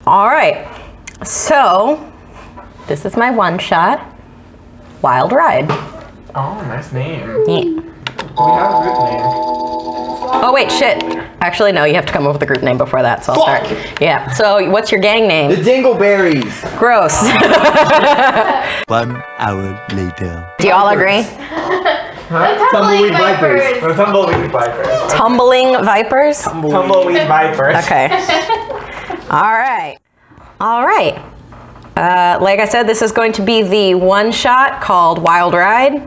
All right. So, this is my one-shot, Wilde Ride. Oh, nice name. Yeah. We have a group name. Oh, wait, shit. Actually, no, you have to come up with a group name before that, so I'll start. Yeah. So, what's your gang name? The Dingleberries. Gross. 1 hour later. Do you all agree? Huh? Tumbleweed Vipers. The Tumbleweed Vipers. Tumbling Vipers? Tumbleweed Vipers. Okay. All right. All right. Like I said, this is going to be the one-shot called Wilde Ride.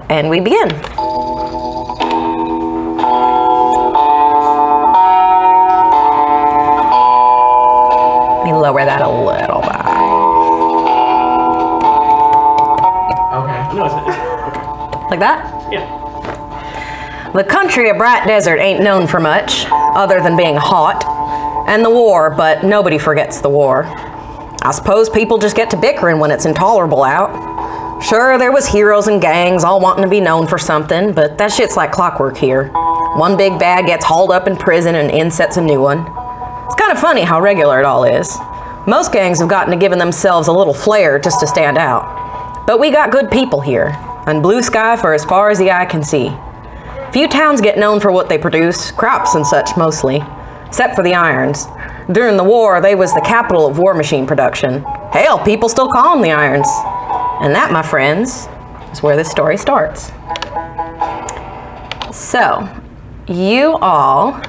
And we begin. Let me lower that a little bit. Okay. No, it's Like that? yeah. The country of Bright Desert ain't known for much, other than being hot, and the war, but nobody forgets the war. I suppose people just get to bickering when it's intolerable out. Sure, there was heroes and gangs all wanting to be known for something, but that shit's like clockwork here. One big bad gets hauled up in prison and in sets a new one. It's kind of funny how regular it all is. Most gangs have gotten to giving themselves a little flair just to stand out. But we got good people here, and blue sky for as far as the eye can see. Few towns get known for what they produce, crops and such mostly, except for the irons. During the war, they was the capital of war machine production. Hell, people still call them the irons. And that, my friends, is where this story starts. So, you all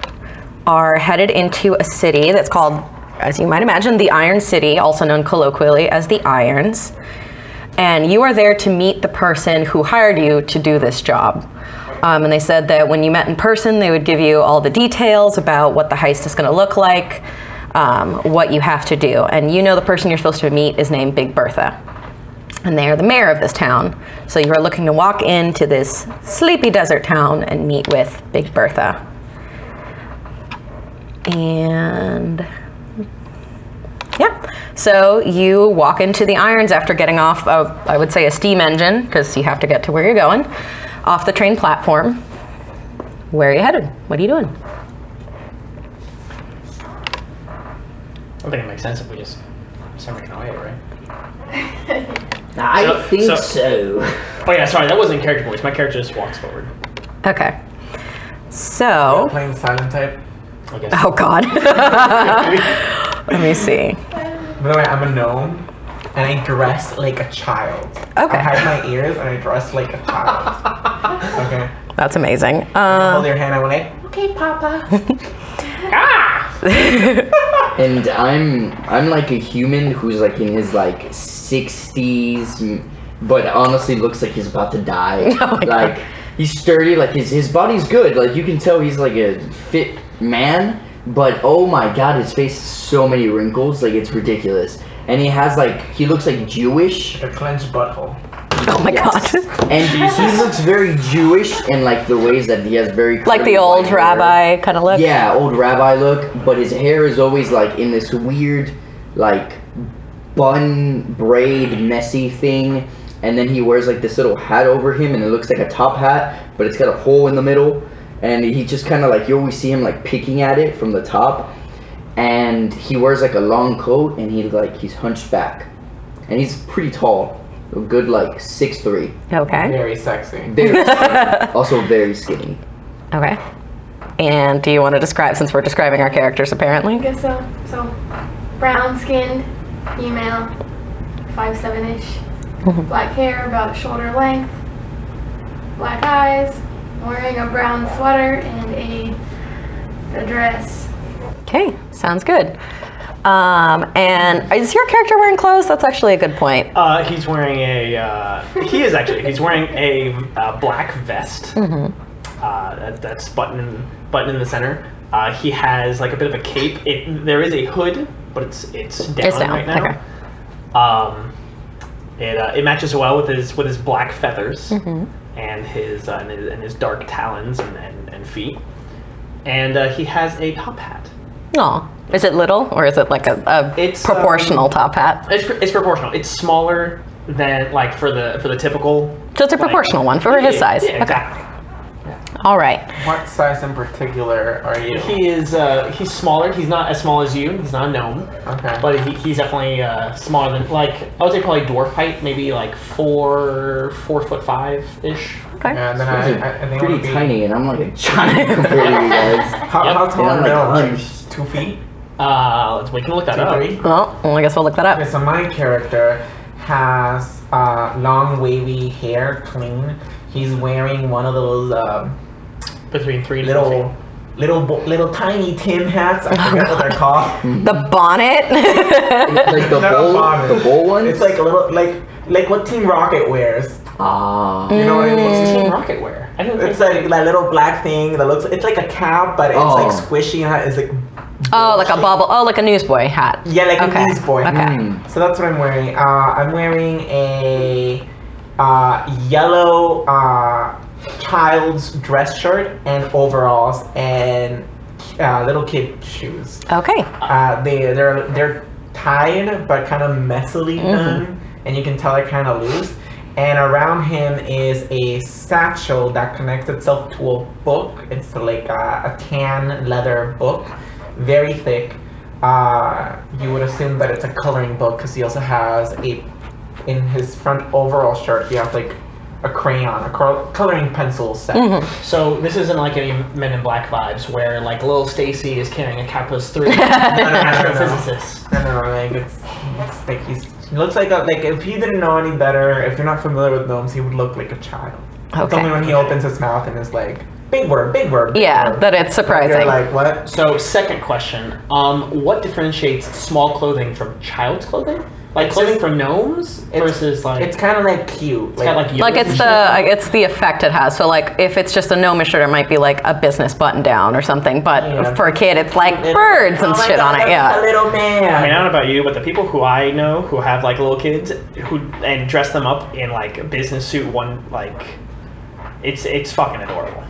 are headed into a city that's called, as you might imagine, the Iron City, also known colloquially as the Irons. And you are there to meet the person who hired you to do this job. And they said that when you met in person, they would give you all the details about what the heist is going to look like, what you have to do. And you know the person you're supposed to meet is named Big Bertha. And they are the mayor of this town. So you are looking to walk into this sleepy desert town and meet with Big Bertha. And yeah, so you walk into the Irons after getting off of, I would say, a steam engine, because you have to get to where you're going, off the train platform. Where are you headed? What are you doing? I think it makes sense if we just start making our way, right? I think so. Oh yeah, sorry, that wasn't character voice. My character just walks forward. Okay. So, Playing silent type. I guess. oh God. Let me see. By the way, I'm a gnome, and I dress like a child. Okay. I hide my ears, and I dress like a child. Okay. That's amazing. Hold your hand, I went like, okay, Papa. Ah! And I'm like a human who's like in his like 60s, but honestly looks like he's about to die. Oh my like God. He's sturdy, like his body's good. Like you can tell he's like a fit man, but oh my God, his face has so many wrinkles, like it's ridiculous. And he looks like Jewish. Like a clenched butthole. Oh my God. And he looks very Jewish in like the ways that he has very Like the curly old white hair. rabbi kind of look? Yeah, old rabbi look, but his hair is always like in this weird, like bun braid messy thing, and then he wears like this little hat over him, and it looks like a top hat, but it's got a hole in the middle, and he just kind of like, you always see him like picking at it from the top, and he wears like a long coat, and he's hunched back, and he's pretty tall, a good like 6'3". Okay. Very sexy. Very skinny. Also very skinny. Okay. And do you want to describe, since we're describing our characters apparently? I guess so. So, brown skinned, female, 5'7"-ish, black hair about shoulder length, black eyes, wearing a brown sweater and a dress. Okay, sounds good. And is your character wearing clothes? That's actually a good point. He's wearing he's wearing a black vest. That's buttoned in the center. He has like a bit of a cape. There is a hood, but it's down right now. Okay. It matches well with his black feathers and his dark talons and feet. And he has a top hat. Oh, is it little or is it like a proportional top hat? It's proportional. It's smaller than like for the typical. So it's a proportional one for his size. Yeah, Okay. exactly. All right. What size in particular are you? He's smaller. He's not as small as you. He's not a gnome. Okay. But he's definitely smaller than, like, I would say probably dwarf height, maybe like 4'5" ish. Okay. Yeah, and then You guys I are think pretty tiny, and I'm like a giant compared to you guys. How tall And are I'm like gnomes? 2 feet? We can look that 2, up. 3? Well, I guess we'll look that Okay, up. so my character has long wavy hair, clean. He's wearing one of those Between 3 and 4 feet. little tiny Tim hats. I forget what they're called. The bonnet. Like the Not a bowl, bonnet. the bowl ones. It's like a little like what Team Rocket wears. Ah. You know what I mean? What's Team Rocket wear? I didn't It's think like that little black thing that looks. It's like a cap, but it's like squishy and it's like. Oh, like a bubble. Oh, like a newsboy hat. Yeah, like Okay. a newsboy. Okay. So that's what I'm wearing. I'm wearing a yellow child's dress shirt and overalls and little kid shoes. Okay. They're tied but kind of messily done, and you can tell they're kind of loose. And around him is a satchel that connects itself to a book. It's like a tan leather book, very thick. You would assume that it's a coloring book because he also has in his front overall shirt, he has like a crayon, a coloring pencil set. so. This isn't like any Men in Black vibes where like little Stacy is carrying a Kappa's 3 No, astrophysicist. no, like it's like he looks like if he didn't know any better, if you're not familiar with gnomes, he would look like a child. It's Okay. only when he opens his mouth and is like, big word, big word. Big Yeah, word. that it's surprising. You're like, what? So, second question. What differentiates small clothing from child's clothing? Like clothing for gnomes versus like It's kind of like cute. it's got like Like yoke it's and shit? the effect it has. So like if it's just a gnomish shirt, it might be like a business button down or something. But Yeah. for a kid, it's like birds and Oh my shit God, on it. that's Yeah. a little man. I mean, I don't know about you, but the people who I know who have like little kids and dress them up in like a business suit, it's fucking adorable.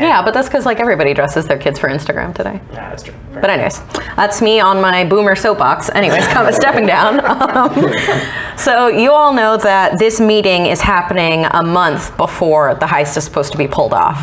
Yeah, but that's because like everybody dresses their kids for Instagram today. Yeah, that's true. But anyways, that's me on my boomer soapbox. Anyways, stepping down. So you all know that this meeting is happening a month before the heist is supposed to be pulled off.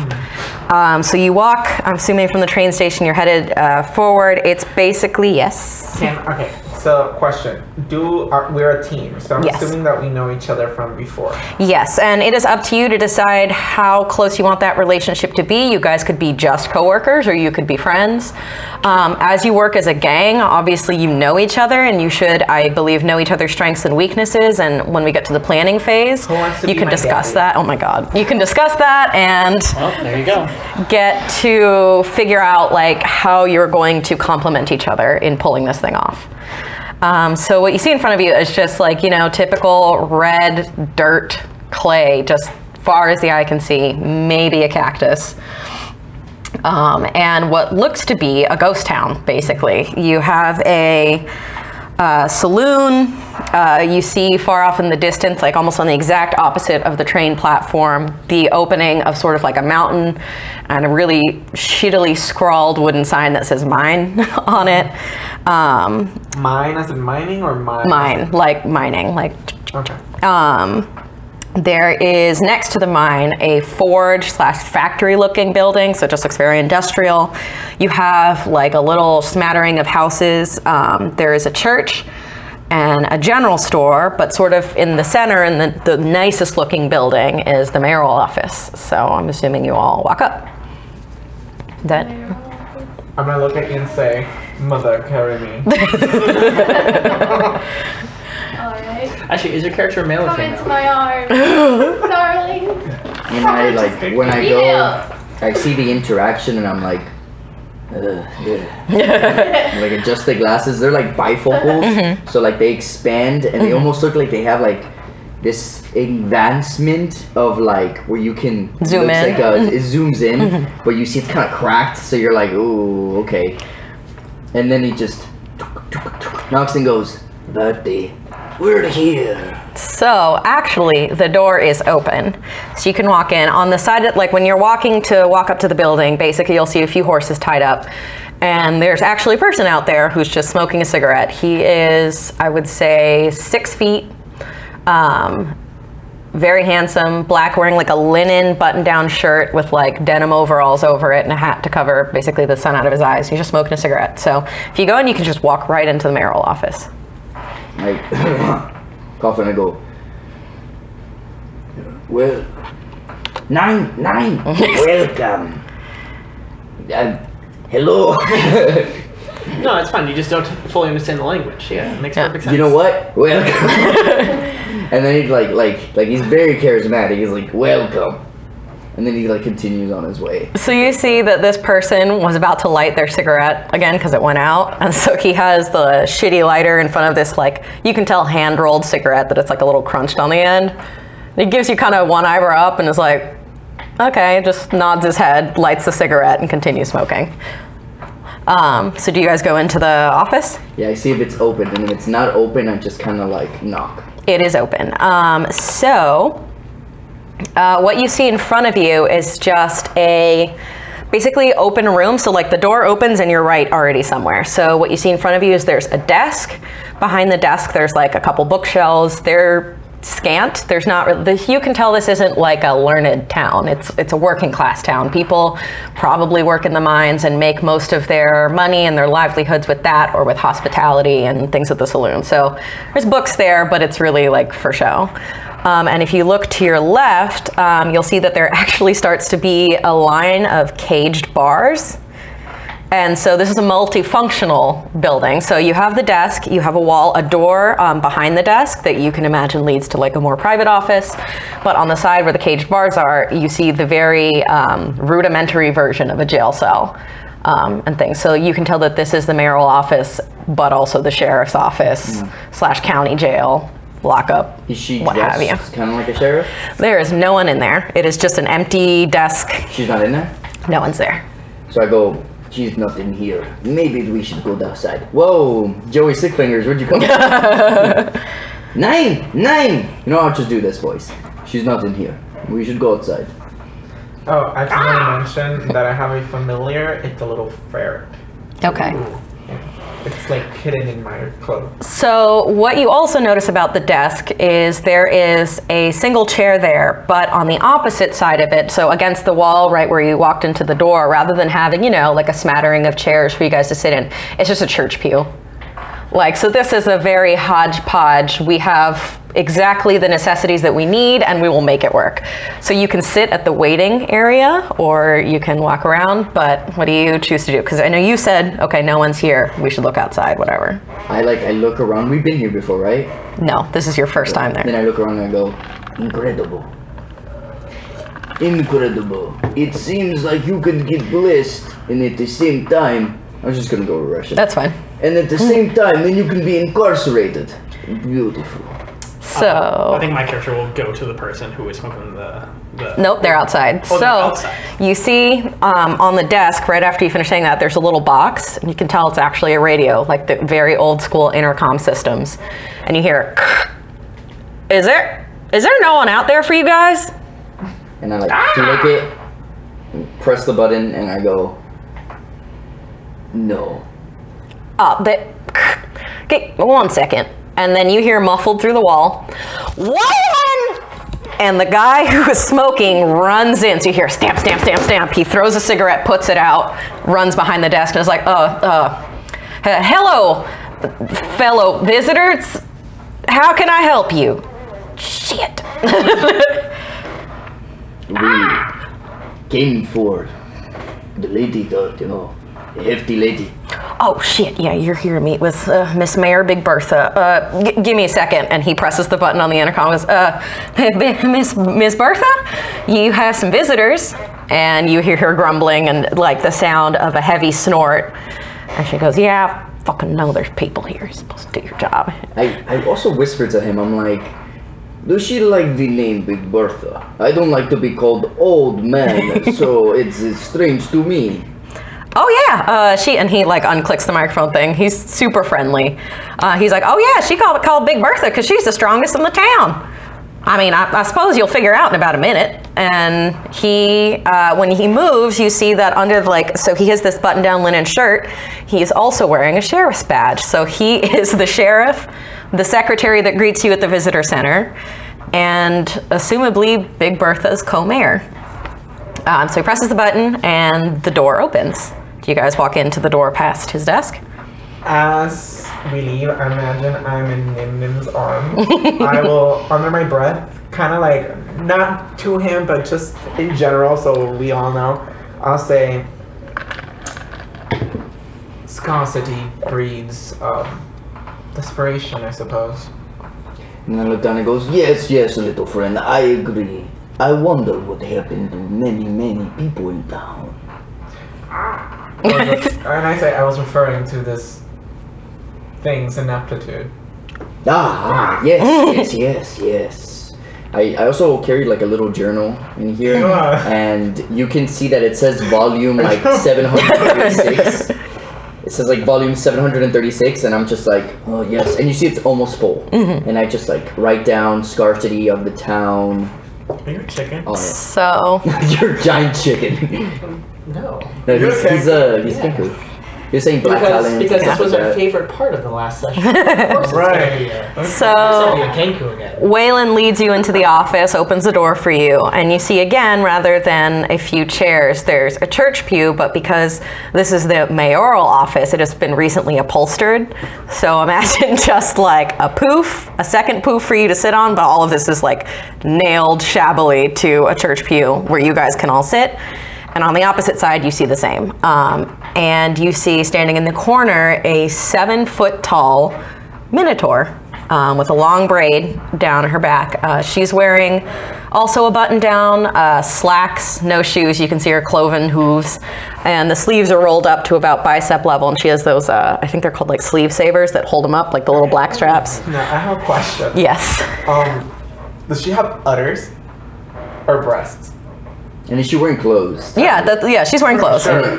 So you walk, I'm assuming from the train station, you're headed forward. It's basically, yes. Okay, so question. We're a team, so I'm Yes. assuming that we know each other from before. Yes, and it is up to you to decide how close you want that relationship to be. You guys could be just coworkers or you could be friends. As you work as a gang, obviously you know each other and you should, I believe, know each other's strengths and weaknesses. And when we get to the planning phase, Who wants to you be can my discuss daddy? that. Oh my God. You can discuss that and Well, there you go. get to figure out like how you're going to complement each other in pulling this thing off. So what you see in front of you is just like, typical red dirt clay, just far as the eye can see, maybe a cactus. And what looks to be a ghost town, basically. You have a saloon. You see far off in the distance, like almost on the exact opposite of the train platform, the opening of sort of like a mountain and a really shittily scrawled wooden sign that says mine on it. Mine as in mining or mine? Mine, like mining, like. Okay. There is next to the mine a forge/factory looking building, so it just looks very industrial. You have like a little smattering of houses. There is a church and a general store, but sort of in the center and the nicest looking building is the mayoral office. So I'm assuming you all walk up. That. I'm gonna look at you and say, "Mother, carry me." Alright. Actually, is your character male or Come into female? my arms, darling. And I like when I go, I see the interaction and I'm like, like adjust the glasses. They're like bifocals, so like they expand and they almost look like they have like this advancement of like where you can Zoom looks in. Like it zooms in, but you see it's kind of cracked, so you're like, ooh, okay. And then he just knocks and goes, "Buddy, we're here." So actually the door is open, so you can walk in. On the side, like when you're walk up to the building, basically you'll see a few horses tied up, and there's actually a person out there who's just smoking a cigarette. He is, I would say, 6 feet, very handsome, black, wearing like a linen button-down shirt with like denim overalls over it and a hat to cover basically the sun out of his eyes. He's just smoking a cigarette. So if you go in, you can just walk right into the mayoral office. I cough and I go, well, nine, welcome. Hello. No, it's fine. You just don't fully understand the language. Yeah, it makes perfect sense. You know what? Welcome. And then he's like he's very charismatic. He's like, welcome. And then he like continues on his way. So you see that this person was about to light their cigarette again because it went out, and so he has the shitty lighter in front of this, like, you can tell hand-rolled cigarette that it's like a little crunched on the end. He gives you kind of one eyebrow up and is like, okay, just nods his head, lights the cigarette, and continues smoking. So do you guys go into the office? Yeah, I see if it's open, and if it's not open, I just kind of like knock. It is open. What you see in front of you is just a basically open room. So like the door opens and you're right already somewhere. So what you see in front of you is there's a desk. Behind the desk, there's like a couple bookshelves. They're scant. There's not really, you can tell this isn't like a learned town. It's a working class town. People probably work in the mines and make most of their money and their livelihoods with that, or with hospitality and things at the saloon. So there's books there, but it's really like for show. And if you look to your left, you'll see that there actually starts to be a line of caged bars. And so this is a multifunctional building. So you have the desk, you have a wall, a door behind the desk that you can imagine leads to like a more private office. But on the side where the caged bars are, you see the very rudimentary version of a jail cell and things. So you can tell that this is the mayoral office, but also the sheriff's office / county jail, lockup, Is she what have you. kind of like a sheriff? There is no one in there. It is just an empty desk. She's not in there? No one's there. So I go, she's not in here. Maybe we should go outside. Whoa, Joey Sickfingers, where'd you come from? Nine! You know, I'll just do this voice. She's not in here. We should go outside. Oh, I just want to mention that I have a familiar. It's a little ferret. Okay. It's like hidden in my clothes. So what you also notice about the desk is there is a single chair there, but on the opposite side of it, so against the wall right where you walked into the door, rather than having, you know, like a smattering of chairs for you guys to sit in, it's just a church pew. Like, so this is a very hodgepodge. We have exactly the necessities that we need, and we will make it work. So you can sit at the waiting area, or you can walk around, but what do you choose to do? Because I know you said, okay, no one's here, we should look outside, whatever. I look around. We've been here before, right? No, this is your first time there. Then I look around and I go, incredible. It seems like you can get blessed, and at the same time, I was just gonna go to Russian. That's fine. And at the same time, then you can be incarcerated. Beautiful. So I think my character will go to the person who is smoking the nope, they're outside. Oh, So they're outside. you see on the desk right after you finish saying that, there's a little box, and you can tell it's actually a radio, like the very old school intercom systems. And you hear, is there no one out there for you guys? And I click it, press the button, and I go, no. Okay, 1 second. And then you hear muffled through the wall, "One!" And the guy who is smoking runs in. So you hear stamp, stamp, stamp, stamp. He throws a cigarette, puts it out, runs behind the desk, and is like, hello, fellow visitors. How can I help you? Shit. We came for the lady, the hefty lady. Oh shit, yeah, you're here to meet with Miss Mayor Big Bertha. Give me a second. And he presses the button on the intercom and goes, Miss Bertha, you have some visitors. And you hear her grumbling and like the sound of a heavy snort. And she goes, yeah, I fucking know there's people here. You're supposed to do your job. I also whispered to him, I'm like, does she like the name Big Bertha? I don't like to be called old man, so it's strange to me. Oh yeah, he like unclicks the microphone thing. He's super friendly. He's like, oh yeah, she called Big Bertha because she's the strongest in the town. I mean, I suppose you'll figure out in about a minute. And he, when he moves, you see that under so he has this button-down linen shirt. He's also wearing a sheriff's badge. So he is the sheriff, the secretary that greets you at the visitor center, and assumably Big Bertha's co-mayor. So he presses the button and the door opens. Do you guys walk into the door past his desk? As we leave, I imagine I'm in Nim Nim's arm. I will, under my breath, kind of like, not to him, but just in general, so we all know, I'll say, scarcity breeds desperation, I suppose. And I look down and goes, yes, little friend, I agree. I wonder what happened to many, many people in town. And I say I was referring to this thing's ineptitude. Yes. I also carried like a little journal in here, and you can see that it says volume like 736. It says like volume 736, and I'm just like, oh yes. And you see it's almost full. And I just like write down scarcity of the town. Are you a chicken? Oh, yeah. So You're a giant chicken. No. No, he's Kenku. You're saying black talent. Because this was our that. favorite part of the last session. Of course it's Right. So gonna be a Kenku again. Waylon leads you into the office, opens the door for you, and you see again, rather than a few chairs, there's a church pew, but because this is the mayoral office, it has been recently upholstered. So imagine just like a poof, a second poof for you to sit on, but all of this is like nailed shabbily to a church pew where you guys can all sit. And on the opposite side, you see the same. And you see standing in the corner a 7-foot tall minotaur with a long braid down her back. She's wearing also a button down, slacks, no shoes. You can see her cloven hooves. And the sleeves are rolled up to about bicep level. And she has those, I think they're called like sleeve savers that hold them up, like the little black straps. Now, I have a question. Yes. Does she have udders or breasts? And is she wearing clothes? Yeah, she's wearing clothes. Sure.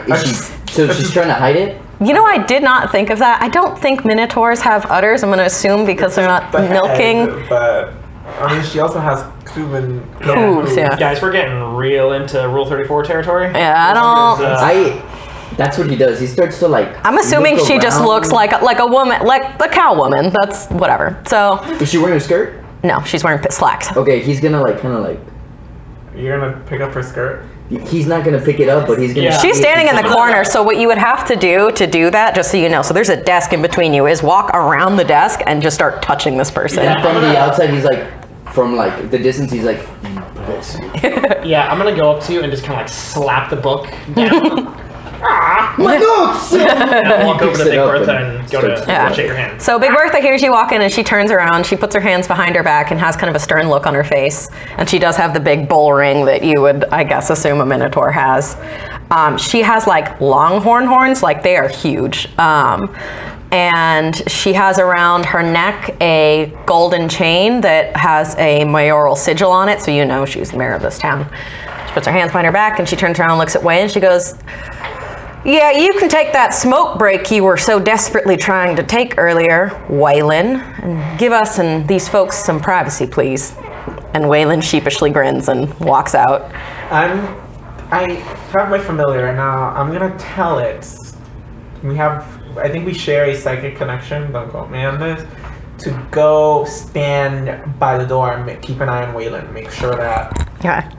So she's trying to hide it? You know, I did not think of that. I don't think minotaurs have udders, I'm going to assume, because they're not The milking. head, but I mean, she also has cloven Hooves, yeah. Guys, we're getting real into Rule 34 territory. Yeah, I don't... That's what he does. He starts to like. I'm assuming look she just around. looks like a woman, like the cow woman. That's whatever. So, Is she wearing a skirt? no, she's wearing slacks. Okay, he's gonna like kind of like. You're gonna pick up her skirt? He's not gonna pick it up, but he's gonna. Yeah. She's standing in the corner, so what you would have to do that, just so you know, so there's a desk in between you, is walk around the desk and just start touching this person. And from the outside, he's like, from like the distance, he's like, bless you. Yeah, I'm gonna go up to you and just kind of like slap the book down. My notes! Now walk over to Picks Big it up Bertha and and go to Yeah. shake her hand. So Big Bertha hears you walk in and she turns around, she puts her hands behind her back and has kind of a stern look on her face. And she does have the big bull ring that you would, I guess, assume a minotaur has. She has like longhorn horns, like they are huge. And she has around her neck a golden chain that has a mayoral sigil on it, so you know she's the mayor of this town. She puts her hands behind her back and she turns around and looks at Wayne and she goes, "Yeah, you can take that smoke break you were so desperately trying to take earlier, Waylon, and give us and these folks some privacy, please." And Waylon sheepishly grins and walks out. I have my familiar now. I'm gonna tell it. I think we share a psychic connection. Don't quote me on this. To go stand by the door and keep an eye on Waylon. Make sure that Yeah.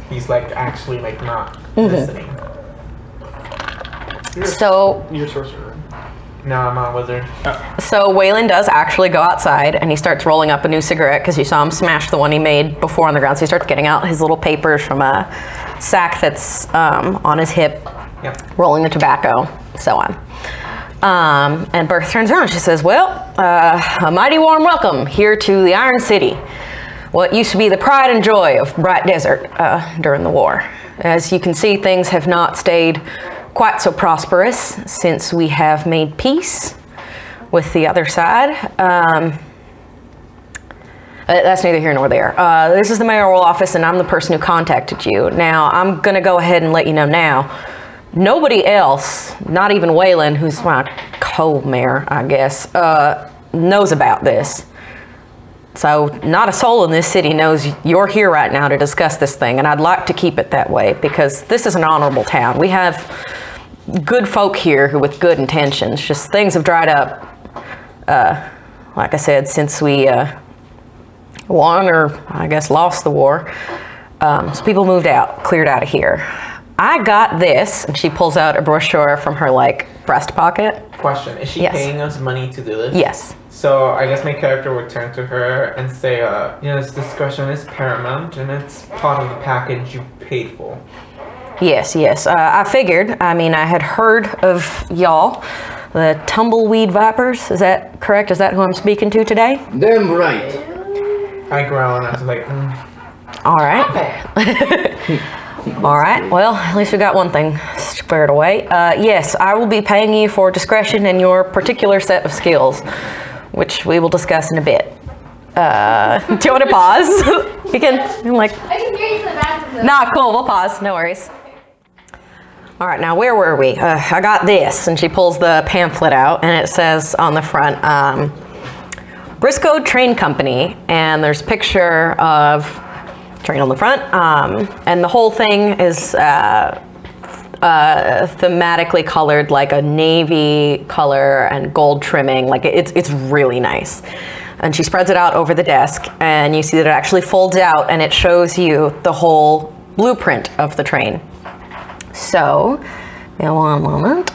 he's like actually like not listening. So You're a sorcerer. No, I'm not a wizard. Waylon does actually go outside and he starts rolling up a new cigarette because you saw him smash the one he made before on the ground. So he starts getting out his little papers from a sack that's on his hip, Yep. rolling the tobacco, so on. And Bertha turns around and she says, "Well, a mighty warm welcome here to the Iron City, what used to be the pride and joy of Bright Desert during the war. As you can see, things have not stayed quite so prosperous since we have made peace with the other side. That's neither here nor there. This is the mayoral office and I'm the person who contacted you. Now, I'm gonna go ahead and let you know now, nobody else, not even Waylon, who's my co-mayor, I guess, knows about this. So not a soul in this city knows you're here right now to discuss this thing, and I'd like to keep it that way because this is an honorable town. We have good folk here who with good intentions. Just things have dried up, like I said, since we won or I guess lost the war. So people moved out, cleared out of here. I got this, and she pulls out a brochure from her like breast pocket. Question: is she Yes. paying us money to do this? Yes. So I guess my character would turn to her and say, this discussion is paramount, and it's part of the package you paid for. Yes. I figured. I mean, I had heard of y'all, the Tumble Weed Vipers. Is that correct? Is that who I'm speaking to today? Damn right. I groan. I was like, All right. All right. Well, at least we got one thing squared away. Yes, I will be paying you for discretion and your particular set of skills, which we will discuss in a bit. Do you want to pause? You can like. I can hear you to the bathroom. Nah, cool. We'll pause. No worries. All right. Now, where were we? I got this, and she pulls the pamphlet out, and it says on the front, Briscoe Train Company, and there's a picture of train on the front, and the whole thing is thematically colored, like a navy color and gold trimming. Like it's really nice. And she spreads it out over the desk, and you see that it actually folds out, and it shows you the whole blueprint of the train. So, one moment.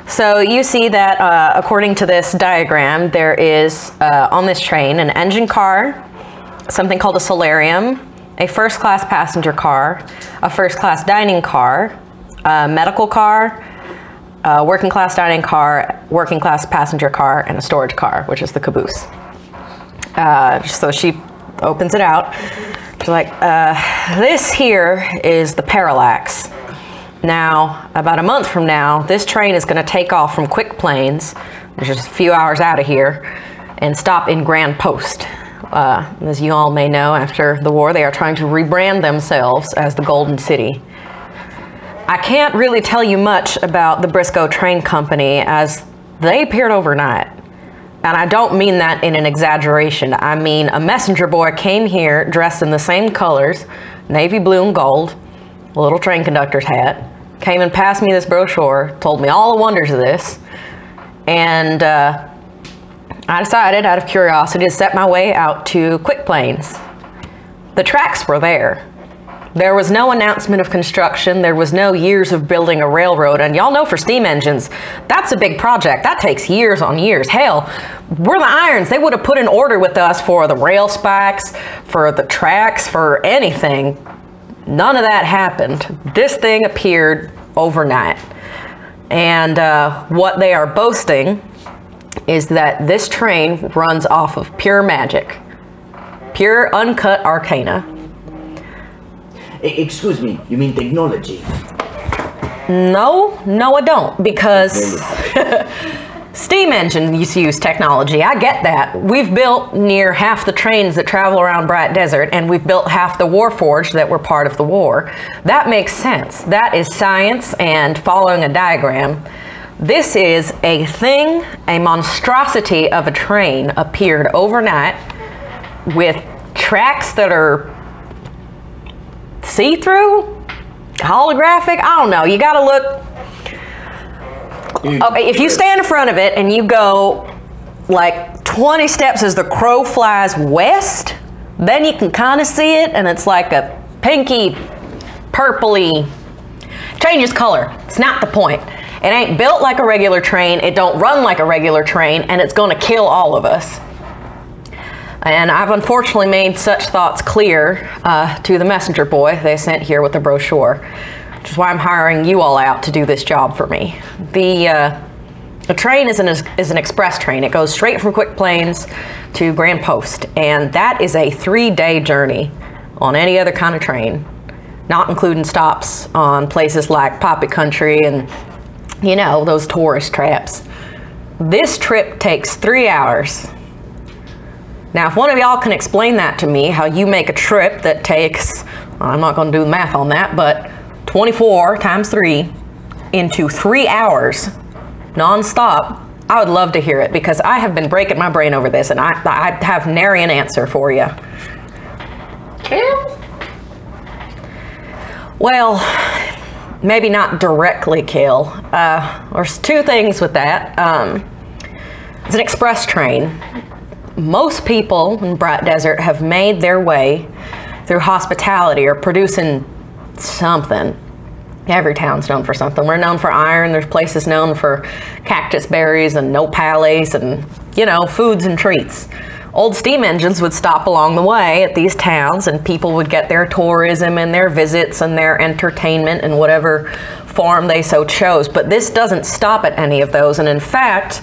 So you see that according to this diagram, there is on this train an engine car, something called a solarium, a first-class passenger car, a first-class dining car, a medical car, a working-class dining car, working-class passenger car, and a storage car, which is the caboose. So she opens it out. She's like, this here is the parallax. Now, about a month from now, this train is going to take off from Quick Plains, which is a few hours out of here, and stop in Grand Post. As you all may know, after the war, they are trying to rebrand themselves as the Golden City. I can't really tell you much about the Briscoe Train Company, as they appeared overnight. And I don't mean that in an exaggeration. I mean, a messenger boy came here dressed in the same colors, navy blue and gold, a little train conductor's hat, came and passed me this brochure, told me all the wonders of this, and I decided, out of curiosity, to set my way out to Quick Plains. The tracks were there. There was no announcement of construction. There was no years of building a railroad. And y'all know for steam engines, that's a big project. That takes years on years. Hell, we're the Irons. They would have put an order with us for the rail spikes, for the tracks, for anything. None of that happened. This thing appeared overnight. And what they are boasting is that this train runs off of pure magic. Pure uncut arcana. Excuse me, you mean technology? No, I don't, because steam engines use technology. I get that. We've built near half the trains that travel around Bright Desert, and we've built half the Warforged that were part of the war. That makes sense. That is science and following a diagram. This is a thing, a monstrosity of a train appeared overnight with tracks that are see-through, holographic. I don't know. You gotta look. Okay, if you stand in front of it and you go like 20 steps as the crow flies west, then you can kind of see it, and it's like a pinky, purpley, changes color. It's not the point. It ain't built like a regular train, it don't run like a regular train, and it's gonna kill all of us. And I've unfortunately made such thoughts clear to the messenger boy they sent here with the brochure, which is why I'm hiring you all out to do this job for me. The train is an express train. It goes straight from Quick Plains to Grand Post, and that is a 3-day journey on any other kind of train, not including stops on places like Poppy Country and, you know, those tourist traps. This trip takes 3 hours. Now, if one of y'all can explain that to me, how you make a trip that takes, I'm not going to do the math on that, but 24 times 3 into 3 hours non-stop, I would love to hear it, because I have been breaking my brain over this, and I have nary an answer for you. Kill? Well, maybe not directly kill. There's two things with that. It's an express train. most people in Bright Desert have made their way through hospitality or producing something. Every town's known for something. We're known for iron. There's places known for cactus berries and nopales and, you know, foods and treats. Old steam engines would stop along the way at these towns, and people would get their tourism and their visits and their entertainment in whatever form they so chose. But this doesn't stop at any of those. And in fact,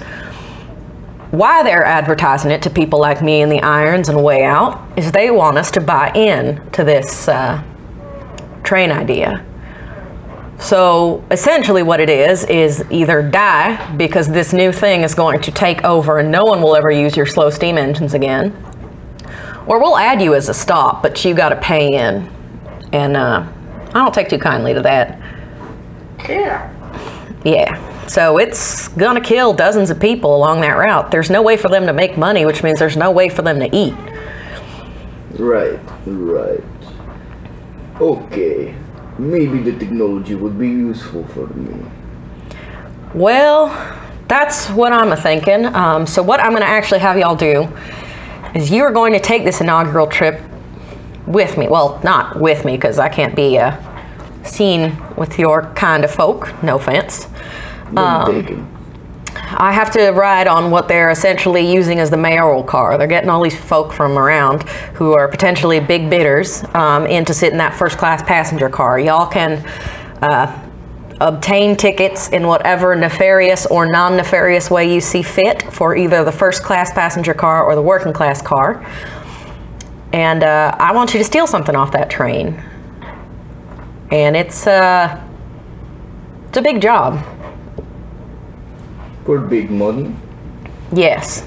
why they're advertising it to people like me in the irons and way out is they want us to buy in to this train idea. So essentially what it is either die because this new thing is going to take over and no one will ever use your slow steam engines again, or we'll add you as a stop, but you got to pay in. And I don't take too kindly to that. Yeah. So it's gonna kill dozens of people along that route. There's no way for them to make money, which means there's no way for them to eat. Right. Okay. Maybe the technology would be useful for me. Well, that's what I'm thinking. So what I'm going to actually have y'all do is you are going to take this inaugural trip with me. Well, not with me, because I can't be seen with your kind of folk. No offense. I have to ride on what they're essentially using as the mayoral car. They're getting all these folk from around who are potentially big bidders in to sit in that first class passenger car. Y'all can obtain tickets in whatever nefarious or non-nefarious way you see fit for either the first class passenger car or the working class car. And I want you to steal something off that train. And it's a big job. For big money? Yes.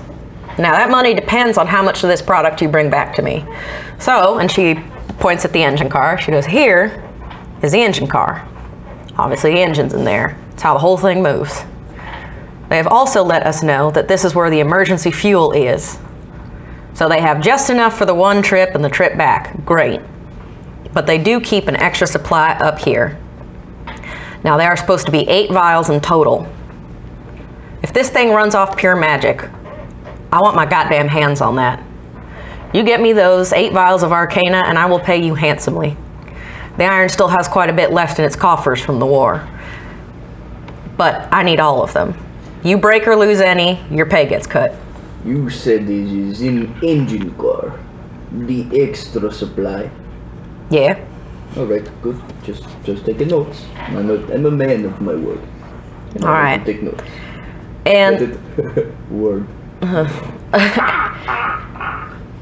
Now that money depends on how much of this product you bring back to me. So, and she points at the engine car. She goes, here is the engine car. Obviously the engine's in there. It's how the whole thing moves. They have also let us know that this is where the emergency fuel is. So they have just enough for the one trip and the trip back. Great. But they do keep an extra supply up here. Now there are supposed to be 8 vials in total. If this thing runs off pure magic, I want my goddamn hands on that. You get me those 8 vials of Arcana and I will pay you handsomely. The iron still has quite a bit left in its coffers from the war. But I need all of them. You break or lose any, your pay gets cut. You said this is in engine car. The extra supply. Yeah. Alright, good. Just taking notes. I'm a man of my word. All right. Take notes. And word.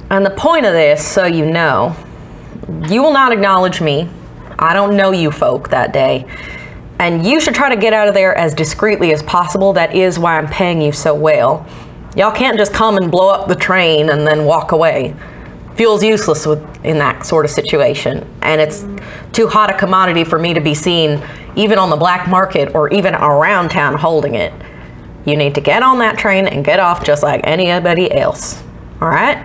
And the point of this, so you know, you will not acknowledge me. I don't know you folk that day. And you should try to get out of there as discreetly as possible. That is why I'm paying you so well. Y'all can't just come and blow up the train and then walk away. Fuel's useless in that sort of situation. And it's too hot a commodity for me to be seen even on the black market or even around town holding it. You need to get on that train and get off just like anybody else. All right?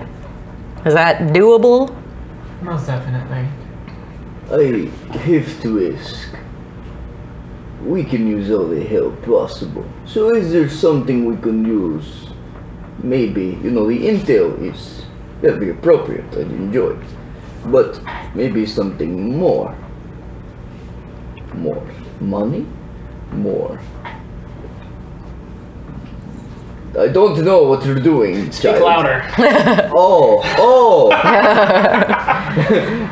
Is that doable? Most definitely. I have to ask. We can use all the help possible. So is there something we can use? Maybe, the intel is very appropriate. I enjoy it. But maybe something more. More money? More. I don't know what you're doing, Speak child. louder. Oh.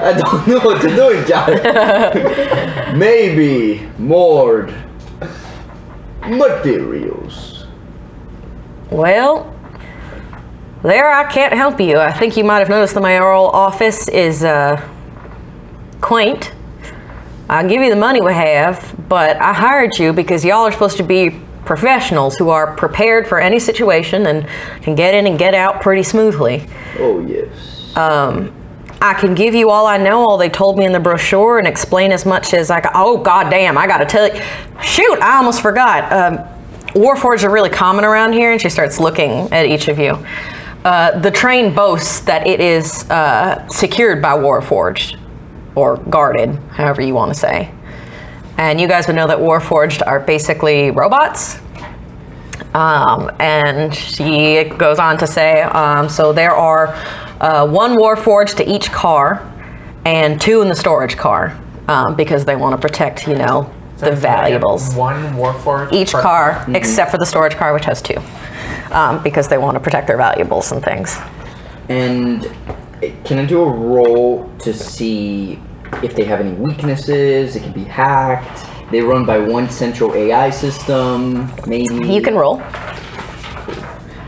I don't know what you're doing, child. Maybe more materials. Well, there I can't help you. I think you might have noticed the mayoral office is quaint. I'll give you the money we have, but I hired you because y'all are supposed to be professionals who are prepared for any situation and can get in and get out pretty smoothly. Oh, yes. I can give you all I know, all they told me in the brochure, and explain as much as I can. Oh, goddamn, I gotta tell you. Shoot, I almost forgot. Warforged are really common around here, and she starts looking at each of you. The train boasts that it is secured by Warforged, or guarded, however you want to say. And you guys would know that Warforged are basically robots. And she goes on to say, so there are 1 Warforged to each car and 2 in the storage car, because they want to protect, you know, the valuables. 1 Warforged Each per car, except for the storage car, which has 2, because they want to protect their valuables and things. And can I do a roll to see if they have any weaknesses? It can be hacked. They run by 1 central AI system, maybe. You can roll.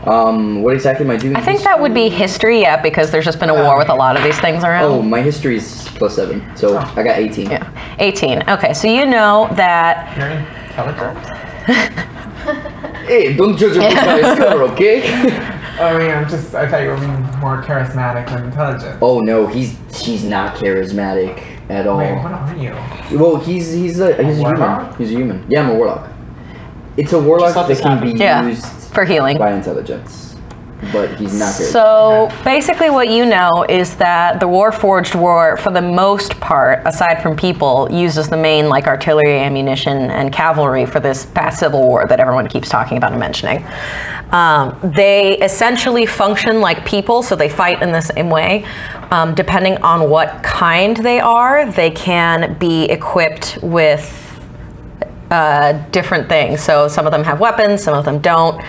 What exactly am I doing? I think that would be history, yeah, because there's just been a war with a lot of these things around. Oh, my history is +7, so I got 18. Yeah, 18. Okay, so you know that. You're intelligent? Hey, don't judge a book by its cover, okay? I mean, I thought you were more charismatic than intelligent. Oh no, he's not charismatic at all. Wait, what are you? Well, he's a human. warlock? He's a human. Yeah, I'm a warlock. It's a warlock that can be used for healing. by intelligence, but he's not charismatic. So basically what you know is that the Warforged war, for the most part, aside from people, uses the main like artillery, ammunition, and cavalry for this past civil war that everyone keeps talking about and mentioning. They essentially function like people, so they fight in the same way. Depending on what kind they are, they can be equipped with different things. So some of them have weapons, some of them don't.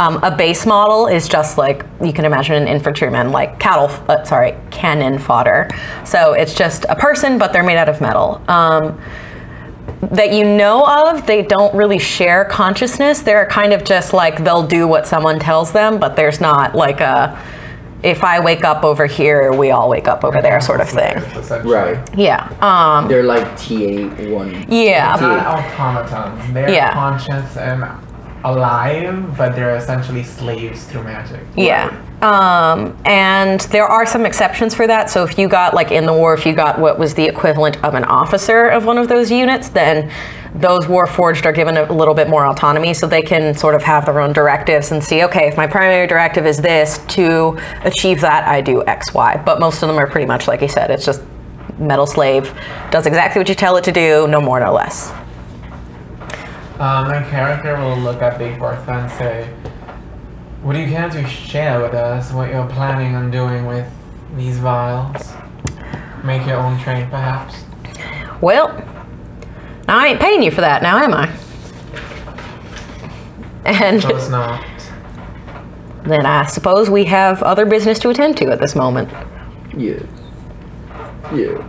A base model is just like, you can imagine an infantryman, like cannon fodder. So it's just a person, but they're made out of metal. That you know of, they don't really share consciousness. They're kind of just like, they'll do what someone tells them, but there's not like a, if I wake up over here, we all wake up over there sort of thing. Right. Yeah. They're like TA1. Yeah. They're not automatons. They're conscious and alive, but they're essentially slaves through magic. Yeah. And there are some exceptions for that. So if you got, like in the war, if you got what was the equivalent of an officer of one of those units, then those Warforged are given a little bit more autonomy, so they can sort of have their own directives and see, okay, if my primary directive is this, to achieve that, I do X, Y. But most of them are pretty much, like you said, it's just metal slave, does exactly what you tell it to do, no more, no less. My character will look at Big Bertha and say, would you care to share with us what you're planning on doing with these vials? Make your own trade, perhaps? Well, I ain't paying you for that now, am I? And No, it's not. then I suppose we have other business to attend to at this moment. Yes. Yeah.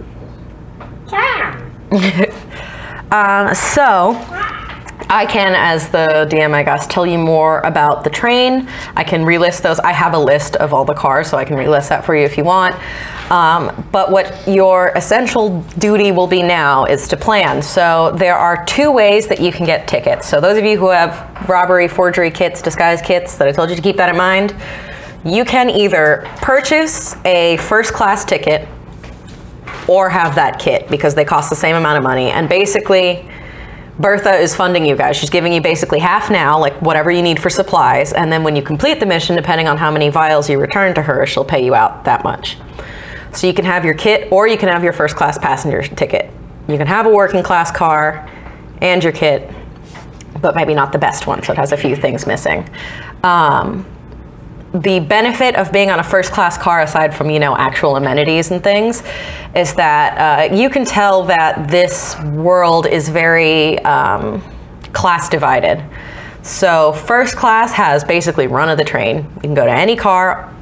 So, I can, as the DM, I guess, tell you more about the train. I can relist those. I have a list of all the cars, so I can relist that for you if you want. But what your essential duty will be now is to plan. So there are 2 ways that you can get tickets. So those of you who have robbery, forgery kits, disguise kits, that I told you to keep that in mind, you can either purchase a first-class ticket or have that kit, because they cost the same amount of money. And basically, Bertha is funding you guys. She's giving you basically half now, like whatever you need for supplies, and then when you complete the mission, depending on how many vials you return to her, she'll pay you out that much. So you can have your kit, or you can have your first class passenger ticket. You can have a working class car and your kit, but maybe not the best one, so it has a few things missing. The benefit of being on a first class car, aside from, you know, actual amenities and things, is that you can tell that this world is very class divided. So first class has basically run of the train. You can go to any car,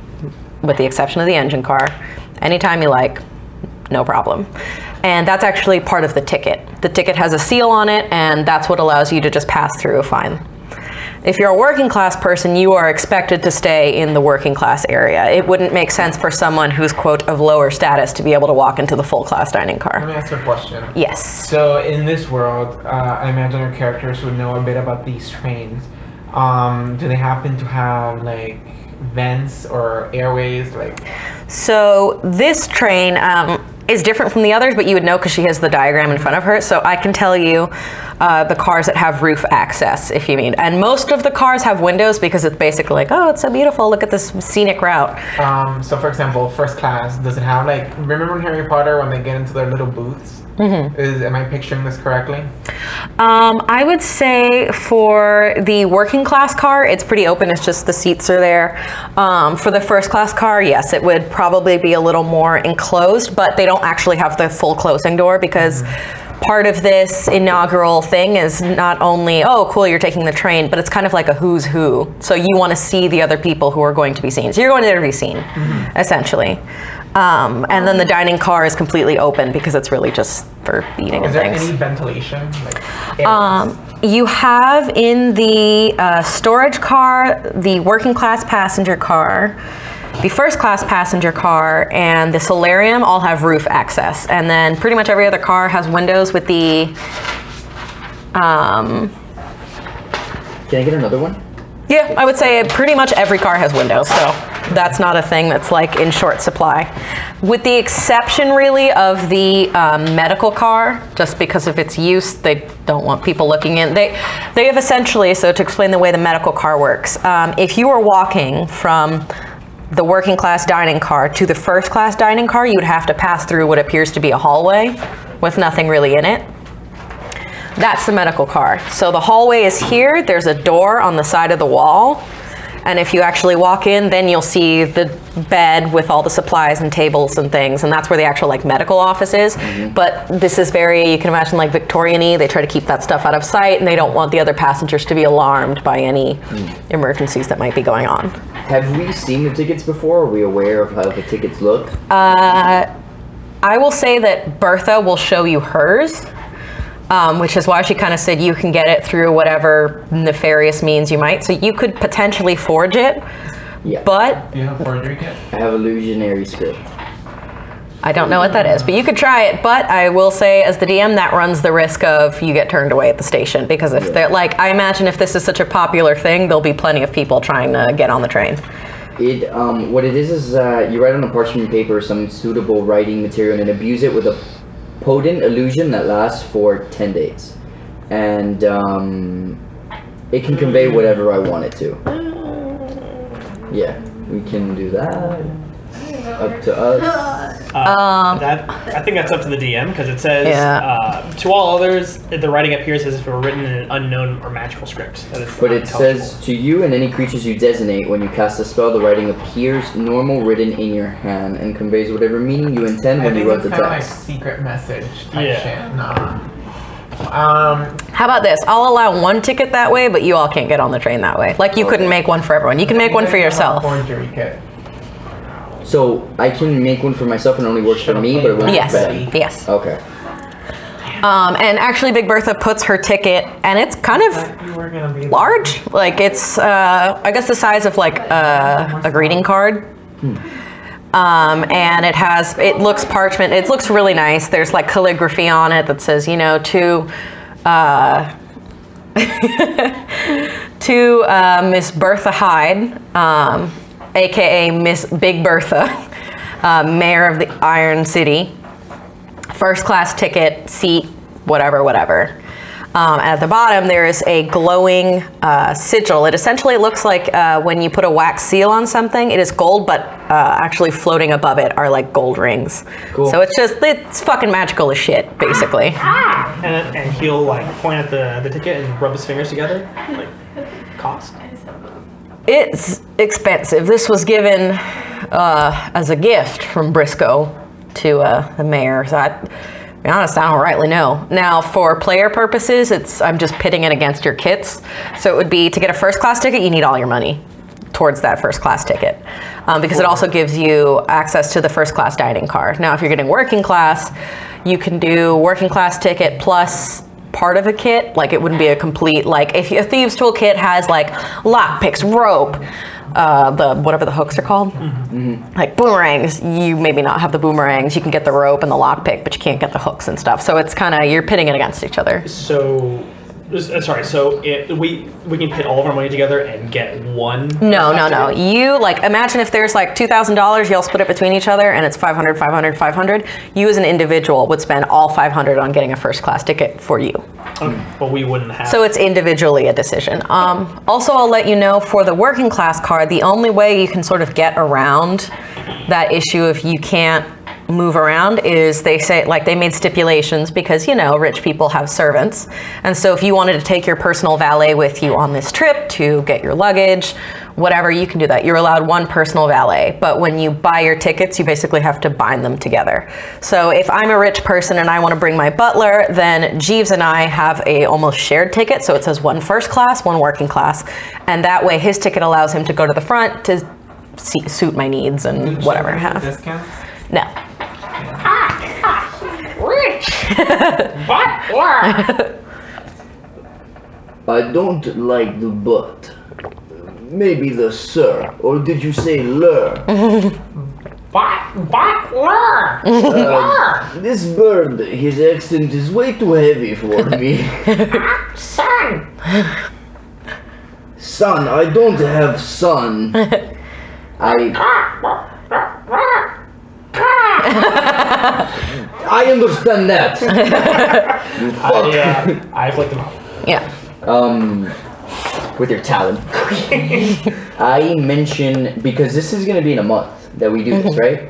with the exception of the engine car, anytime you like, no problem. And that's actually part of the ticket. The ticket has a seal on it, and that's what allows you to just pass through fine. If you're a working class person, you are expected to stay in the working class area. It wouldn't make sense for someone who's, quote, of lower status to be able to walk into the full class dining Let car. me ask you a question. Yes. So in this world, I imagine our characters would know a bit about these trains. Do they happen to have like vents or airways? Like, So this train is different from the others, but you would know because she has the diagram in front of her. So I can tell you the cars that have roof access, if you mean. And most of the cars have windows because it's basically like, oh, it's so beautiful, look at this scenic route. so for example, first class, does it have like, remember in Harry Potter when they get into their little booths? Am I picturing this correctly? I would say for the working class car, it's pretty open. It's just the seats are there. For the first class car, yes, it would probably be a little more enclosed, but they don't actually have the full closing door because part of this inaugural thing is not only, oh, cool, you're taking the train, but it's kind of like a who's who. So you want to see the other people who are going to be seen. So you're going there to be seen, essentially. And then the dining car is completely open because it's really just for eating and things. Is there any ventilation? Like you have in the storage car, the working class passenger car, the first class passenger car, and the solarium all have roof access. And then pretty much every other car has windows with the... Can I get another one? Yeah, I would say pretty much every car has windows, so that's not a thing that's like in short supply. With the exception really of the medical car, just because of its use, they don't want people looking in. They have essentially, so to explain the way the medical car works, if you were walking from the working class dining car to the first class dining car, you would have to pass through what appears to be a hallway with nothing really in it. That's the medical car. So the hallway is here. There's a door on the side of the wall. And if you actually walk in, then you'll see the bed with all the supplies and tables and things. And that's where the actual like medical office is. But this is very, you can imagine like Victorian-y. They try to keep that stuff out of sight and they don't want the other passengers to be alarmed by any emergencies that might be going on. Have we seen the tickets before? Are we aware of how the tickets look? I will say that Bertha will show you hers. Which is why she kind of said you can get it through whatever nefarious means you might. So you could potentially forge it, but... Do you have a forgery kit? I have illusionary script. I don't know what that is, but you could try it. But I will say, as the DM, that runs the risk of you get turned away at the station. Because if they're like, I imagine if this is such a popular thing, there'll be plenty of people trying to get on the train. What it is you write on a parchment paper some suitable writing material and abuse it with a potent illusion that lasts for 10 days. And it can convey whatever I want it to. Yeah, we can do that. Up to us. I think that's up to the DM because it says, to all others, the writing appears as if it were written in an unknown or magical script. But it says, to you and any creatures you designate, when you cast a spell, the writing appears normal written in your hand and conveys whatever meaning you intend when you wrote the text. Like secret message type shit. Nah. How about this? I'll allow one ticket that way, but you all can't get on the train that way. Like you couldn't make one for everyone. You can make one for yourself. Forgery kit. So I can make one for myself and it only works for me, but it won't work for them. Yes. Okay. And actually Big Bertha puts her ticket, and it's kind of large. Like it's, I guess the size of like a greeting card. And it looks parchment. It looks really nice. There's like calligraphy on it that says, you know, to Miss Bertha Hyde, aka Miss Big Bertha, Mayor of the Iron City, first class ticket, seat, whatever. At the bottom there is a glowing sigil. It essentially looks like when you put a wax seal on something. It is gold, but actually floating above it are like gold rings. Cool. So it's fucking magical as shit, basically. And he'll like point at the ticket and rub his fingers together. Like, cost? It's expensive. This was given as a gift from Briscoe to the mayor. So to be honest, I don't rightly know. Now, for player purposes, I'm just pitting it against your kits. So it would be to get a first class ticket, you need all your money towards that first class ticket. Because it also gives you access to the first class dining car. Now, if you're getting working class, you can do working class ticket plus part of a kit. Like it wouldn't be a complete, like if a thieves tool kit has like lock picks, rope, the whatever the hooks are called, like boomerangs, you maybe not have the boomerangs. You can get the rope and the lock pick, but you can't get the hooks and stuff. So it's kind of, you're pitting it against each other. So we can pit all of our money together and get one? No. You, like, imagine if there's like $2,000, you'll split it between each other and it's 500, 500, 500. You as an individual would spend all 500 on getting a first class ticket for you. Okay, but we wouldn't have. So it's individually a decision. Also, I'll let you know for the working class card, the only way you can sort of get around that issue if you can't move around is they say, like, they made stipulations because, you know, rich people have servants. And so if you wanted to take your personal valet with you on this trip to get your luggage, whatever, you can do that. You're allowed one personal valet, but when you buy your tickets, you basically have to bind them together. So if I'm a rich person and I want to bring my butler, then Jeeves and I have a almost shared ticket. So it says one first class, one working class. And that way his ticket allows him to go to the front to suit my needs and whatever I have. Discounts? No. Rich! Butler! I don't like the but. Maybe the sir, or did you say lur? Butler! This bird, his accent is way too heavy for me. Son! Son, I don't have son. I understand that. You fuck. I flicked him off. Yeah. With your talon. I mentioned, because this is gonna be in a month that we do this, right?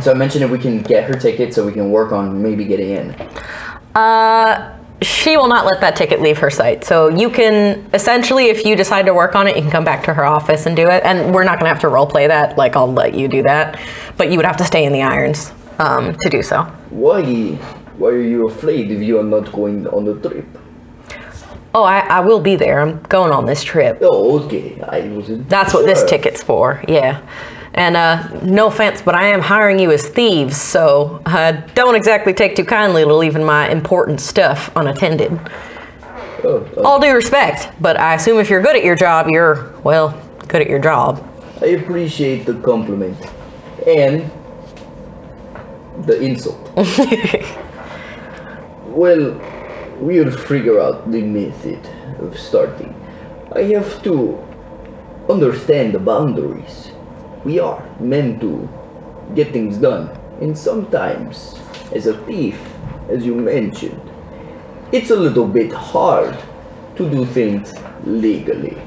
So I mentioned if we can get her ticket so we can work on maybe getting in. She will not let that ticket leave her site. So you can, essentially, if you decide to work on it, you can come back to her office and do it. And we're not gonna have to role play that, like I'll let you do that. But you would have to stay in the irons to do so. Why are you afraid if you are not going on the trip? Oh, I will be there. I'm going on this trip. Oh, okay. I wasn't That's what this sure. ticket's for, yeah. And no offense, but I am hiring you as thieves, so don't exactly take too kindly to leaving my important stuff unattended. All due respect, but I assume if you're good at your job, you're, well, good at your job. I appreciate the compliment. And the insult. Well, we'll figure out the method of starting. I have to understand the boundaries. We are meant to get things done. And sometimes, as a thief, as you mentioned, it's a little bit hard to do things legally.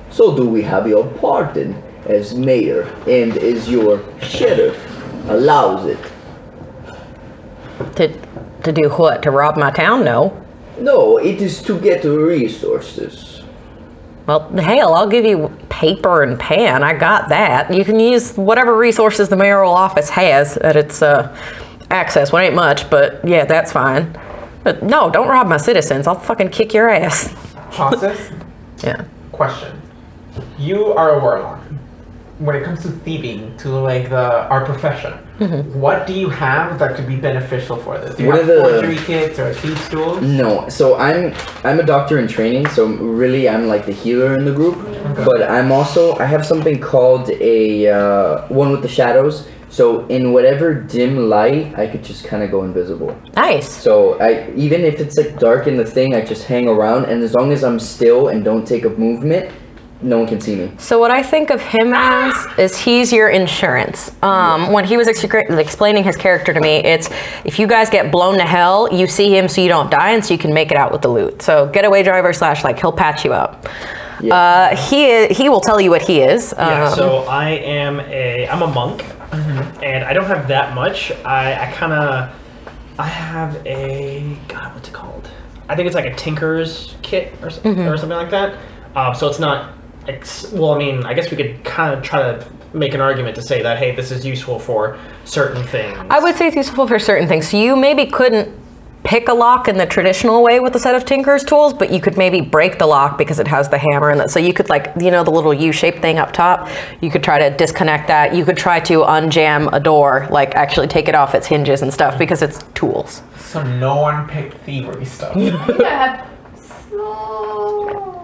So do we have your pardon as mayor and as your sheriff allows it? To do what? To rob my town? No. No, it is to get resources. Well, hell, I'll give you paper and pen. I got that. You can use whatever resources the mayoral office has at its access. Well, ain't much, but yeah, that's fine. But no, don't rob my citizens. I'll fucking kick your ass. Process? Yeah. Question. You are a warlock. When it comes to thieving, to like our profession, what do you have that could be beneficial for this? Do you have forgery kits or thieves tools? No, so I'm a doctor in training, so really I'm like the healer in the group. Okay. But I have something called a one with the shadows. So in whatever dim light, I could just kind of go invisible. Nice. So even if it's like dark in the thing, I just hang around, and as long as I'm still and don't take a movement, no one can see me. So what I think of him as is he's your insurance. When he was explaining his character to me, it's if you guys get blown to hell, you see him so you don't die and so you can make it out with the loot. So getaway driver / like he'll patch you up. Yeah. He will tell you what he is. So I'm a monk, and I don't have that much. I have a, God, what's it called? I think it's like a tinker's kit or something like that. So it's not, well, I mean, I guess we could kind of try to make an argument to say that, hey, this is useful for certain things. I would say it's useful for certain things. So you maybe couldn't pick a lock in the traditional way with a set of tinker's tools, but you could maybe break the lock because it has the hammer in it. So you could, like, you know, the little U-shaped thing up top, you could try to disconnect that. You could try to unjam a door, like actually take it off its hinges and stuff because it's tools. So no one picked thievery stuff. You gotta have slow.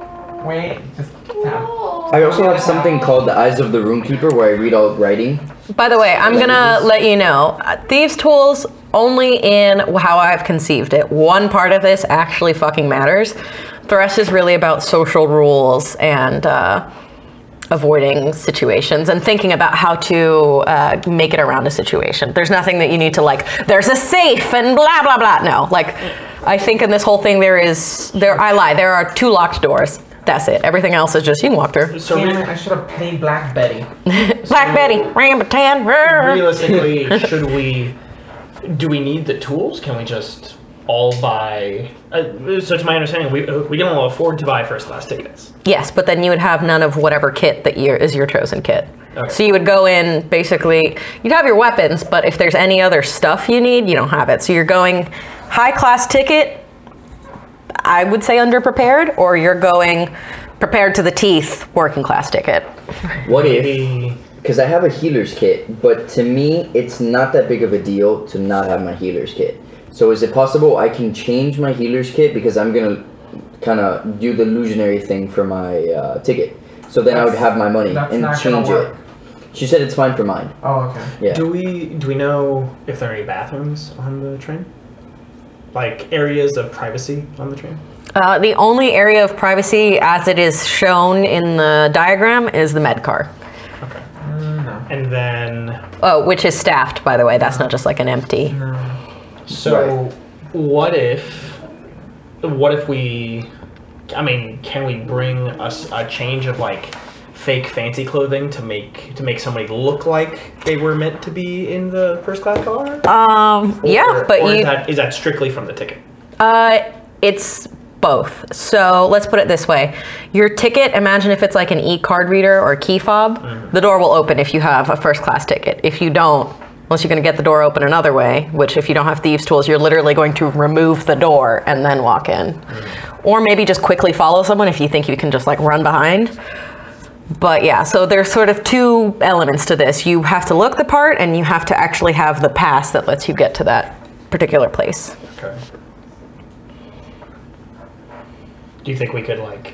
Wait, just tap. I also have something called the Eyes of the Roomkeeper where I read all writing. By the way, I'm gonna let you know, thieves' tools only in how I've conceived it. One part of this actually fucking matters. The rest is really about social rules and avoiding situations and thinking about how to make it around a situation. There's nothing that you need to, like, there's a safe and blah, blah, blah. No, like, I think in this whole thing there are 2 locked doors. That's it. Everything else is just, you can walk through. So I should have played Black Betty. Black Betty, Rambutan. Realistically, should we do we need the tools? Can we just all buy? So to my understanding, we can all afford to buy first class tickets. Yes, but then you would have none of whatever kit that is your chosen kit. Okay. So you would go in, basically, you'd have your weapons, but if there's any other stuff you need, you don't have it. So you're going high class ticket, I would say underprepared, or you're going prepared to the teeth, working class ticket. What if, because I have a healer's kit, but to me, it's not that big of a deal to not have my healer's kit. So is it possible I can change my healer's kit, because I'm going to kind of do the illusionary thing for my ticket. So then I would have my money and change it. She said it's fine for mine. Oh, okay. Yeah. Do we know if there are any bathrooms on the train? Like areas of privacy on the train? The only area of privacy, as it is shown in the diagram, is the med car. Okay. No. And then, Oh, which is staffed, by the way. That's not just like an empty. so what if we, I mean, can we bring us a change of like fake fancy clothing to make somebody look like they were meant to be in the first class car? Yeah, but or you. is that strictly from the ticket? It's both. So let's put it this way. Your ticket, imagine if it's like an e-card reader or a key fob, the door will open if you have a first class ticket. If you don't, unless you're going to get the door open another way, which if you don't have thieves tools, you're literally going to remove the door and then walk in. Or maybe just quickly follow someone if you think you can just like run behind. But yeah, so there's sort of two elements to this. You have to look the part, and you have to actually have the pass that lets you get to that particular place. Okay. Do you think we could, like,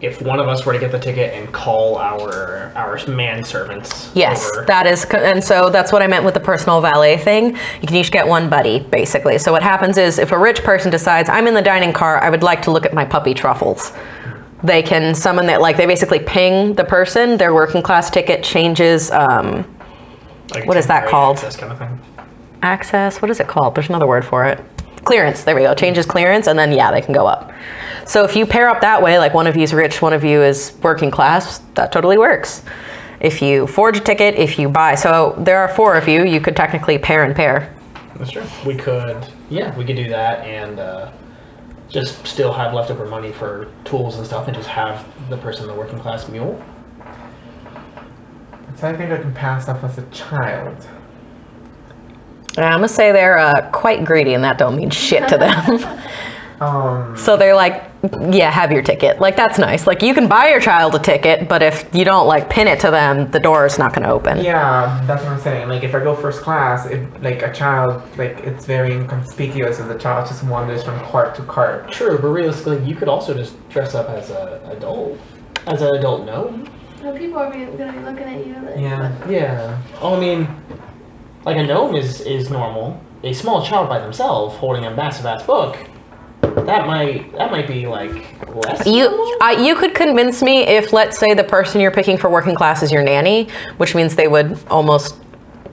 if one of us were to get the ticket and call our manservants Yes, over? that is, and so that's what I meant with the personal valet thing. You can each get one buddy, basically. So what happens is, if a rich person decides, I'm in the dining car, I would like to look at my puppy Truffles, they can summon that, like, they basically ping the person, their working class ticket changes, Like what is that temporary called? access kind of thing? Access, what is it called? There's another word for it. Clearance, there we go, changes clearance, and then yeah, they can go up. So if you pair up that way, like one of you is rich, one of you is working class, that totally works. If you forge a ticket, if you buy, so there are 4 of you, you could technically pair and pair. That's true. We could do that and just still have leftover money for tools and stuff, and just have the person in the working class mule. So I think I can pass off as a child. I'm gonna say they're quite greedy, and that don't mean shit to them. So they're like, yeah, have your ticket. Like, that's nice. Like, you can buy your child a ticket, but if you don't, like, pin it to them, the door is not gonna open. Yeah, that's what I'm saying. Like, if I go first class, like, a child, like, it's very inconspicuous if the child just wanders from cart to cart. True, but realistically, you could also just dress up as an adult gnome. No, people are gonna be looking at you. Like, Yeah. Yeah. Oh, I mean, like a gnome is normal. A small child by themselves holding a massive ass book, that might be like less. You could convince me if, let's say, the person you're picking for working class is your nanny, which means they would almost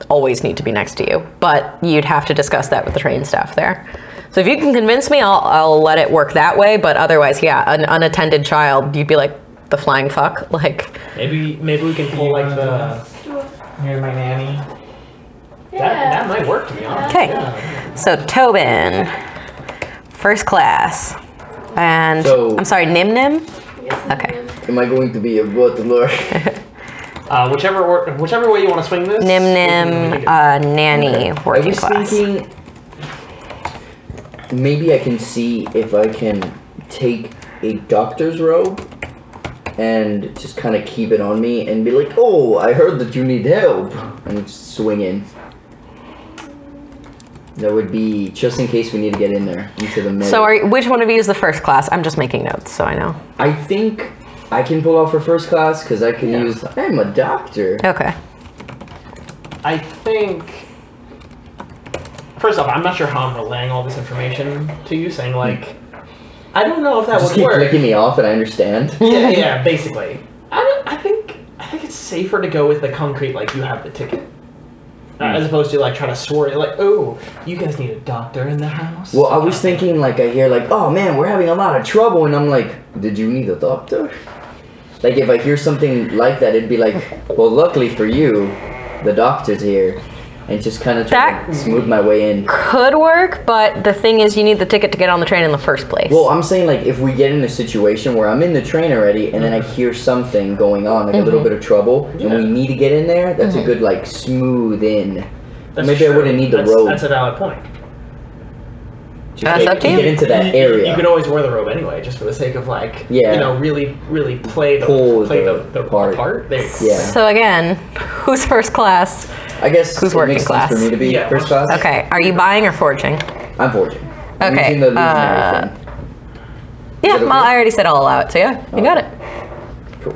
always need to be next to you. But you'd have to discuss that with the train staff there. So if you can convince me, I'll let it work that way. But otherwise, yeah, an unattended child, you'd be like the flying fuck. Like, maybe we can pull like the. Here's my nanny. That might work, to be honest. okay. Yeah. So Tobin, first class, and So- I'm sorry, Nim Nim. Yes, Okay. Am I going to be a butler? Whichever way you want to swing this. Nim Nim, nanny, I working was class. thinking maybe I can see if I can take a doctor's robe and just kind of keep it on me and be like, oh, I heard that you need help, and just swing in. That would be just in case we need to get in there into the middle. So which one of you is the first class? I'm just making notes so I know. I think I can pull off for first class because I can use. I'm a doctor. Okay. I think. First off, I'm not sure how I'm relaying all this information to you, saying like, I don't know if that Just would keep work. flicking me off and I understand. Yeah, basically. I think it's safer to go with the concrete, like you have the ticket, as opposed to like try to swerve it, like, oh, you guys need a doctor in the house. Well, I was thinking, like, I hear, like, oh man, we're having a lot of trouble, and I'm like, did you need a doctor? Like, if I hear something like that, it'd be like, well, luckily for you, the doctor's here. and just kind of try to smooth my way in. Could work, but the thing is, you need the ticket to get on the train in the first place. Well, I'm saying like if we get in a situation where I'm in the train already, and then I hear something going on, like a little bit of trouble, and we need to get in there, that's a good like smooth in. Maybe I wouldn't need the robe. That's a valid point. That's up to you. Get into that area. You could always wear the robe anyway, just for the sake of like, really play the part. There you go. Yeah. So again, who's first class? I guess who's it working makes class? sense for me to be first class. Okay. Are you buying or forging? I'm forging. I'm Okay. using the illusionary thing. Yeah. Well, I already said I'll allow it. So yeah, you got it. Cool.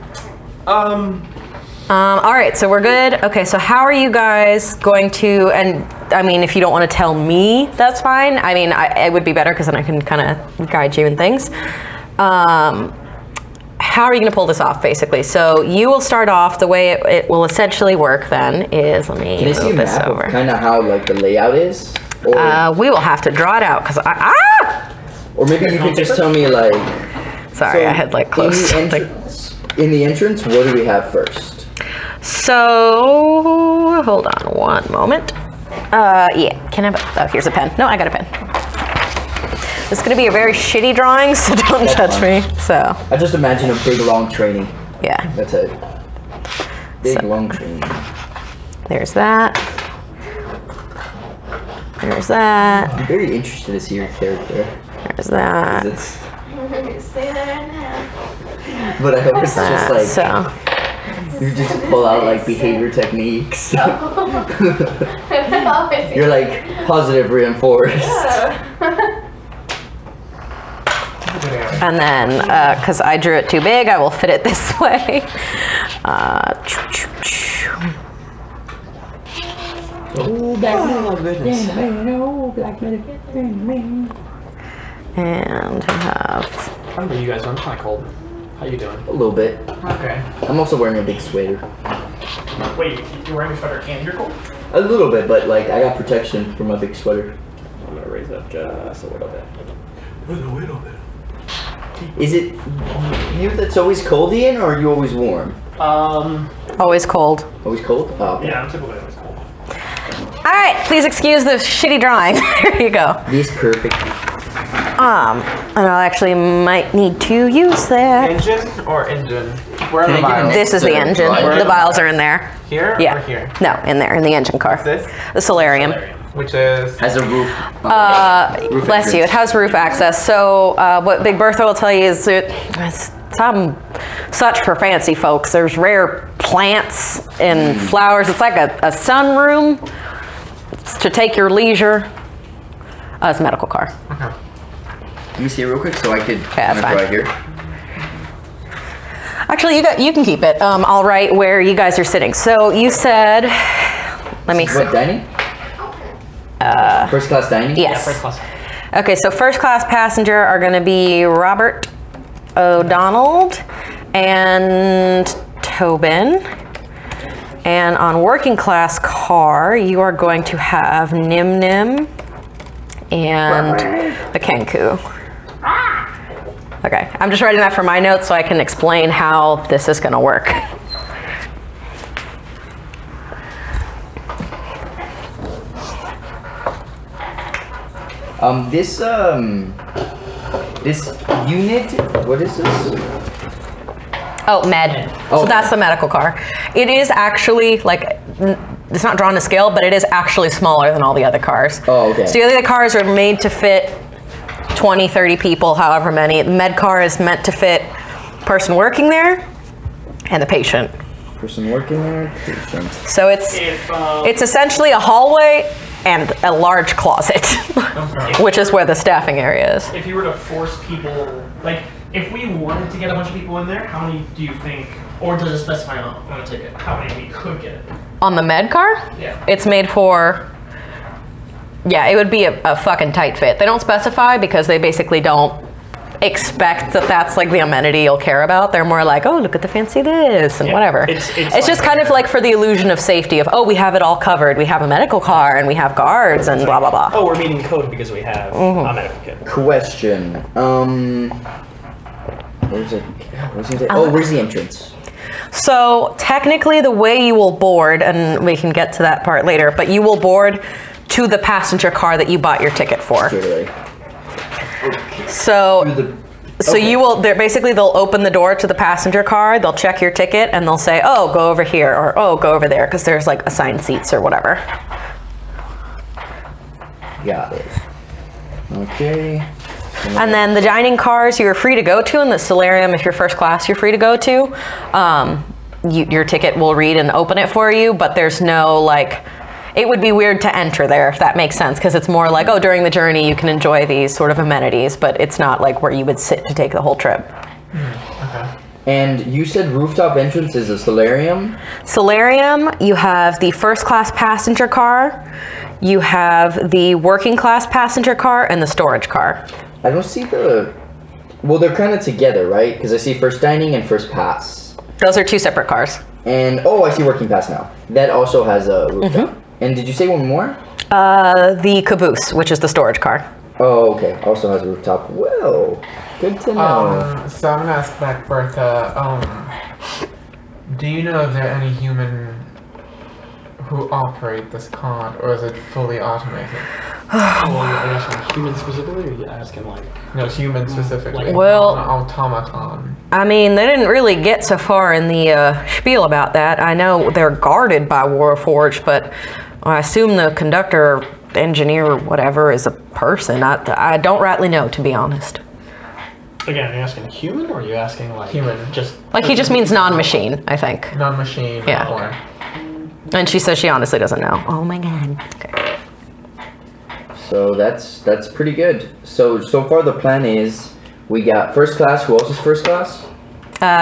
All right, so we're good. Okay, so how are you guys going to, and I mean, if you don't want to tell me, that's fine. I mean, it would be better because then I can kind of guide you in things. How are you going to pull this off, basically? So you will start off, the way it will essentially work then is, let me Can I see a move this map over. of kind of how like the layout is? Or, We will have to draw it out because or maybe you could just tell me like. Sorry, so I had like close. In the entrance, what do we have first? So, hold on one moment. Yeah, can I, oh, here's a pen. No, I got a pen. This is going to be a very shitty drawing, so don't touch me. So, I just imagine a big long training. yeah. That's it. Big long training. There's that. There's that. I'm very interested to see your character. There's that. It's, Say that right now. but I hope it's just like So, you just pull out like behavior techniques. You're like positive reinforced. and then, because I drew it too big, I will fit it this way. Oh, black And I have. How are you guys? I'm kind of cold. How you doing? A little bit. Okay. I'm also wearing a big sweater. Wait, you're wearing a sweater and you're cold? A little bit, but like I got protection from my big sweater. I'm gonna raise up just a little bit. Is it you that's always cold, Ian, or are you always warm? Always cold. Always cold? Oh, okay. Yeah, I'm typically always cold. All right, please excuse the shitty drawing. There you go. This perfect. And I actually might need to use that. Engine or engine? Where are Can the I get vials? This is the engine. The vials are in there. Here Yeah. or here? No, in there, in the engine car. This? The solarium. Which is... Has a roof. Roof Bless you. It entrance. has roof access. So what Big Bertha will tell you is it's such for fancy folks. There's rare plants and flowers. It's like a sunroom. It's to take your leisure. It's a medical car. Okay. Let me see it real quick so I could that's fine. right here. Actually, you can keep it. I'll write where you guys are sitting. So you said, let me see. What, dining? First class dining? Yes. First class. Okay, so first class passenger are going to be Robert O'Donnell and Tobin. And on working class car, you are going to have Nim Nim and the Kenku. Okay, I'm just writing that for my notes so I can explain how this is going to work. This unit, what is this? Oh, med. Oh. So that's the medical car. It is actually like, it's not drawn to scale, but it is actually smaller than all the other cars. Oh, okay. So the other cars are made to fit 20, 30 people, however many. The med car is meant to fit person working there and the patient. Person working there, patient. So it's essentially a hallway and a large closet, which is where the staffing area is. If you were to force people, like, if we wanted to get a bunch of people in there, how many do you think, or does it specify on a ticket, how many we could get? On the med car? Yeah. It's made for, yeah, it would be a fucking tight fit. They don't specify because they basically don't expect that that's like the amenity you'll care about. They're more like, oh, look at the fancy this and Yeah, whatever. it's just like- kind of like for the illusion of safety of, oh, we have it all covered. We have a medical car and we have guards and blah, blah, blah. Oh, we're meeting code because we have a medical kit. Question. Where's it? Where's the entrance? So technically the way you will board, and we can get to that part later, but you will board to the passenger car that you bought your ticket for. Straight away. So Okay. you will, they'll open the door to the passenger car, they'll check your ticket, and they'll say, oh, go over here, or oh, go over there, because there's like assigned seats or whatever. Got it. Okay. And then the dining cars you're free to go to, and the solarium, if you're first class, you're free to go to. Your ticket will read and open it for you, but there's no like, it would be weird to enter there, if that makes sense, because it's more like, oh, during the journey you can enjoy these sort of amenities, but it's not like where you would sit to take the whole trip. Okay. And you said rooftop entrance is a solarium? Solarium, you have the first class passenger car, you have the working class passenger car, and the storage car. I don't see the... Well, they're kind of together, right? Because I see first dining and first pass. Those are two separate cars. And, oh, I see working pass now. That also has a rooftop. And did you say one more? The caboose, which is the storage car. Oh, okay. Also has a rooftop. Well, good to know. So I'm gonna ask back, Bertha. Do you know if there are any human who operate this car, or is it fully automated? Are you asking human specifically, or are you asking like? No, human specifically. Well- An automaton. I mean, they didn't really get so far in the spiel about that. I know they're guarded by Warforged, but I assume the conductor, engineer, whatever, is a person. I don't rightly know, to be honest. Again, are you asking human, or are you asking like Human. Just Like, he just means non-machine, I think. Non-machine. Yeah. Or And she says she honestly doesn't know. Oh my god. Okay. So that's pretty good. So far the plan is we got first class. Who else is first class?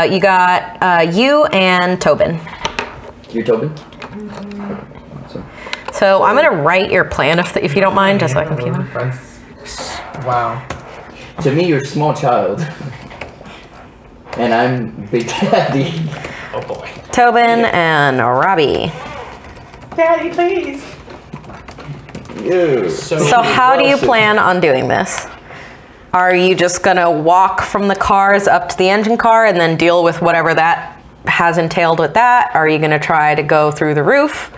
You got you and Tobin. You're Tobin? Awesome. So I'm gonna write your plan if you don't mind, just so I can keep them. Wow. To me, you're a small child. And I'm Big Daddy. oh boy. Tobin and Robbie. Daddy, please. Ew. So how do you plan on doing this? Are you just gonna walk from the cars up to the engine car and then deal with whatever that has entailed with that? Are you gonna try to go through the roof?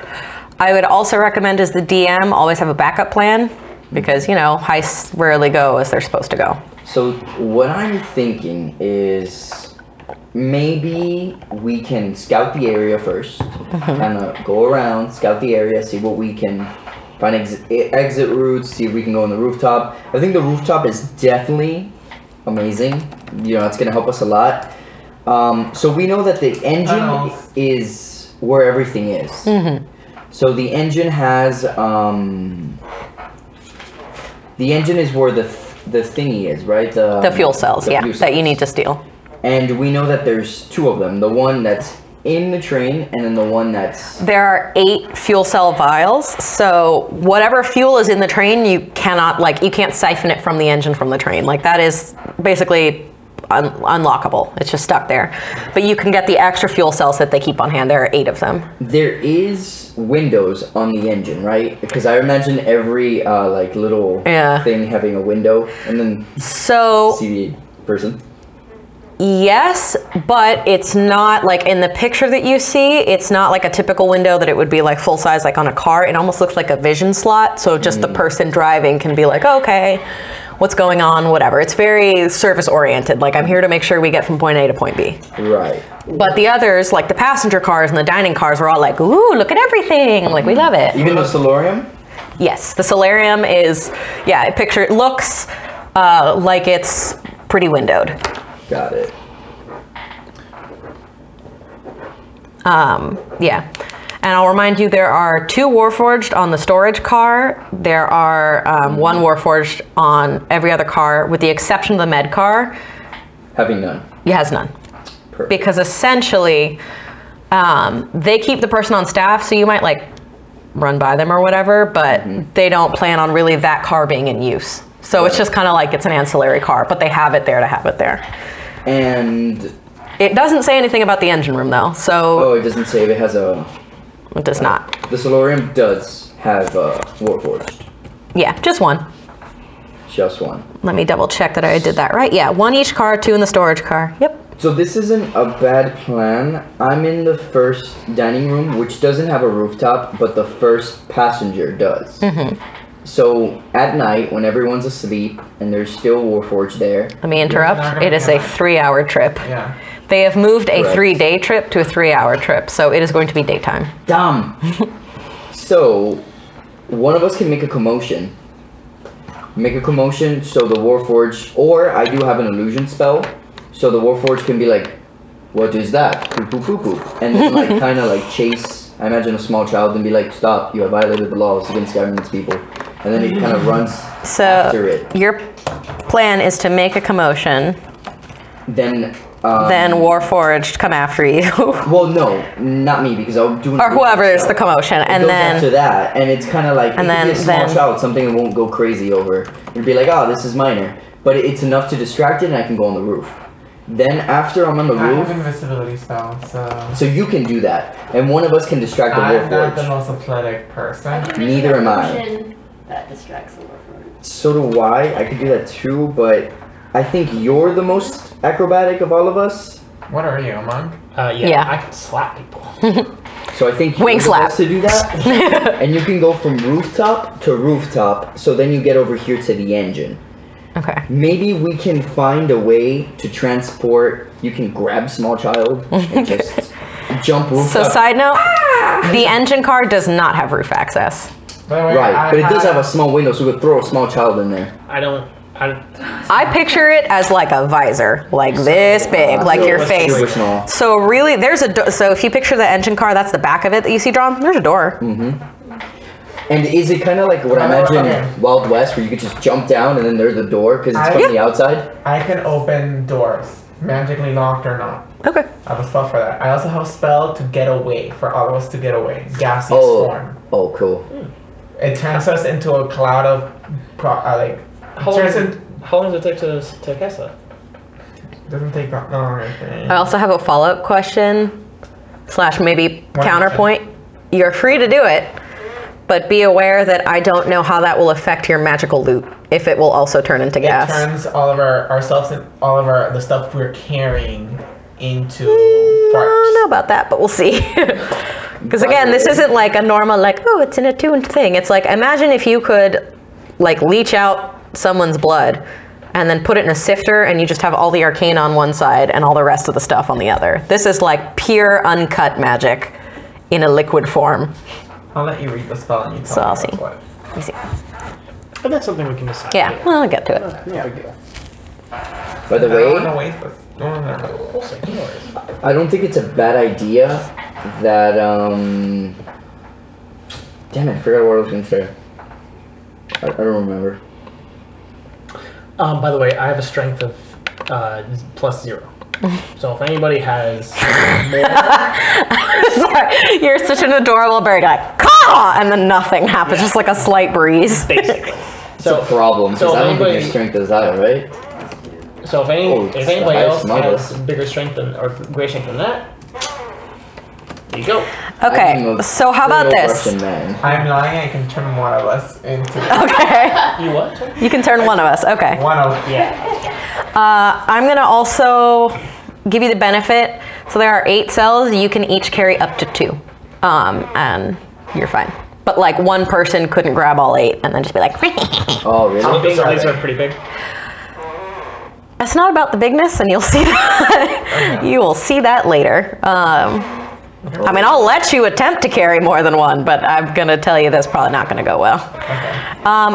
I would also recommend, as the DM, always have a backup plan, because, you know, heists rarely go as they're supposed to go. So what I'm thinking is maybe we can scout the area first, kind of go around, scout the area, see what we can find, exit routes, see if we can go on the rooftop. I think the rooftop is definitely amazing. You know, it's gonna help us a lot. So we know that the engine is where everything is. So the engine has the engine is where the thingy is, right? The fuel cells, the yeah, fuel that you cells. need to steal. And we know that there's two of them. The one that's in the train, and then the one that's... There are 8 fuel cell vials, so whatever fuel is in the train, you cannot, like, you can't siphon it from the engine from the train. Like, that is basically unlockable. It's just stuck there. But you can get the extra fuel cells that they keep on hand. There are 8 of them. There is windows on the engine, right? Because I imagine every like little thing having a window, and then so see the person. Yes, but it's not like in the picture that you see, it's not like a typical window that it would be like full size like on a car. It almost looks like a vision slot, so just the person driving can be like, okay, what's going on, whatever. It's very service oriented, like I'm here to make sure we get from point A to point B. Right. But the others, like the passenger cars and the dining cars, are all like, ooh, look at everything, like we love it. Even the solarium? Yes, the solarium is, yeah, picture, it looks like it's pretty windowed. Got it. Yeah. And I'll remind you, there are 2 Warforged on the storage car. There are 1 Warforged on every other car, with the exception of the med car. Having none. It has none. Perfect. Because essentially, they keep the person on staff, so you might like run by them or whatever, but they don't plan on really that car being in use. So it's just kind of like it's an ancillary car, but they have it there to have it there. And it doesn't say anything about the engine room though, so oh, it doesn't say if it has a... It does not. The solarium does have Warforged. Yeah, just 1. Just 1. Let me double check that I did that right. Yeah, 1 each car, 2 in the storage car. Yep. So this isn't a bad plan. I'm in the first dining room, which doesn't have a rooftop, but the first passenger does. So at night, when everyone's asleep and there's still Warforged there. Let me interrupt. It is a 3-hour trip. Yeah. They have moved a Correct. 3-day trip to a 3-hour trip, so it is going to be daytime. Dumb. So one of us can make a commotion. Make a commotion so the Warforged, or I do have an illusion spell, so the Warforged can be like, what is that? Poo poo poo poo. And then like kind of like chase, I imagine a small child and be like, stop, you have violated the laws against government's people. And then it kind of runs after it. Your plan is to make a commotion, Then Warforged come after you. well, no, not me, because I'll do Or whoever is the commotion, and goes then after that, and it's kind of like and it could be a then- small then- child, something it won't go crazy over. It'd be like, oh, this is minor, but it's enough to distract it, and I can go on the roof. Then after I'm on the I have roof, invisibility spell, so you can do that, and one of us can distract the I'm not the Warforged. most athletic person. Neither am I. Illusion that distracts the Warforged. So do I could do that too, but I think you're the most acrobatic of all of us. What are you, a monk? Yeah. I can slap people. So I think Wing you're the slap. best to do that. And you can go from rooftop to rooftop, so then you get over here to the engine. Okay. Maybe we can find a way to transport. You can grab small child and just jump So rooftop. side note, the engine car does not have roof access. By the way, Right, but it does have a small window, so we could throw a small child in there. I picture it as like a visor, like this big, like your face. Super small. So really, there's a so if you picture the engine car, that's the back of it that you see drawn. There's a door. And is it kind of like what I imagine Okay. Wild West, where you could just jump down and then there's a door because it's from Yeah. the outside? I can open doors, magically locked or not. Okay. I have a spell for that. I also have a spell to get away, for all of us to get away. Gaseous storm. Oh, cool. It turns us into a cloud of, How long does it take to cast that? Doesn't take that long, I think. I also have a follow-up question / maybe counterpoint. You're free to do it, but be aware that I don't know how that will affect your magical loot. If it will also turn into It gas. turns all of ourselves and all of the stuff we're carrying into I don't know parts. about that, but we'll see. Because again, this isn't like a normal like, oh, it's an attuned thing. It's like, imagine if you could like leech out someone's blood and then put it in a sifter and you just have all the arcane on one side and all the rest of the stuff on the other. This is like pure uncut magic in a liquid form. I'll let you read the spell and you tell So me I'll what's see. what. You see. But that's something we can decide. Yeah, well, I'll get to it. No big deal. By the I don't want to way, waste this. No. We'll see. No worries. I don't think it's a bad idea that, damn it, I forgot what I was going to say. I don't remember. By the way, I have a strength of +0. So if anybody has more, Sorry, you're such an adorable bird. You're like, caw, and then nothing happens, just like a slight breeze. basically. It's a problem, because so I don't think anybody- your strength is high, right? So if it's anybody the else highest has bigger strength than or greater strength than that, there you go. I'm Okay, a so how about little this? Russian man. I'm lying. I can turn one of us into Okay, You what? Sorry? you can turn one of us. Okay. one of. Yeah. I'm gonna also give you the benefit. So there are 8 cells. You can each carry up to 2, and you're fine. But like one person couldn't grab all 8 and then just be like. Oh, really? How big So are these they? are pretty big. It's not about the bigness, and you'll see that. Okay. You will see that later. I mean, I'll let you attempt to carry more than one, but I'm gonna tell you that's probably not gonna go well.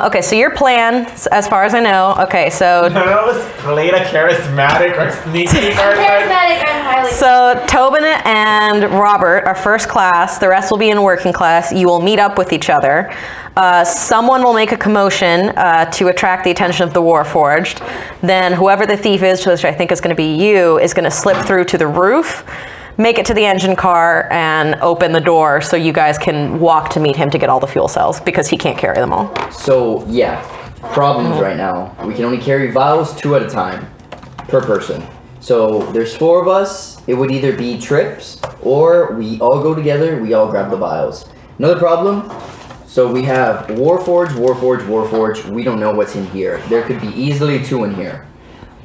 Okay, so your plan, as far as I know, okay, so None of us played a charismatic or sneaky person. Charismatic, I'm highly. So Tobin and Robert are first class. The rest will be in working class. You will meet up with each other. Someone will make a commotion to attract the attention of the Warforged. Then whoever the thief is, which I think is going to be you, is going to slip through to the roof, make it to the engine car, and open the door so you guys can walk to meet him to get all the fuel cells because he can't carry them all. So, yeah, problems right now. We can only carry vials 2 at a time per person. So there's 4 of us. It would either be trips or we all go together, we all grab the vials. Another problem, so we have Warforged. We don't know what's in here. There could be easily 2 in here.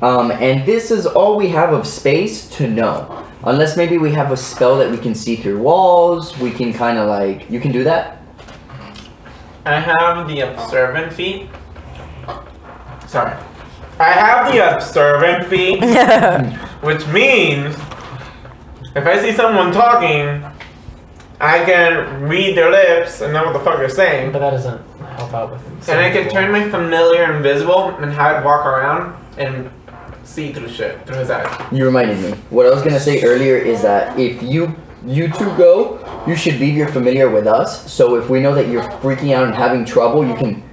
And this is all we have of space to know. Unless maybe we have a spell that we can see through walls, we can kind of like... You can do that? I have the observant feat. Sorry. I have the observant feat, which means if I see someone talking, I can read their lips and know what the fuck they're saying. But that doesn't help out with. And I can turn my familiar invisible and have it walk around and see through shit through his eyes. You reminded me. What I was gonna say earlier is that if you two go, you should leave your familiar with us. So if we know that you're freaking out and having trouble, you can,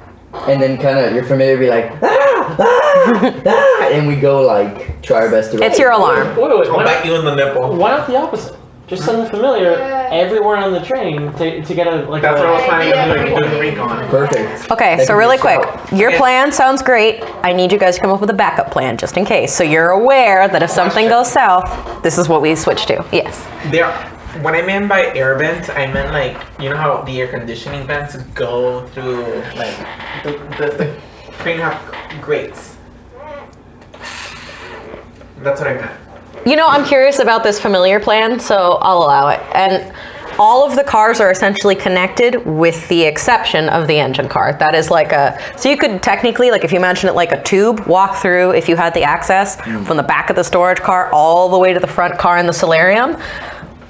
and then kind of your familiar be like, ah, ah, ah, and we go like try our best to. It's your alarm. Wait, I'll bite you in the nipple. Why not the opposite? Just send the familiar everywhere on the train to get a like. That's what I was planning on Yeah. doing the recon. Perfect. Okay, That so can really be quick, solved. your Okay. plan sounds great. I need you guys to come up with a backup plan just in case. So you're aware that if something goes south, this is what we switch to. Yes. There, what I meant by air vents, I meant like, you know how the air conditioning vents go through, like, the train have grates. That's what I meant. You know, I'm curious about this familiar plan, so I'll allow it. And all of the cars are essentially connected with the exception of the engine car. That is like so you could technically, like if you imagine it like a tube, walk through, if you had the access, from the back of the storage car all the way to the front car in the solarium.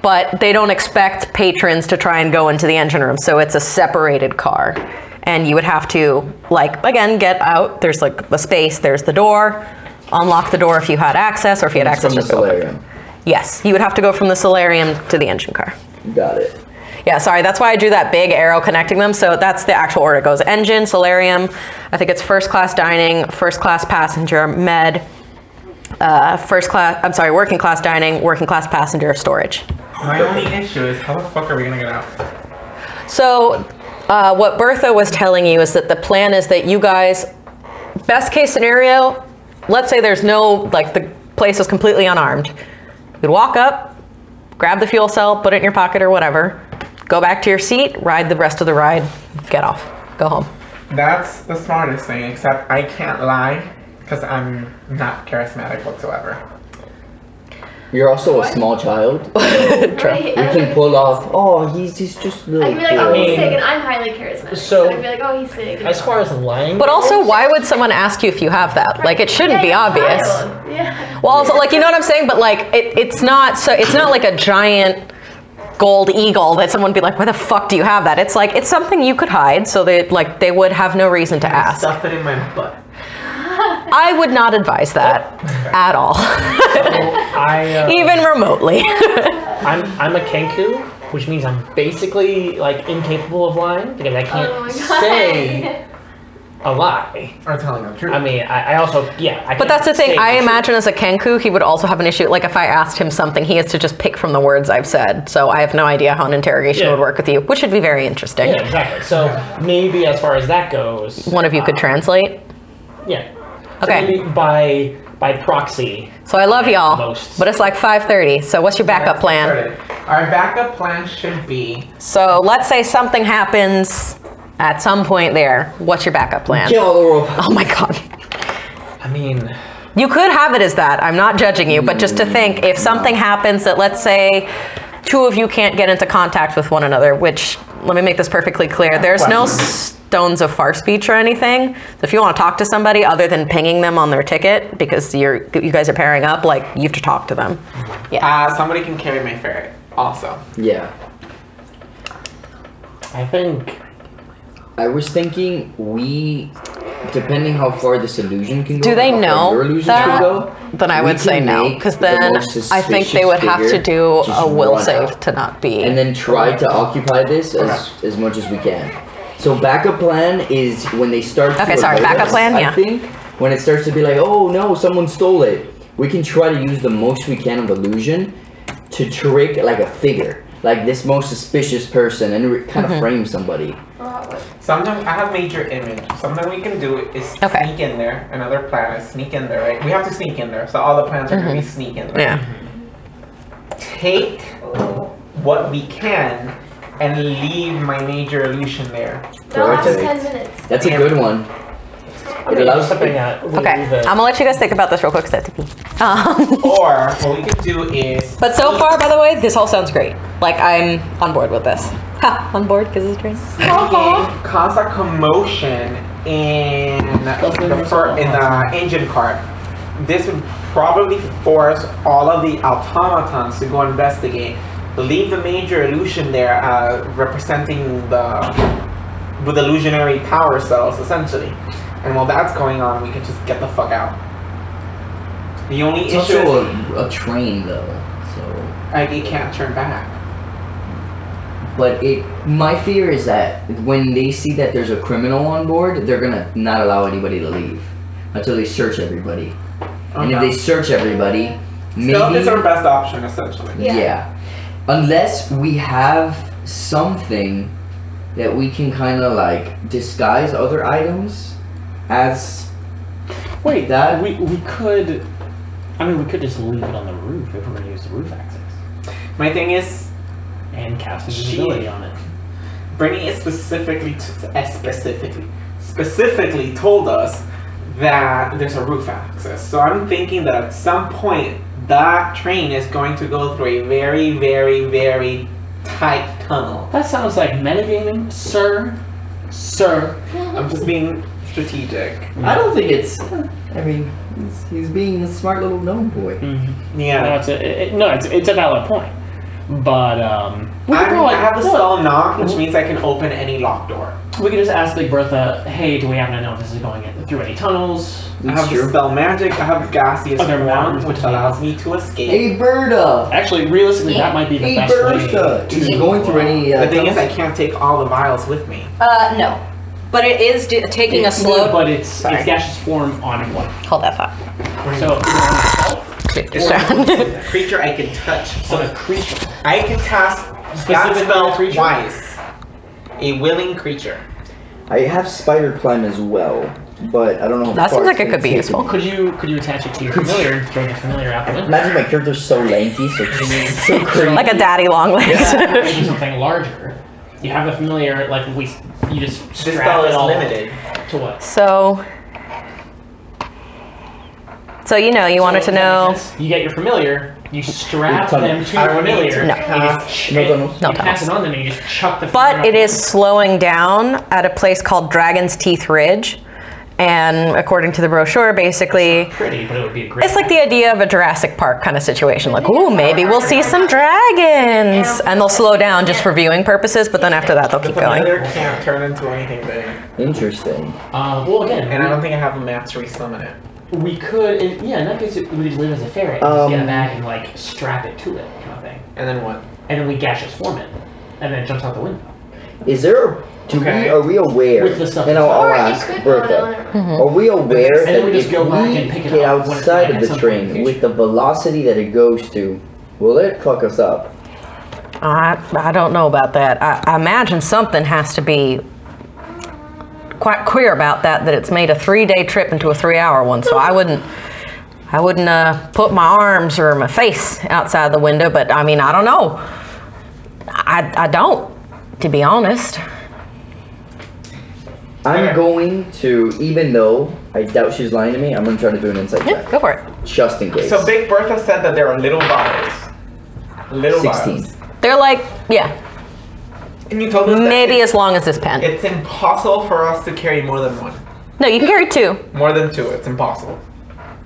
But they don't expect patrons to try and go into the engine room, so it's a separated car. And you would have to, like, again, get out. There's like a space, there's the door. Unlock the door if you had access, or if you had access From the just open. solarium. Yes, you would have to go from the solarium to the engine car. Got it. Yeah, sorry, that's why I drew that big arrow connecting them. So that's the actual order. It goes engine, solarium, I think it's first class dining, first class passenger, med, working class dining, working class passenger, storage. My only issue is how the fuck are we gonna get out? So what Bertha was telling you is that the plan is that you guys, best case scenario, let's say there's no, like the place is completely unarmed. You'd walk up, grab the fuel cell, put it in your pocket or whatever, go back to your seat, ride the rest of the ride, get off, go home. That's the smartest thing, except I can't lie, because I'm not charismatic whatsoever. You're also a small child. Right? We can pull off. Oh, he's just really I can be like, cool. oh, he's mean, sick, and I'm highly charismatic. so- So I'd be like, oh, he's sick. As far as lying. But also, why would someone ask you if you have that? Like, it shouldn't be you're a obvious. child. Yeah. Well, also, like, you know what I'm saying? But like, it's not like a giant gold eagle that someone would be like, where the fuck do you have that? It's like, it's something you could hide, so they would have no reason to ask. Stuff it in my butt. I would not advise that at all, even remotely. I'm a Kenku, which means I'm basically like incapable of lying because I can't Oh my God. say a lie. Or telling the truth. I mean, I also, yeah. I But can't that's the thing. say I truth. imagine as a Kenku, he would also have an issue. Like if I asked him something, he has to just pick from the words I've said. So I have no idea how an interrogation Yeah. would work with you, which would be very interesting. Yeah, exactly. So maybe as far as that goes, One of you could translate. Yeah. So Okay. maybe by proxy. So I love y'all, Most. but it's like 5:30. So what's your backup plan? Our backup plan should be So let's say something happens at some point there. What's your backup plan? Kill all the world. Oh my God. I mean, You could have it as that. I'm not judging you, but just to think, if something happens that, let's say, two of you can't get into contact with one another, which, let me make this perfectly clear, there's no stones of far speech or anything. So if you want to talk to somebody other than pinging them on their ticket because you guys are pairing up, like, you have to talk to them. somebody can carry my ferret also. Yeah. I think I was thinking depending how far this illusion can go. Do they how far know your illusion that? can go, Then I we would say can no, make because the then most I think they would have to suspicious do figure a just will run save out. to not be. And then try to occupy this as much as we can. So backup plan is when they start to Okay, sorry, avoid backup us, plan, yeah. I think when it starts to be like, oh no, someone stole it, we can try to use the most we can of illusion to trick like a figure, like this most suspicious person, and kind of frame somebody. Sometimes I have major image. Something we can do is Okay. sneak in there. Another plan is sneak in there, right? We have to sneak in there. So all the plans are gonna be sneak in there. Yeah. Take what we can and leave my major illusion there. That lasts Perfect. 10 minutes. That's a good one. It allows something at Okay, I'm gonna let you guys think about this real quick because I have to pee. Or what we could do is. But so far, by the way, this all sounds great. Like, I'm on board with this. Ha, on board because it's train. Cause a commotion in the engine cart. This would probably force all of the automatons to go investigate. Leave the major illusion there, representing with illusionary power cells, essentially. And while that's going on, we can just get the fuck out. The only It's issue is also a train though, so. it can't turn back. But my fear is that when they see that there's a criminal on board, they're gonna not allow anybody to leave until they search everybody. And if they search everybody, maybe Stealth is our best option, essentially. yeah. Unless we have something that we can kind of like disguise other items as. Wait, that we could. I mean, we could just leave it on the roof if we're going to use the roof access. My thing is, And cast invisibility on it. Brittany is specifically told us that there's a roof access. So I'm thinking that at some point that train is going to go through a very, very, very tight tunnel. That sounds like metagaming, sir. Sir. I'm just being strategic. I don't think it's. I mean, he's being a smart little gnome boy. Mm-hmm. Yeah. It's a valid point. But I have the spell knock, which means I can open any locked door. we could just ask Big Bertha, hey, do we happen to know if this is going through any tunnels? I have the spell magic. I have gaseous Are there form, mountains which between allows me to escape. Hey Berta! Actually, realistically, that might be the Hey best Bertha! way. Is he going through any? The thing is, I tunnels? can't take all the vials with me. No. But it is taking a slow. But it's Sorry. gaseous form on what? Hold that thought. So It's a creature I can touch. So a creature. I can cast that Specific spell creature? twice. A willing creature. I have spider climb as well, but I don't know. how That far seems like it's it could be gonna useful. take Could you attach it to your familiar and throw the familiar out the me. window? Imagine my character's so lanky, so crazy. Like a daddy long legs. Maybe something larger. You have the familiar, like you just This strap spell it is all limited. to what? So you wanted to know. You get your familiar, you strap Tunnel. them to your familiar, No. and you just No tunnels. No you pass tunnels. it on them and you just chuck the But familiar it out is slowing down at a place called Dragon's Teeth Ridge. And according to the brochure, basically, pretty, but it would be a great. it's like the idea of a Jurassic Park kind of situation. Like, ooh, maybe we'll see some dragons. And they'll slow down just for viewing purposes, but then after that, they'll The keep going. familiar can't turn into anything big. Interesting. Well, again, And I don't think I have a map to resummon it. we could, in that case, we could live as a ferret, and just get a bag and like strap it to it, kind of thing, And then what? and then we gaseous form it, and then it jumps out the window. Is there? Are we aware? With the stuff And I'll Or you ask could go Bertha. down Mhm. Are we aware And then that we just if go back we and pick it get up when it's outside at of the some point in the train future? with the velocity that it goes to, will it fuck us up? I don't know about that. I imagine something has to be quite queer about that it's made a 3-day trip into a 3-hour one. So I wouldn't put my arms or my face outside the window. But I mean, I don't know. I don't, to be honest. I'm going to, even though I doubt she's lying to me, I'm going to try to do an insight Yeah, check. go for it. Just in case. So Big Bertha said that there are little vials. Little 16. vials. They're like, yeah, And you told us that maybe as long as this pen. it's impossible for us to carry more than one. No, you can carry 2. More than 2, it's impossible.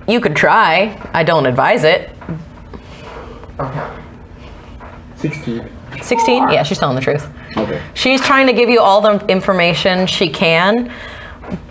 You could try. I don't advise it. Okay. 16. 16? Yeah, she's telling the truth. Okay. She's trying to give you all the information she can,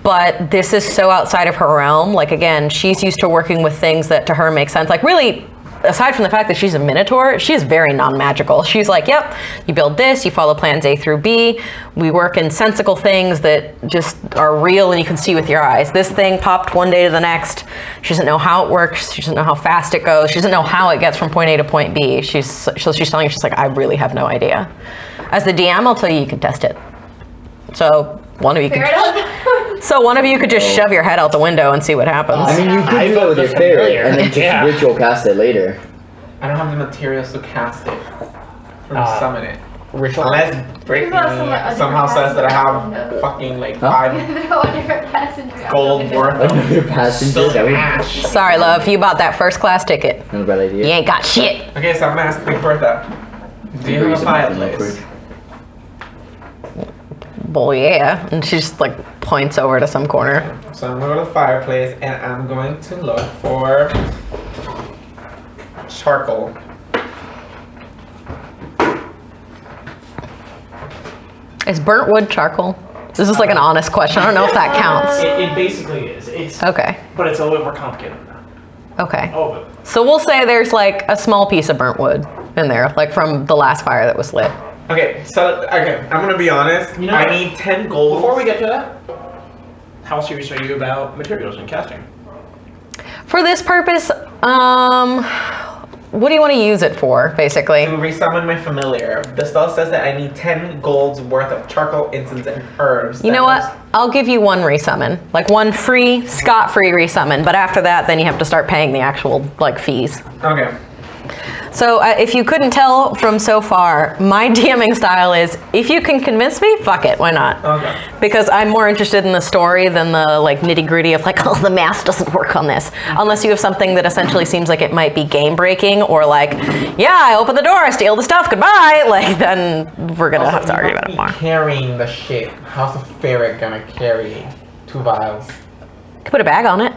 but this is so outside of her realm. Like, again, she's used to working with things that to her make sense. Like, really, aside from the fact that she's a minotaur, she is very non-magical. She's like, yep, you build this, you follow plans A through B. We work in sensical things that just are real and you can see with your eyes. This thing popped one day to the next. She doesn't know how it works. She doesn't know how fast it goes. She doesn't know how it gets from point A to point B. She's telling you, she's like, I really have no idea. As the DM, I'll tell you, you can test it. So one of you Fair could. enough. So one of you could just shove your head out the window and see what happens. I mean, you could I do that vote with your the ferret familiar. and then just Yeah. ritual cast it later. I don't have the materials to cast it. Or Uh, summon it. ritual. Unless Brittany What about some, somehow says that I have passenger? fucking like Huh? 5 Throw a different passenger out gold the window. worth of Another passenger. That would ash. Sorry, love. You bought that first class ticket. not a bad idea. You ain't got shit. Okay, so I'm gonna ask Big Bertha. Do you have a fireplace? Well, yeah. And she just like points over to some corner. So I'm gonna go to the fireplace and I'm going to look for charcoal. Is burnt wood charcoal? This is like an honest question. I don't know if that counts. It basically is. It's Okay. but it's a little bit more complicated than that. Okay. Oh, but So we'll say there's like a small piece of burnt wood in there, like from the last fire that was lit. Okay, so I'm gonna be honest. You know I what? need 10 gold. before we get to that, how serious are you about materials and casting? For this purpose, what do you want to use it for, basically? to resummon my familiar. The spell says that I need 10 gold's worth of charcoal, incense, and herbs. You know what? I'll give you one resummon, like one free, scot-free resummon. But after that, then you have to start paying the actual like fees. Okay. So if you couldn't tell from so far, my DMing style is, if you can convince me, fuck it, why not? Okay. Because I'm more interested in the story than the like nitty gritty of like, oh, the math doesn't work on this. Unless you have something that essentially seems like it might be game breaking, or like, yeah, I open the door, I steal the stuff, goodbye. Like, then we're gonna have to argue about it more. Carrying the shit. How's a ferret gonna carry 2 vials? Could put a bag on it.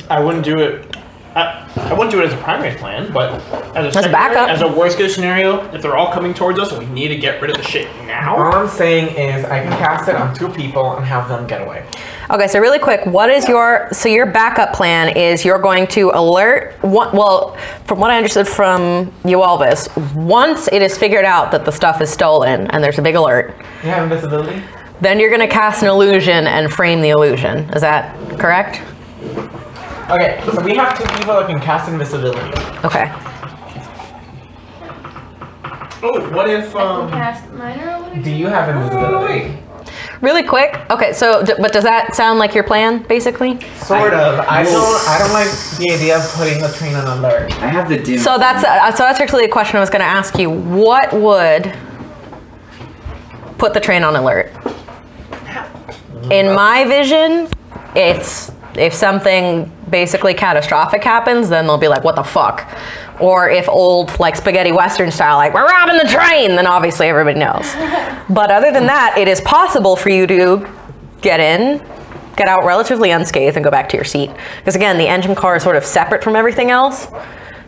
I wouldn't do it. I wouldn't do it as a primary plan, but as a backup. as a worst case scenario, if they're all coming towards us and we need to get rid of the shit now. All I'm saying is I can cast it on 2 people and have them get away. Okay, so really quick, what is your backup plan is you're going to alert, well, from what I understood from you, Elvis, once it is figured out that the stuff is stolen and there's a big alert, You have invisibility? then you're gonna cast an illusion and frame the illusion. Is that correct? Okay, so we have 2 people that can cast invisibility. Okay. Oh, what if, I can cast minor illusion. do you have invisibility? Really quick, okay, so, but does that sound like your plan, basically? Sort of. I don't like the idea of putting the train on alert. I have the dim. So that's actually a question I was gonna ask you. What would put the train on alert? In my vision, it's if something basically catastrophic happens, then they'll be like, what the fuck? Or if old, like spaghetti western style, like, we're robbing the train, then obviously everybody knows. But other than that, it is possible for you to get out relatively unscathed and go back to your seat. Because again, the engine car is sort of separate from everything else.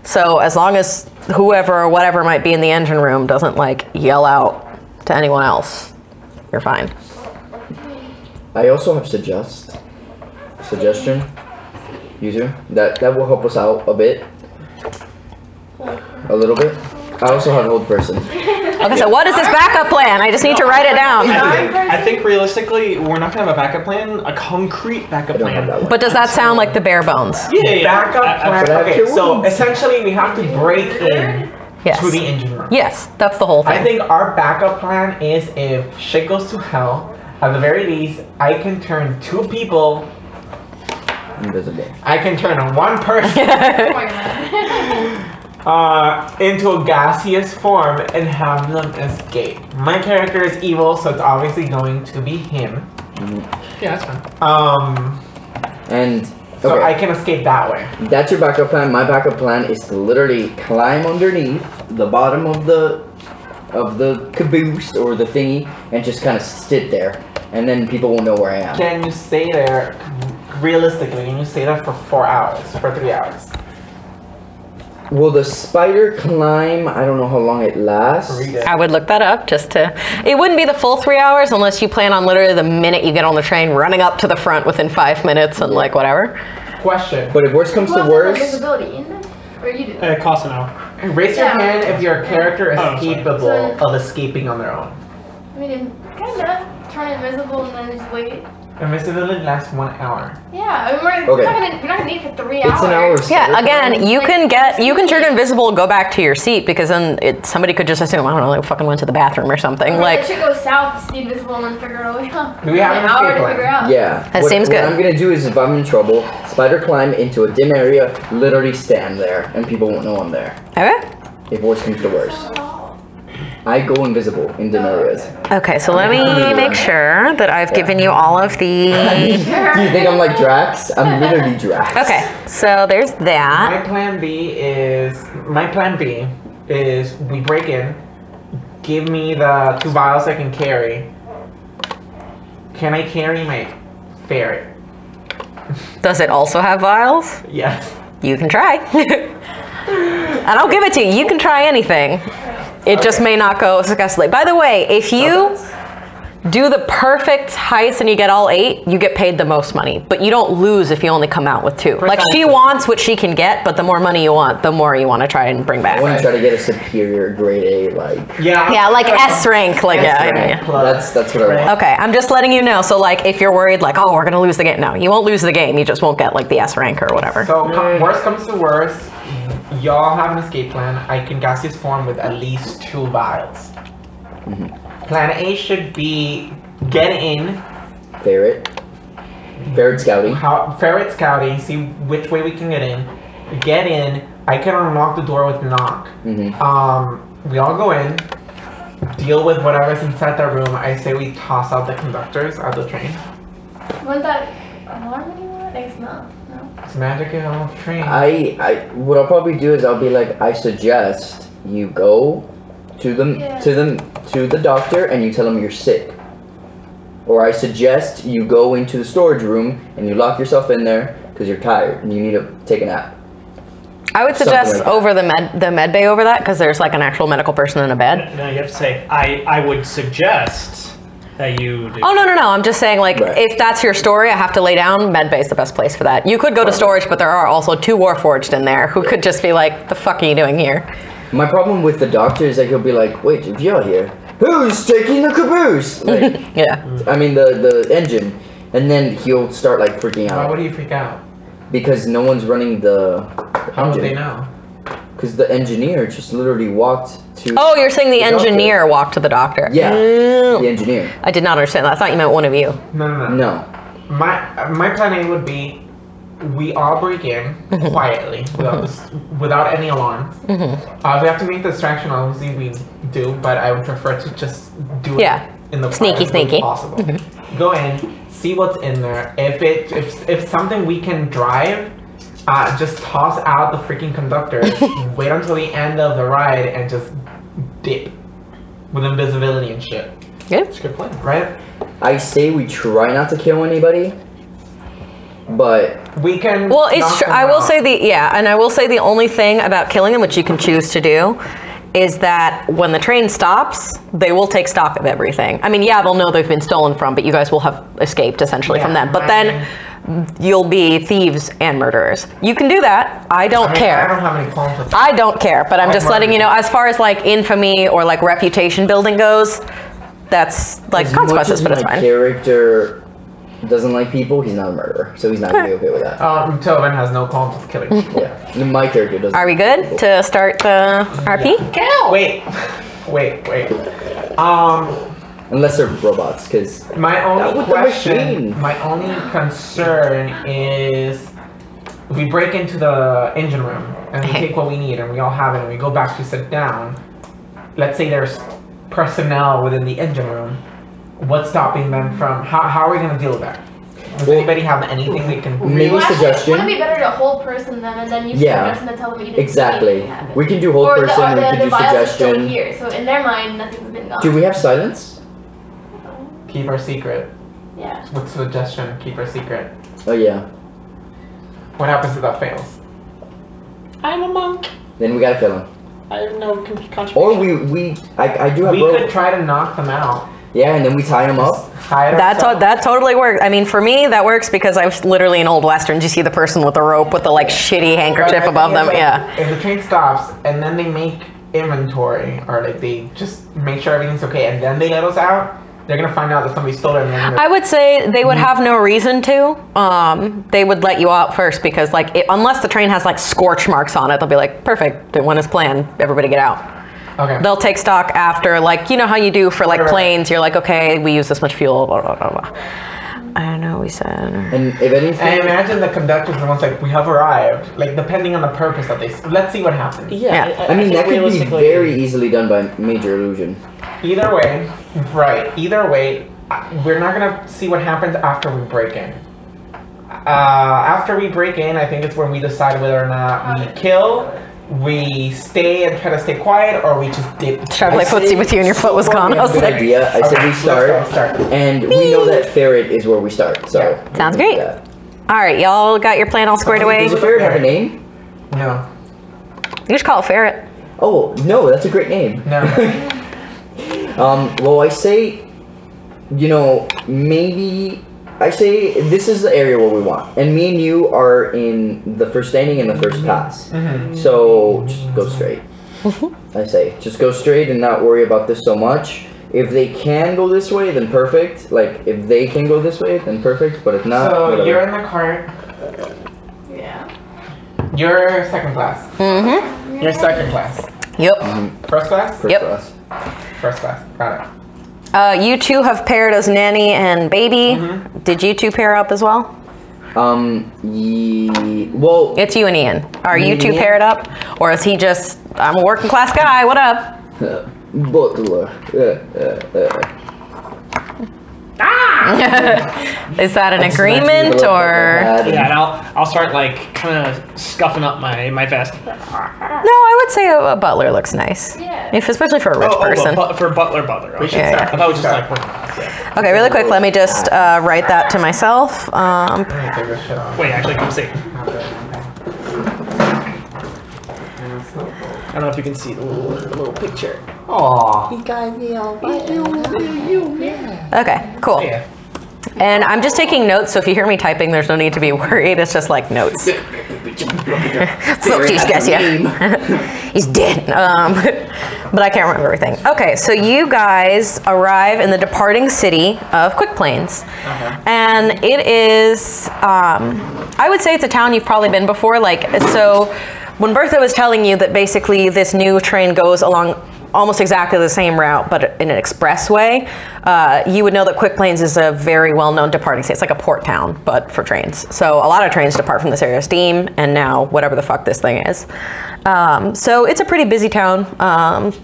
So as long as whoever or whatever might be in the engine room doesn't like yell out to anyone else, you're fine. I also have suggestion. User that will help us out a bit. A little bit. I also have hold person. Okay, so what is this backup plan? I just need to write it down. I think realistically, we're not gonna have a backup plan, a concrete backup I don't have plan. that one. But does that sound like the bare bones? Yeah. Backup plan. But I have Okay, 2 so wounds. essentially we have to break in Yes. to the engine room. Yes, that's the whole thing. I think our backup plan is if shit goes to hell, at the very least, I can turn 2 people. Invisible. I can turn 1 person into a gaseous form and have them escape. My character is evil, so it's obviously going to be him. Yeah, that's fine. And So okay, I can escape that way. that's your backup plan. My backup plan is to literally climb underneath the bottom of the caboose or the thingy and just kind of sit there, and then people will know where I am. Can you stay there, realistically, can you stay there for 4 hours, for 3 hours? Will the spider climb? I don't know how long it lasts. Read it. I would look that up just to. It wouldn't be the full 3 hours unless you plan on literally the minute you get on the train running up to the front within 5 minutes and like whatever. Question. But if worst comes Who to else has worst, invisibility in them? Or you do? It costs an hour. Raise your Yeah. hand if your character is Oh, sorry. capable of escaping on their own. I mean, kinda. Turn invisible and then just wait. Invisibility lasts 1 hour. Yeah, I mean, we're not gonna need it for 3 hours. It's an hour. Yeah, again, you can turn invisible and go back to your seat because then somebody could just assume, I don't know, they fucking went to the bathroom or something. Or Like, they should go south, stay invisible, and then figure it out. Do we have an escape plan? Figure out. Yeah. That seems good. What I'm gonna do is, if I'm in trouble, spider climb into a dim area, literally stand there, and people won't know I'm there. okay. If worse comes to worse. I go invisible in dim areas. Okay, so let me make sure that I've given you all of the... Do you think I'm like Drax? I'm literally Drax. Okay, so there's that. My plan B is we break in, give me the 2 vials I can carry. Can I carry my ferret? Does it also have vials? Yes. You can try. And I'll give it to you. You can try anything. It just may not go successfully. By the way, if you do the perfect heist and you get all 8, you get paid the most money. But you don't lose if you only come out with 2. Like, she wants what she can get, but the more money you want, the more you want to try and bring back. I want to try to get a superior grade A, like. Yeah. Like S rank, like yeah. That's what I want. Okay, I'm just letting you know. So like, if you're worried, like, oh, we're gonna lose the game. No, you won't lose the game. You just won't get like the S rank or whatever. So worst comes to worst, y'all have an escape plan. I can gaseous form with at least 2 vials. Plan A should be get in. Ferret scouting. Ferret scouting. See which way we can get in. Get in. I can unlock the door with knock. We all go in. Deal with whatever's inside the room. I say we toss out the conductors out the train. Want that alarm anymore? Thanks, no. It's magic on the train. What I'll probably do is I'll be like, I suggest you go to the doctor and you tell him you're sick. Or I suggest you go into the storage room and you lock yourself in there because you're tired and you need to take a nap. I would suggest Something like over the med bay over that because there's like an actual medical person in a bed. No, you have to say, I would suggest that you do. Oh, no. I'm just saying, like, if that's your story, I have to lay down, med bay's the best place for that. You could go to storage, but there are also 2 Warforged in there who could just be like, the fuck are you doing here? My problem with the doctor is that he'll be like, wait, if you're here, who's taking the caboose? Like, Yeah. I mean, the engine. And then he'll start, like, freaking Why out. would you freak out? Because no one's running the How would engine. they know? Because the engineer just literally walked to... Oh, you're saying the doctor. engineer walked to the doctor. Yeah, Mm. the engineer. I did not understand that. I thought you meant one of you. No. No. My plan A would be we all break in quietly without any alarms. If we have to make the distraction, obviously we do, but I would prefer to just do it in the quietest way possible. Go in, see what's in there. If something we can drive, just toss out the freaking conductors. Wait until the end of the ride and just dip with invisibility and shit. Good. That's a good plan, right? I say we try not to kill anybody, but we can. Well, it's true. I will say the only thing about killing them, which you can choose to do, is that when the train stops, they will take stock of everything. I mean, yeah, they'll know they've been stolen from, but you guys will have escaped essentially from them. But then you'll be thieves and murderers. You can do that. I don't care. I don't have any qualms with that. I don't care, but I'm just letting you know, as far as like infamy or like reputation building goes, that's like consequences, but it's my fine. character doesn't like people, he's not a murderer, so he's not gonna be okay with that. Tobin has no qualms with killing people. Yeah, my character doesn't. Are we good to start the RP? Wait. Unless they're robots, because my only with the question, machine. my only concern is we break into the engine room and we take what we need and we all have it and we go back to sit down. Let's say there's personnel within the engine room. What's stopping them from? How are we gonna deal with that? Does anybody have anything they can? Maybe suggestion. Wouldn't it be better to hold person then, and then you suggest and tell them you didn't exactly. see anything happen? We can do whole person. We can do vials are still suggestion. here, so in their mind, nothing's been gone. Do we have silence? Keep our secret. Yeah. With suggestion, keep our secret. Oh yeah. What happens if that fails? I'm a monk. Then we gotta kill him. I have no contribution. Or I do have We rope. could try to knock them out. Yeah, and then we tie him up. That totally works. I mean, for me, that works because I was literally in old westerns. You see the person with the rope with the like shitty handkerchief above them. Yeah. If the train stops and then they make inventory or like they just make sure everything's okay and then they let us out, They're gonna find out that somebody stole it. And they're gonna... I would say they would have no reason to. They would let you out first because, like, unless the train has like scorch marks on it, they'll be like, perfect, it went as planned. Everybody get out. Okay. They'll take stock after, like, you know how you do for like planes. You're like, okay, we use this much fuel. Blah blah blah blah. I don't know. We said. And if anything, I imagine the conductors are almost like, we have arrived. Like, depending on the purpose of this. Let's see what happens. Yeah. I mean, think that could be realistically- very easily done by major illusion. Either way, right. Either way, we're not gonna see what happens after we break in. After we break in, I think it's when we decide whether or not we kill, we stay and try to stay quiet, or we just dip. Try to play footsie with you and your foot was gone. I was Good like, idea. I said we let's start, go. and we know that ferret is where we start. So sounds great. All right, y'all got your plan all squared away. Does a ferret have a name? No. You just call it ferret. Oh no, that's a great name. No. Well, I say, you know, maybe I say this is the area where we want, and me and you are in the first standing and the first pass. So just go straight. I say, just go straight and not worry about this so much. If they can go this way, then perfect. Like, if they can go this way, then perfect. But if not, So whatever. you're in the cart. Yeah. You're second class. Mm-hmm. You're second class. Yep. First class? First Yep. class. First class. Got it. You two have paired as nanny and baby. Did you two pair up as well? Well, It's you and Ian. Are Me you and two Ian? paired up, or is he just? I'm a working class guy. What up? butler. Is that an That's agreement actually or? Yeah, and I'll start like kind of scuffing up my vest. No, I would say a butler looks nice. Yeah. If especially for a rich person. For butler. We should Yeah, start. I thought it was just like working class. Yeah. Okay, really quick. Let me just write that to myself. Let me take this shit off. Wait, actually, come see. I don't know if you can see the little picture. Aww. Okay, cool. Yeah. And I'm just taking notes, so if you hear me typing, there's no need to be worried. It's just like notes. Folks, guess yeah. He's dead. But I can't remember everything. Okay, so you guys arrive in the departing city of Quick Plains. And it is, I would say it's a town you've probably been before. Like, so when Bertha was telling you that basically this new train goes along almost exactly the same route, but in an expressway, you would know that Quick Plains is a very well-known departing city. It's like a port town, but for trains. So a lot of trains depart from this area. Steam, and now whatever the fuck this thing is. So it's a pretty busy town.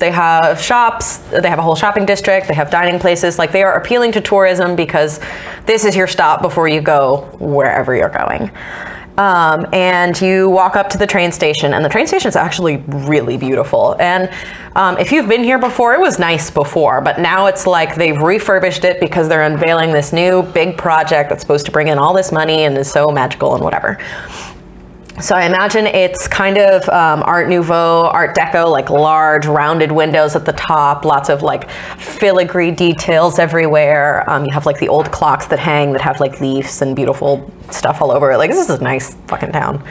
They have shops, they have a whole shopping district, they have dining places. Like, they are appealing to tourism because this is your stop before you go wherever you're going. And you walk up to the train station, and the train station is actually really beautiful. And if you've been here before, it was nice before, but now it's like they've refurbished it because they're unveiling this new big project that's supposed to bring in all this money and is so magical and whatever. So I imagine it's kind of Art Nouveau, Art Deco, like large rounded windows at the top, lots of like filigree details everywhere. You have like the old clocks that hang that have like leaves and beautiful stuff all over it. Like, this is a nice fucking town.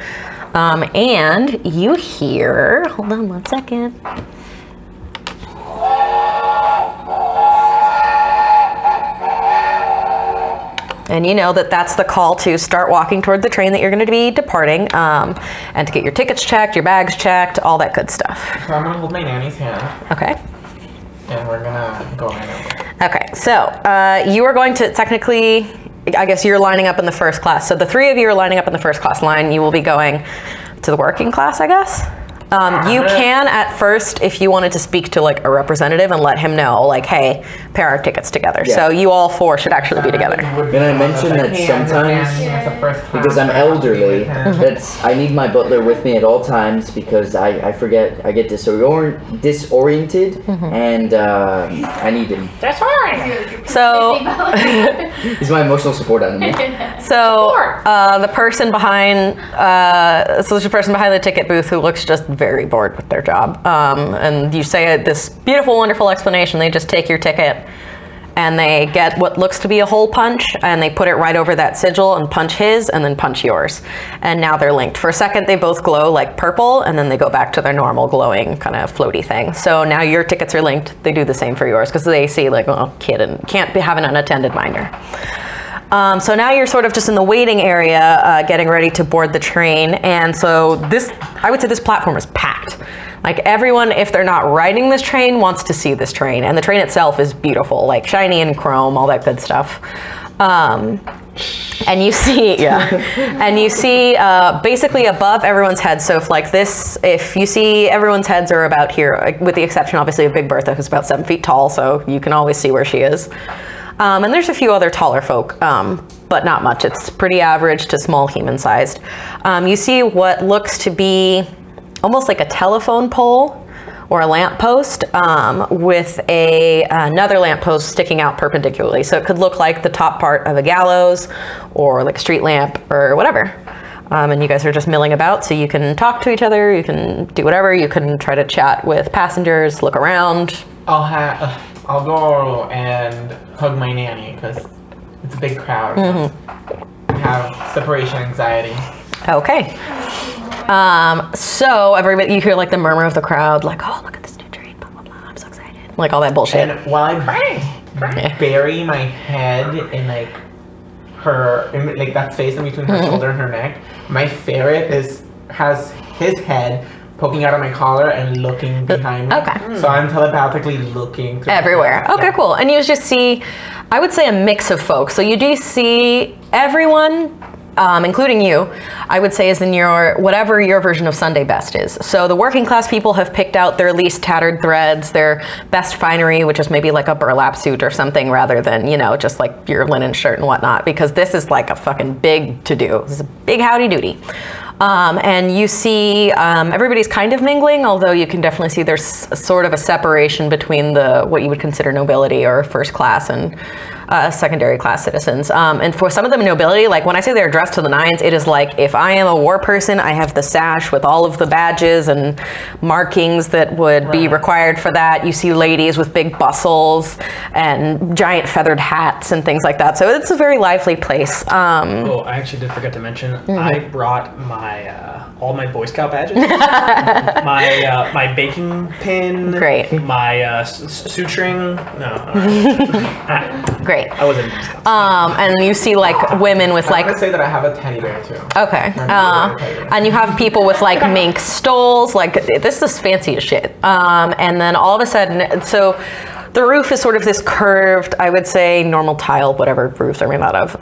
And you hear, hold on one second. And you know that that's the call to start walking toward the train that you're going to be departing, and to get your tickets checked, your bags checked, all that good stuff. So I'm gonna hold my nanny's hand, Okay. and we're gonna go right over. Okay, so you are going to technically, I guess you're lining up in the first class. So the three of you are lining up in the first class line. You will be going to the working class, I guess. You can at first, if you wanted to speak to like a representative and let him know, like, hey, pair our tickets together. Yeah. So you all four should actually be together. And I mentioned that sometimes, because I'm elderly, that's I need my butler with me at all times because I forget, I get disoriented, and I need him. That's right. So, He's my emotional support animal. so the person behind, so there's a person behind the ticket booth who looks just very bored with their job. And you say this beautiful, wonderful explanation. They just take your ticket and they get what looks to be a hole punch, and they put it right over that sigil and punch his, and then punch yours. And now they're linked. For a second, they both glow like purple, and then they go back to their normal glowing kind of floaty thing. So now your tickets are linked. They do the same for yours, because they see like, well, kid and can't have an unattended minder. So now you're sort of just in the waiting area, getting ready to board the train. And so I would say this platform is packed. Like everyone, if they're not riding this train, wants to see this train. And the train itself is beautiful, like shiny and chrome, all that good stuff. And you see, basically above everyone's head. So if you see everyone's heads are about here, with the exception obviously of Big Bertha, who's about 7 feet tall, so you can always see where she is. And there's a few other taller folk, but not much. It's pretty average to small human-sized. You see what looks to be almost like a telephone pole or a lamp post with another lamp post sticking out perpendicularly. So it could look like the top part of a gallows or like a street lamp or whatever. And you guys are just milling about, so you can talk to each other, you can do whatever, you can try to chat with passengers, look around. I'll go and hug my nanny because it's a big crowd. I have separation anxiety. Okay. So everybody, you hear like the murmur of the crowd, like, oh, look at this new train, blah, blah, blah, I'm so excited. Like all that bullshit. And while I bury my head in like that space in between her shoulder and her neck, my ferret has his head poking out of my collar and looking behind me. Okay. So I'm telepathically looking everywhere. Okay, cool. And you just see, I would say, a mix of folks. So you do see everyone, including you, I would say is in whatever your version of Sunday best is. So the working class people have picked out their least tattered threads, their best finery, which is maybe like a burlap suit or something rather than, just like your linen shirt and whatnot, because this is like a fucking big to-do. This is a big howdy doody. And you see everybody's kind of mingling, although you can definitely see there's sort of a separation between what you would consider nobility or first class and secondary class citizens. And for some of them nobility, like when I say they're dressed to the nines, it is like if I am a war person, I have the sash with all of the badges and markings that would be required for that. You see ladies with big bustles and giant feathered hats and things like that. So it's a very lively place. Oh, I actually did forget to mention, I brought all my Boy Scout badges, my baking pin, great, my suturing. Great. I wasn't. And you see like women with like. I would say that I have a teddy bear too. Okay. And you have people with like mink stoles. Like this is fancy as shit. And then all of a sudden, so. The roof is sort of this curved, I would say, normal tile, whatever roofs are made out of,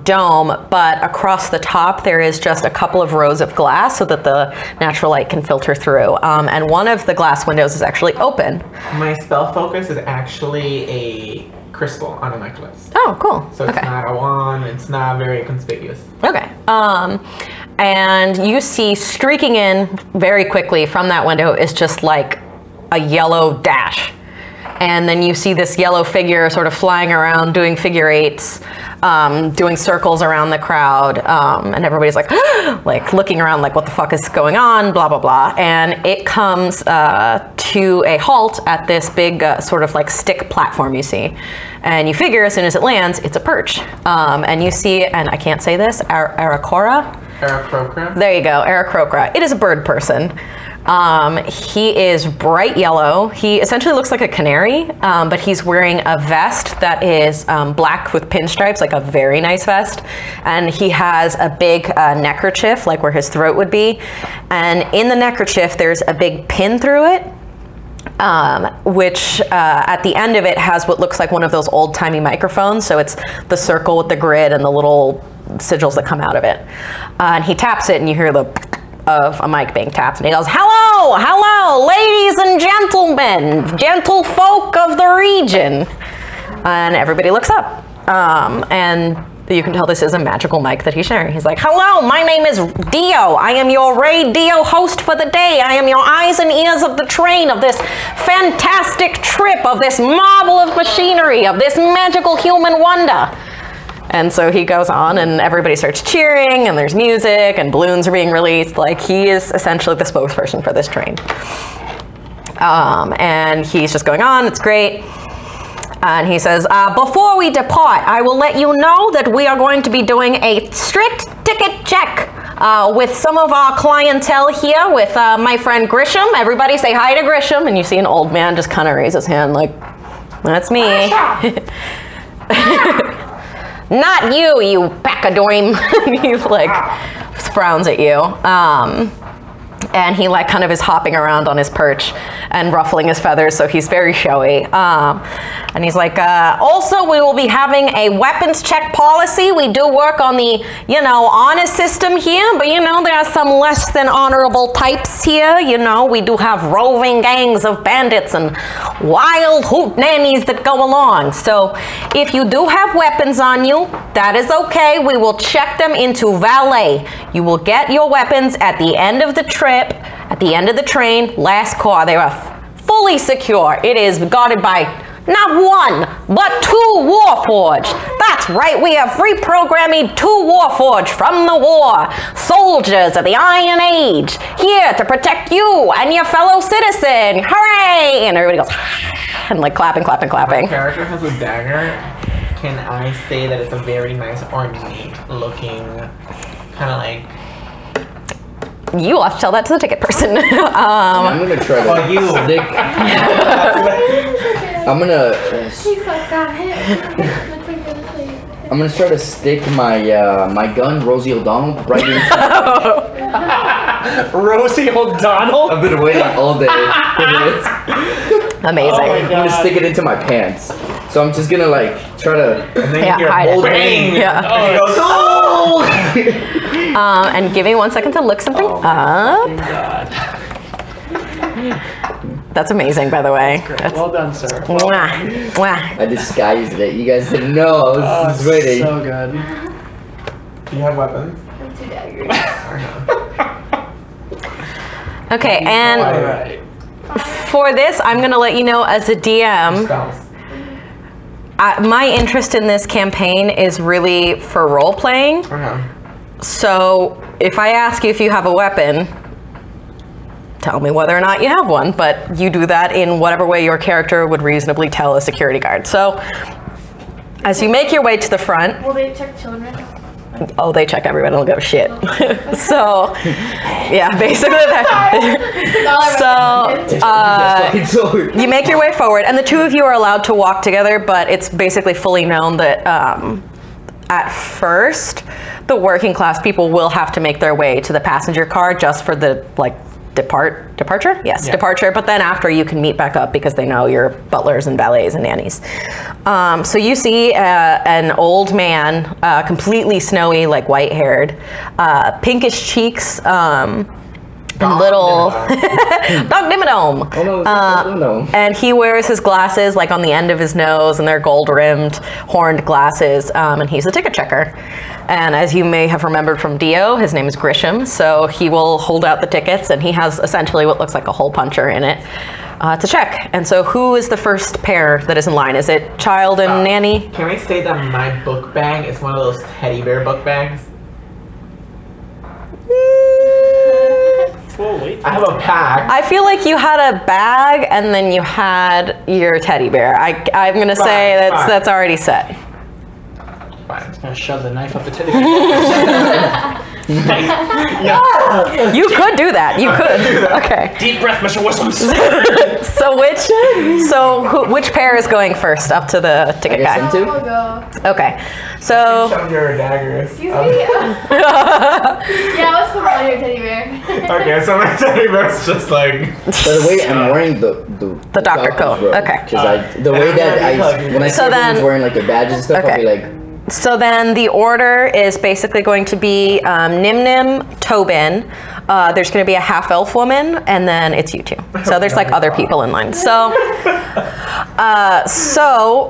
dome, but across the top there is just a couple of rows of glass so that the natural light can filter through. And one of the glass windows is actually open. My spell focus is actually a crystal on a necklace. Oh, cool. So it's not a wand, it's not very conspicuous. Okay. And you see streaking in very quickly from that window is just like a yellow dash. And then you see this yellow figure sort of flying around doing figure eights, doing circles around the crowd, and everybody's like, like looking around like what the fuck is going on, blah, blah, blah. And it comes to a halt at this big sort of like stick platform you see. And you figure as soon as it lands, it's a perch. And you see, and I can't say this, Aarakocra? Aarakocra? There you go, Aarakocra. It is a bird person. He is bright yellow. He essentially looks like a canary, but he's wearing a vest that is black with pinstripes, like a very nice vest. And he has a big neckerchief, like where his throat would be. And in the neckerchief, there's a big pin through it, which at the end of it has what looks like one of those old-timey microphones. So it's the circle with the grid and the little sigils that come out of it. And he taps it, and you hear the of a mic being tapped, and he goes, hello, hello, ladies and gentlemen, gentle folk of the region. And everybody looks up. And you can tell this is a magical mic that he's sharing. He's like, hello, my name is Dio. I am your Ray Dio host for the day. I am your eyes and ears of the train of this fantastic trip, of this marvel of machinery, of this magical human wonder. And so he goes on, and everybody starts cheering, and there's music, and balloons are being released. Like, he is essentially the spokesperson for this train. And he's just going on. It's great. And he says, before we depart, I will let you know that we are going to be doing a strict ticket check with some of our clientele here, with my friend Grisham. Everybody say hi to Grisham. And you see an old man just kind of raise his hand like, that's me. Not you, you pachyderm. He like frowns at you. And he like kind of is hopping around on his perch and ruffling his feathers, so he's very showy. And he's like, also we will be having a weapons check policy. We do work on the, honor system here, but there are some less than honorable types here. We do have roving gangs of bandits and wild hoot nannies that go along. So if you do have weapons on you, that is okay. We will check them into valet. You will get your weapons at the end of the trip, at the end of the train, last car. They are fully secure. It is guarded by not one, but 2 Warforged. That's right, we have reprogramming 2 Warforged from the war. Soldiers of the Iron Age, here to protect you and your fellow citizen. Hooray! And everybody goes, and like clapping. My character has a dagger. Can I say that it's a very nice ornate looking, kind of like... You have to tell that to the ticket person. I'm gonna try to stick. I'm gonna try to stick my my gun, Rosie O'Donnell, right in. Rosie O'Donnell? I've been waiting all day for this. Amazing. I'm gonna stick it into my pants. So I'm just gonna like try to. And then you hear hide it. old bang. Yeah. And he goes, oh! And give me 1 second to look something up. God. That's amazing, by the way. That's, Well done, sir. mwah, mwah. I disguised it. You guys didn't know. I was just waiting. So good. Do you have weapons? I have 2 daggers. Okay, and Alright. for this, I'm going to let you know as a DM, Spells. my interest in this campaign is really for role-playing. So if I ask you if you have a weapon, tell me whether or not you have one, but you do that in whatever way your character would reasonably tell a security guard. So as you make your way to the front, Will they check children? oh, they check everybody, don't give a shit. So, yeah, basically that. So, you make your way forward, and the 2 of you are allowed to walk together, but it's basically fully known that at first, the working class people will have to make their way to the passenger car just for the, departure? Yes, Yeah. departure, but then after you can meet back up because they know you're butlers and valets and nannies. So you see an old man, completely snowy, like white-haired, pinkish cheeks, and little Dog Dimmadome. Oh no, And he wears his glasses like on the end of his nose, and they're gold-rimmed, horned glasses, and he's a ticket checker. And as you may have remembered from Dio, his name is Grisham, so he will hold out the tickets, and he has essentially what looks like a hole puncher in it to check. And so who is the first pair that is in line? Is it child and nanny? Can I say that my book bag is one of those teddy bear book bags? Whoa, wait. I have a pack. I feel like you had a bag and then you had your teddy bear. I'm gonna say that's already set. Fine. Gonna shove the knife up the titty. You could do that. You could. Okay. Deep breath, Mr. Whistles. So which pair is going first up to the ticket guy? guess I'm too. I'll go. Okay. So Shove your daggers. Excuse me? Yeah, let's put on your teddy bear. Okay, so my teddy bear's just like. By the way, I'm wearing the doctor coat. robe, Okay. Because the way that when I see So then- everyone's wearing like their badges and stuff, I'll Okay. be like, So then the order is basically going to be Nim Nim, Tobin. There's going to be a half-elf woman, and then it's you two. So there's like other people in line. So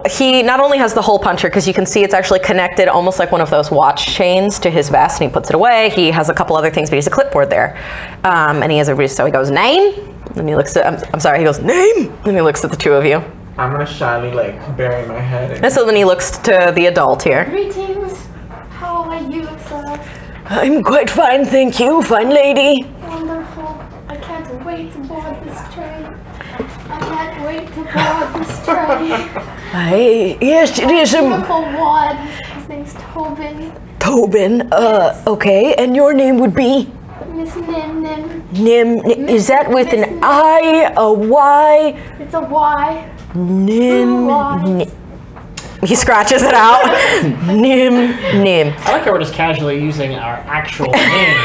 he not only has the hole puncher, because you can see it's actually connected almost like one of those watch chains to his vest, and he puts it away. He has a couple other things, but he has a clipboard there. And he has everybody, so he goes, name? And he looks at, I'm sorry, he goes, name? And he looks at the two of you. I'm gonna shyly like bury my head. And so then he looks to the adult here. Greetings. How are you, sir? I'm quite fine, thank you, fine lady. Wonderful. I can't wait to board this tray. I can't wait to pull out this tray. Yes, it is Beautiful wad. His name's Tobin. Tobin. Okay, and your name would be? Miss Nim Nim. Nim. Is that with an I, a Y? It's a Y. Nim. Y. He scratches it out. Nim. I like how we're just casually using our actual name.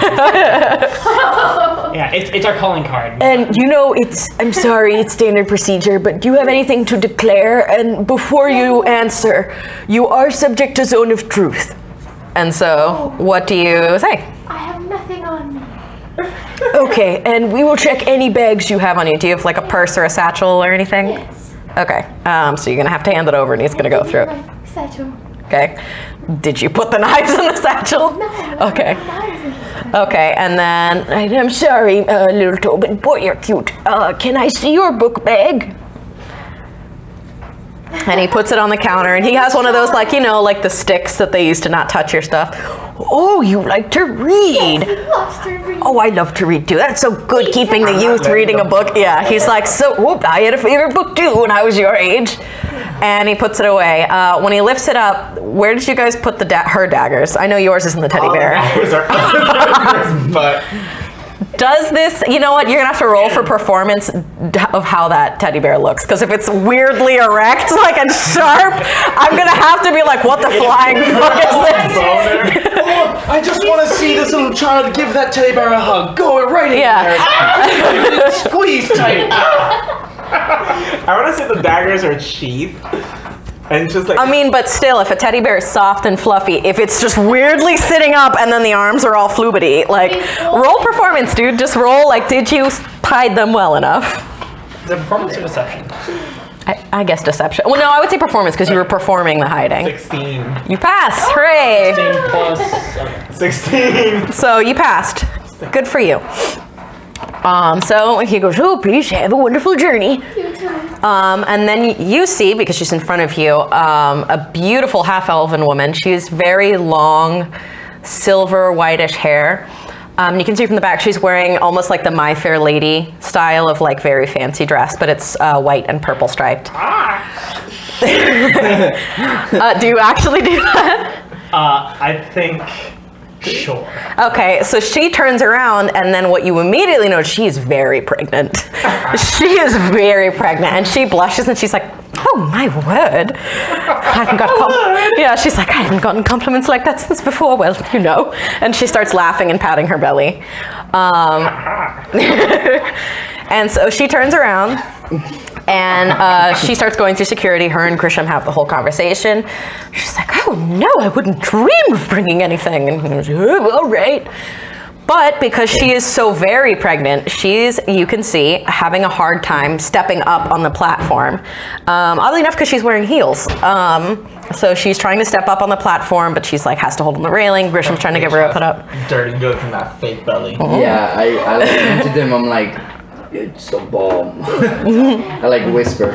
Yeah, it's our calling card. And you know, I'm sorry, it's standard procedure, but do you have anything to declare? And before you answer, you are subject to zone of truth. And so, what do you say? I have nothing on me. Okay, and we will check any bags you have on you. Do you have like a purse or a satchel or anything? Yes. Okay, so you're gonna have to hand it over and he's gonna go through it. My satchel. Okay. Did you put the knives in the satchel? No. Okay. Okay, and then, I'm sorry, little Tobin, boy, you're cute. Can I see your book bag? And he puts it on the counter, and he has one of those, like, you know, like the sticks that they use to not touch your stuff. Oh, you like to read. He loves to read. Oh, I love to read too. That's so good, keeping the youth reading a book. Yeah, he's like, I had a favorite book too when I was your age. And he puts it away. When he lifts it up, where did you guys put her daggers? I know yours is in the teddy bear. But Does this, you know what, you're gonna have to roll for performance of how that teddy bear looks. Because if it's weirdly erect, like and sharp, I'm gonna have to be like, what the flying fuck is this? I just want to see this little child give that teddy bear a hug. Go right in Yeah. there. Squeeze tight. I want to say the daggers are sheath. And just like I mean, but still, if a teddy bear is soft and fluffy, if it's just weirdly sitting up and then the arms are all floobity, like, roll performance, dude. Just roll, like, did you hide them well enough? Is it performance or deception? I guess deception. Well, no, I would say performance because you were performing the hiding. 16. You passed, hooray! 16 plus. 16. So you passed. Good for you. So he goes, oh, please have a wonderful journey. You too. And then you see, because she's in front of you, a beautiful half-elven woman. She's very long, silver whitish hair. You can see from the back she's wearing almost like the My Fair Lady style of like very fancy dress, but it's white and purple striped. Do you actually do that? I think. Sure. Okay, so she turns around, and then what you immediately know, she is very pregnant. She is very pregnant, and she blushes, and she's like, oh my word. I haven't got yeah, she's like, I haven't gotten compliments like that since before. Well, you know. And she starts laughing and patting her belly. And so she turns around, and she starts going through security. Her and Grisham have the whole conversation. She's like, oh no, I wouldn't dream of bringing anything. And he goes, oh, all right. But because she is so very pregnant, she's, you can see, having a hard time stepping up on the platform. Oddly enough, because she's wearing heels. So she's trying to step up on the platform, but she's like, has to hold on the railing. Grisham's trying to give her a put up. Dirty goes in that fake belly. Yeah, I like into them. I'm like, it's a bomb. I like whisper.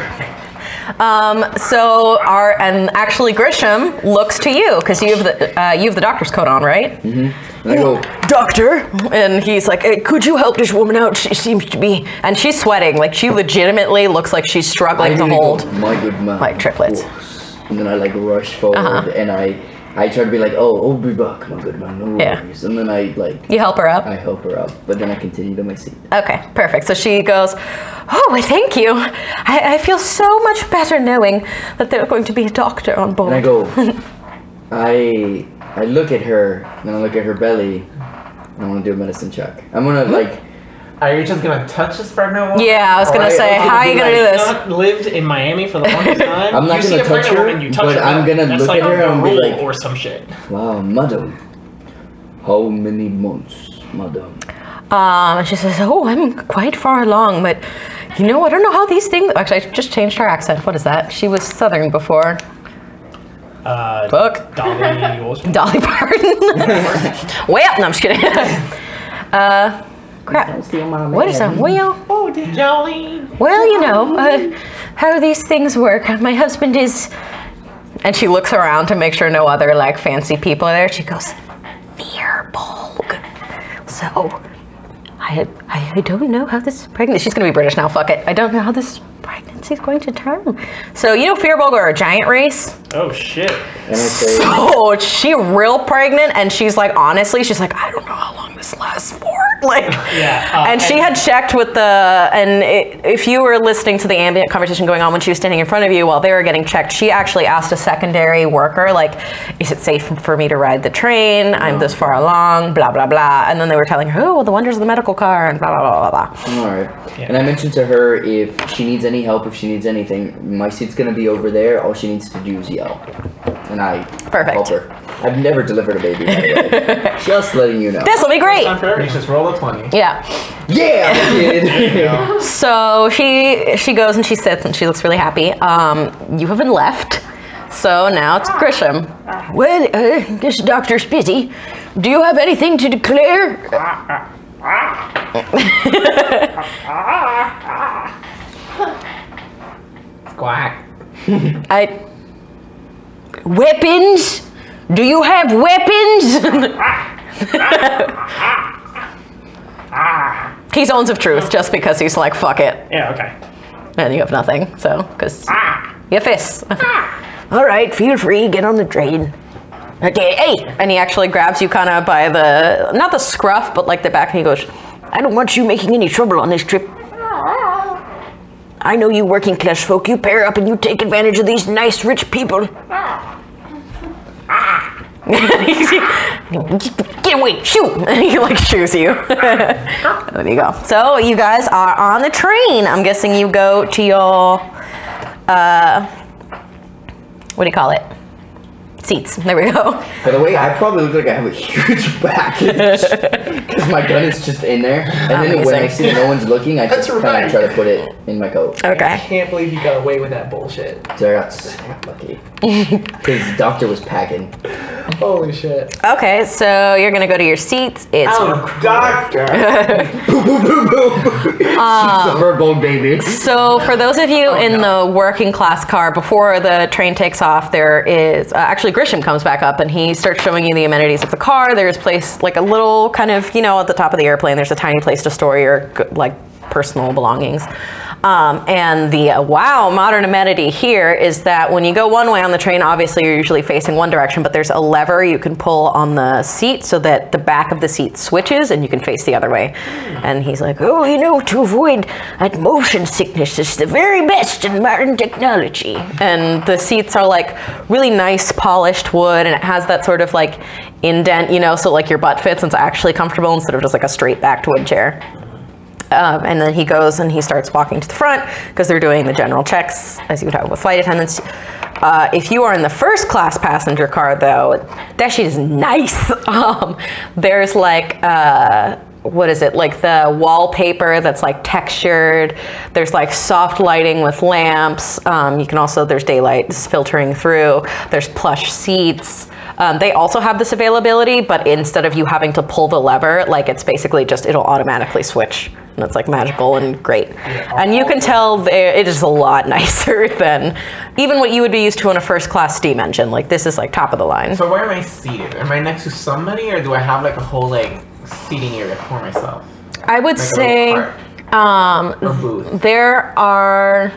And actually Grisham looks to you because you have the doctor's coat on, right? Mm-hmm. And I go, doctor, and he's like, hey, could you help this woman out? She seems to be, and she's sweating. Like she legitimately looks like she's struggling to hold. Go, my good man. Like triplets. And then I like rush forward and I try to be like, oh, be back, my good man, no worries. And then I like... You help her up? I help her up, but then I continue to my seat. Okay, perfect. So she goes, oh, thank you. I feel so much better knowing that there's going to be a doctor on board. And I go, I look at her, and I look at her belly, and I want to do a medicine check. I'm gonna like... Are you just gonna touch this pregnant woman? Yeah, I was gonna say, how are you gonna do this? Not lived in Miami for the longest time. I'm not gonna touch her, but I'm gonna look at her and be like, or some shit. Wow, madam, how many months, madam? And she says, oh, I'm quite far along, but you know, I don't know how these things. Actually, I just changed her accent. What is that? She was Southern before. Fuck. Dolly Parton. Well, no, I'm just kidding. Crap. What is that? Well, well, you know, how these things work. My husband is, and she looks around to make sure no other like fancy people are there. She goes, Fearbolg. So, I don't know how this pregnancy. She's gonna be British now. Fuck it. I don't know how this pregnancy is going to turn. So you know, Fearbog are a giant race. Oh shit. And I say, So she real pregnant, and she's like, honestly, she's like, I don't know how long this lasts for. Like, and she had checked with if you were listening to the ambient conversation going on when she was standing in front of you while they were getting checked, she actually asked a secondary worker, like, is it safe for me to ride the train? I'm this far along, blah, blah, blah. And then they were telling her, oh, the wonders of the medical car, and blah, blah, blah, blah. all right. Yeah. And I mentioned to her if she needs any help, if she needs anything, my seat's going to be over there. All she needs to do is yell. And I help her. I've never delivered a baby, by the way. Just letting you know. This will be great. You just roll a 20. Yeah. Yeah, kid. So she goes and she sits and she looks really happy. You haven't left. So now it's Grisham. Well, this doctor's busy. Do you have anything to declare? Quack. Weapons? Do you have weapons? He's Zones of Truth just because he's like, fuck it. Yeah, okay. And you have nothing, so, because you have fists. All right, feel free, get on the train. Okay, hey! And he actually grabs you kind of by not the scruff, but like the back, and he goes, I don't want you making any trouble on this trip. I know you working class folk, you pair up and you take advantage of these nice rich people. Get away, shoot! And he like shoots you. There you go. So you guys are on the train. I'm guessing you go to your, what do you call it? Seats. There we go. By the way, I probably look like I have a huge package because my gun is just in there. And then when I see that no one's looking, I just kind of try to put it in my coat. I Okay. can't believe you got away with that bullshit. So I got lucky. Because the doctor was packing. Holy shit. Okay, so you're gonna go to your seats. It's Doctor! Boom, boom, boom, boom. She's a verbal baby. So for those of you in the working class car, before the train takes off, there is actually Grisham comes back up and he starts showing you the amenities of the car. There's place like a little kind of, you know, at the top of the airplane, there's a tiny place to store your like personal belongings. And the modern amenity here is that when you go one way on the train, obviously you're usually facing one direction, but there's a lever you can pull on the seat so that the back of the seat switches and you can face the other way. And he's like, oh, you know, to avoid that motion sickness is the very best in modern technology. And the seats are like really nice polished wood, and it has that sort of like indent, you know, so like your butt fits and it's actually comfortable instead of just like a straight backed wood chair. And then he goes and he starts walking to the front because they're doing the general checks as you would have with flight attendants. If you are in the first class passenger car though, that shit is nice. There's like, what is it? Like the wallpaper that's like textured. There's like soft lighting with lamps. You can also, there's daylight filtering through. There's plush seats. They also have this availability, but instead of you having to pull the lever, like it's basically just, it'll automatically switch. And it's like magical and great. And you can tell it is a lot nicer than even what you would be used to in a first class steam engine. Like this is like top of the line. So where am I seated? Am I next to somebody, or do I have like a whole like seating area for myself? I would Like say or booth? there are,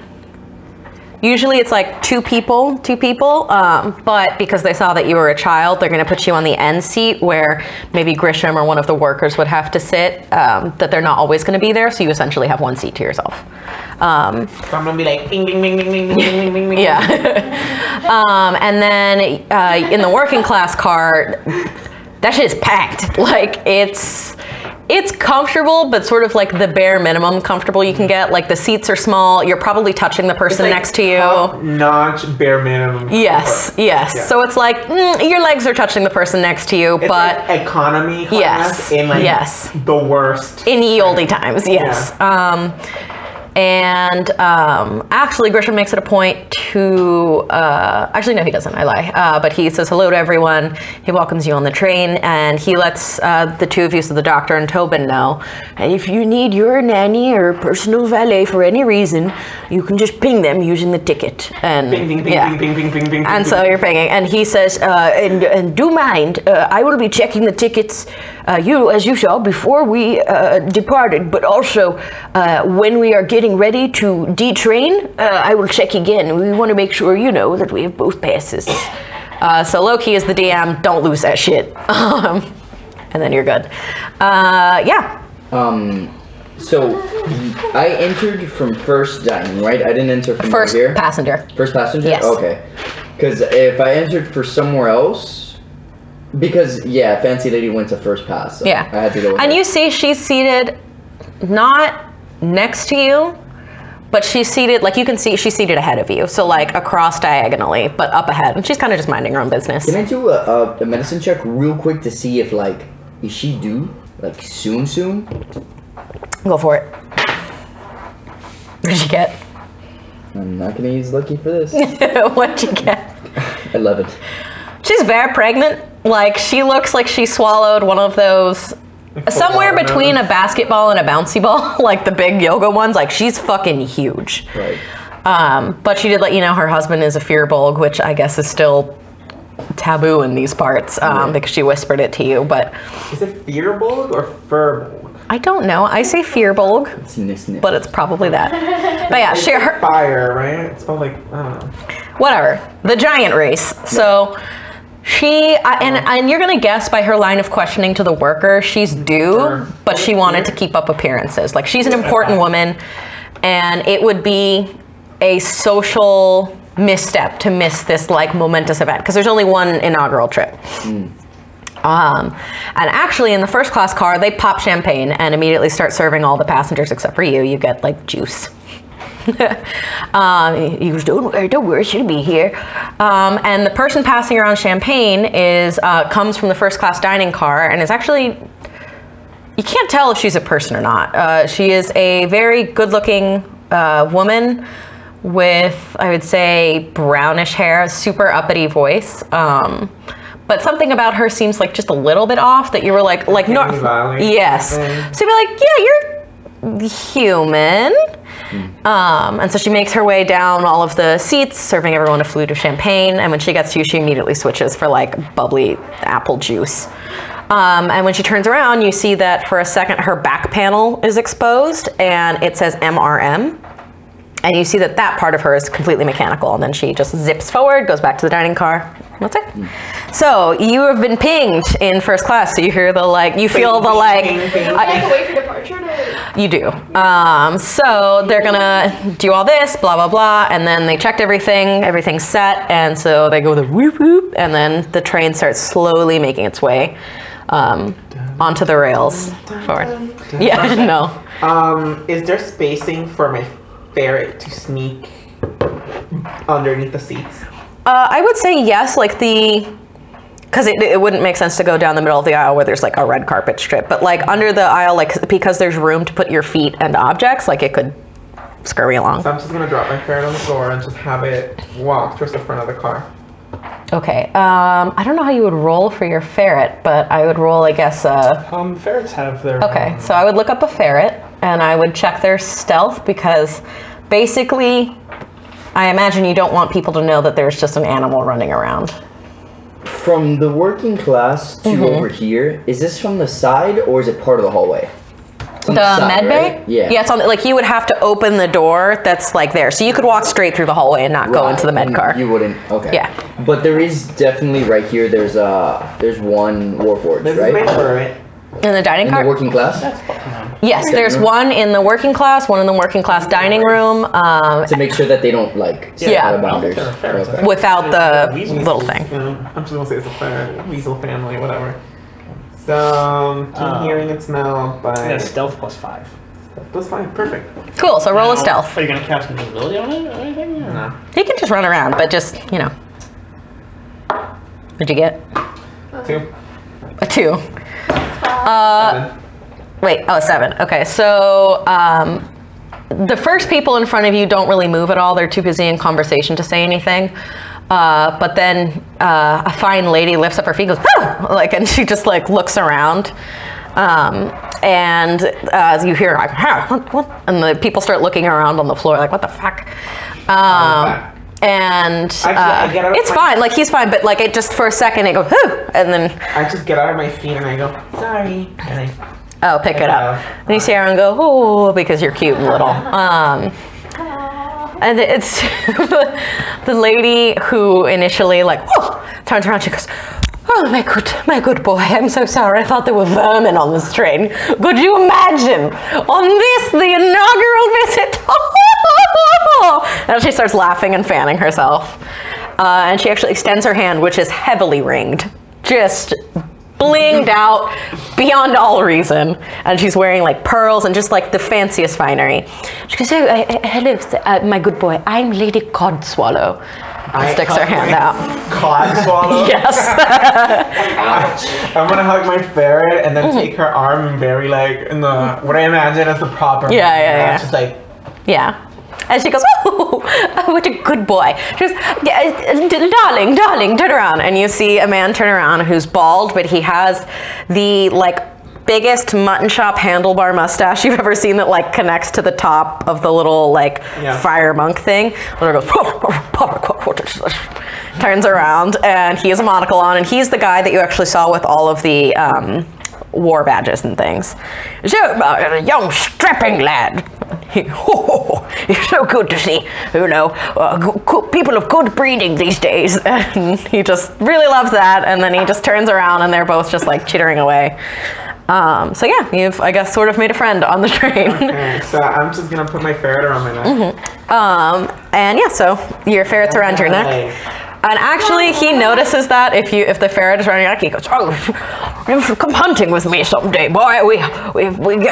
usually it's like two people, but because they saw that you were a child, they're going to put you on the end seat where maybe Grisham or one of the workers would have to sit, that they're not always going to be there, so you essentially have one seat to yourself. So I'm going to be like, bing, bing, bing, bing, bing, bing, bing, bing, bing. Yeah. And then in the working class car, that shit is packed. Like it's comfortable, but sort of like the bare minimum comfortable you can get. Like the seats are small. You're probably touching the person It's like next to you. Top-notch bare minimum. Yes. Yeah. So it's like your legs are touching the person next to you, It's but like economy class in like the worst. in ye olde times, yes. Yeah. And actually, Grisham makes it a point to, actually, no, he doesn't, I lie. But he says hello to everyone. He welcomes you on the train, and he lets the two of you, so the doctor and Tobin, know. And if you need your nanny or personal valet for any reason, you can just ping them using the ticket. And Bing, bing, bing, yeah. bing, bing, bing, bing, bing. And so you're pinging. And he says, and do mind, I will be checking the tickets you, as you saw, before we departed, but also when we are getting ready to detrain, I will check again. We want to make sure, that we have both passes. So Loki is the DM, don't lose that shit. And then you're good. Yeah. So I entered from first dining, right? I didn't enter from First here. passenger. First passenger? Yes. Okay. Because if I entered for somewhere else, because Fancy Lady went to first pass. So Yeah. I had to go with And her. you see she's seated not next to you, but she's seated, like you can see she's seated ahead of you. So like across diagonally, but up ahead. And she's kind of just minding her own business. Can I do a medicine check real quick to see if is she due? Like soon? Go for it. What did you get? I'm not gonna use lucky for this. What'd you get? 11. She's very pregnant. Like, she looks like she swallowed one of those, somewhere between a basketball and a bouncy ball, like the big yoga ones. Like, she's fucking huge. Right. But she did let you know her husband is a fearbulg, which I guess is still taboo in these parts, because she whispered it to you. But Is it fearbulg or furbulg? I don't know. I say fearbulg, Sniff. but it's probably that. But yeah, It's share like her. fire, right? It's spelled like, I don't know. Whatever. The giant race. So she, and you're going to guess by her line of questioning to the worker, she's due, but she wanted to keep up appearances. Like, she's an important woman, and it would be a social misstep to miss this, like, momentous event, because there's only one inaugural trip. And actually, in the first class car, they pop champagne and immediately start serving all the passengers except for you. You get, like, juice. He goes, don't worry, she'll be here. And the person passing around champagne comes from the first class dining car and is actually, you can't tell if she's a person or not. She is a very good looking woman with, I would say, brownish hair, super uppity voice. But something about her seems like just a little bit off, that you were like no, Valley. yes. So you'd be like, yeah, you're human. And so she makes her way down all of the seats, serving everyone a flute of champagne. And when she gets to you, she immediately switches for like bubbly apple juice. And when she turns around, you see that for a second her back panel is exposed and it says MRM. And you see that that part of her is completely mechanical. And then she just zips forward, goes back to the dining car. That's it. So you have been pinged in first class. So you hear the like, you feel the like. Do you have to wait for departure? You do. So they're gonna do all this, blah, blah, blah. And then they checked everything, everything's set. And so they go the whoop, whoop. And then the train starts slowly making its way onto the rails forward. Yeah, no. Is there spacing for my ferret to sneak underneath the seats? I would say yes, like because it wouldn't make sense to go down the middle of the aisle where there's like a red carpet strip, but like under the aisle, like because there's room to put your feet and objects, like it could scurry along. So I'm just gonna drop my ferret on the floor and just have it walk towards the front of the car. Okay, I don't know how you would roll for your ferret, but I would roll, I guess, Ferrets have their. okay, so I would look up a ferret and I would check their stealth, because basically I imagine you don't want people to know that there's just an animal running around. From the working class to over here, is this from the side or is it part of the hallway? It's on The side, med bay? right? Yeah. Yeah, it's on, like you would have to open the door that's like there. So you could walk straight through the hallway and not go into the med and car. You wouldn't. Okay. Yeah. But there is definitely right here. There's one Warforged, This right? is my ferret. In the dining In car? the working class. Yes, there's one in the working class, one in the working class dining room, To make sure that they don't like step Yeah. out of boundaries. They're ferrets, Okay. without the Weasel. little thing. I'm just gonna say it's a ferret, weasel family, whatever. So, keep hearing it smell, but Yeah, stealth +5. that's fine, perfect. Cool, so roll a Now, stealth. Are you gonna cast invisibility on it or anything? Or? No. He can just run around, but just, What'd you get? 2. A 2. Seven. Wait, 7. Okay, so the first people in front of you don't really move at all. They're too busy in conversation to say anything. But then a fine lady lifts up her feet and goes, "Ah!" and she just like looks around. And you hear like, "Ah, what?" And the people start looking around on the floor like, what the fuck? And I get out of it's my- fine. Like, he's fine, but like it just for a second it goes, whoo, and then I just get out of my seat and I go, sorry, and I pick it up. And you see Aaron go, oh, because you're cute and little. And it's the lady who initially like turns around. She goes, "Oh my good boy, I'm so sorry. I thought there were vermin on this train. Could you imagine on this the inaugural visit?" And she starts laughing and fanning herself. And she actually extends her hand, which is heavily ringed, just blinged out beyond all reason, and she's wearing like pearls and just like the fanciest finery. She goes, "Oh, hello, my good boy. I'm Lady Codswallow." And sticks her hand out. Codswallow? Yes. I'm gonna hug my ferret and then take her arm and very like in the what I imagine as the proper. Yeah. Just like Yeah. And she goes, "Oh, what a good boy." She goes, darling, turn around." And you see a man turn around who's bald, but he has the like biggest mutton chop handlebar mustache you've ever seen that like connects to the top of the little like fire monk thing. And it goes, turns around, and he has a monocle on, and he's the guy that you actually saw with all of the war badges and things. "So, a young strapping lad. It's so good to see, people of good breeding these days." And he just really loves that, and then he just turns around and they're both just like chittering away. So yeah, you've, I guess, sort of made a friend on the train. Okay, so I'm just gonna put my ferret around my neck. And yeah, so your ferret's around your neck. And actually, he notices that if the ferret is around your neck, he goes, "Oh, you should come hunting with me someday, boy. We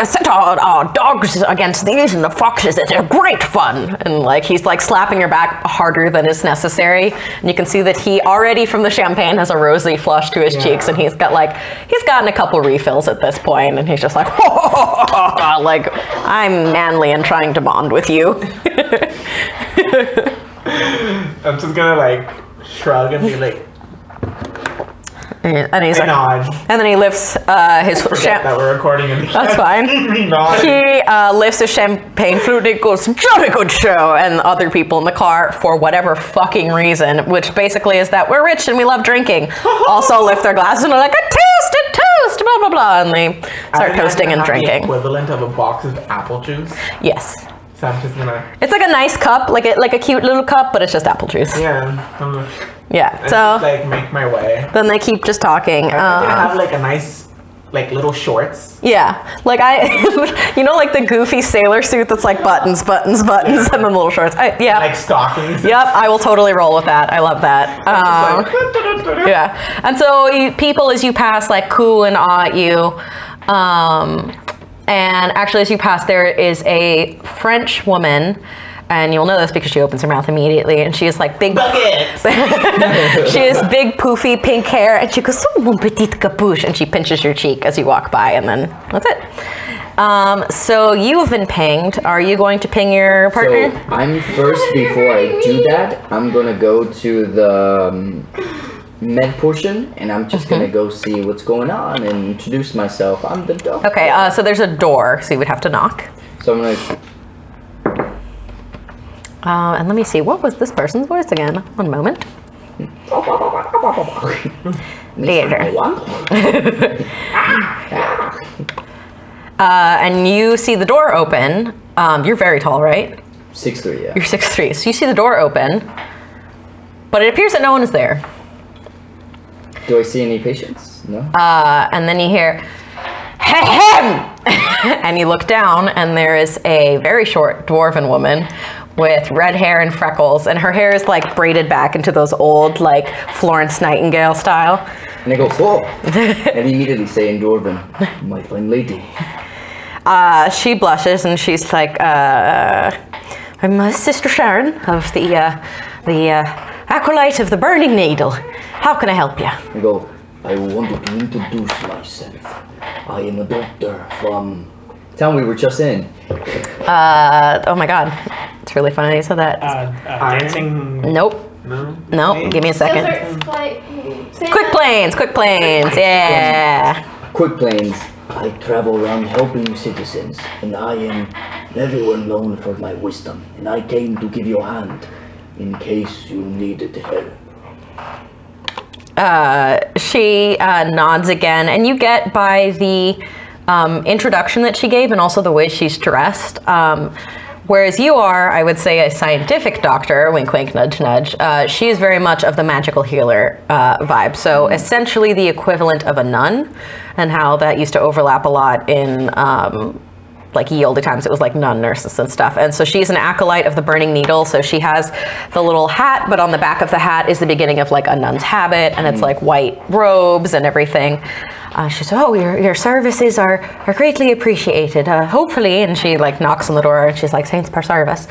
set our dogs against these and the foxes. It's great fun." And like he's like slapping your back harder than is necessary. And you can see that he already from the champagne has a rosy flush to his cheeks, and he's gotten a couple refills at this point, and he's just like, like, "I'm manly and trying to bond with you." I'm just gonna like shrug and be like, and he's like, nod. and then he lifts his Forget that we're recording in the That's fine. He lifts his champagne flute and goes, "Jolly good show." And other people in the car, for whatever fucking reason, which basically is that we're rich and we love drinking, also lift their glasses and are like, a toast, blah, blah, blah. And they start toasting and drinking. The equivalent of a box of apple juice. Yes. So I'm just gonna. It's like a nice cup, like a cute little cup, but it's just apple juice. Yeah. Yeah. So just, like make my way. then they keep just talking. I'm gonna have like a nice, like little shorts. Yeah, like like the goofy sailor suit that's like buttons, and then little shorts. Yeah. Like stockings. Yep, I will totally roll with that. I love that. Yeah, and so people as you pass like coo and ah at you. And actually, as you pass, there is a French woman, and you'll know this because she opens her mouth immediately, and she is like big. She has big, poofy, pink hair, and she goes, "Oh, mon petit capuche," and she pinches your cheek as you walk by, and then that's it. So you have been pinged. Are you going to ping your partner? So I'm first. Before I do that, I'm gonna go to the med portion, and I'm just gonna go see what's going on and introduce myself. I'm the dog. Okay, so there's a door, so you would have to knock. So I'm gonna. And let me see, what was this person's voice again? One moment. Theater. And you see the door open. You're very tall, right? 6'3", yeah. You're 6'3", so you see the door open, but it appears that no one is there. Do I see any patients? No. And then you hear, "Ahem!" And you look down, and there is a very short dwarven woman with red hair and freckles, and her hair is like braided back into those old like Florence Nightingale style. And I go, "Whoa!" And immediately say in Dwarven, "My fine lady." She blushes and she's like, "I'm Sister Sharon of the Acolyte of the Burning Needle. How can I help you?" I go, "I wanted to introduce myself. I am a doctor from town we were just in." Oh my god. It's really funny you said that. Dancing. Nope. No. Give me a second. Desert Quick planes, yeah. Quick Plains. I travel around helping citizens, and I am very well known for my wisdom, and I came to give you a hand. in case you needed help. She nods again, and you get by the introduction that she gave and also the way she's dressed. Whereas you are, I would say, a scientific doctor, wink, wink, nudge, nudge. She is very much of the magical healer vibe. So essentially the equivalent of a nun, and how that used to overlap a lot in like ye olde times. It was like nun nurses and stuff. And so she's an acolyte of the Burning Needle. So she has the little hat, but on the back of the hat is the beginning of like a nun's habit, and it's like white robes and everything. She says, "Oh, your services are greatly appreciated. Hopefully," and she like knocks on the door, and she's like, "Saints per service.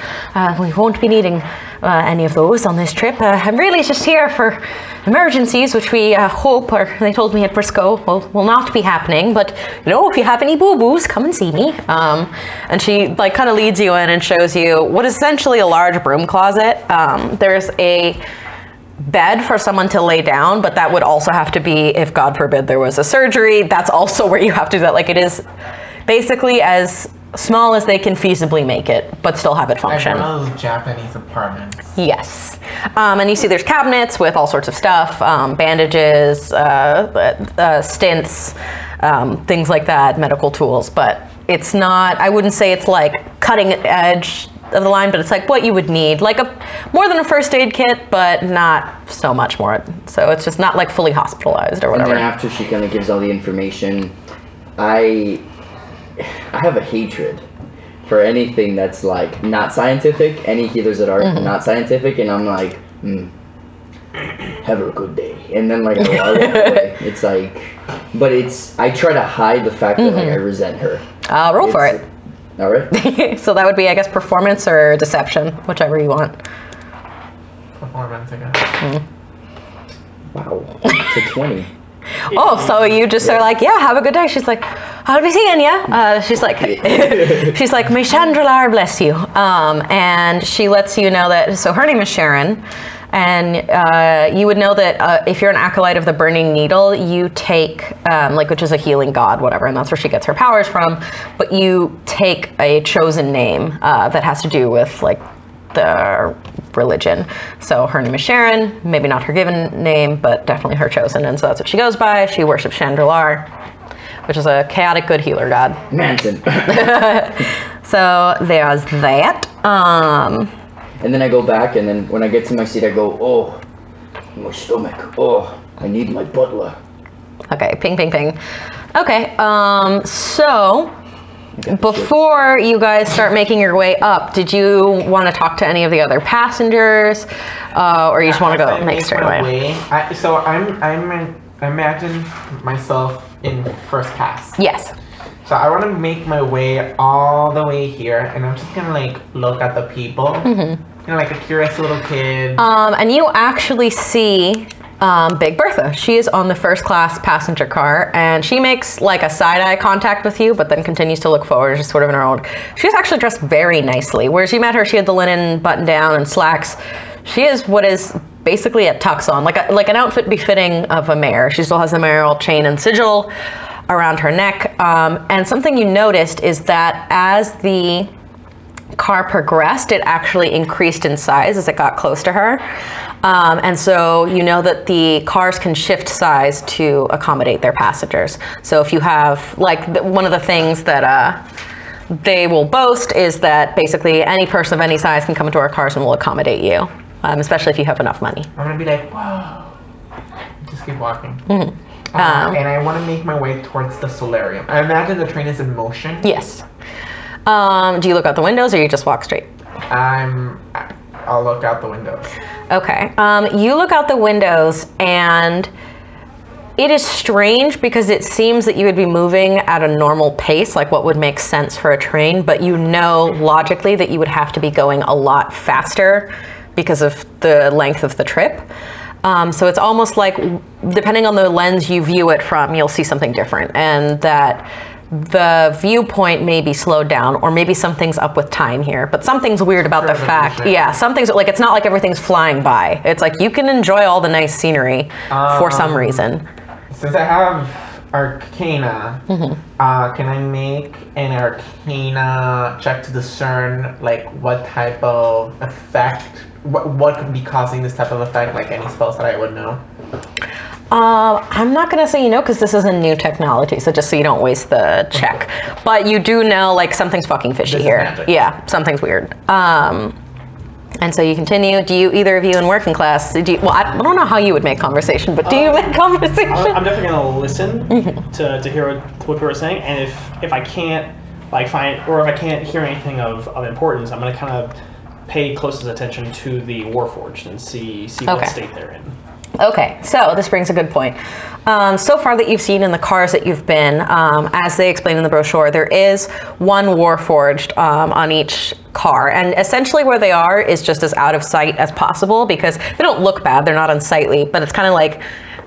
We won't be needing any of those on this trip. I'm really just here for emergencies, which we hope, or they told me at Briscoe, will not be happening. But you know, if you have any boo-boos, come and see me." And she like kind of leads you in and shows you what is essentially a large broom closet. There's a bed for someone to lay down, but that would also have to be if God forbid there was a surgery. That's also where you have to do that. Like, it is basically as small as they can feasibly make it, but still have it function. Like one of those Japanese apartments. Yes. And you see there's cabinets with all sorts of stuff, bandages, stents, things like that, medical tools, but it's not, I wouldn't say it's like cutting edge of the line, but it's like what you would need, like more than a first aid kit, but not so much more. So it's just not like fully hospitalized or whatever. And then after she kind of gives all the information, I have a hatred for anything that's like not scientific, any healers that are not scientific, and I'm like, have a good day. And then like I walk away. It's like, but I try to hide the fact that like I resent her. Roll for it. All right. So that would be, I guess, performance or deception, whichever you want. Performance, I guess. Wow. It's a 20. Oh, so you just are like, yeah, have a good day. She's like, I'll be seeing ya. She's like, she's like, may Chandralar bless you. And she lets you know that, so her name is Sharon. And you would know that if you're an acolyte of the Burning Needle, you take, like, which is a healing god, whatever, and that's where she gets her powers from, but you take a chosen name that has to do with, like, the religion. So her name is Sharon, maybe not her given name, but definitely her chosen, and so that's what she goes by. She worships Chandralar, which is a chaotic good healer god. Manson. So there's that. And then I go back, and then when I get to my seat, I go, oh, my stomach. Oh, I need my butler. Okay, ping, ping, ping. Okay, so before you guys start making your way up, did you want to talk to any of the other passengers, or you just want to go make straight away? So I imagine myself in first class. Yes. So I want to make my way all the way here, and I'm just gonna like look at the people, you know, like a curious little kid. And you actually see Big Bertha. She is on the first class passenger car, and she makes like a side-eye contact with you, but then continues to look forward, just sort of in her own. She's actually dressed very nicely. Whereas you met her, she had the linen button down and slacks. She is what is basically a tux on, like an outfit befitting of a mayor. She still has the mayoral chain and sigil around her neck. And something you noticed is that as the car progressed, it actually increased in size as it got close to her. And so you know that the cars can shift size to accommodate their passengers. So if you have, like, one of the things that they will boast is that basically any person of any size can come into our cars and will accommodate you, especially if you have enough money. I'm gonna be like, whoa. Just keep walking. And I want to make my way towards the solarium. I imagine the train is in motion. Yes. Do you look out the windows, or you just walk straight? I'll look out the windows. Okay. You look out the windows, and it is strange because it seems that you would be moving at a normal pace, like what would make sense for a train, but you know logically that you would have to be going a lot faster because of the length of the trip. So it's almost like, depending on the lens you view it from, you'll see something different, and that the viewpoint may be slowed down, or maybe something's up with time here, but something's weird about the fact, something's like, it's not like everything's flying by. It's like you can enjoy all the nice scenery for some reason. Since I have Arcana. Can I make an Arcana check to discern like what type of effect, what could be causing this type of effect? Like any spells that I would know. I'm not gonna say you know because this is a new technology, so just so you don't waste the check. But you do know like something's fucking fishy This is here. magic. Yeah, something's weird. And so you continue. Do you either of you in working class? Well, I don't know how you would make conversation, but do you make conversation? I'm definitely gonna listen to hear what people are saying, and if I can't like find or if I can't hear anything of importance, I'm gonna kind of pay closest attention to the Warforged and see what Okay. state they're in. Okay, so this brings a good point. So far that you've seen in the cars that you've been, as they explain in the brochure, there is one Warforged on each car. And essentially where they are is just as out of sight as possible because they don't look bad, they're not unsightly, but it's kind of like,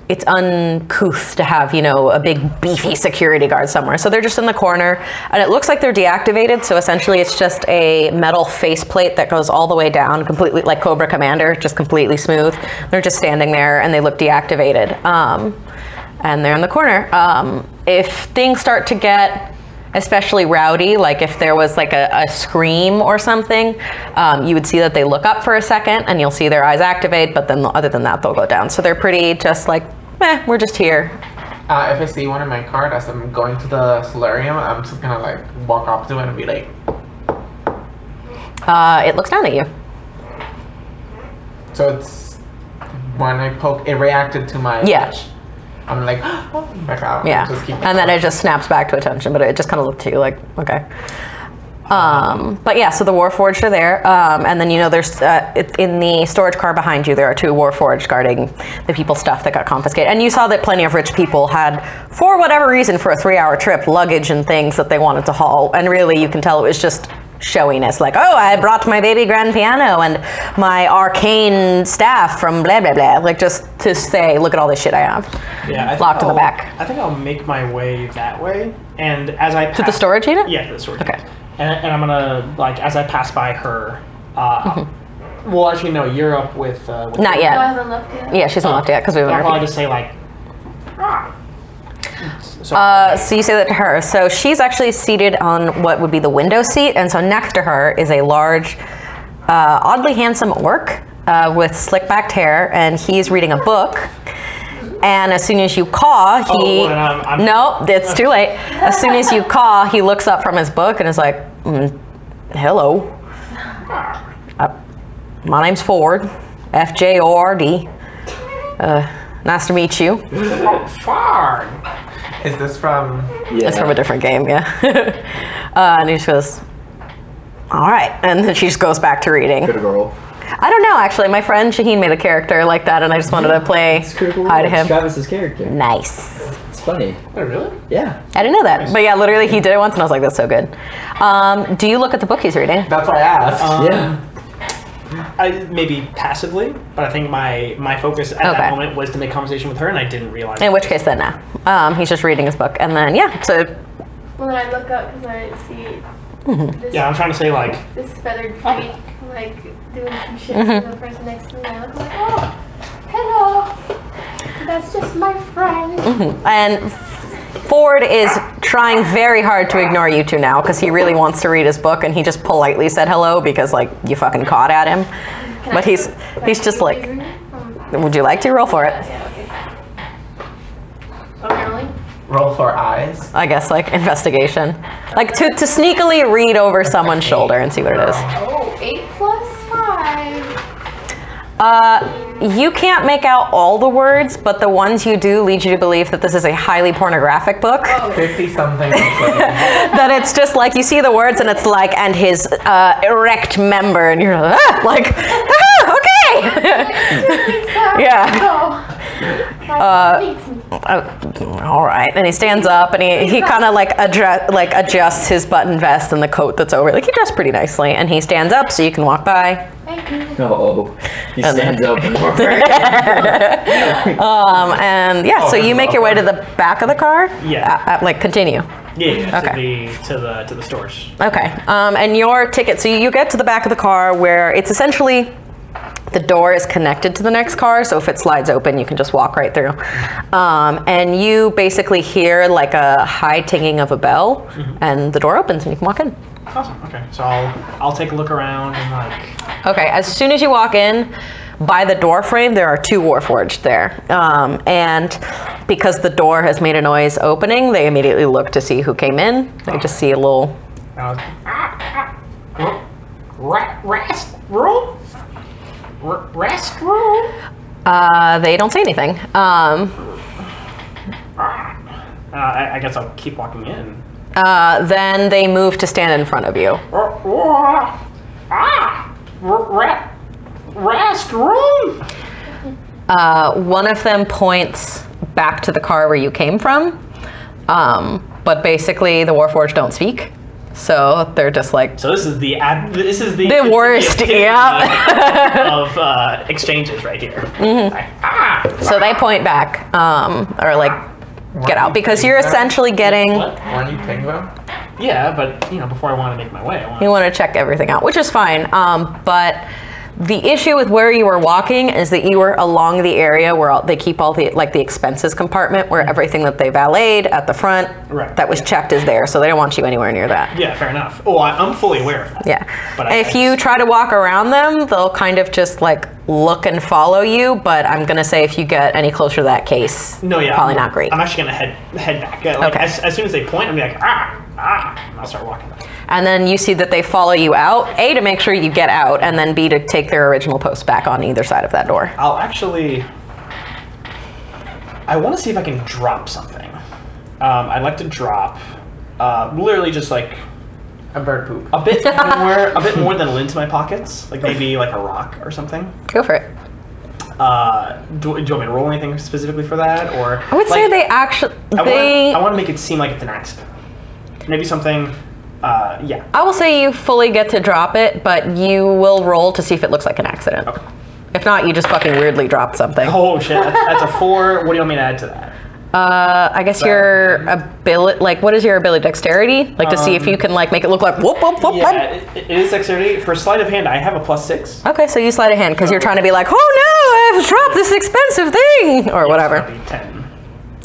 it's uncouth to have, you know, a big beefy security guard somewhere. So they're just in the corner and it looks like they're deactivated. So essentially it's just a metal faceplate that goes all the way down, completely like Cobra Commander, just completely smooth. They're just standing there and they look deactivated. And they're in the corner. If things start to get especially rowdy, like if there was like a scream or something, you would see that they look up for a second and you'll see their eyes activate, but then other than that, they'll go down. So they're pretty just like, we're just here. If I see one in my card as I'm going to the solarium, I'm just gonna like walk up to it and be like, It looks down at you. so it's when I poke, it reacted to my touch. I'm like, back out. Yeah, Just keep and then it just snaps back to attention, but it just kind of looked to you like, okay. But yeah, so the Warforged are there, and then you know there's in the storage car behind you there are 2 Warforged guarding the people's stuff that got confiscated. And you saw that plenty of rich people had, for whatever reason, for a 3-hour trip, luggage and things that they wanted to haul. And really, you can tell it was just showiness, like, oh, I brought my baby grand piano and my arcane staff from blah blah blah, like just to say, look at all this shit I have. Yeah, I think locked in the back. I think I'll make my way that way, and as I To the storage unit? Yeah, to the storage. Okay. unit. And I'm gonna like as I pass by her. Well, actually, no, you're up with. Not No, I yet. haven't left yet. Yeah, she hasn't left yet because we I'll haven't. probably just say like. So you say that to her. So she's actually seated on what would be the window seat, and so next to her is a large, oddly handsome orc with slick-backed hair, and he's reading a book. And as soon as you caw, he... No, it's too late. As soon as you caw, he looks up from his book and is like, hello. My name's Ford, F-J-O-R-D. Nice to meet you. Far. Is this from? Yeah. It's from a different game, yeah. And he just goes, all right. And then she just goes back to reading. Critical Role. I don't know, actually. My friend Shaheen made a character like that, and I just wanted to play It's Critical hi Role. to him. Travis's character. Nice. It's funny. Oh, really? Yeah. I didn't know that. But yeah, literally, he did it once, and I was like, that's so good. Do you look at the book he's reading? That's why I asked. Yeah. I maybe passively, but I think my focus at that moment was to make conversation with her, and I didn't realize. In which case, then now. He's just reading his book, and then, yeah, so... Well, then I look up because I see this, Yeah, I'm trying to say like. this feathered freak like doing some shit to the person next to me. And I was like, oh, hello. That's just my friend. And Ford is trying very hard to ignore you two now because he really wants to read his book, and he just politely said hello because like you fucking caught at him. Can But I he's do just like, laser? would you like to roll for it? Yeah, okay. Oh, rolling? Roll for eyes. I guess like investigation, like to sneakily read over someone's shoulder and see what it is. Oh, 8 plus 5. You can't make out all the words, but the ones you do lead you to believe that this is a highly pornographic book. 50 something. That it's just like you see the words and it's like, and his erect member, and you're like, okay. Yeah. All right. And he stands up and he kind of like adjusts his button vest and the coat that's over. Like he dressed pretty nicely, and he stands up so you can walk by. Thank you. Oh, he stands up and walks And yeah, so you make your way to the back of the car. Yeah. Like continue. Yeah, Okay. to the storage. Okay. And your ticket. So you get to the back of the car where it's essentially The door is connected to the next car, so if it slides open, you can just walk right through. And you basically hear like a high tinging of a bell, and the door opens and you can walk in. Awesome. Okay, so I'll take a look around and like. Okay, as soon as you walk in, by the door frame, there are 2 Warforged there. And because the door has made a noise opening, they immediately look to see who came in. They just see a little... Restroom? They don't say anything. I guess I'll keep walking in. Then they move to stand in front of you. Restroom? One of them points back to the car where you came from, but basically the Warforged don't speak, so they're just like. So this is the worst, of exchanges right here. So they point back, or like get out, because you're essentially getting. When you ping them? Yeah, but before I want to make my way, You want to check everything out, which is fine. But the issue with where you were walking is that you were along the area where they keep all the the expenses compartment, where everything that they valeted at the front that was checked is there, so they don't want you anywhere near that. Yeah, fair enough. Oh, I'm fully aware of that. Yeah. But if you try to walk around them, they'll kind of just like look and follow you, but I'm gonna say if you get any closer to that case, probably not great. I'm actually gonna head back. Okay. As soon as they point, I'm gonna be like, and I'll start walking back. And then you see that they follow you out, A, to make sure you get out, and then B, to take their original post back on either side of that door. I want to see if I can drop something. I'd like to drop, literally just like a bird poop. a bit more than lint in my pockets, like maybe like a rock or something. Go for it. Do you want me to roll anything specifically for that, or? I would say they actually I want to make it seem like it's an accident. Maybe something. Yeah. I will say you fully get to drop it, but you will roll to see if it looks like an accident. Okay. If not, you just fucking weirdly dropped something. Oh shit, that's a 4. What do you want me to add to that? I guess your ability, what is your ability? Dexterity? To see if you can, make it look like whoop, whoop, whoop. Yeah, it is dexterity. For sleight of hand, I have a +6. Okay, so you sleight of hand, because you're trying to be like, oh no, I've dropped this expensive thing, or whatever. That'd be 10.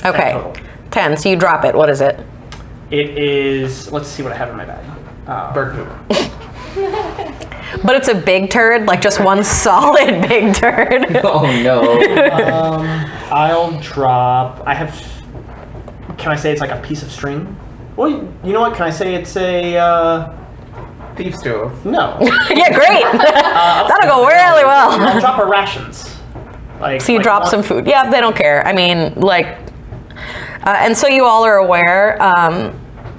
Okay, 10 total. 10, so you drop it. What is it? It is, let's see what I have in my bag. Bird poop. But it's a big turd, just one solid big turd. Oh no. I'll drop, can I say it's like a piece of string? Well, you know what, can I say it's a, Thief's tool. no. Yeah, great. That'll go really well. I'll drop our rations. So you drop some food. Yeah, they don't care. I mean, and so you all are aware,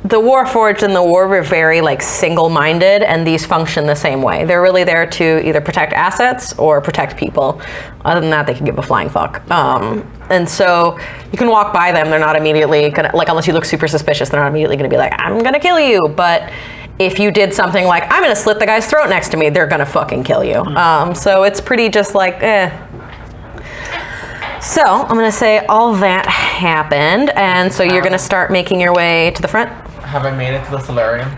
the Warforged and the War were very single-minded, and these function the same way. They're really there to either protect assets or protect people. Other than that, they can give a flying fuck. And so you can walk by them. They're not immediately gonna, unless you look super suspicious, they're not immediately gonna be like, I'm gonna kill you. But if you did something like, I'm gonna slit the guy's throat next to me, they're gonna fucking kill you. So it's pretty just So I'm gonna say all that happened, and so you're gonna start making your way to the front. Have I made it to the solarium?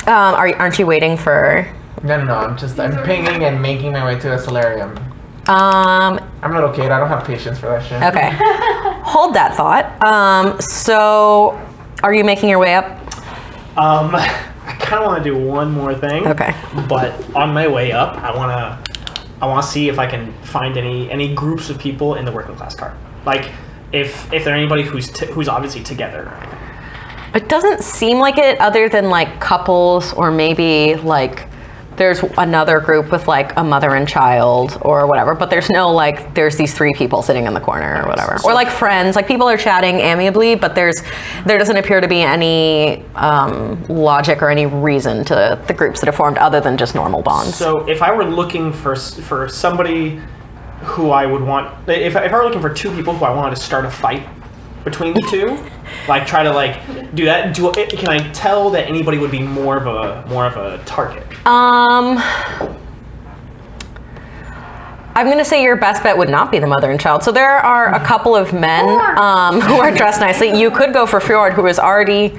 Aren't you waiting for? No. I'm pinging and making my way to the solarium. I'm a little kid. I don't have patience for that shit. Okay. Hold that thought. So are you making your way up? I kind of want to do one more thing. Okay. But on my way up, I want to see if I can find any groups of people in the working class car. If there's anybody who's obviously together. It doesn't seem like it, other than couples, or maybe there's another group with a mother and child or whatever. But there's no there's these 3 people sitting in the corner or whatever, or friends. People are chatting amicably, but there doesn't appear to be any logic or any reason to the groups that have formed other than just normal bonds. So if I were looking for somebody who I would want, if I were looking for 2 people who I wanted to start a fight between the 2, try to do that. Can I tell that anybody would be more of a target? I'm gonna say your best bet would not be the mother and child. So there are a couple of men who are dressed nicely. You could go for Fjord, who is already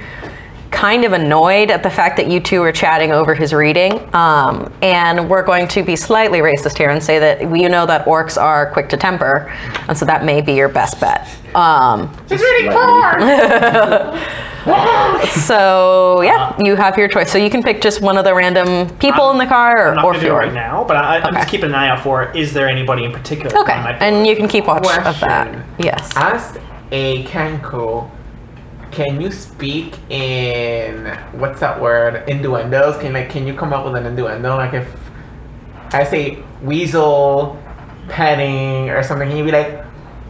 kind of annoyed at the fact that you two are chatting over his reading. And we're going to be slightly racist here and say that you know that orcs are quick to temper, and so that may be your best bet. She's reading porn! So yeah, you have your choice. So you can pick just one of the random people in the car, I'm not or going to do it right now, but I'm just keeping an eye out for, is there anybody in particular? Okay, and you can keep watch of that. Question. Yes. As a Kenku, can you speak in, what's that word, innuendos? Can you come up with an innuendo? Like if I say weasel petting or something, can you be like,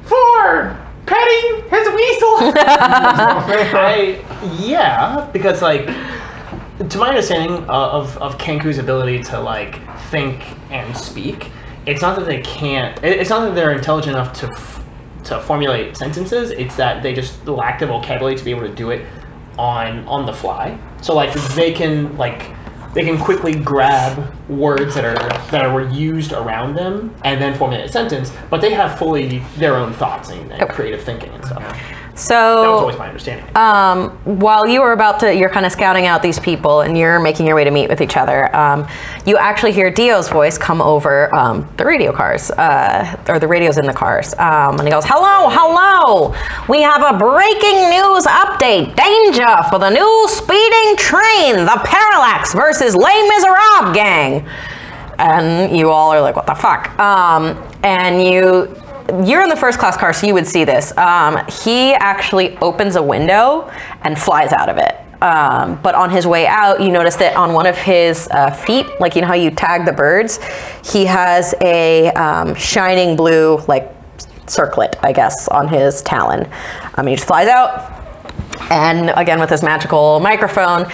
for petting his weasel? Yeah, because like, to my understanding of Kenku's ability to like think and speak, it's not that they can't. It's not that they're intelligent enough to formulate sentences. It's that they just lack the vocabulary to be able to do it on the fly. So like they can quickly grab words that were used around them and then formulate a sentence, but they have fully their own thoughts and creative thinking and stuff. So that was always my understanding. While you were you're kind of scouting out these people and you're making your way to meet with each other, you actually hear Dio's voice come over the radio cars, or the radios in the cars. And he goes, hello, we have a breaking news update. Danger for the new speeding train, the Parallax versus Les Miserables gang. And you all are like, what the fuck? And you're in the first class car, so you would see this. He actually opens a window and flies out of it. But on his way out, you notice that on one of his feet, like you know how you tag the birds, he has a shining blue, like, circlet, I guess, on his talon. He just flies out. And again, with his magical microphone,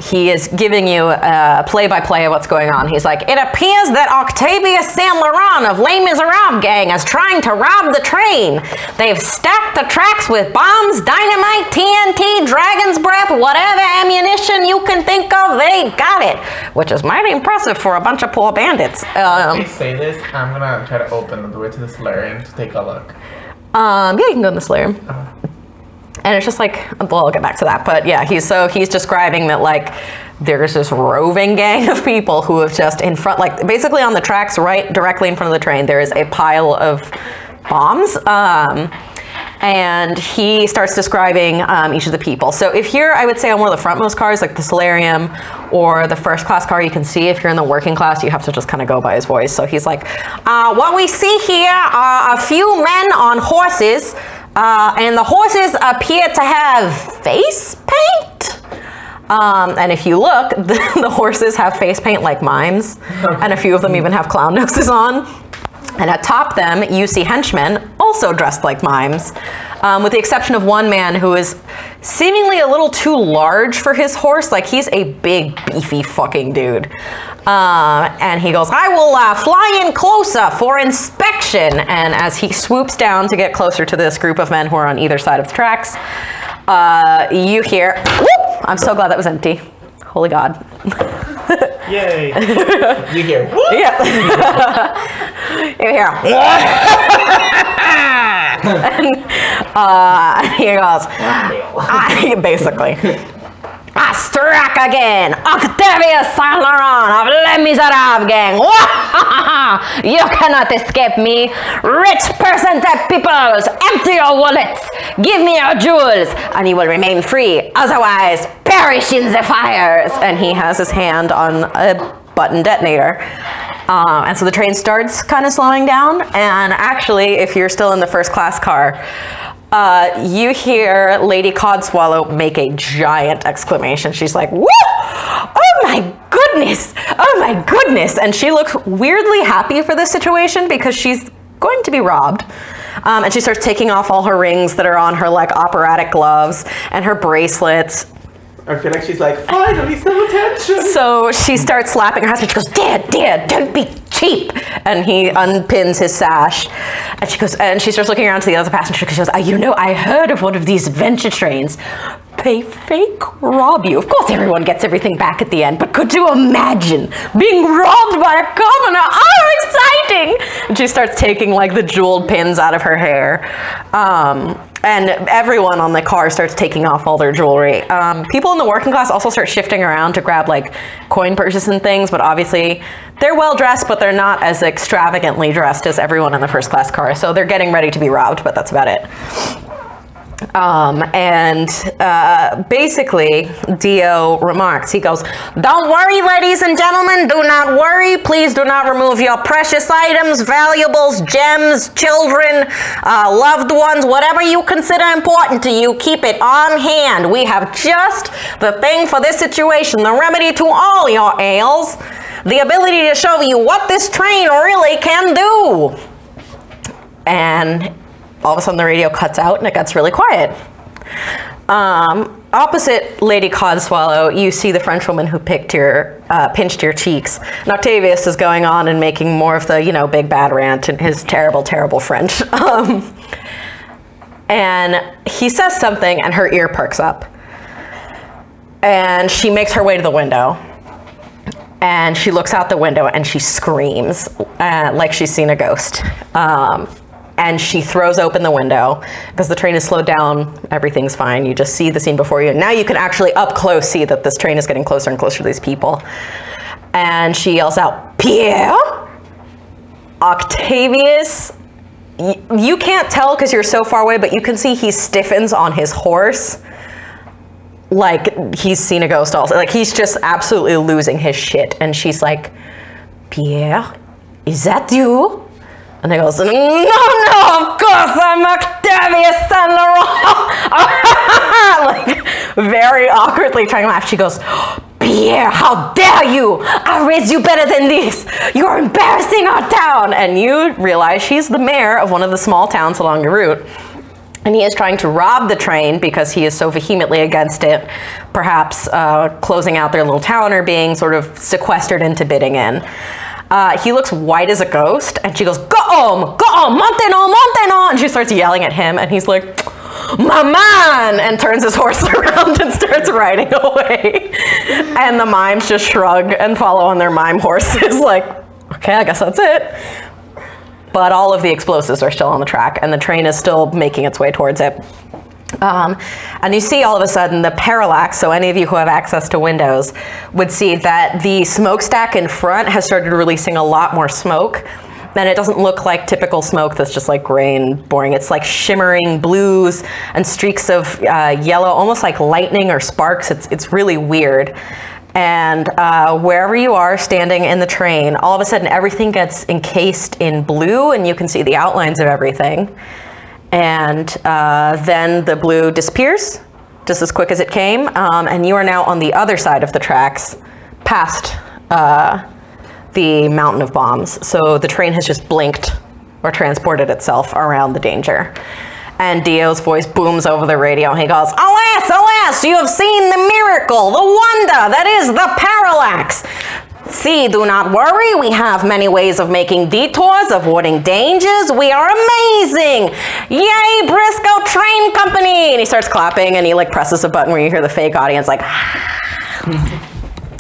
he is giving you a play-by-play of what's going on. He's like, it appears that Octavius Saint Laurent of Les Miserables gang is trying to rob the train. They've stacked the tracks with bombs, dynamite, TNT, dragon's breath, whatever ammunition you can think of, they got it. Which is mighty impressive for a bunch of poor bandits. When you say this, I'm gonna try to open the door to the solarium to take a look. Yeah, you can go in the solarium. And it's just like, well, I'll get back to that. But yeah, he's describing that like there's this roving gang of people who have just in front, like basically on the tracks right directly in front of the train, there is a pile of bombs. And he starts describing each of the people. So if you're, I would say on one of the frontmost cars, like the solarium or the first class car, you can see. If you're in the working class, you have to just kind of go by his voice. So he's like, what we see here are a few men on horses. And the horses appear to have face paint. And if you look, the horses have face paint like mimes. And a few of them even have clown noses on. And atop them, you see henchmen also dressed like mimes, with the exception of one man who is seemingly a little too large for his horse. Like he's a big, beefy fucking dude. And he goes, I will fly in closer for inspection. And as he swoops down to get closer to this group of men who are on either side of the tracks, you hear, whoop! I'm so glad that was empty. Holy God. Yay. You hear, whoop! Yeah. You hear, and he goes, basically, I struck again, Octavius Saint Laurent of Les Miserables gang. You cannot escape me. Rich percent-type peoples, empty your wallets, give me your jewels, and you will remain free. Otherwise, perish in the fires. And he has his hand on a button detonator. And so the train starts kind of slowing down. And actually, if you're still in the first class car, you hear Lady Codswallow make a giant exclamation. She's like, woo! Oh my goodness! Oh my goodness! And she looks weirdly happy for this situation because she's going to be robbed. And she starts taking off all her rings that are on her like operatic gloves and her bracelets. I feel like she's like, finally some attention. So she starts slapping her husband. She goes, Dad, don't be cheap. And he unpins his sash. And she goes, and she starts looking around to the other passenger. She goes, I heard of one of these adventure trains. They fake rob you. Of course, everyone gets everything back at the end. But could you imagine being robbed by a commoner? Oh, exciting! And she starts taking like the jeweled pins out of her hair. And everyone on the car starts taking off all their jewelry. People in the working class also start shifting around to grab like coin purses and things, but obviously they're well dressed, but they're not as extravagantly dressed as everyone in the first class car. So they're getting ready to be robbed, but that's about it. Basically, Dio remarks, he goes, "Don't worry, ladies and gentlemen, do not worry. Please do not remove your precious items, valuables, gems, children, loved ones, whatever you consider important to you, keep it on hand. We have just the thing for this situation, the remedy to all your ails, the ability to show you what this train really can do." And all of a sudden the radio cuts out and it gets really quiet. Opposite Lady Codswallow, you see the Frenchwoman who pinched your cheeks. And Octavius is going on and making more of the, big bad rant in his terrible, terrible French. And he says something and her ear perks up. And she makes her way to the window. And she looks out the window and she screams like she's seen a ghost. And she throws open the window because the train is slowed down. Everything's fine. You just see the scene before you. Now you can actually up close see that this train is getting closer and closer to these people. And she yells out, "Pierre?" Octavius, you can't tell because you're so far away, but you can see he stiffens on his horse. Like he's seen a ghost also. Like he's just absolutely losing his shit. And she's like, "Pierre, is that you?" And he goes, "No, of course, I'm Octavius Saint Laurent." Like, very awkwardly trying to laugh. She goes, "Pierre, how dare you? I raised you better than this. You're embarrassing our town." And you realize she's the mayor of one of the small towns along the route. And he is trying to rob the train because he is so vehemently against it, perhaps closing out their little town or being sort of sequestered into bidding in. He looks white as a ghost, and she goes, go on, monte no, and she starts yelling at him, and he's like, "My man," and turns his horse around and starts riding away. And the mimes just shrug and follow on their mime horses, like, okay, I guess that's it. But all of the explosives are still on the track, and the train is still making its way towards it. And you see all of a sudden the parallax, so any of you who have access to windows would see that the smokestack in front has started releasing a lot more smoke. And it doesn't look like typical smoke that's just like gray and boring. It's like shimmering blues and streaks of yellow, almost like lightning or sparks. It's really weird. And wherever you are standing in the train, all of a sudden everything gets encased in blue and you can see the outlines of everything. And then the blue disappears just as quick as it came, and you are now on the other side of the tracks, past the mountain of bombs. So the train has just blinked or transported itself around the danger. And Dio's voice booms over the radio. He goes, "Alas, alas, you have seen the miracle, the wonder that is the parallax. See, do not worry, we have many ways of making detours, avoiding dangers. We are amazing. Yay, Briscoe Train Company." And he starts clapping and he like presses a button where you hear the fake audience like,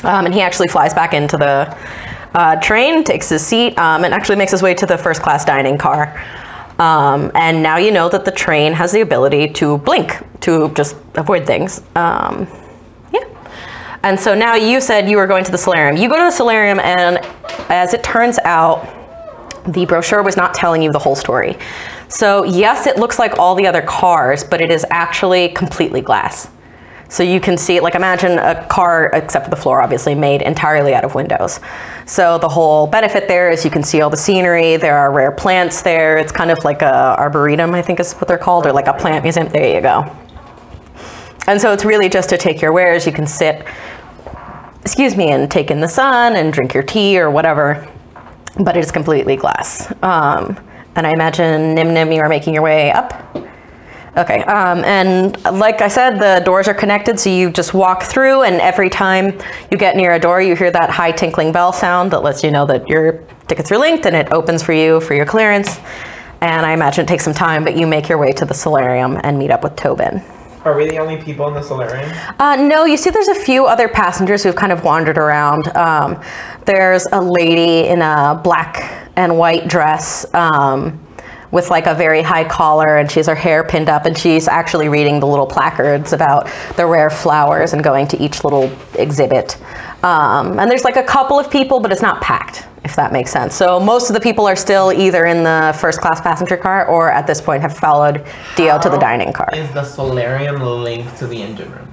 and he actually flies back into the train, takes his seat, and actually makes his way to the first class dining car. And now you know that the train has the ability to blink, to just avoid things. And so now you said you were going to the solarium. You go to the solarium, and as it turns out, the brochure was not telling you the whole story. So yes, it looks like all the other cars, but it is actually completely glass. So you can see, like imagine a car, except for the floor obviously, made entirely out of windows. So the whole benefit there is you can see all the scenery, there are rare plants there. It's kind of like a arboretum, I think is what they're called, or like a plant museum. There you go. And so it's really just to take your wares. You can sit, and take in the sun and drink your tea or whatever, but it is completely glass. And I imagine, Nim, you are making your way up. Okay, and like I said, the doors are connected, so you just walk through, and every time you get near a door, you hear that high tinkling bell sound that lets you know that your tickets are linked, and it opens for you for your clearance. And I imagine it takes some time, but you make your way to the solarium and meet up with Tobin. Are we the only people in the solarium? No, you see there's a few other passengers who've kind of wandered around. There's a lady in a black and white dress with like a very high collar, and she has her hair pinned up, and she's actually reading the little placards about the rare flowers and going to each little exhibit. And there's like a couple of people, but it's not packed, if that makes sense. So most of the people are still either in the first class passenger car or at this point have followed Dio to the dining car. Is the solarium linked to the engine room?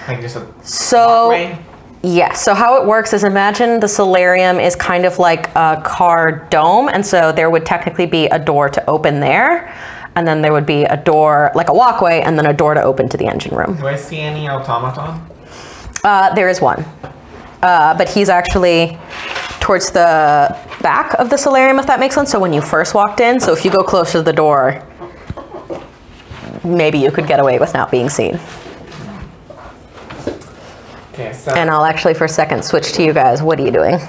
Like just a walkway? Yeah, so how it works is, imagine the solarium is kind of like a car dome, and so there would technically be a door to open there, and then there would be a door, like a walkway, and then a door to open to the engine room. Do I see any automaton? There is one, but he's actually towards the back of the solarium, if that makes sense. So when you first walked in, so if you go close to the door, maybe you could get away with not being seen. Okay, so And I'll actually for a second switch to you guys. What are you doing?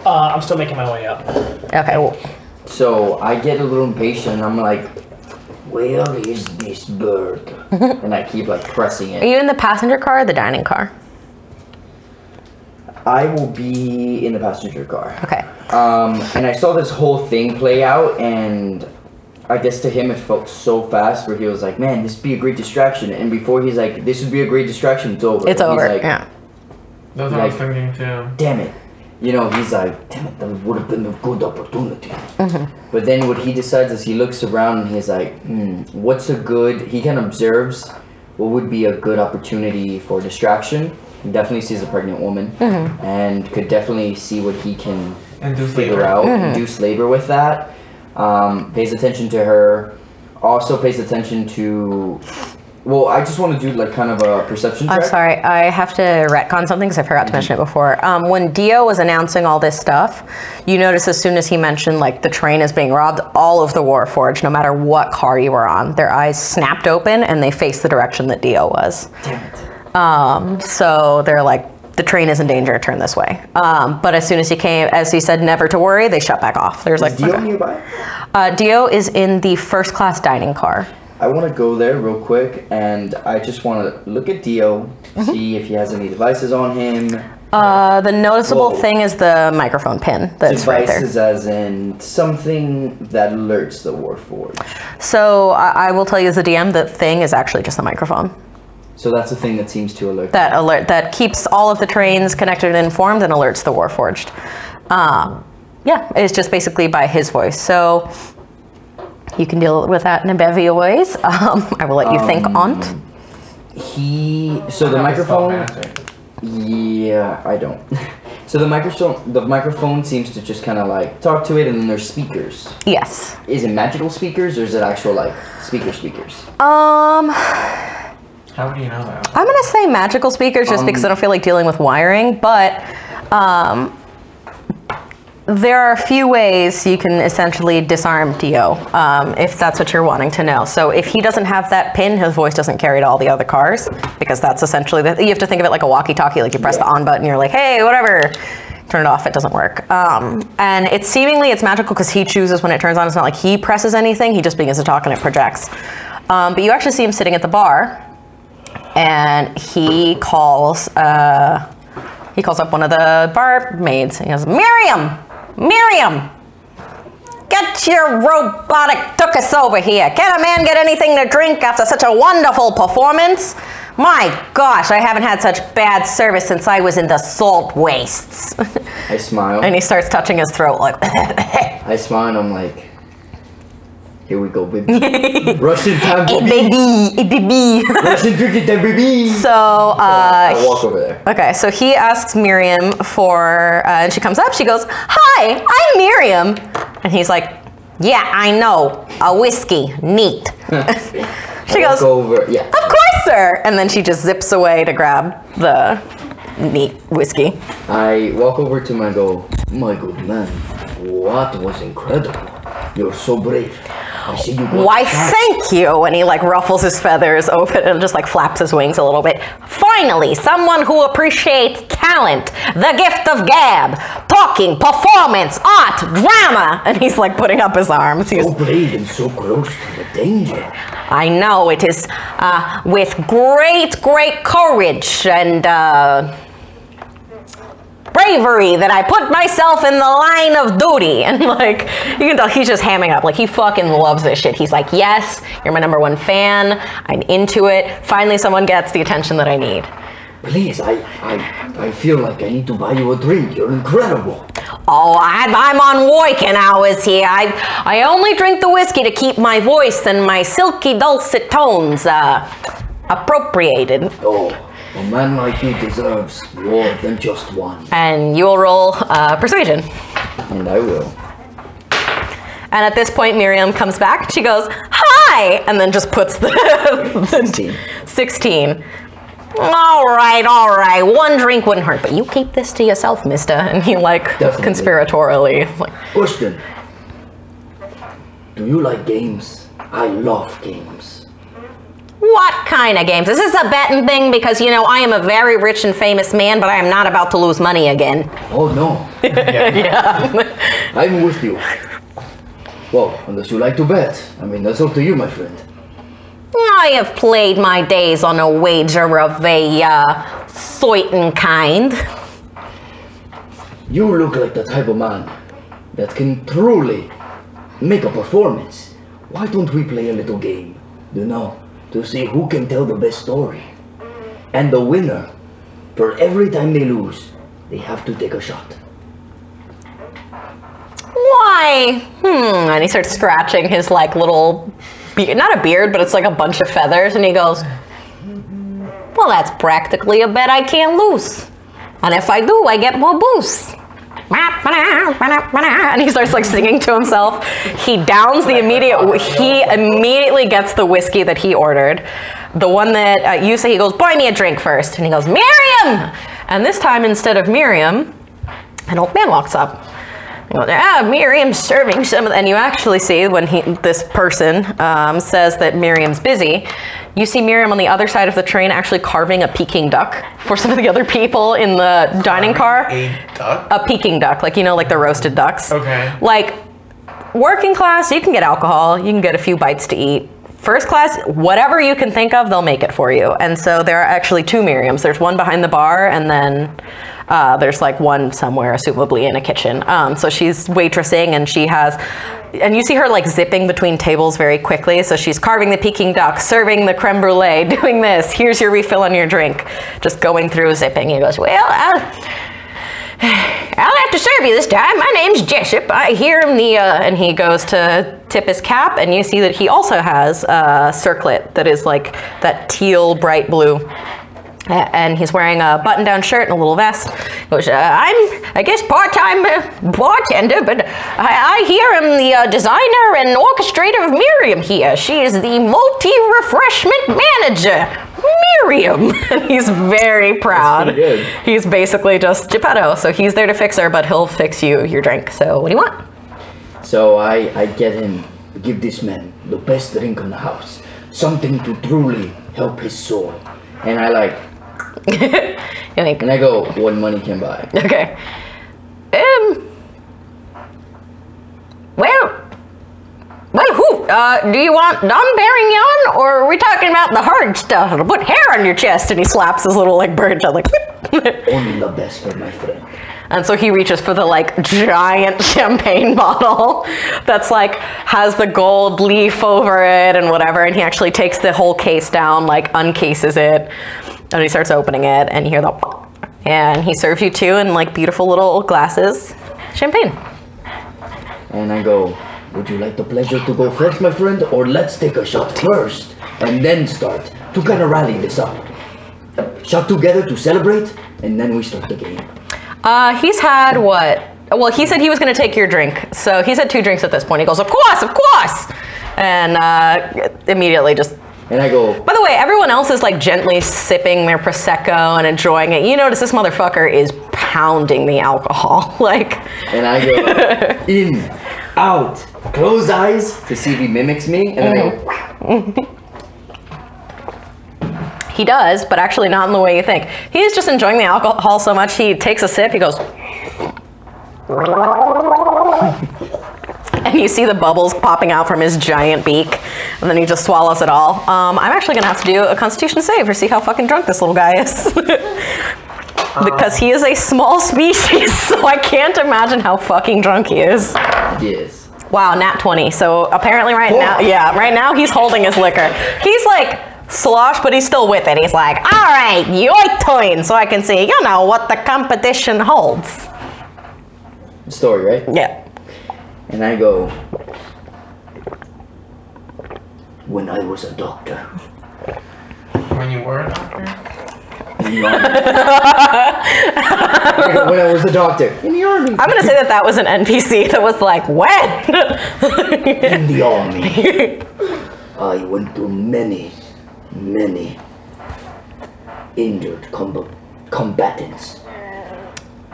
I'm still making my way up. Okay, well, So I get a little impatient. I'm like, where is this bird? And I keep like pressing are it. you in the passenger car or the dining car? I will be in the passenger car. Okay. And I saw this whole thing play out, and I guess to him it felt so fast where he was like, man, this would be a great distraction. And before he's like, this would be a great distraction, it's over. It's And over, he's like, yeah. that's what I was thinking too. damn it. You know, he's like, damn it, that would have been a good opportunity. Mm-hmm. But then what he decides is he looks around and he's like, what's a good, he kind of observes what would be a good opportunity for distraction. He definitely sees a pregnant woman and could definitely see what he can Induce figure labor. out, induce labor with that. Pays attention to her, also pays attention to, well, I just want to do like kind of a perception check. I'm sorry, I have to retcon something because I forgot to mention it before. When Dio was announcing all this stuff, you notice as soon as he mentioned like the train is being robbed, all of the Warforged, no matter what car you were on, their eyes snapped open and they faced the direction that Dio was. Damn it. So they're like, the train is in danger, turn this way. But as soon as he said never to worry, they shut back off. There's Is like, Dio okay. nearby? Dio is in the first class dining car. I want to go there real quick, and I just want to look at Dio, see if he has any devices on him. The noticeable Whoa. thing is the microphone pin that's right there. Devices as in something that alerts the Warforged. So I will tell you as a DM, the thing is actually just a microphone. So that's the thing that seems to alert. That keeps all of the trains connected and informed and alerts the Warforged. Yeah, it's just basically by his voice. So you can deal with that in a bevy of ways. I will let you think on it. So the microphone. Yeah, I don't. So the microphone seems to just kind of like talk to it, and then there's speakers. Yes. Is it magical speakers or is it actual like speakers? How do you know that? I'm gonna say magical speakers just because I don't feel like dealing with wiring, but there are a few ways you can essentially disarm Dio, if that's what you're wanting to know. So if he doesn't have that pin, his voice doesn't carry to all the other cars, because that's essentially, you have to think of it like a walkie-talkie, like you press the on button, you're like, hey, whatever, turn it off, it doesn't work. And it's magical because he chooses when it turns on. It's not like he presses anything, he just begins to talk and it projects. But you actually see him sitting at the bar, and he calls up one of the barmaids. He goes, Miriam, get your robotic tuchus over here. Can a man get anything to drink after such a wonderful performance? My gosh, I haven't had such bad service since I was in the salt wastes. I smile. And he starts touching his throat like, I smile and I'm like, here we go, baby. Russian time, baby. Russian drinking time, baby. So, I walk over there. okay, so he asks Miriam and she comes up, she goes, hi, I'm Miriam. And he's like, yeah, I know, a whiskey, neat. She goes, Over, yeah. of course, sir. And then she just zips away to grab the neat whiskey. I walk over to him and go, my good man, what was incredible. You're so brave. I see you got Why, shot. thank you. And he like ruffles his feathers open and just like flaps his wings a little bit. Finally, someone who appreciates talent, the gift of gab, talking, performance, art, drama. And he's like putting up his arms. He's, So brave and so close to the danger. I know, it is with great courage and bravery that I put myself in the line of duty. And like, you can tell he's just hamming up. Like, he fucking loves this shit. He's like, yes, you're my #1 fan. I'm into it. Finally, someone gets the attention that I need. Please, I feel like I need to buy you a drink. You're incredible. Oh, I'm on working hours here. I only drink the whiskey to keep my voice and my silky dulcet tones appropriated. Oh, a man like you deserves more than just one. And you will roll persuasion. And I will. And at this point, Miriam comes back. She goes, hi! And then just puts the 16. All right. One drink wouldn't hurt, but you keep this to yourself, mister. And he, like, conspiratorially. Like, Question. Do you like games? I love games. what kind of games? Is this a betting thing? Because, you know, I am a very rich and famous man, but I am not about to lose money again. Oh, no. Yeah. I'm with you. Well, unless you like to bet. I mean, that's up to you, my friend. I have played my days on a wager of a certain kind. You look like the type of man that can truly make a performance. Why don't we play a little game, you know, to see who can tell the best story? And the winner, for every time they lose, they have to take a shot. Why? And he starts scratching his, like, little, not a beard, but it's like a bunch of feathers, and he goes, well, that's practically a bet I can't lose. And if I do, I get more boost. And he starts, like, singing to himself. He immediately gets the whiskey that he ordered. The one that you say, he goes, buy me a drink first. And he goes, Miriam! And this time, instead of Miriam, an old man walks up. He goes, Miriam's serving some of, and you actually see when this person says that Miriam's busy, you see Miriam on the other side of the train actually carving a Peking duck for some of the other people in the dining car. A duck? A Peking duck, like, you know, like the roasted ducks. Okay. Like, working class, you can get alcohol, you can get a few bites to eat. First class, whatever you can think of, they'll make it for you. And so there are actually 2 Miriams. There's one behind the bar, and then there's like one somewhere, assumably in a kitchen. So she's waitressing, and she has, and you see her like zipping between tables very quickly. So she's carving the Peking duck, serving the creme brulee, doing this. Here's your refill on your drink. Just going through zipping. He goes, well, I'll have to serve you this time. My name's Jessup. I hear him and he goes to tip his cap, and you see that he also has a circlet that is like that teal bright blue. And he's wearing a button-down shirt and a little vest. He goes, I guess part-time bartender, but I hear I'm the designer and orchestrator of Miriam here. She is the multi-refreshment manager. Miriam! And he's very proud. That's pretty good. He's basically just Geppetto, so he's there to fix her, but he'll fix you your drink. So what do you want? So I get him, give this man the best drink in the house. Something to truly help his soul. And I like, and I go, what money can buy. Okay. Well, who? Do you want Dom Perignon, or are we talking about the hard stuff? It'll put hair on your chest. And he slaps his little, like, bird tail, like, Only the best for my friend. And so he reaches for the, like, giant champagne bottle that's, like, has the gold leaf over it and whatever. And he actually takes the whole case down, like, uncases it. And he starts opening it, and you hear the, and he serves you 2 in, like, beautiful little glasses champagne. And I go, would you like the pleasure to go first, my friend? Or let's take a shot first, and then start to kind of rally this up. Shot together to celebrate, and then we start the game. He's had what? Well, he said he was going to take your drink. So he's had 2 drinks at this point. He goes, of course! And immediately just... And I go... By the way, everyone else is like gently sipping their Prosecco and enjoying it. You notice this motherfucker is pounding the alcohol. Like... And I go, in, out, close eyes to see if he mimics me. And then I go... He does, but actually not in the way you think. He's just enjoying the alcohol so much, he takes a sip, he goes... And you see the bubbles popping out from his giant beak, and then he just swallows it all. I'm actually gonna have to do a Constitution save to see how fucking drunk this little guy is. Because he is a small species, so I can't imagine how fucking drunk he is. Yes. Wow, nat 20. So apparently right now he's holding his liquor. He's like sloshed, but he's still with it. He's like, all right, yoink toin, so I can see, what the competition holds. Story, right? Yeah. And I go, when I was a doctor. When you were a doctor? In the army. When I was a doctor. In the army. I'm gonna say that was an NPC that was like, when? In the army. I went through many injured combatants.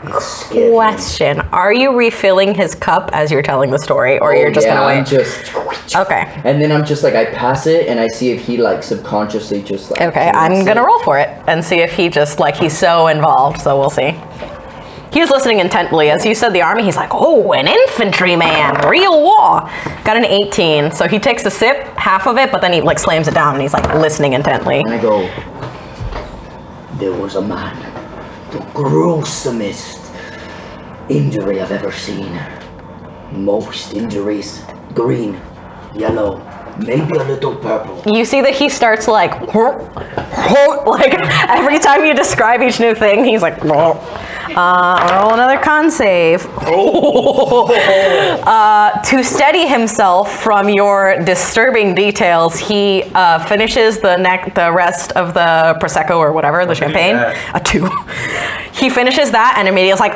It scared me. Question: are you refilling his cup as you're telling the story, or you're just gonna wait? I'm just. Okay. And then I'm just like, I pass it, and I see if he like subconsciously just like. Okay, I'm gonna roll for it and see if he just like he's so involved. So we'll see. He was listening intently as you said the army. He's like, oh, an infantryman, real war. Got an 18, so he takes a sip, half of it, but then he like slams it down and he's like listening intently. And I go, there was a man, the gruesomest injury I've ever seen. Most injuries, green, yellow, maybe a little purple. You see that he starts like every time you describe each new thing, he's like, roll another con save. To steady himself from your disturbing details, he finishes the rest of the prosecco or whatever, the champagne. A 2. He finishes that and immediately is like,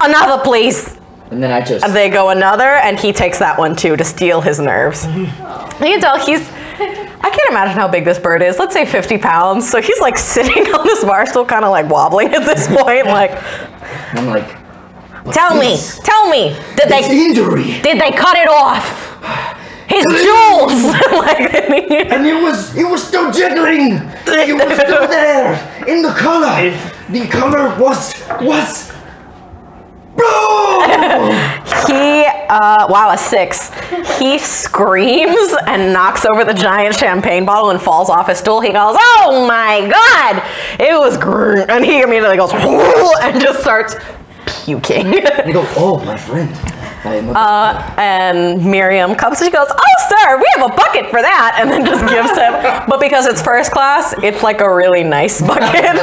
another please. And then I just. And they go another, and he takes that one too to steal his nerves. You can tell I can't imagine how big this bird is. Let's say 50 pounds. So he's like sitting on this bar stool, kind of like wobbling at this point. Like, I'm like, tell me, did they cut it off? His jewels! And it was still jiggling. It was still there in the color. The color was. He, a 6. He screams and knocks over the giant champagne bottle and falls off his stool. He goes, oh my God, it was grr. And he immediately goes, and just starts puking. And I go, oh, my friend. And Miriam comes and she goes, oh, sir, we have a bucket for that. And then just gives him, but because it's first class, it's like a really nice bucket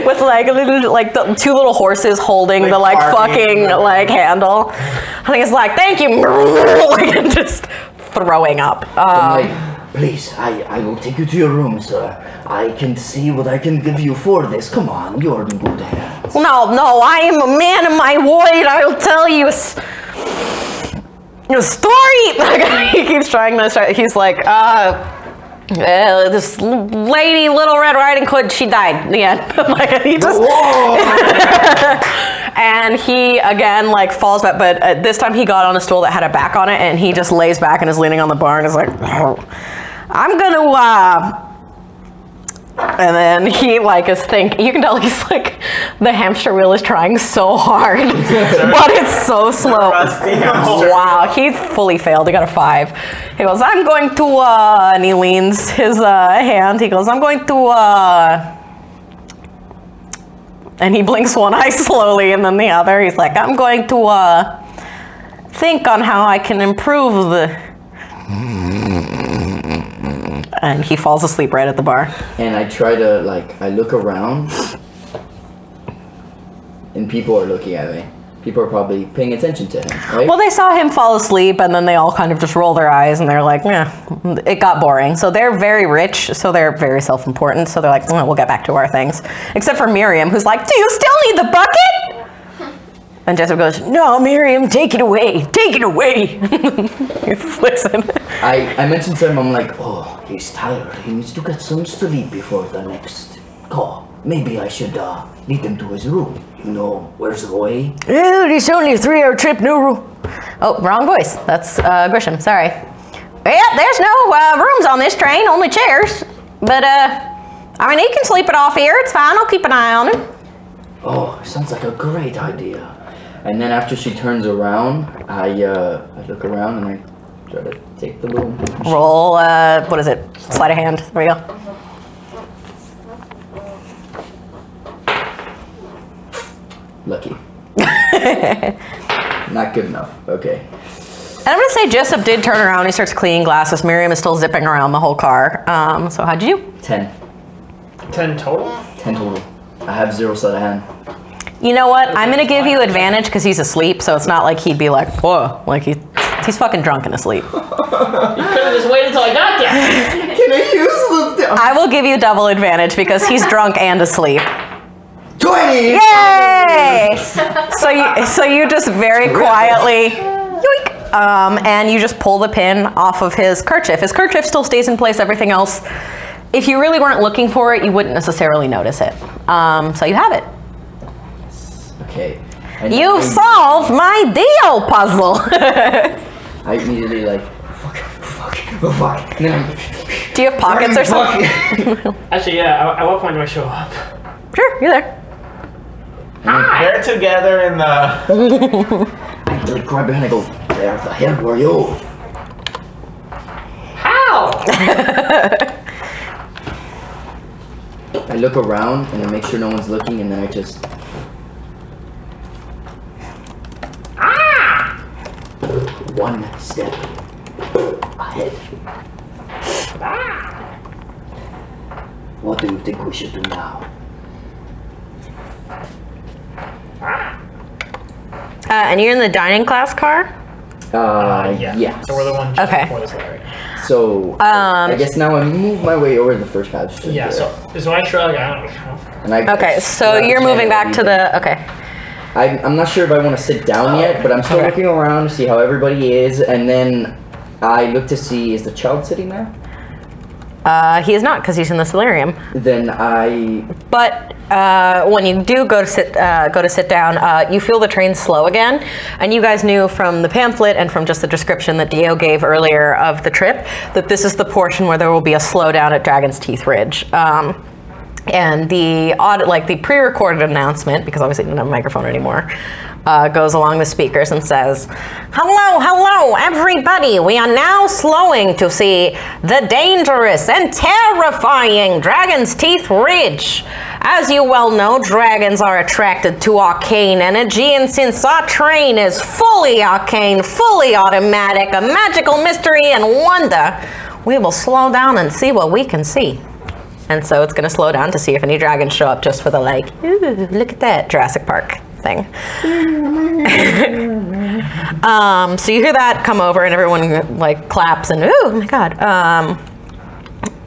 with like a little, like the 2 little horses holding the like fucking like handle. I think it's like, thank you, and just throwing up. I'm like, please, I will take you to your room, sir. I can see what I can give you for this. Come on, you're in good hands. No, I am a man of my word. I'll tell you a story. He keeps trying to start. He's like, this lady, Little Red Riding Hood, she died. The end. Like, he just. And he again like falls back, but this time he got on a stool that had a back on it, and he just lays back and is leaning on the bar and is like, I'm gonna. And then he like is thinking. You can tell he's like, the hamster wheel is trying so hard, but it's so slow. Wow, he fully failed. He got a 5. He goes, I'm going to, and he leans his hand. He goes, I'm going to, and he blinks one eye slowly and then the other. He's like, I'm going to think on how I can improve the. And he falls asleep right at the bar. And I try to, like, I look around, and people are looking at me. People are probably paying attention to him, right? Well, they saw him fall asleep, and then they all kind of just roll their eyes, and they're like, it got boring. So they're very rich, so they're very self-important, so they're like, we'll get back to our things. Except for Miriam, who's like, do you still need the bucket? And Jessup goes, no, Miriam, take it away. Take it away. Listen. I mentioned to him, I'm like, oh, he's tired. He needs to get some sleep before the next call. Maybe I should lead him to his room. You know, where's the way? It's only a 3-hour trip, no. Oh, wrong voice. That's Grisham, sorry. Yeah, there's no rooms on this train, only chairs. But, I mean, he can sleep it off here. It's fine. I'll keep an eye on him. Oh, sounds like a great idea. And then after she turns around, I look around and I try to take the little machine. Roll, what is it? Sleight of hand. There we go. Lucky. Not good enough. Okay. And I'm gonna say Jessup did turn around. He starts cleaning glasses. Miriam is still zipping around the whole car. So how'd you do? 10. 10 total? 10 total. I have 0 sleight of hand. You know what? I'm gonna give you advantage because he's asleep, so it's not like he'd be like, whoa, like he's fucking drunk and asleep. You could have just waited until I got there. Can I use the... I will give you double advantage because he's drunk and asleep. 20! Yay! So you just very quietly, yoink, and you just pull the pin off of his kerchief. His kerchief still stays in place. Everything else, if you really weren't looking for it, you wouldn't necessarily notice it. So you have it. Okay. You've solved my deal puzzle. I immediately like, fuck. And then Do you have pockets or something? Actually, yeah. At what point do I show up? Sure, you're there. They're together in the. I like grab behind and I go, where the hell were you? How? I look around and I make sure no one's looking, and then I just. One step ahead. What do you think we should do now? And you're in the dining class car? Yeah. So we're the one just Okay. before this, Larry. So, I guess now I move my way over to the first house. Yeah, so I shrug, I don't know. And I Okay, so you're moving back to the, okay. I'm not sure if I want to sit down yet, but I'm still looking around to see how everybody is, and then I look to see, is the child sitting there? He is not, because he's in the solarium. Then I... But when you do go to sit down, you feel the train slow again. And you guys knew from the pamphlet and from just the description that Dio gave earlier of the trip that this is the portion where there will be a slowdown at Dragon's Teeth Ridge. And the pre-recorded announcement, because obviously you don't have a microphone anymore, goes along the speakers and says, hello, everybody. We are now slowing to see the dangerous and terrifying Dragon's Teeth Ridge. As you well know, dragons are attracted to arcane energy, and since our train is fully arcane, fully automatic, a magical mystery and wonder, we will slow down and see what we can see. And so it's going to slow down to see if any dragons show up, just for the like, ooh, look at that Jurassic Park thing. So you hear that come over and everyone like claps and oh my God.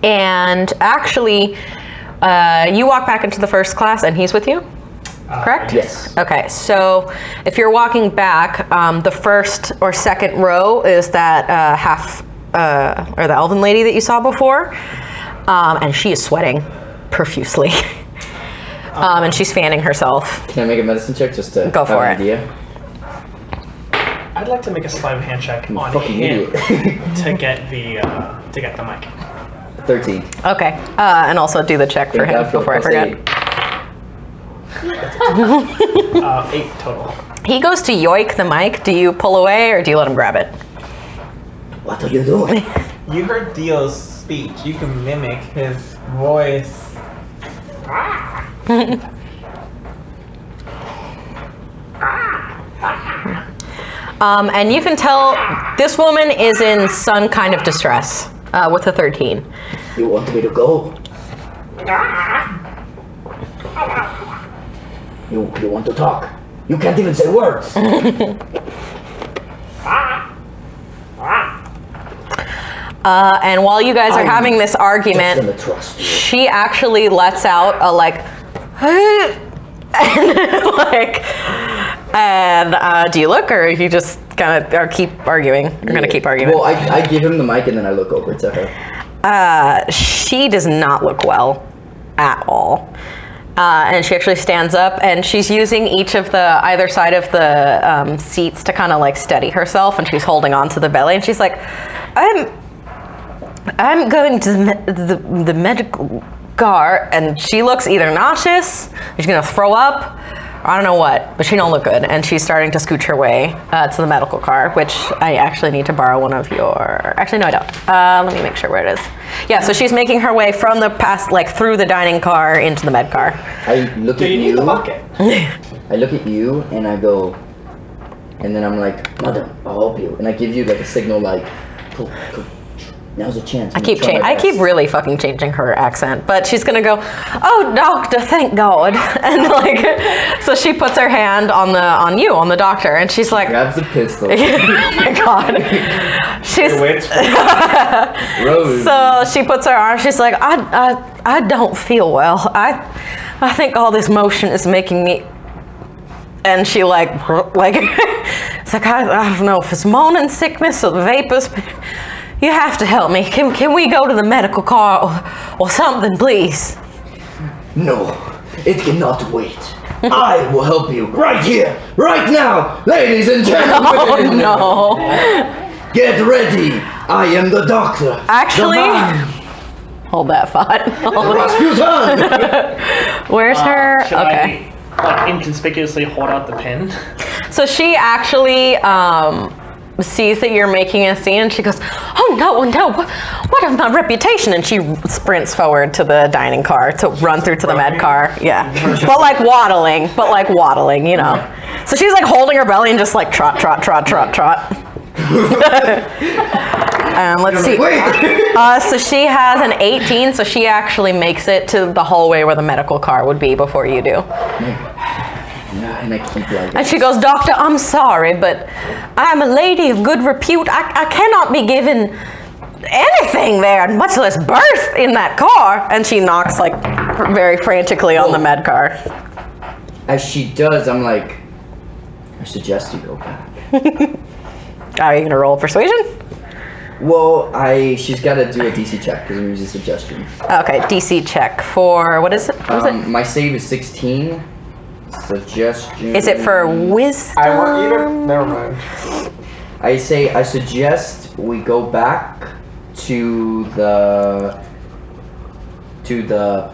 And actually, you walk back into the first class and he's with you, correct? Yes. Okay, so if you're walking back, the first or second row is that or the elven lady that you saw before. And she is sweating profusely. And she's fanning herself. Can I make a medicine check just to Go for have it. an idea? I'd like to make a sleight of hand check on fucking him idiot. to get the mic. 13. Okay, and also do the check for him before I forget. 8 total. He goes to yoink the mic. Do you pull away or do you let him grab it? What are you doing? You heard Dio's speech. You can mimic his voice. And you can tell this woman is in some kind of distress with a 13. You want me to go? You want to talk? You can't even say words. And while you guys are having this argument, I'm just gonna trust you. she actually lets out a like, and do you look or if you just kind of keep arguing? You're gonna keep arguing. Well, I give him the mic and then I look over to her. She does not look well at all. And she actually stands up and she's using each of the either side of the seats to kind of like steady herself, and she's holding on to the belly and she's like, I'm going to the medical car, and she looks either nauseous, she's gonna throw up, I don't know what, but she don't look good, and she's starting to scooch her way to the medical car, which I actually need to borrow one of your, actually no I don't, let me make sure where it is. Yeah, so she's making her way from the past, like through the dining car into the med car. I look Do at you you. need the bucket? I look at you and I go, and then I'm like, Madam, I'll help you. And I give you like a signal like, go. Now's a chance. I keep really fucking changing her accent, but she's gonna go, oh doctor, thank God. And like, so she puts her hand on the doctor, and she's like, grabs the pistol. oh my God. She's Rose. so she puts her arm. She's like, I don't feel well. I think all this motion is making me. And she like it's like I don't know if it's morning sickness or the vapors. But you have to help me. Can we go to the medical car or something, please? No, it cannot wait. I will help you right here, right now, ladies and gentlemen. Oh no. Get ready. I am the doctor. Actually, hold that thought. Rasputin. Where's her? Should Okay. I, like, inconspicuously hold out the pen? So she actually sees that you're making a scene, and she goes, oh no, what of my reputation? And she sprints forward to the dining car to run through to the med car. Yeah, but like waddling, you know. So she's like holding her belly and just like trot. Let's see. So she has an 18, so she actually makes it to the hallway where the medical car would be before you do. And I keep like. And she goes, Doctor, I'm sorry, but I'm a lady of good repute. I cannot be given anything there, much less birth in that car. And she knocks like very frantically on the med car. As she does, I'm like, I suggest you go back. Are you gonna roll persuasion? Well, she's got to do a DC check because I'm using suggestion. Okay, DC check for what is it? What is it? My save is 16. Suggestion. Is it for wisdom? I want you to. Never mind. I suggest we go back to the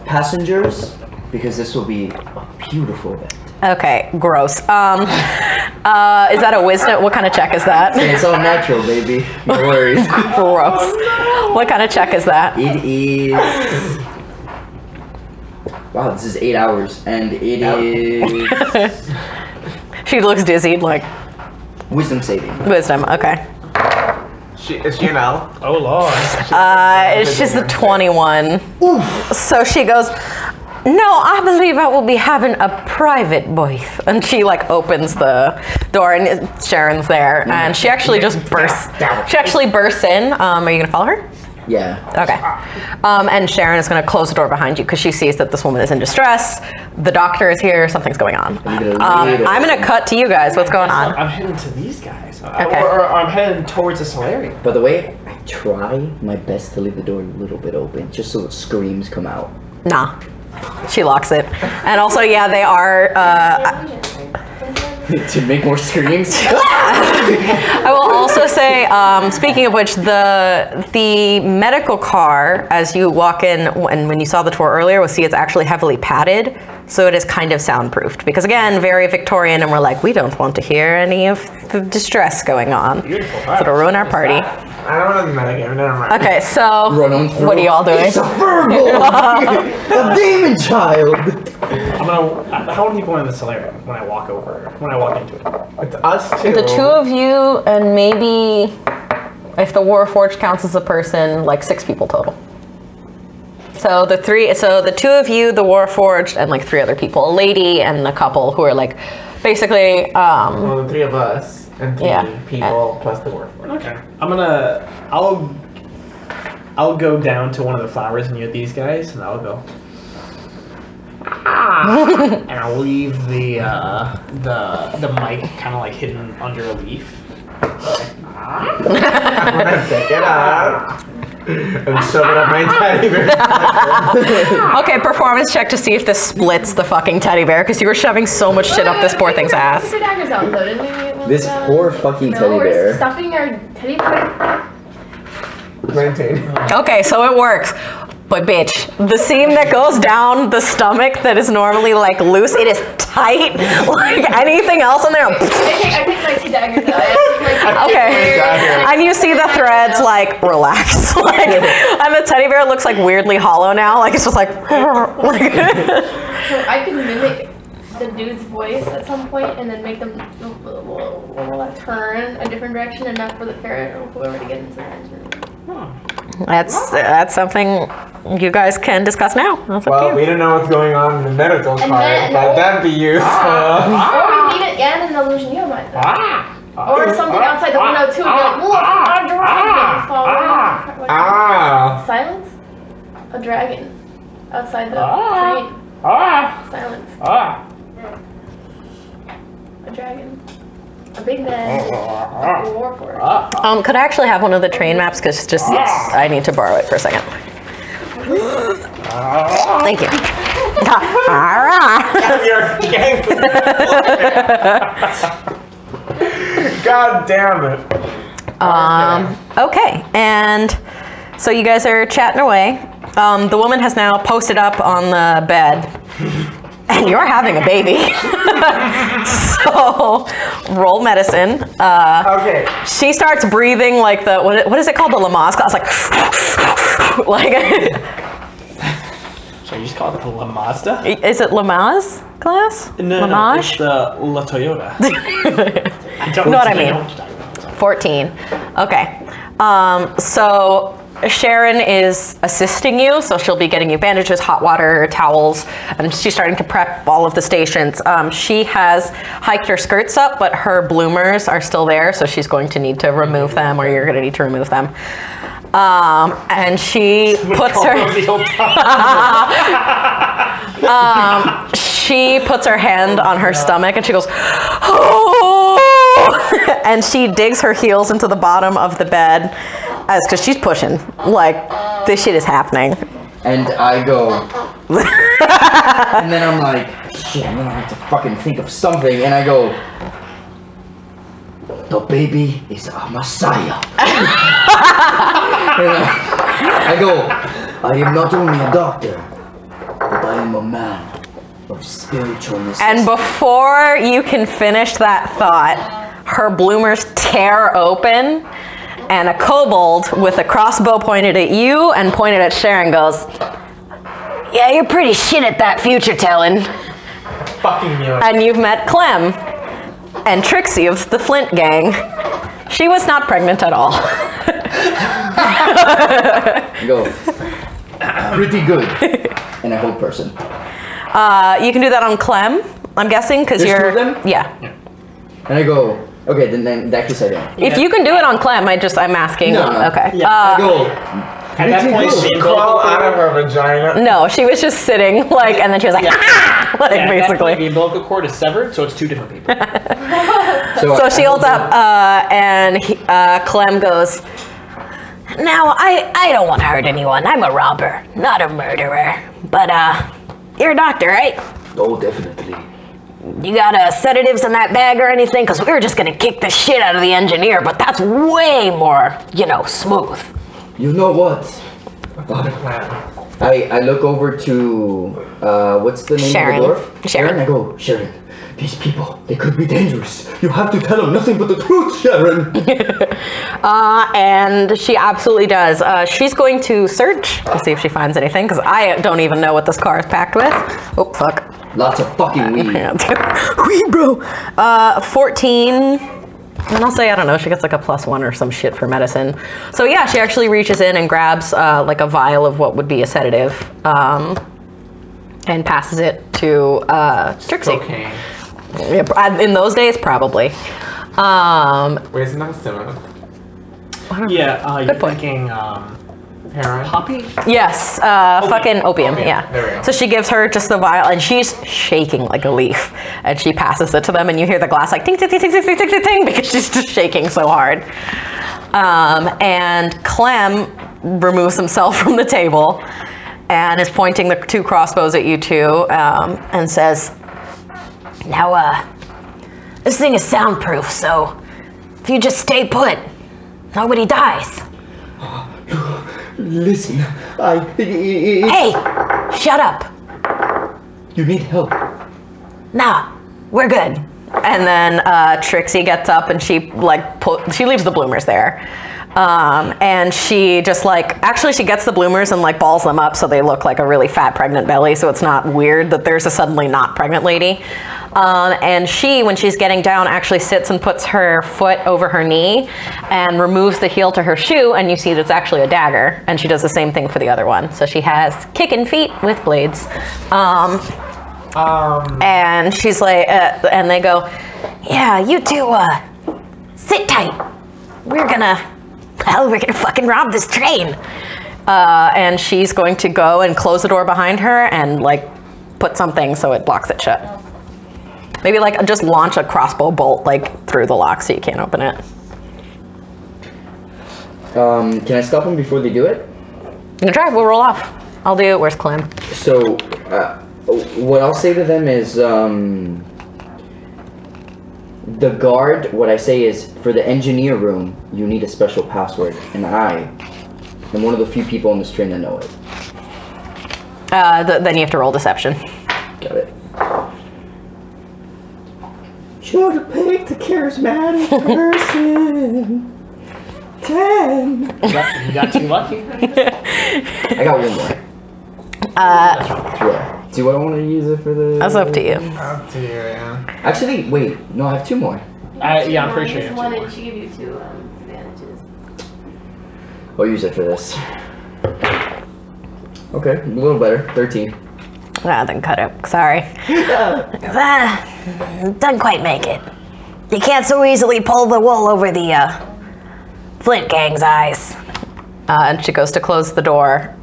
passengers because this will be a beautiful event. Okay, gross. Is that a wisdom? What kind of check is that? It's all natural, baby. No worries. Gross. What kind of check is that? It is. Wow, this is 8 hours, and it is She looks dizzy, like wisdom saving. wisdom. Okay. Is she an L? Oh Lord. She's a 21. So she goes, no, I believe I will be having a private birth. And she like opens the door, and Sharon's there, and she actually just bursts. She actually bursts in. Are you gonna follow her? Yeah. Okay. And Sharon is going to close the door behind you because she sees that this woman is in distress. The doctor is here. Something's going on. I'm going to cut to you guys. What's going on? I'm heading to these guys. Okay. Or I'm heading towards the solarium. By the way, I try my best to leave the door a little bit open, just so the screams come out. Nah. She locks it. And also, yeah, they are... To make more screams. I will also say, speaking of which, the medical car, as you walk in, and when you saw the tour earlier, we'll see it's actually heavily padded, so it is kind of soundproofed. Because again, very Victorian, and we're like, we don't want to hear any of the distress going on. Beautiful. So it'll ruin our party. I don't want to medicare. Never mind. Okay, so what are y'all doing? It's a Virgo! A demon child! How many people are in the solarium when I walk into it? It's us two. The two of you, and maybe, if the Warforged counts as a person, like 6 people total. So the two of you, the Warforged, and like 3 other people, a lady and a couple who are like, basically. Well, the 3 of us and 3 people plus the Warforged. Okay. I'll go down to one of the flowers near these guys, and I'll go. And I'll leave the mic kind of like hidden under a leaf. I'm gonna pick it up and shove it up my teddy bear. Okay, performance check to see if this splits the fucking teddy bear, because you were shoving so much shit up this poor thing's ass. Put the daggers out, though, didn't we? This poor fucking teddy we're bear. stuffing our teddy bear. 19. Okay, so it works. But bitch, the seam that goes down the stomach that is normally like loose, it is tight. Like anything else in there. I take my 2 daggers out. Okay. And you see the threads like relax. Like, and the teddy bear looks like weirdly hollow now. Like it's just like. So I can mimic the dude's voice at some point and then make them turn a different direction enough for the ferret or whoever to get into the engine. That's something you guys can discuss now. That's up to Well, you. we don't know what's going on in the medical part, then- but that'd be useful. Or we need it and an illusion you might or something outside the window too. Like, look, a dragon following. Silence? A dragon outside the train. Silence. A dragon. A big man. A war forest. Could I actually have one of the train maps? Because just I need to borrow it for a second. Thank you. God damn it. Okay, and so you guys are chatting away. The woman has now posted up on the bed, and you're having a baby. So roll medicine. Okay. She starts breathing like the what is it called, the Lamaze class, like So you just call it the La Mazda? Is it Lamaze class? No, Lamage? it's the La Toyota. I don't know what I mean. know what you're talking about. 14. Okay. So Sharon is assisting you, so she'll be getting you bandages, hot water, towels, and she's starting to prep all of the stations. She has hiked her skirts up, but her bloomers are still there, so she's going to need to remove them, or you're going to need to remove them. And she puts she puts her hand on her stomach and she goes, oh! And she digs her heels into the bottom of the bed, because she's pushing. Like, this shit is happening. And I go, and then I'm like, shit, I'm gonna have to fucking think of something. And I go, the baby is a messiah. And I go, I am not only a doctor, but I am a man of spiritual necessity. And before you can finish that thought, her bloomers tear open, and a kobold with a crossbow pointed at you and pointed at Sharon goes, yeah, you're pretty shit at that future telling. Fucking knew it. And you've met Clem and Trixie of the Flint gang. She was not pregnant at all. I go, pretty good. And a whole person. You can do that on Clem, I'm guessing, because There's you're... two of them? Yeah. And I go, okay, then in that case I don't. If you can do it on Clem, I'm asking. No. Okay. I go, At that point, pretty she good. Crawl out of her vagina. No, she was just sitting, like, and then she was like, ah! Like, At that point, basically. the umbilical cord is severed, so it's two different people. So she holds up, and Clem goes, now, I don't want to hurt anyone. I'm a robber, not a murderer. But, you're a doctor, right? Oh, definitely. You got sedatives in that bag or anything? Because we were just going to kick the shit out of the engineer, but that's way more, smooth. You know what? The plan. I look over to, what's the name Sharon. of the dwarf? Sharon. I go, Sharon, these people, they could be dangerous. You have to tell them nothing but the truth, Sharon. And she absolutely does. She's going to search to see if she finds anything, because I don't even know what this car is packed with. Oh, fuck. Lots of fucking weed. Weed, bro. 14. And I'll say, I don't know, she gets like a +1 or some shit for medicine. So yeah, she actually reaches in and grabs like a vial of what would be a sedative, and passes it to Trixie. Okay. Yeah, in those days, probably. Where's not similar? Yeah, you're point. thinking Heroin? poppy? Yes, fucking opium, yeah. There we go. So she gives her just the vial, and she's shaking like a leaf. And she passes it to them, and you hear the glass like ting, ting, ting, ting, ting, ting, ting, ting, ting, because she's just shaking so hard. And Clem removes himself from the table and is pointing the two crossbows at you two, and says, now, this thing is soundproof, so if you just stay put, nobody dies. Listen, Hey, shut up. You need help. Nah, we're good. And then Trixie gets up and she leaves the bloomers there. And she just like, actually she gets the bloomers and like balls them up so they look like a really fat pregnant belly, so it's not weird that there's a suddenly not pregnant lady. And she, when she's getting down, actually sits and puts her foot over her knee and removes the heel to her shoe, and you see that it's actually a dagger, and she does the same thing for the other one. So she has kicking feet with blades. And she's like, and they go, yeah, you two, sit tight. We're gonna fucking rob this train. And she's going to go and close the door behind her and like put something so it locks it shut. Maybe like just launch a crossbow bolt like through the lock so you can't open it. Can I stop them before they do it? You can try, we'll roll off. I'll do it, where's Clem? So, what I'll say to them is, the guard, what I say is, for the engineer room, you need a special password, and I am one of the few people on this train that know it. Then you have to roll deception. Got it. Should have picked the charismatic person. 10. You got too lucky. I got one more. Yeah. Do I want to use it for the... That's up to you. Up to you, yeah. Actually, wait. No, I have two more. Yeah, I'm pretty sure you have One two more. and she gave you 2 advantages. I'll use it for this. Okay, a little better. 13. Then cut it. Sorry. Doesn't quite make it. You can't so easily pull the wool over the Flint gang's eyes. And she goes to close the door.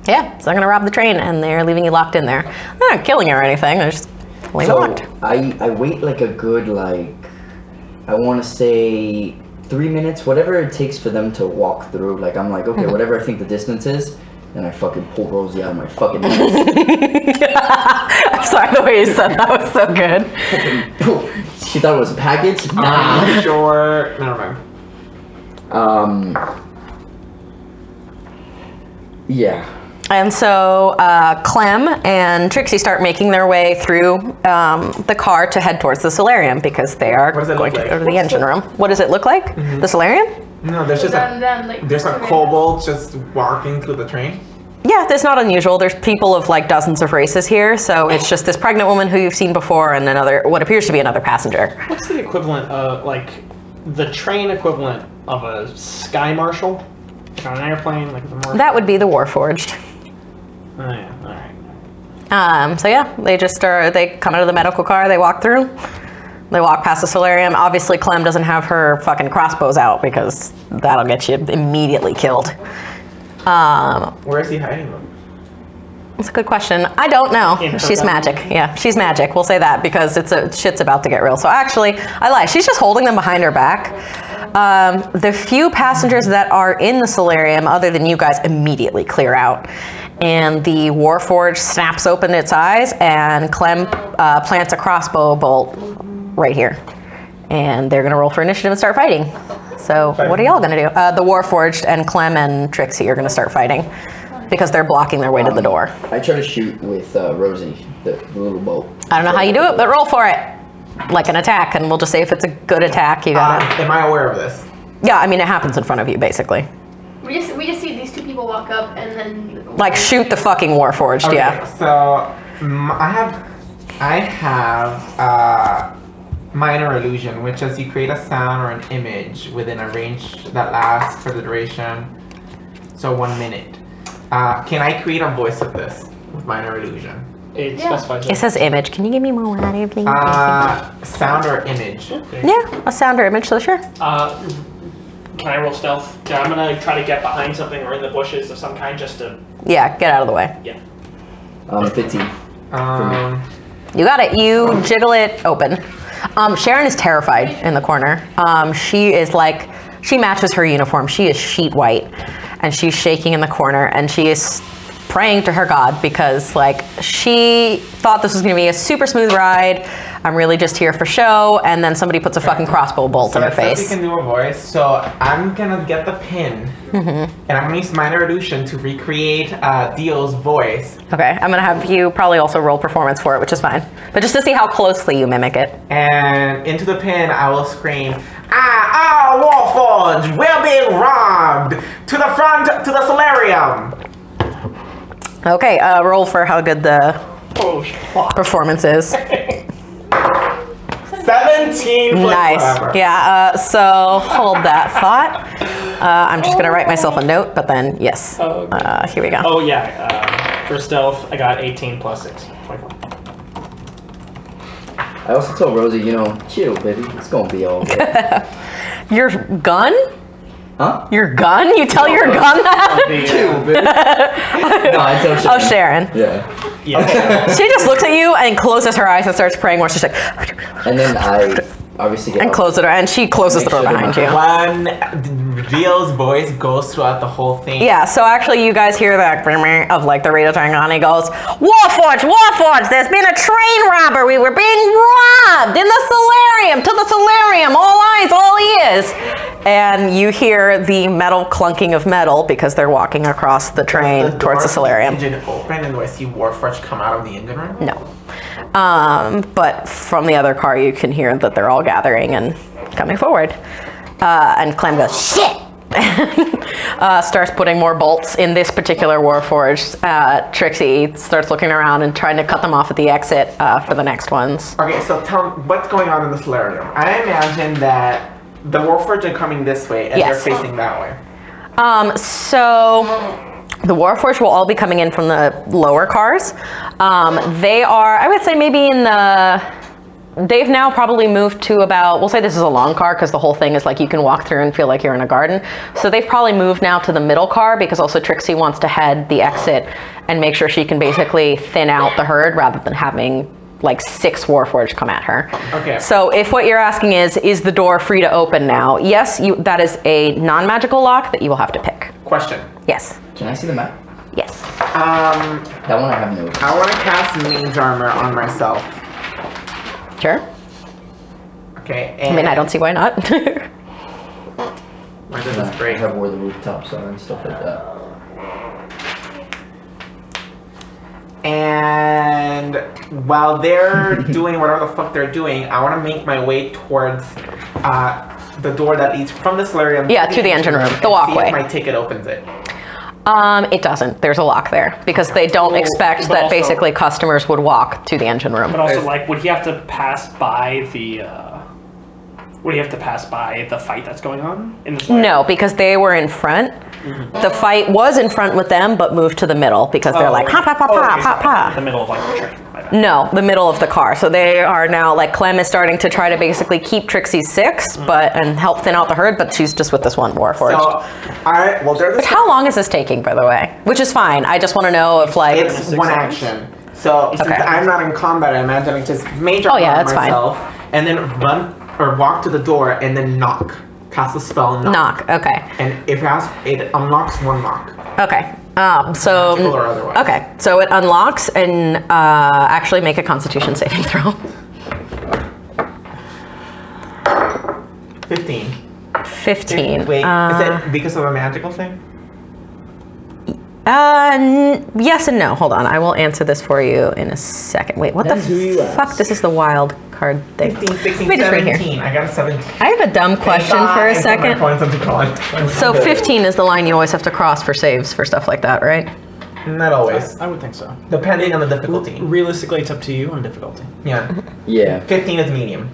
Yeah, so they're gonna rob the train and they're leaving you locked in there. They're not killing you or anything, they're just leaving you locked. I wait like a good, like, I want to say 3 minutes, whatever it takes for them to walk through. Like, I'm like, okay, whatever I think the distance is, and I fucking pull Rosie out of my fucking mouth. I'm sorry, the way you said that was so good. She thought it was a package? Nah. Sure. Never mind. Yeah. And so Clem and Trixie start making their way through the car to head towards the solarium because they are What does it going look to like? go to the engine room. What does it look like? The solarium? No, there's just there's a kobold just walking through the train. Yeah, that's not unusual. There's people of like dozens of races here, so it's just this pregnant woman who you've seen before and another, what appears to be another passenger. What's the equivalent of, like, the train equivalent of a sky marshal? Like on an airplane, like the marshal? That would be the Warforged. Oh yeah, alright. So yeah, they just they come out of the medical car, they walk through, they walk past the solarium. Obviously Clem doesn't have her fucking crossbows out because that'll get you immediately killed. Where is he hiding them? That's a good question. I don't know. In her She's belly? magic. Yeah, she's magic. We'll say that because shit's about to get real. So actually, I lie. She's just holding them behind her back. The few passengers that are in the solarium, other than you guys, immediately clear out. And the Warforged snaps open its eyes, and Clem plants a crossbow bolt right here. And they're gonna roll for initiative and start fighting. So what are y'all gonna do? The Warforged and Clem and Trixie are gonna start fighting because they're blocking their way to the door. I try to shoot with Rosie, the little bolt. I don't know how you do it, but roll for it. Like an attack, and we'll just say if it's a good attack, you gotta... Am I aware of this? Yeah, I mean, it happens in front of you, basically. We just see these 2 people walk up and then Like, shoot the fucking Warforged, Okay, yeah. So I have minor illusion, which is you create a sound or an image within a range that lasts for the duration. So 1 minute. Can I create a voice with this with minor illusion? It Yeah. specifies It says image. Can you give me more water, please? Sound or image? Yeah, a sound or image, so sure. Can I roll stealth? Yeah, I'm gonna try to get behind something or in the bushes of some kind just to... Yeah, get out of the way. 15. You got it. You jiggle it open. Sharon is terrified in the corner. She is like, she matches her uniform. She is sheet white, and she's shaking in the corner, and she is praying to her God because like she thought this was going to be a super smooth ride. I'm really just here for show, and then somebody puts a fucking crossbow bolt in her it says face. you can do a voice, so I'm gonna get the pin, and I'm gonna use minor illusion to recreate Dio's voice. Okay, I'm gonna have you probably also roll performance for it, which is fine, but just to see how closely you mimic it. And into the pin, I will scream, "Ah! Warforged, we're being robbed. To the front, to the solarium. Okay, roll for how good the performance is. 17 plus Nice. whatever. Yeah, so hold that thought. I'm just going to write myself a note, but then, yes. Here we go. Oh yeah. For stealth, I got 18 plus 6. 24. I also told Rosie, chill, baby. It's gonna be all good. Your gun? Huh? Your gun? You tell your gun that? Chill, baby. No, I told Sharon. Oh, Sharon. Yeah. She just looks at you and closes her eyes and starts praying more. She's like, And then I obviously get and up. close the door, and she closes the door behind you. One Rio's voice goes throughout the whole thing. Yeah, so actually you guys hear that of like the radio turning on. He goes, Warforged, there's been a train robber. We were being robbed in the solarium, to the solarium, all eyes, all ears. And you hear the metal clunking of metal because they're walking across the train towards the solarium. Engine open, and do I see Warforged come out of the engine room? No. But from the other car, you can hear that they're all gathering and coming forward. And Clem goes, shit! Starts putting more bolts in this particular Warforged. Trixie starts looking around and trying to cut them off at the exit for the next ones. Okay, so tell me, what's going on in the solarium? I imagine that the Warforged are coming this way, and Yes. they're facing that way. So the Warforged will all be coming in from the lower cars. They are, I would say, maybe in the... They've now probably moved to about, we'll say this is a long car because the whole thing is like you can walk through and feel like you're in a garden. So they've probably moved now to the middle car because also Trixie wants to head the exit and make sure she can basically thin out the herd rather than having like 6 Warforged come at her. Okay. So if what you're asking is the door free to open now? Yes, that is a non-magical lock that you will have to pick. Question. Yes. Can I see the map? Yes. That one I have no. I want to cast Mage Armor on myself. Sure. Okay. I And mean, I don't see why not. Where does this I break? have where the rooftops are and stuff like that. And while they're doing whatever the fuck they're doing, I want to make my way towards the door that leads from the solarium. Yeah, to the engine room, the and walkway. See if my ticket opens it. It doesn't. There's a lock there because they don't expect but that also- basically customers would walk to the engine room. But also, like, would he have to pass by the? Would he have to pass by the fight that's going on in the? No, because they were in front. The fight was in front with them, but moved to the middle because they're like, ha, pa, pa, pa, pa, pa. The middle of like the train. My bad. No, the middle of the car. So they are now, like, Clem is starting to try to basically keep Trixie's 6, and help thin out the herd, but she's just with this one Warforged. So, there's But how long is this taking, by the way? Which is fine. I just want to know if, like... it's one action. So since Okay. I'm not in combat, I imagine I just Mage Oh, Armor yeah, on that's fine. myself, and then run or walk to the door and then knock. Cast a spell and knock. Okay. And if it unlocks one knock. Okay. So... Magical or otherwise. Okay. So it unlocks and actually make a Constitution saving throw. 15. 15. Wait, is it because of a magical thing? Yes and no. Hold on. I will answer this for you in a second. Wait, what That's who you the fuck? ask. This is the wild card thing. 15, 16, Let me just read here. 17. I got a 17. I have a dumb question for a second. So 15 is the line you always have to cross for saves for stuff like that, right? Not always. I would think so. Depending on the difficulty. Realistically, it's up to you on difficulty. Yeah. Yeah. 15 is medium.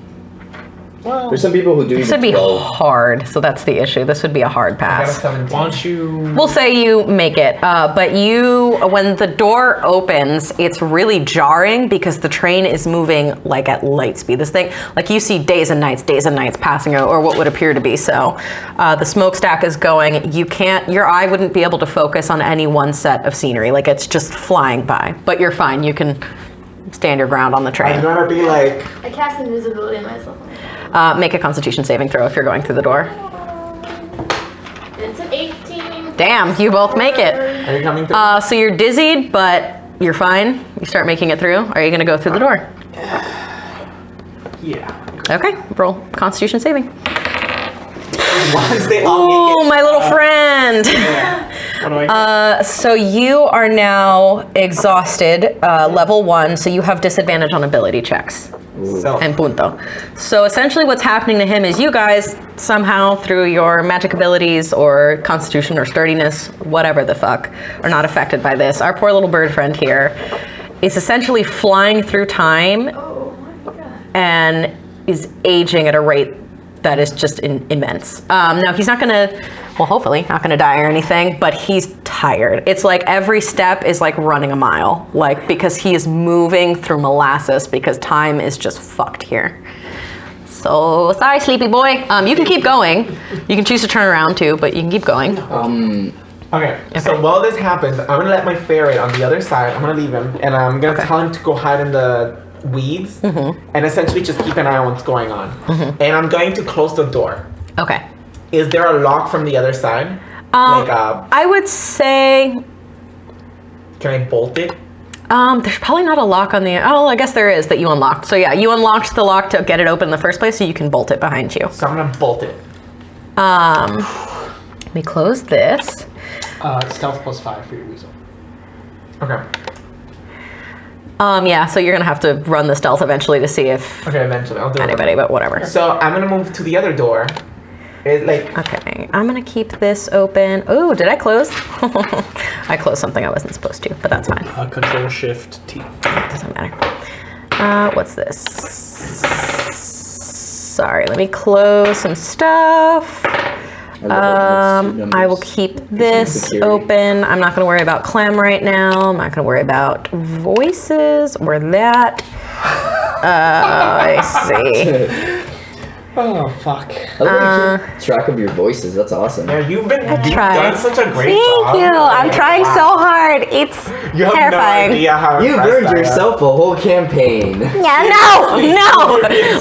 Well, There's some people who do This even would be 12. hard, so that's the issue. This would be a hard I got a pass. 17. why don't you? We'll say you make it, but when the door opens, it's really jarring because the train is moving like at light speed. This thing, like you see days and nights passing, or what would appear to be so. The smokestack is going. Your eye wouldn't be able to focus on any one set of scenery. Like it's just flying by, but you're fine. You can stand your ground on the I'm train. gonna be like, I cast invisibility on myself. Make a Constitution saving throw if you're going through the door. It's an 18. Damn, you both make it. are you coming through? So you're dizzied, but you're fine. You start making it through. Are you going to go through the door? Yeah. Okay, roll Constitution saving. Once they all make Oh, my little friend. What do I? So you are now exhausted, level 1, so you have disadvantage on ability checks. And punto. So essentially what's happening to him is you guys somehow through your magic abilities or constitution or sturdiness, whatever the fuck, are not affected by this. Our poor little bird friend here is essentially flying through time and is aging at a rate that is just immense. Now he's not gonna, well hopefully not gonna die or anything, but he's tired. It's like every step is like running a mile, like because he is moving through molasses because time is just fucked here. So sorry, sleepy boy. You can keep going. You can choose to turn around too, but you can keep going. Okay, so while this happens, I'm gonna let my ferret on the other side. I'm gonna leave him, and I'm gonna tell him to go hide in the weeds, and essentially just keep an eye on what's going on. And I'm going to close the door. Okay. Is there a lock from the other side? I would say. Can I bolt it? There's probably not a lock on the. Oh, I guess there is that you unlocked. So yeah, you unlocked the lock to get it open in the first place, so you can bolt it behind you. So I'm gonna bolt it. Let me close this. Stealth +5 for your weasel. Okay. Yeah, so you're gonna have to run the stealth eventually to see if Eventually I'll do anybody, but whatever. So I'm gonna move to the other door. Okay, I'm gonna keep this open. Oh, did I close? I closed something I wasn't supposed to, but that's fine. Control Shift T. Doesn't matter. What's this? Sorry, let me close some stuff. I will keep this open. I'm not going to worry about Clem right now. I'm not going to worry about voices or that. I see. Oh, fuck. I love how you keep track of your voices. That's awesome. Yeah, you've done such a great job. Thank you. I'm trying so hard. It's you have terrifying. No idea how You've earned yourself a whole campaign. Yeah, no.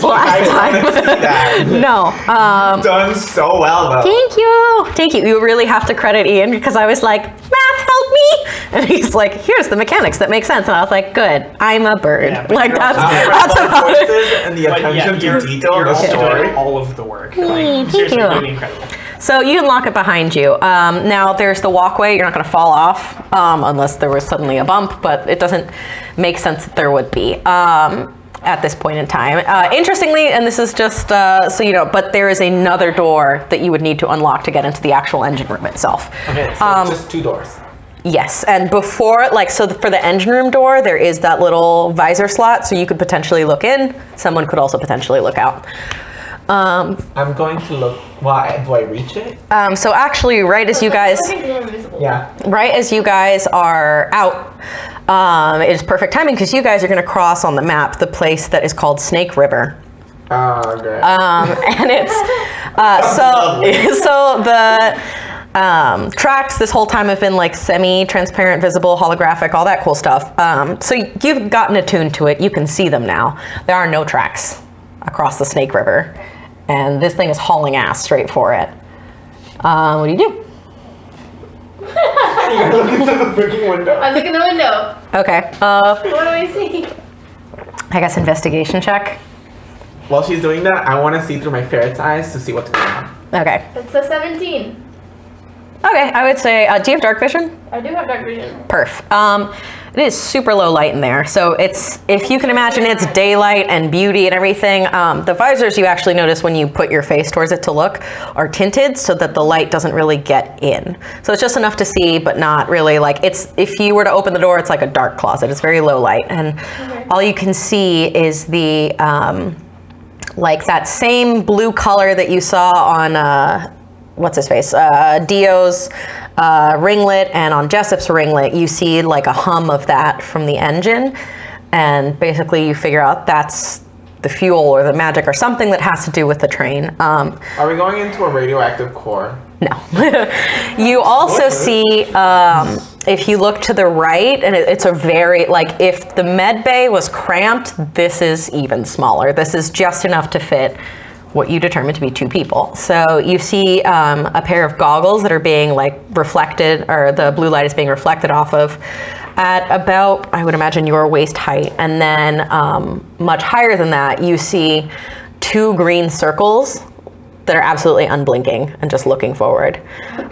Last time. No. You've done so well, though. Thank you. You really have to credit Ian because I was like, math, help me. And he's like, here's the mechanics that make sense. And I was like, good. I'm a bird. Yeah, like that's about it. And the attention to detail of the story. All of the work. Thank Seriously, you. really incredible. So you unlock it behind you. Now there's the walkway. You're not going to fall off unless there was suddenly a bump, but it doesn't make sense that there would be at this point in time. Interestingly, and this is just so you know, but there is another door that you would need to unlock to get into the actual engine room itself. Okay, so just 2 doors. Yes, and before, for the engine room door, there is that little visor slot, so you could potentially look in. Someone could also potentially look out. I'm going to look. Why do I reach it? So actually, right as you guys are out, it is perfect timing because you guys are going to cross on the map the place that is called Snake River. Oh, great. And it's so the tracks this whole time have been like semi-transparent, visible, holographic, all that cool stuff. So you've gotten attuned to it. You can see them now. There are no tracks across the Snake River, and this thing is hauling ass straight for it. What do you do? You're looking through the freaking window. I'm looking at the window. Okay. What do I see? I guess investigation check. While she's doing that, I want to see through my ferret's eyes to see what's going on. Okay. It's a 17. Okay, I would say, do you have dark vision? I do have dark vision. Perf. It is super low light in there, so it's, if you can imagine, it's daylight and beauty and everything. The visors you actually notice when you put your face towards it to look are tinted so that the light doesn't really get in. So it's just enough to see, but not really like, it's, if you were to open the door, it's like a dark closet. It's very low light, and all you can see is the, like that same blue color that you saw on, what's his face? Dio's ringlet, and on Jessup's ringlet, you see like a hum of that from the engine, and basically you figure out that's the fuel or the magic or something that has to do with the train. Are we going into a radioactive core? No. You also see, if you look to the right, and it's a very, like if the med bay was cramped, this is even smaller. This is just enough to fit what you determine to be 2 people. So you see a pair of goggles that are being like reflected, or the blue light is being reflected off of at about, I would imagine, your waist height. And then much higher than that, you see 2 green circles that are absolutely unblinking and just looking forward.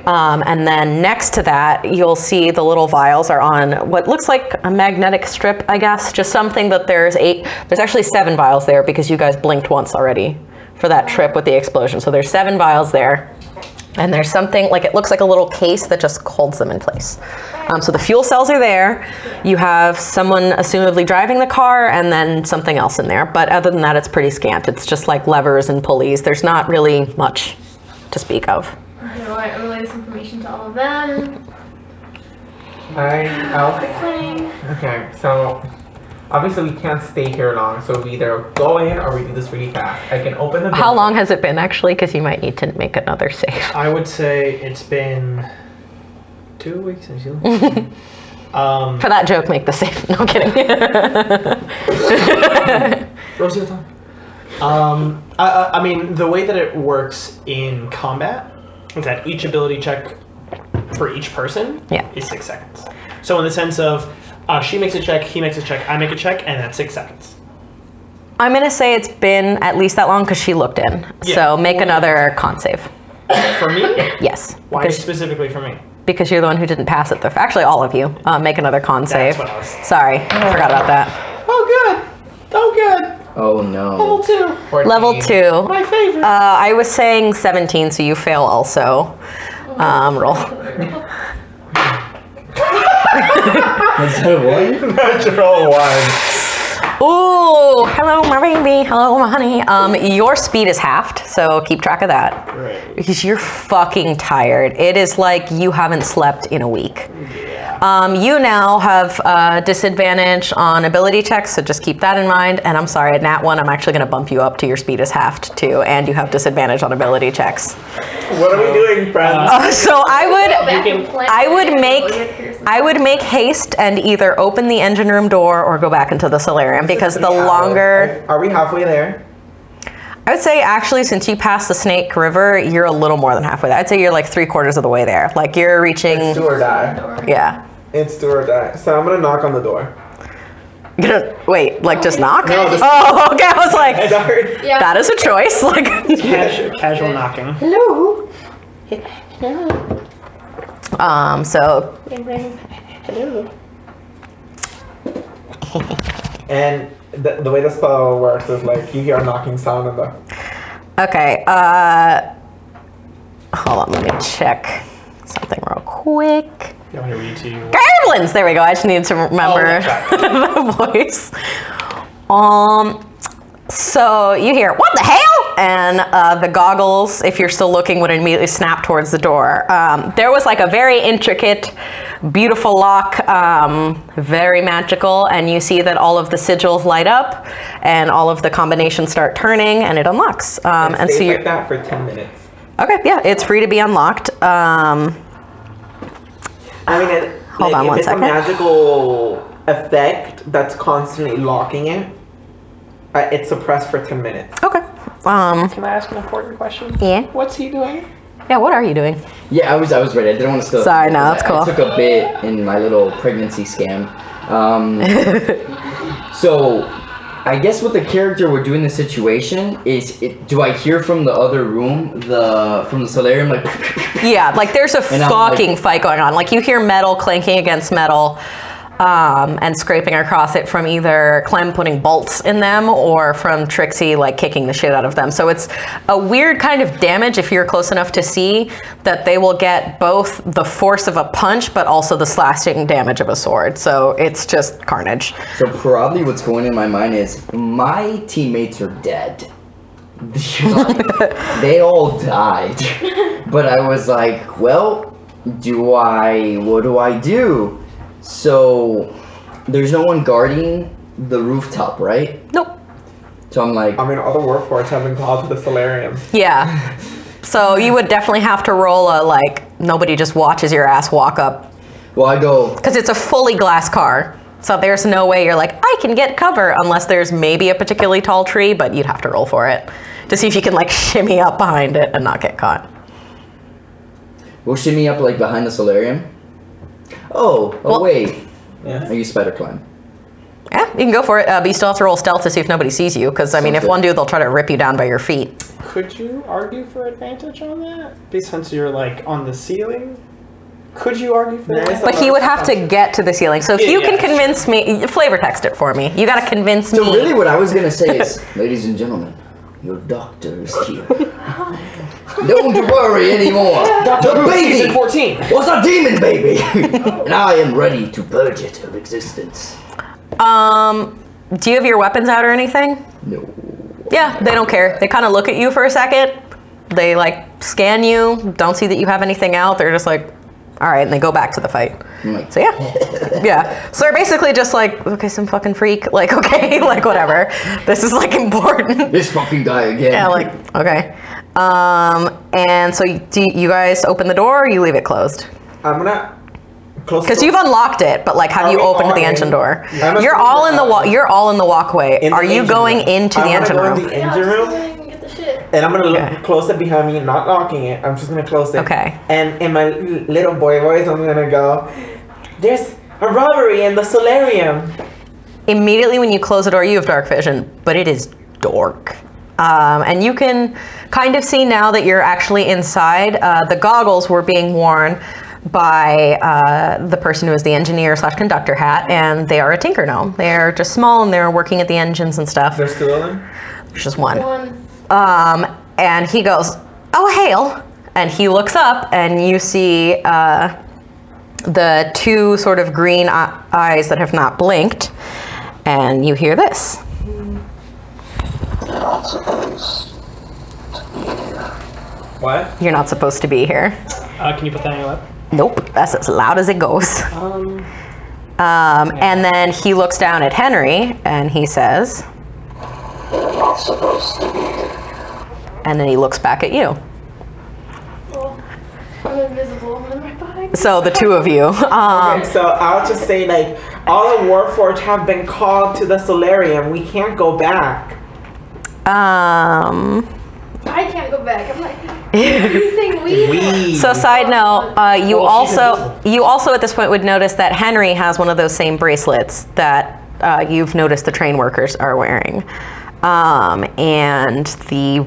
And then next to that, you'll see the little vials are on what looks like a magnetic strip, I guess. Just something that there's actually 7 vials there because you guys blinked once already for that trip with the explosion. So there's 7 vials there. And there's something, like it looks like a little case that just holds them in place. So the fuel cells are there. You have someone assumably driving the car and then something else in there. But other than that, it's pretty scant. It's just like levers and pulleys. There's not really much to speak of. Okay, well, I relay this information to all of them. Okay, so obviously we can't stay here long, so we either go in or we do this really fast. I can open the door. How long has it been actually? Because you might need to make another save. I would say it's been 2 weeks since you. For that joke, make the save. No, I'm kidding. Rosie, the time. I mean, the way that it works in combat is that each ability check for each person is 6 seconds. So in the sense of she makes a check, he makes a check, I make a check, and that's 6 seconds. I'm going to say it's been at least that long because she looked in. Yeah. So make another con save. For me? Yes. Why specifically for me? Because you're the one who didn't pass it. Actually, all of you. Make another con save. That's what I was... Sorry. Forgot about that. Oh, good. Oh, good. Oh no. Level 2. 14. Level 2. My favorite. I was saying 17, so you fail also. Roll. Is that what? Natural 1. Ooh, hello, my baby. Hello, my honey. Your speed is halved, so keep track of that. Right. Because you're fucking tired. It is like you haven't slept in a week. You now have disadvantage on ability checks, so just keep that in mind. And I'm sorry, at Nat 1, I'm actually going to bump you up to your speed is halved too, and you have disadvantage on ability checks. What are we doing, friends? So I would make haste and either open the engine room door or go back into the solarium because the longer. Are we halfway there? I would say actually, since you passed the Snake River, you're a little more than halfway there. I'd say you're like 3/4 of the way there. Like you're reaching. It's do or die. Yeah. It's do or die. So I'm gonna knock on the door. You're gonna wait, like just knock? No, just- Oh, okay. I was like, Sorry. Yeah. that is a choice. Like. Casual knocking. Hello. So. Hello. And the way the spell works is like you hear a knocking sound and the. Okay. Hold on. Let me check something real quick. You want me to read to you? Gremlins! There we go. I just needed to remember the voice. So you hear, what the hell? And the goggles, if you're still looking, would immediately snap towards the door. There was like a very intricate, beautiful lock, very magical, and you see that all of the sigils light up and all of the combinations start turning and it unlocks. And so you're you're like that for 10 minutes. okay. Yeah, it's free to be unlocked. I mean, Hold on one it's second. a magical effect that's constantly locking it. It's suppressed for 10 minutes. Okay. Can I ask an important question? Yeah. What's he doing? Yeah. What are you doing? Yeah, I was ready. I didn't want to steal. Sorry, no, that's cool. I took a bit in my little pregnancy scam. So, I guess what the character would do in the situation is, do I hear from the other room, from the solarium, like? Yeah, like there's a And I'm fucking like- fight going on. Like you hear metal clanking against metal, and scraping across it from either Clem putting bolts in them or from Trixie like kicking the shit out of them. So it's a weird kind of damage if you're close enough to see that they will get both the force of a punch but also the slashing damage of a sword. So it's just carnage. So probably what's going in my mind is my teammates are dead. They all died. But I was like, well, what do I do? So there's no one guarding the rooftop, right? Nope. So I'm like, I mean, all the workforce have been called to the solarium. Yeah. So you would definitely have to roll a like nobody just watches your ass walk up. well, I go, Because it's a fully glass car. So there's no way you're like, I can get cover unless there's maybe a particularly tall tree, but you'd have to roll for it to see if you can like shimmy up behind it and not get caught. we'll shimmy up like behind the solarium. Oh, Well- wait. Yeah. I use spider climb. Yeah, You can go for it, but you still have to roll stealth to see if nobody sees you. Because I mean, if one dude, they'll try to rip you down by your feet. Could you argue for advantage on that? Since you're like on the ceiling? Could you argue for that? But he would have to get to the ceiling. So if you can convince me, flavor text it for me. You got to convince me. So really, what I was gonna say is, ladies and gentlemen, your doctor is here. Don't worry anymore. Dr. The Who, baby season 14. was a demon baby, and I am ready to purge it of existence. Do you have your weapons out or anything? No. Yeah, they don't care. They kind of look at you for a second. They like scan you, don't see that you have anything out. They're just like, all right, and they go back to the fight. So yeah, yeah. So they're basically just like, okay, some fucking freak. Like, okay, like whatever. This is like important. This fucking guy again. Yeah, like okay. And so do you guys open the door or you leave it closed? I'm gonna close. Because you've unlocked it, but like, have you opened the engine door? You're all in the You're all in the walkway. Are you going into the engine room? I'm gonna go in the engine room. Get the shit. And I'm gonna close it behind me, not locking it. I'm just gonna close it. Okay. And in my little boy voice, I'm gonna go, there's a robbery in the solarium. Immediately when you close the door, you have dark vision, but it is dark. And you can kind of see now that you're actually inside. The goggles were being worn by the person who is the engineer / conductor hat, and they are a tinker gnome. They're just small and they're working at the engines and stuff. There's two of them? There's just one. And he goes, oh, hail. And he looks up and you see the two sort of green eyes that have not blinked. And you hear this. What? You're not supposed to be here. Can you put that on your lap? Nope, that's as loud as it goes. And then he looks down at Henry and he says, not supposed to be here. and then he looks back at you. Well, I'm invisible. I'm right behind you. So the two of you. Okay, so I'll just say, like, all the Warforged have been called to the solarium. We can't go back. I can't go back. I'm like, you think we? So side note, you also at this point would notice that Henry has one of those same bracelets that you've noticed the train workers are wearing. And the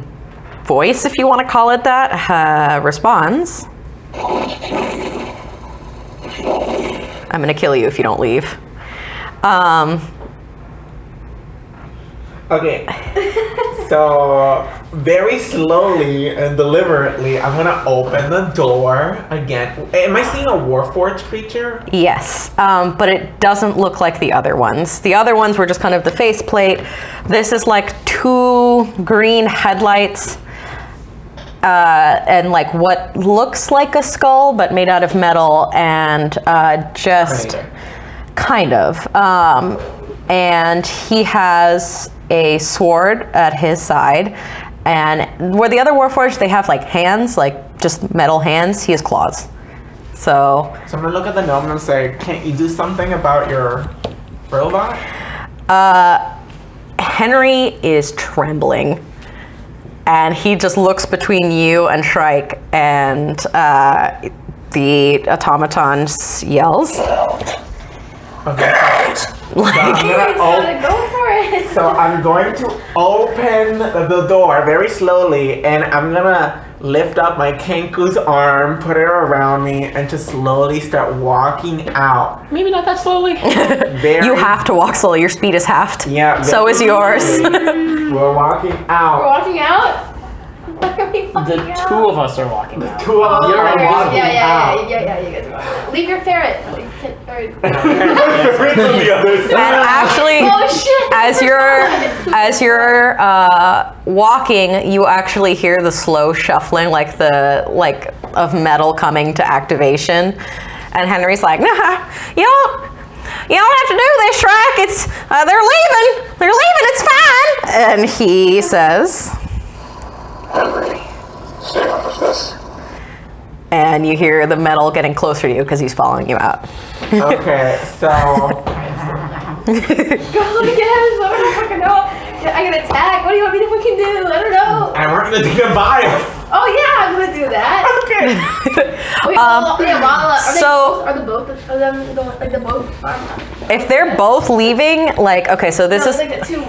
voice, if you want to call it that, responds. I'm gonna kill you if you don't leave. Okay, so very slowly and deliberately, I'm gonna open the door again. Am I seeing a Warforged creature? Yes, but it doesn't look like the other ones. The other ones were just kind of the faceplate. This is like two green headlights and like what looks like a skull, but made out of metal, and just kind of. And he has a sword at his side, and where the other Warforged, they have like hands, like just metal hands, he has claws. So I'm gonna look at the gnome and say, can't you do something about your robot? Henry is trembling, and he just looks between you and Shrike, and the automaton yells. Okay. So I'm going to open the door very slowly, and I'm gonna lift up my Kenku's arm, put it around me, and just slowly start walking out. Maybe not that slowly. You have to walk slowly. Your speed is halved. Yeah. So is yours. We're walking out. We're walking out? Why are we walking The out? two of us are walking out. Two of us are walking out. Yeah, you guys are walking out. Leave your ferret. And actually, Oh shit! as you're walking, you actually hear the slow shuffling, like of metal coming to activation. And Henry's like, "Nah, you don't have to do this, Shrek. It's they're leaving. It's fine." And he says, Henry, stay on with this. and you hear the metal getting closer to you because he's following you out. Okay, so Go again, so I don't fucking know. I can attack. What do you want me to fucking do? I don't know. I want you to take a bio. Oh yeah, I'm gonna do that. Okay. Wait, are the both of them going, like the both? If they're both leaving, like, okay, so this no, is like the two.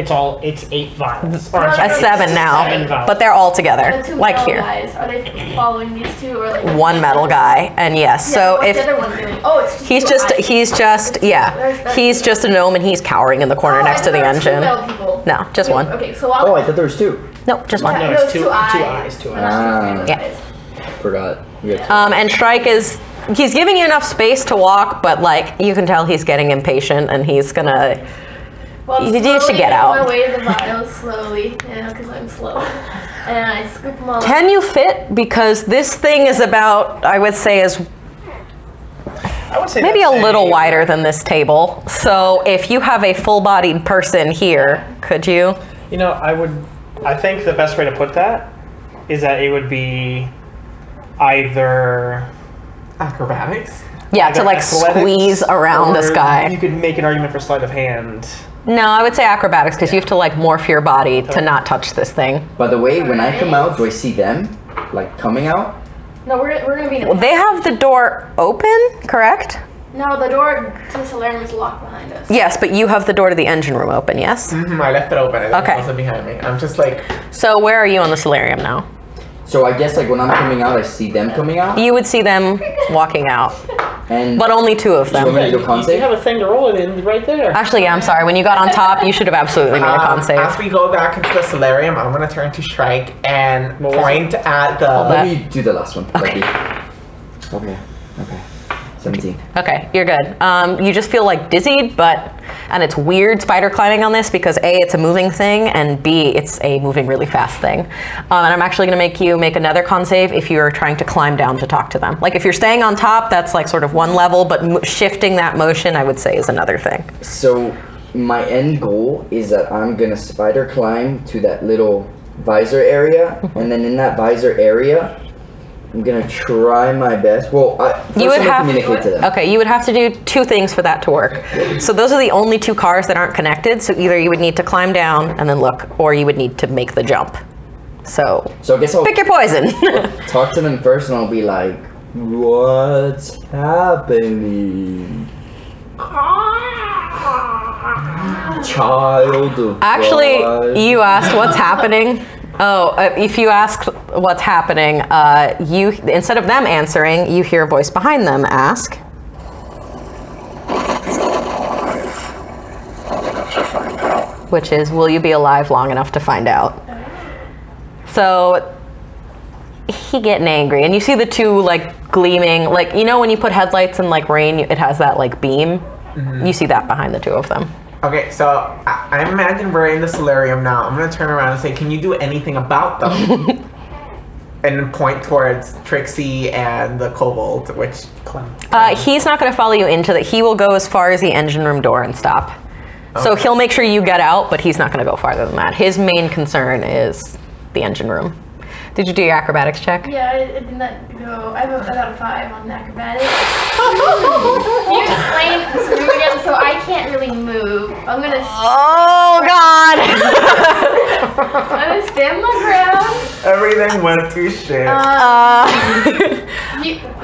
It's 8 vials. No, Or, no, a 7 now, 7 vials. but they're all together, The two like metal here. guys. Are they following these two or like One metal guy, and yes, Yeah, so what's if the other one doing? Oh, it's he's two just, eyes. yeah, he's just a gnome and he's cowering in the corner Oh, next to the I thought there engine. were two metal people. No, just one. Okay, so Oh, I thought there was 2. Nope, just one. No, no, it's two eyes. Ah. Yeah. Forgot. You got 2. And Strike he's giving you enough space to walk, but like, you can tell he's getting impatient and he's gonna, Well, You should get out. my way to the vials slowly, because I'm slow. And I scoop them all can you fit? Because this thing is about, I would say, is I would say maybe a that's little wider than this table. So if you have a full-bodied person here, could you? You know, I think the best way to put that is that it would be either Acrobatics. Yeah, to either like athletics, squeeze around this or guy. You could make an argument for sleight of hand. No, I would say acrobatics because you have to like morph your body to not touch this thing. By the way, when I come out, do I see them? Like, coming out? No, we're gonna be in Well, they have the door open, correct? No, the door to the solarium is locked behind us. Yes, but you have the door to the engine room open, yes? I left it open. It Okay. wasn't behind me. I'm just like, So where are you on the solarium now? So I guess, like, when I'm coming out, I see them coming out? You would see them walking out, And but only 2 of you want me them. to do con You save? have a thing to roll it in right there. Actually, yeah, I'm sorry. When you got on top, you should have absolutely made a con save. as we go back into the solarium, I'm gonna turn to Strike and What was point at the. that. Let me do the last one. Okay. Okay. 17. Okay, you're good. You just feel like dizzied, and it's weird spider climbing on this because A, it's a moving thing, and B, it's a moving really fast thing. And I'm actually gonna make you make another con save if you're trying to climb down to talk to them. Like if you're staying on top, that's like sort of one level, but shifting that motion, I would say, is another thing. So my end goal is that I'm gonna spider climb to that little visor area, and then in that visor area, I'm gonna try my best. Well, first You would I'm gonna have communicate to them. Okay, you would have to do 2 things for that to work. So those are the only 2 cars that aren't connected. So either you would need to climb down and then look, or you would need to make the jump. So So I guess I'll pick your poison. talk to them first, and I'll be like, "What's happening, child of Actually, God?" you asked what's happening. Oh, if you ask what's happening, you instead of them answering, you hear a voice behind them ask. Which is, will you be alive long enough to find out? So he getting angry, and you see the 2 like gleaming, like you know when you put headlights in like rain, it has that like beam. You see that behind the 2 of them. Okay, so I imagine we're in the solarium now. I'm gonna turn around and say, "Can you do anything about them?" And point towards Trixie and the kobold, which. He's not going to follow you into that. He will go as far as the engine room door and stop. So Okay. he'll make sure you get out, but he's not going to go farther than that. His main concern is the engine room. Did you do your acrobatics check? Yeah, I did not go. I got a 5 on acrobatics. Can you explain this room again? So I can't really move. I'm gonna. Oh God! I'm gonna stand my ground. Everything went to shit.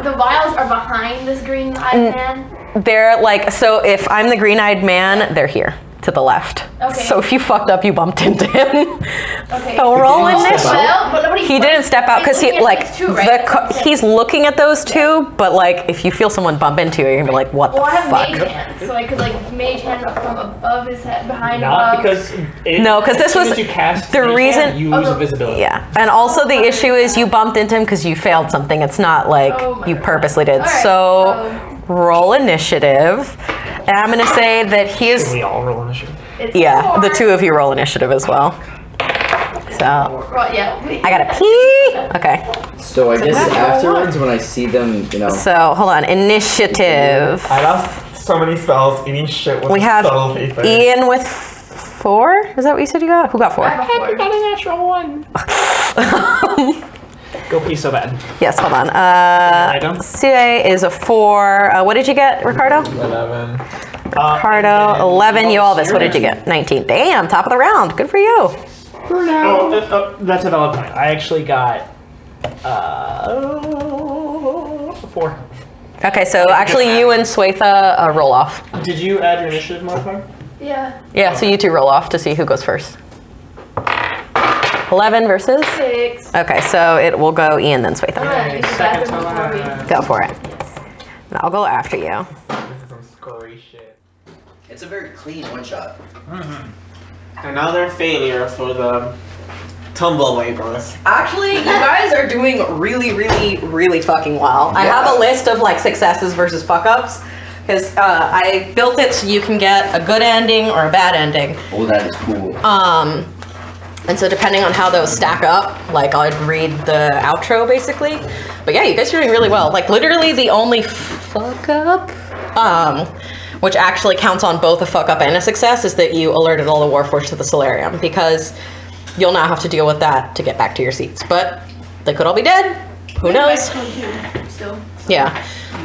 The vials are behind this green-eyed man. They're like, so if I'm the green-eyed man, they're here to the left. Okay. So if you fucked up, you bumped into him. Okay. So roll Did he initiative. step out? Well, but nobody. He didn't step out because he looking at like these two, right? he's looking at those 2, but like if you feel someone bump into you, you're gonna be like, what the Well, I have fuck? mage hand, so I could like mage hand from above his head, behind. Not above. because No, 'cause this as soon was as you cast the Mage reason- Hand, you lose invisibility. Yeah, and also the issue is you bumped into him because you failed something. It's not like Oh my you God. purposely did. All right, So roll initiative, and I'm gonna say that he is. We all roll initiative. It's Yeah, 4. the 2 of you roll initiative as well. So Well, yeah. I gotta pee. Okay, So I guess afterwards, when I see them, you know, so hold on, initiative. I lost so many spells eating shit with We have subtle paper. Ian with 4. Is that what you said you got? Who got 4? I have a 4. Got a natural 1. Go pee so bad. Yes, hold on. Item? Sue is a 4. What did you get, Ricardo? 11. Ricardo, 11. You, Elvis, what did you get? 19. Damn, top of the round. Good for you. Oh, that's a valid point. I actually got 4. Okay, so actually you and Swetha roll off. Did you add your initiative modifier? Yeah. Yeah, so you two roll off to see who goes first. 11 versus? 6. Okay, so it will go Ian, then I'm Swetha. gonna use the bathroom before we. Go for it. And I'll go after you. This is some scory shit. It's a very clean one shot. Another failure for the Tumble Weed. Actually, you guys are doing really, really, really fucking well. I have a list of like successes versus fuck ups. Because I built it so you can get a good ending or a bad ending. Oh, that is cool. And so depending on how those stack up, like I'd read the outro basically. But yeah, you guys are doing really well. Like literally the only fuck up, which actually counts on both a fuck up and a success, is that you alerted all the Warforged to the Solarium, because you'll now have to deal with that to get back to your seats. But they could all be dead. Who knows? Still. Yeah.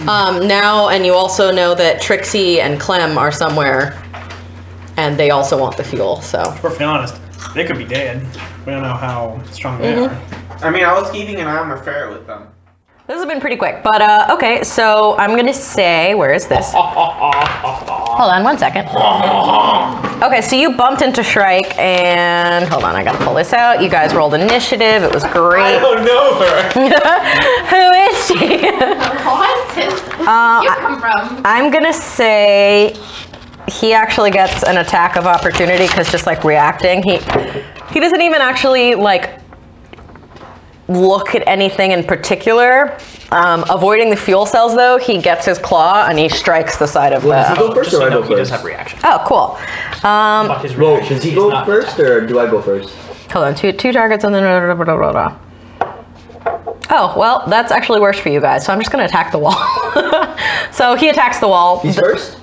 Now, and you also know that Trixie and Clem are somewhere, and they also want the fuel, so. If we're being honest, they could be dead. We don't know how strong they are. I mean, I was keeping an eye on the fair with them. This has been pretty quick, but okay, so I'm gonna say, where is this? Hold on one second. Okay, so you bumped into Shrike, and hold on, I gotta pull this out. You guys rolled initiative, it was I great. don't know her. Who is she? What? You come from? I'm gonna say he actually gets an attack of opportunity because just like reacting, he doesn't even actually like look at anything in particular. Avoiding the fuel cells though, he gets his claw and he strikes the side of Does he the. go first or I go He does first? have reaction. Oh, cool. But his Whoa, reaction does he is go not first or do I go first? Hold on, two targets and then. Oh, well, that's actually worse for you guys, so I'm just gonna attack the wall. So he attacks the wall. He's first?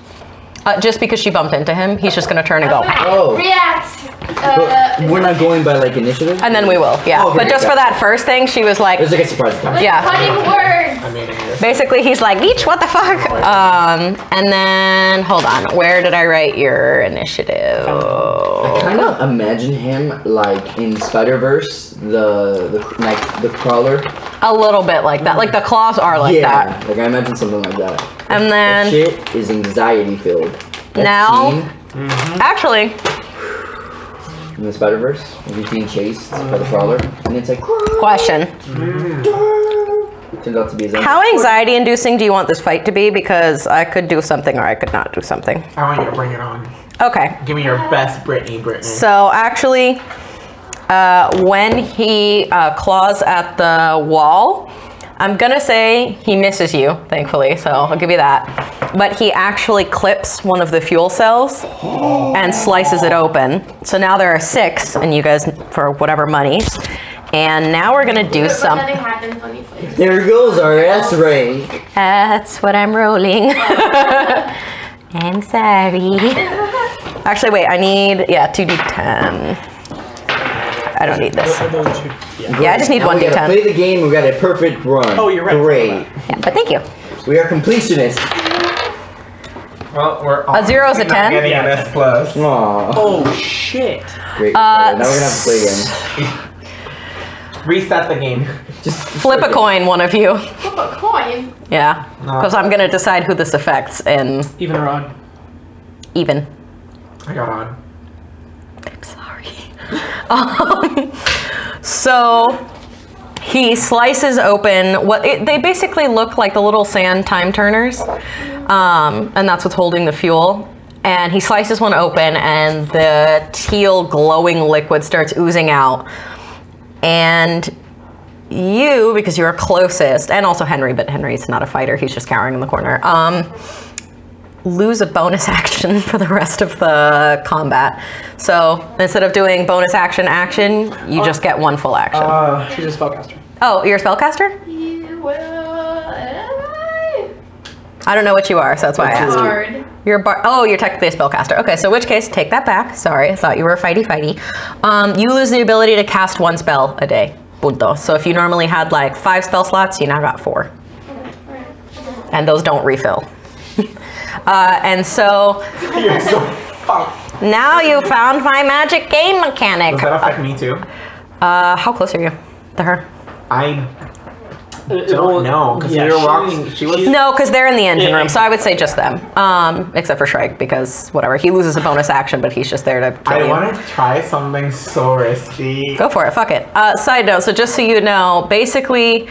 Just because she bumped into him, he's just gonna turn and go. Oh. React. But we're not going by like initiative? And then we will, yeah. Oh, okay, But just for that first thing, she was like, It's like a surprise attack. yeah. Cutting words. I made it here. Basically, he's like, Each, what the fuck? And then, hold on, where did I write your initiative? I kind of imagine him like in Spider-Verse, the crawler. A little bit like that. Like the claws are like that. Like I imagine something like that. And That then, shit is anxiety filled. Now- scene actually, in the Spider-Verse, when he's being chased by the crawler, and it's like question. turns out to be his own. How anxiety inducing do you want this fight to be? Because I could do something or I could not do something. I want you to bring it on. Okay. Give me your best Brittany. So actually, when he claws at the wall, I'm gonna say he misses you, thankfully, so I'll give you that. But he actually clips one of the fuel cells and slices it open. So now there are 6, and you guys, for whatever money. And now we're gonna do But some. nothing happens when you play. There goes our S rank. That's what I'm rolling. I'm sorry. Actually, wait, I need, 2d10. I don't need this. Yeah, I just need Now we gotta 1d10. play the game. We got a perfect run. Oh, you're right. Great. Yeah, but thank you. We are completionists. Well, we're A 0 is a 10? Getting an S plus. Aww. Oh shit! Great. Now we're gonna have to play again. Reset the game. Just Flip a coin, one of you. Flip a coin. Yeah, because I'm gonna decide who this affects and Even or odd? even. I got on. I'm sorry. So he slices open they basically look like the little sand time turners, and that's what's holding the fuel. And he slices one open, and the teal glowing liquid starts oozing out. And you, because you're closest, and also Henry, but Henry's not a fighter, he's just cowering in the corner, lose a bonus action for the rest of the combat. So instead of doing bonus action, you just get one full action. She's a spellcaster. Oh, you're a spellcaster? You will. I don't know what you are, so that's why I asked. Hard. You're you're technically a spellcaster. Okay, so in which case, take that back. Sorry, I thought you were a fighty. You lose the ability to cast 1 spell a day. Punto. So if you normally had like 5 spell slots, you now got 4. And those don't refill. And so You're so fucked. now you found my magic game mechanic. Does that affect me too? How close are you to her? I don't know, because she was... No, because they're in the engine room, so I would say just them. Except for Shrike, because whatever. He loses a bonus action, but he's just there to kill you. I want to try something so risky. Go for it, fuck it. Side note, so just so you know, basically,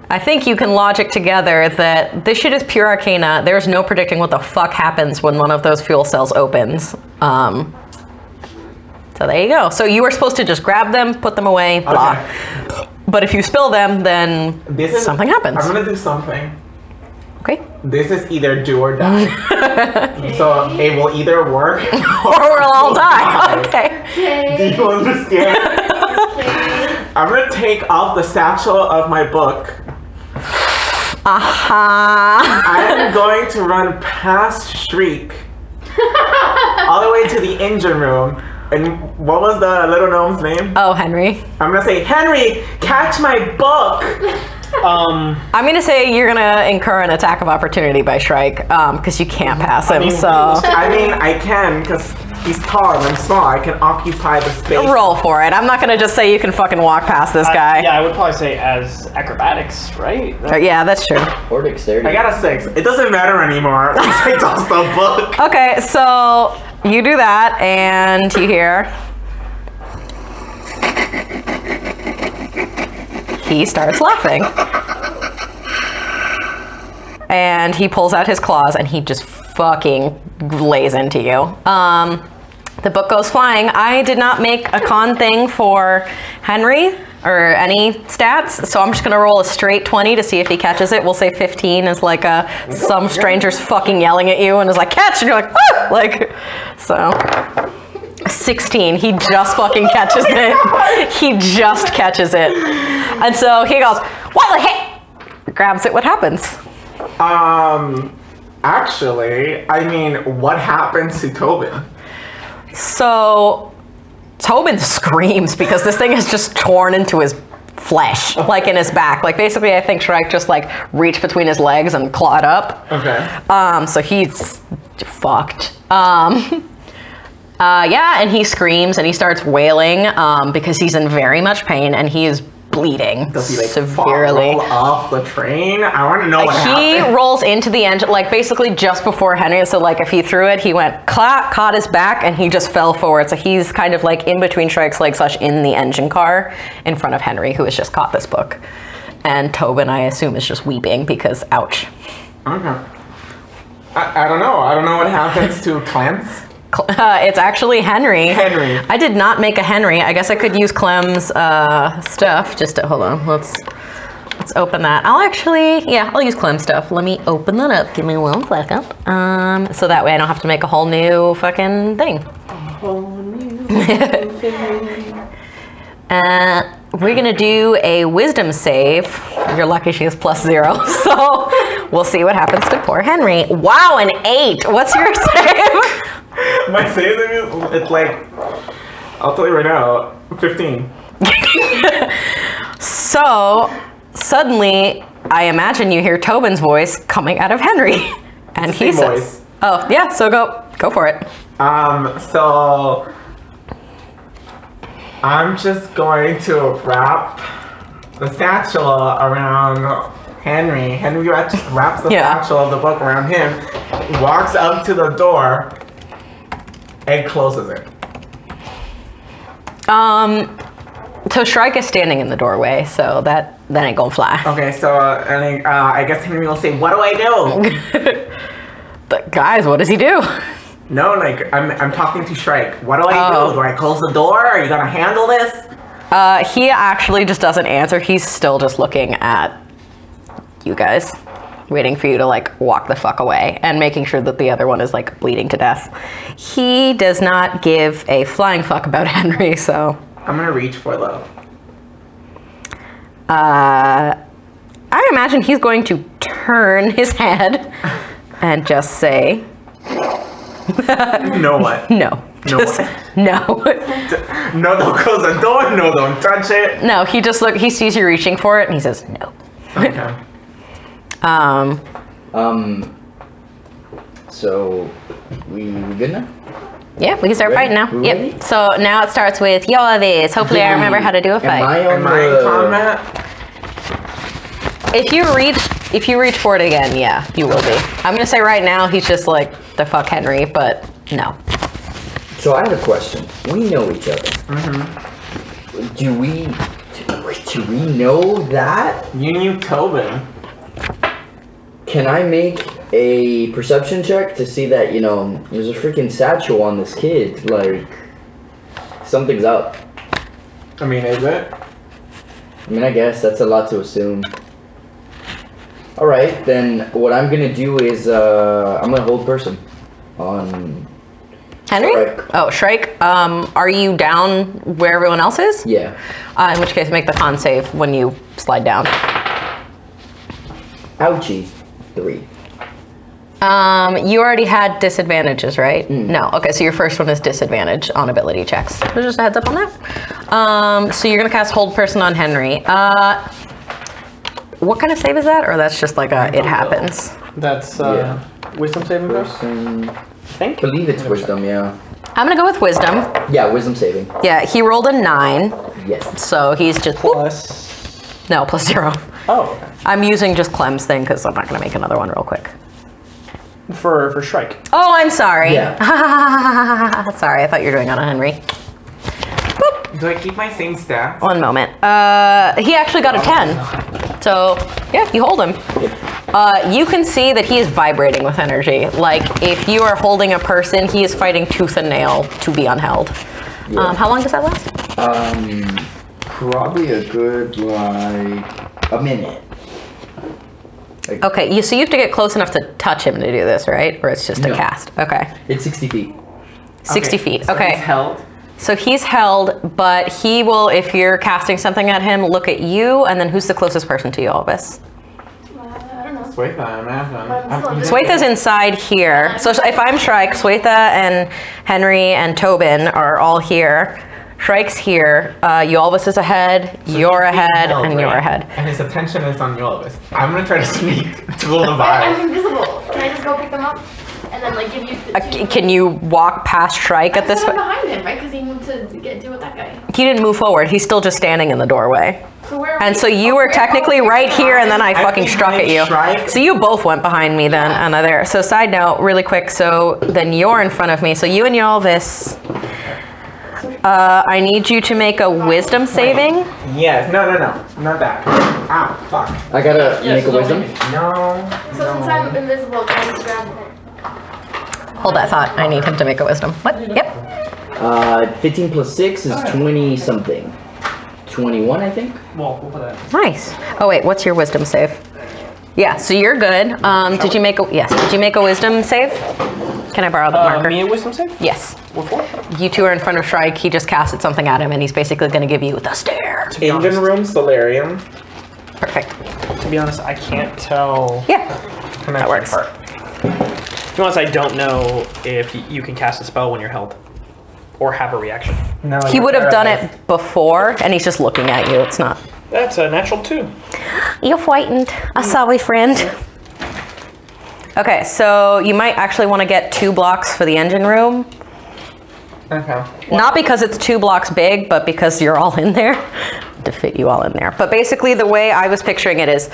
I think you can logic together that this shit is pure arcana. There's no predicting what the fuck happens when one of those fuel cells opens. So there you go. So you were supposed to just grab them, put them away, blah. Okay. But if you spill them, then something happens. I'm gonna do something. Okay. This is either do or die. So it will either work Or we'll all die. Okay. Do you understand? I'm gonna take off the satchel of my book. I am going to run past Shriek all the way to the engine room. And what was the little gnome's name? Oh, Henry. I'm gonna say, Henry, catch my book! I'm gonna say you're gonna incur an attack of opportunity by Shrike, because you can't pass him, so... I mean, I can, because he's tall and I'm small. I can occupy the space. Roll for it. I'm not gonna just say you can fucking walk past this guy. Yeah, I would probably say as acrobatics, right? Yeah, that's true. Or dexterity. I got a 6. It doesn't matter anymore. I tossed the book. Okay, so you do that, and you hear... He starts laughing. And he pulls out his claws, and he just fucking lays into you. The book goes flying. I did not make a con thing for Henry or any stats, so I'm just gonna roll a straight 20 to see if he catches it. We'll say 15 is like some stranger's fucking yelling at you and is like, catch, and you're like, woo! Like, so. 16, he just fucking catches it. He just catches it. And so he goes, what the heck? Grabs it, what happens? Actually, I mean, what happens to Tobin? So, Tobin screams because this thing is just torn into his flesh, like in his back. Like basically, I think Shrike just like reached between his legs and clawed up. Okay. So he's fucked. Yeah, and he screams and he starts wailing because he's in very much pain and he is bleeding Does he like severely. fall off the train? I want to know what He happened. rolls into the engine, like basically just before Henry. So like if he threw it, he went clap, caught his back, and he just fell forward. So he's kind of like in between Shrike's legs, in the engine car in front of Henry, who has just caught this book. And Tobin, I assume, is just weeping because ouch. Okay. I don't know. I don't know what happens to Clance. It's actually Henry. Henry. I did not make a Henry. I guess I could use Clem's stuff. Just to, hold on. Let's open that. I'll use Clem's stuff. Let me open that up. Give me 1 second. So that way I don't have to make a whole new fucking thing. We're gonna do a wisdom save. You're lucky she has +0. So we'll see what happens to poor Henry. Wow, an 8. What's your save? My save is, it's like, I'll tell you right now, 15. So suddenly, I imagine you hear Tobin's voice coming out of Henry, and he says, voice. "Oh yeah, so go for it." So I'm just going to wrap the satchel around Henry. Henry wraps the satchel of the book around him, walks up to the door, and closes it. So Shrike is standing in the doorway, so that ain't gonna fly. Okay, so I guess Henry will say, "What do I do?" But guys, what does he do? No, like I'm talking to Shrike. What do I do? Do I close the door? Are you gonna handle this? He actually just doesn't answer. He's still just looking at you guys, waiting for you to like walk the fuck away and making sure that the other one is like bleeding to death. He does not give a flying fuck about Henry, so I'm gonna reach for the... I imagine he's going to turn his head and just say... No what? No. No Just, what? no. No, don't close the door. No, don't touch it. No, he sees you reaching for it and he says no. Okay. So, we good now? Yeah, we can start Ready? fighting now. We ready? Yep. So now it starts with Yovis. Hopefully I remember how to do a fight. Am I in combat? If you reach for it again, yeah, you will be. I'm gonna say right now he's just like the fuck Henry, but no. So I have a question. We know each other. Mm-hmm. Do we know that? You knew Tobin. Can I make a perception check to see that, you know, there's a freaking satchel on this kid? Like, something's up. I mean, is it? I mean, I guess that's a lot to assume. Alright, then what I'm gonna do is, I'm gonna hold person on Henry? Shrike. Oh, Shrike. Are you down where everyone else is? Yeah. In which case, make the con save when you slide down. Ouchie. 3. You already had disadvantages, right? Mm. No. Okay, so your first one is disadvantage on ability checks. So just a heads up on that. So you're gonna cast Hold Person on Henry. What kind of save is that? Or that's just like a it happens? That's wisdom saving throws? Person. I think. I believe it's wisdom, yeah. I'm gonna go with wisdom. Yeah, wisdom saving. Yeah, he rolled a 9, Yes. so he's just Plus. no +0. Oh, okay. I'm using just Clem's thing because I'm not gonna make another one real quick. For Shrike. Oh, I'm sorry. Yeah. Sorry, I thought you were doing on a Henry. Do I keep my same stats? One moment. He actually got a 10. So, yeah, you hold him. You can see that he is vibrating with energy. Like, if you are holding a person, he is fighting tooth and nail to be unheld. Yeah. How long does that last? Probably a good, like, a minute. Like, Okay, so you have to get close enough to touch him to do this, right? Or it's just a No. cast? Okay. It's 60 feet. 60 feet, So okay. he's held. So he's held, but he will, if you're casting something at him, look at you, and then who's the closest person to you, Elvis? I don't know. Wait, I'm I'm still Swatha's inside here. So if I'm Shrike, Swatha and Henry and Tobin are all here. Shrike's here. Yolvis is ahead, you're ahead, held, and you're right? ahead. And his attention is on Yolvis. I'm gonna try to sneak to the I'm vibe. invisible. Can I just go pick them up and then like give you? Can you walk past Shrike at this I'm point? behind him, right? Because he moved to deal with that guy. He didn't move forward. He's still just standing in the doorway. So where? And so you were technically right here, and then I fucking behind struck at you. Shrike. So you both went behind me then, and there. So side note, really quick. So then you're in front of me. So you and Yolvis. I need you to make a wisdom saving. Yes. No. Not that. Ow. Fuck. I gotta make a wisdom. No. So since I'm invisible, can I just grab him? Hold that thought. I need him to make a wisdom. What? Yep. 15 plus 6 is 20 something. 21, I think. Well, we'll put that. Nice. Oh wait, what's your wisdom save? Yeah, so you're good. Did you make a Did you make a wisdom save? Can I borrow the marker? Me a wisdom save? Yes. What for? You two are in front of Shrike. He just casted something at him, and he's basically going to give you the stare. Engine room, solarium. Perfect. To be honest, I can't tell. Yeah. Connection works. part. To be honest, I don't know if you can cast a spell when you're held. Or have a reaction. No. He would have done it before, and he's just looking at you. It's not. That's a natural 2. You're frightened. I'm sorry, friend. Okay, so you might actually want to get 2 blocks for the engine room. Okay. Not because it's 2 blocks big, but because you're all in there. To fit you all in there. But basically, the way I was picturing it is,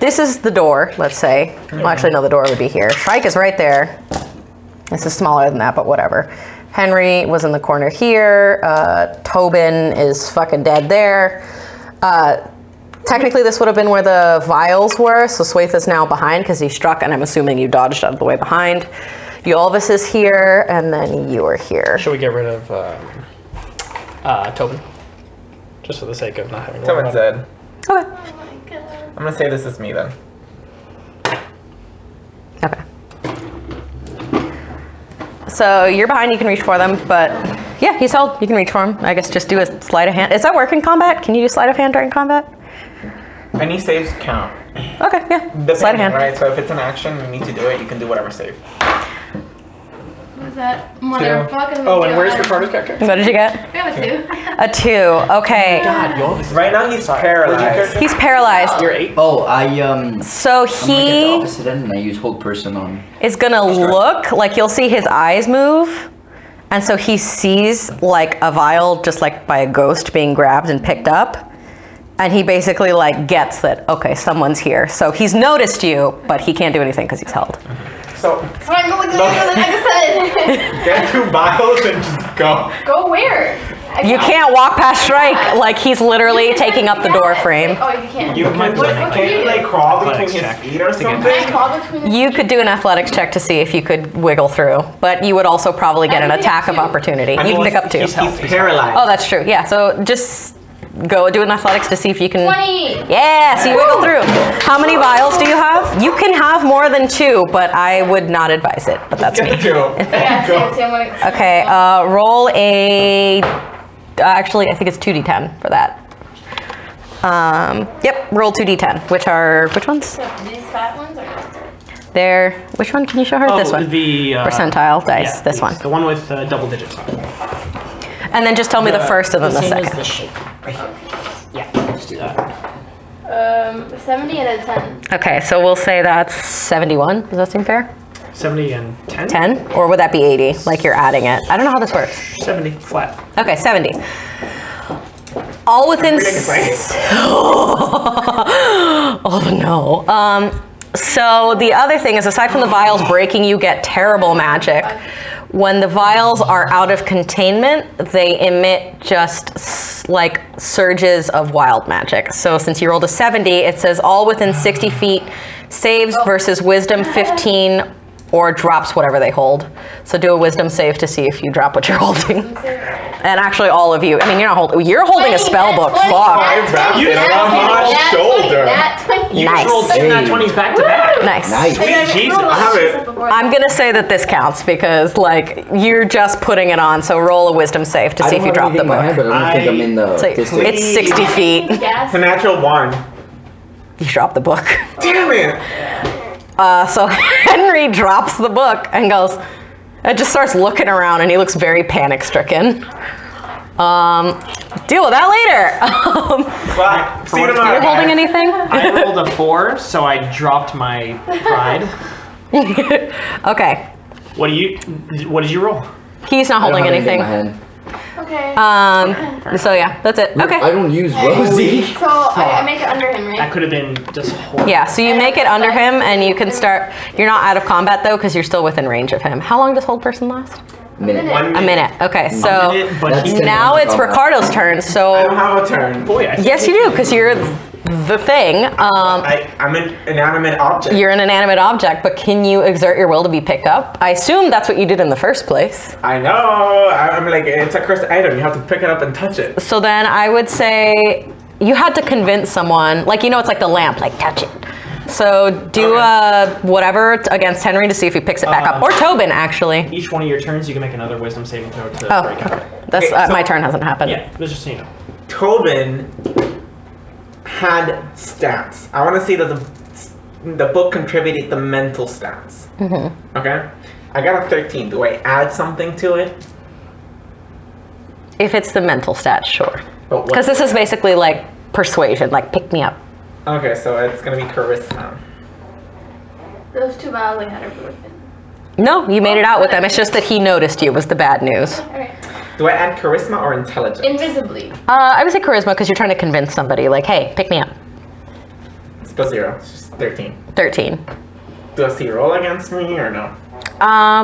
this is the door, let's say. Well, actually, no, the door would be here. Shrike is right there. This is smaller than that, but whatever. Henry was in the corner here. Tobin is fucking dead there. Technically, this would have been where the vials were, so Swathe is now behind because he struck, and I'm assuming you dodged out of the way behind. Yolvis is here, and then you are here. Should we get rid of Tobin? Just for the sake of not having to Tobin's dead. Okay. I'm gonna say this is me then. Okay. So you're behind, you can reach for them, but yeah, he's held, you can reach for him. I guess just do a sleight of hand. Does that work in combat? Can you do sleight of hand during combat? Any saves count. Okay, yeah. Sleight of hand. Right, so if it's an action, you need to do it, you can do whatever save. That motherfucking. Oh, and where's Ricardo's character? What did you get? I got a 2. A 2. Okay. God, you always. Right now he's paralyzed. He's paralyzed. You're 8. Oh, So I'm like at the he opposite end, and I use hold person on. is gonna look like you'll see his eyes move. And so he sees like a vial just like by a ghost being grabbed and picked up. And he basically like gets that, okay, someone's here. So he's noticed you, but he can't do anything because he's held. So I'm going to the next get 2 vials and just go. Go where? You can't walk past Strike, like he's literally taking up the door frame. Oh, you can't. You can like crawl between his feet or something. Can I crawl between You could do an athletics check to see if you could wiggle through, but you would also probably get an attack of opportunity. You can pick up 2. He's paralyzed. Oh, that's true. Yeah, so just go do an athletics to see if you can. 20. Yeah, so you wiggle through. How many vials do you have? You can have more than 2, but I would not advise it. But that's me. Yeah, Okay, roll a. Actually, I think it's 2d10 for that. Yep, roll 2d10. Which ones? These fat ones or They're. Which one can you show her? This one. The Percentile dice. yeah, this one. The one with double digits. And then just tell me the first and then the same as second. the shape. Right here. Yeah, let's do that. 70 and a 10. Okay, so we'll say that's 71. Does that seem fair? 70 and 10? 10? Or would that be 80? Like you're adding it? I don't know how this works. 70 flat. Okay, 70. All within. Oh no. So the other thing is, aside from the vials breaking, you get terrible magic. When the vials are out of containment, they emit just like surges of wild magic. So since you rolled a 70, it says all within 60 feet saves versus wisdom 15 or drops whatever they hold. So do a wisdom save to see if you drop what you're holding. And actually all of you, I mean, you're holding a spell book. Fuck. I wrapped it around my shoulder. You Nice. rolled 2 nat 20s back to back. Nice. Nice. Jesus, I have it. I'm gonna say that this counts because like you're just putting it on. So roll a wisdom save to I see don't if you have drop the anything in my hand, book. but I don't think I'm in the So distance. it's 60 feet. It's a natural 1. You drop the book. Damn it. So Henry drops the book and goes, it just starts looking around and he looks very panic stricken. Deal with that later. Well, see you You're tomorrow. holding anything? I rolled a 4, so I dropped my pride. Okay. What did you roll? He's not I don't holding have anything. anything in my hand. Okay. So yeah, that's it. Okay. I don't use Rosie. So I make it under him, That right? could have been just horrible. Yeah, so you make it under him and you can start, you're not out of combat though because you're still within range of him. How long does hold person last? Minute. 1 A minute. Okay, so But That's he, it. now it's Ricardo's turn. I don't So have a turn. boy, I think yes, you do because you're the thing. I'm an inanimate object. You're an inanimate object, but can you exert your will to be picked up? I assume that's what you did in the first place. I know. I'm like, it's a cursed item. You have to pick it up and touch it. So then I would say you had to convince someone, like, it's like the lamp, like touch it. So do whatever against Henry to see if he picks it back up. Or Tobin, actually. each one of your turns, you can make another wisdom saving throw to Oh, break out. okay. That's Okay, so- my turn hasn't happened. Yeah, it was just so you know. Tobin had stats. I want to see that the book contributed the mental stats. Mm-hmm. Okay? I got a 13. Do I add something to it? If it's the mental stats, sure. But what- Because this is basically like persuasion, like pick me up. Okay, so it's gonna be charisma. Those 2 vials I had are broken. No, you made it out with them. It's just that he noticed you was the bad news. Okay. Do I add charisma or intelligence? Invisibly. I would say charisma because you're trying to convince somebody, like, hey, pick me up. It's plus 0. It's just 13. 13. Does he roll against me or no?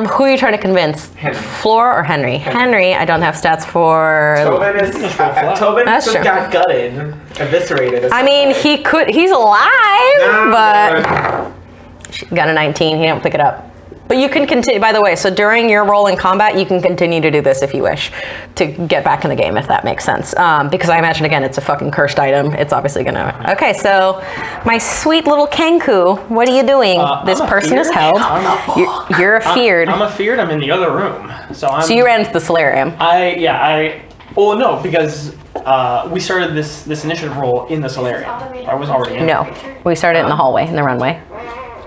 Who are you trying to convince? Henry. Floor or Henry? Henry, I don't have stats for. Tobin is. Tobin That's just true. got gutted, eviscerated. I mean, he's alive, No, but she got a 19. He didn't pick it up. But you can continue, by the way, so during your role in combat, you can continue to do this if you wish to get back in the game, if that makes sense. Because I imagine, again, it's a fucking cursed item. It's obviously gonna. Okay, so my sweet little Kenku, what are you doing? This I'm a person is feared. held. You're a feared. I'm a feared. I'm in the other room. So you ran into the solarium. Well, no, because we started this initiative roll in the solarium. I was already in. No, we started in the hallway, in the runway.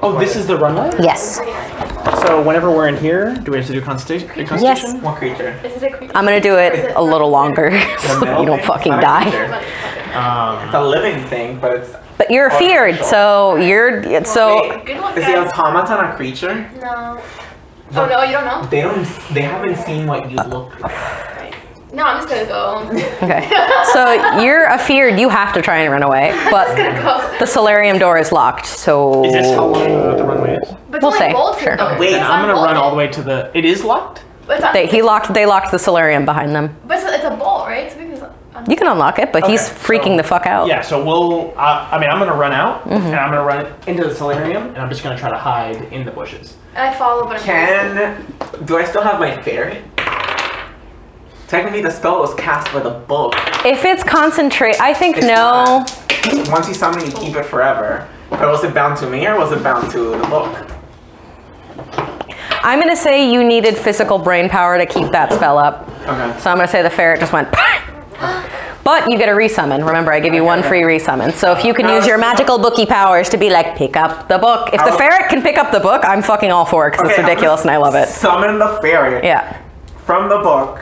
Oh, this is the runway? Yes. So whenever we're in here, do we have to do Constitution? Yes. What creature? Is it a creature? I'm gonna do it a little longer so you don't fucking die. It's a living thing, but it's. But you're feared, so you're so. Wait, Good luck, is the guys. automaton a creature? No. Oh no, you don't know? They haven't seen what you look like. No, I'm just gonna go. Okay. So you're afeared. You have to try and run away, but I'm just gonna go. the solarium door is locked. So Is this how long the runway is? But We'll it's say, only bolted, sure. though. Wait, It's I'm gonna not run all the bolted. way to the. It is locked. But it's not, they locked the solarium behind them. But it's a bolt, right? So maybe it's You can unlock it, but he's Okay, freaking so- the fuck out. Yeah. So we'll. I mean, I'm gonna run out, and I'm gonna run into the solarium, and I'm just gonna try to hide in the bushes. I follow, but Do I still have my fairy? Technically, the spell was cast by the book. If it's concentrate, I think It's no. not. Once you summon, you keep it forever. But was it bound to me or was it bound to the book? I'm gonna say you needed physical brain power to keep that spell up. Okay. So I'm gonna say the ferret just went. But you get a resummon. Remember, I give you one free resummon. So if you can use your magical bookie powers to be like, pick up the book. If the ferret can pick up the book, I'm fucking all for it because it's Okay, ridiculous and I love it. Summon the fairy Yeah. from the book.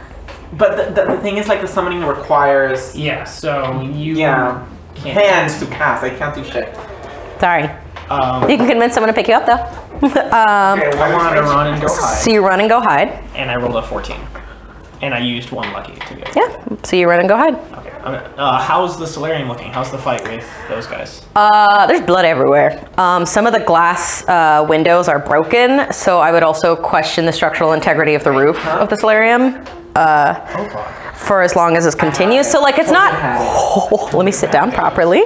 But the thing is, like, the summoning requires Yeah. So you. hands Can't. to cast. I can't do shit. Sorry. You can convince someone to pick you up though. Okay, I wanted to run and go So hide, you run and go hide. and I rolled a 14, and I used one lucky to get. Yeah. So you run and go hide. Okay. How's the solarium looking? How's the fight with those guys? There's blood everywhere. Some of the glass windows are broken, so I would also question the structural integrity of the roof of the solarium for as long as this continues. So like it's not. Let me sit down properly.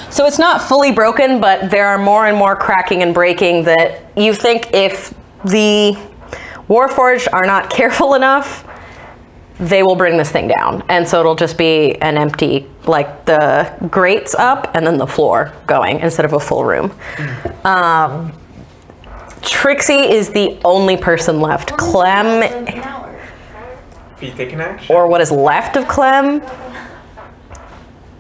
So it's not fully broken, but there are more and more cracking and breaking that you think if the Warforged are not careful enough, they will bring this thing down. And so it'll just be an empty, like the grates up and then the floor going instead of a full room. Trixie is the only person left. Clem, an hour. Be taking action. or what is left of Clem,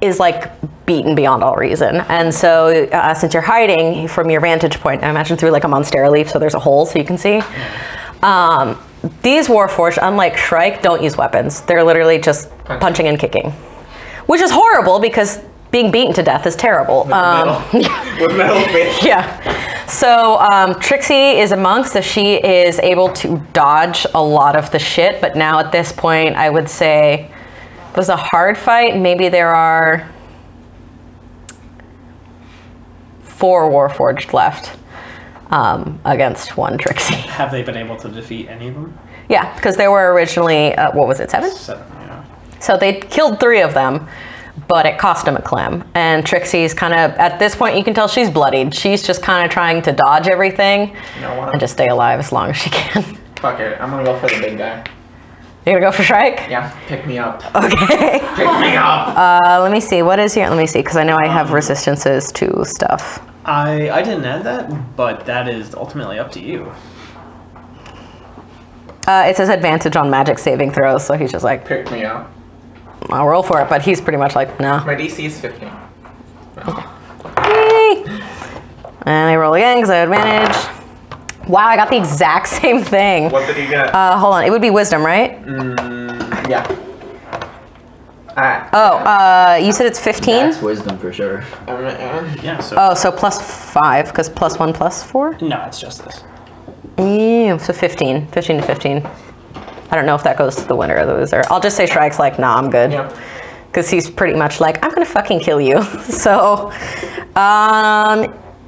is like beaten beyond all reason. And so since you're hiding from your vantage point, I imagine through like a monstera leaf, so there's a hole so you can see. These Warforged, unlike Shrike, don't use weapons. They're literally just punching and kicking, which is horrible because being beaten to death is terrible. With metal fish. Yeah. So Trixie is amongst, so she is able to dodge a lot of the shit, but now at this point, I would say it was a hard fight. Maybe there are 4 Warforged left against 1 Trixie. Have they been able to defeat any of them? Yeah, because there were originally, what was it, 7? 7. Yeah. So they killed 3 of them, but it cost them a Clem. And Trixie's kind of, at this point, you can tell she's bloodied. She's just kind of trying to dodge everything You know what? and just stay alive as long as she can. Fuck it. I'm gonna go for the big guy. You're gonna go for Shrike? Yeah, pick me up. Okay. Pick me up! Let me see, what is here? Let me see, because I know I have resistances to stuff. I didn't add that, but that is ultimately up to you. It says advantage on magic saving throws, so he's just like, Pick me up. I'll roll for it, but he's pretty much like, no. My DC is 15. Yay! And I roll again because I have advantage. Wow, I got the exact same thing. What did you get? Hold on, it would be wisdom, right? Yeah. Alright. Oh, you said it's 15? That's wisdom for sure. Yeah. So. Oh, so plus 5, because plus 1 plus 4? No, it's just this. Yeah, so 15. 15 to 15. I don't know if that goes to the winner or the loser. I'll just say Shrike's like, nah, I'm good. Yeah. Because he's pretty much like, I'm gonna fucking kill you. So,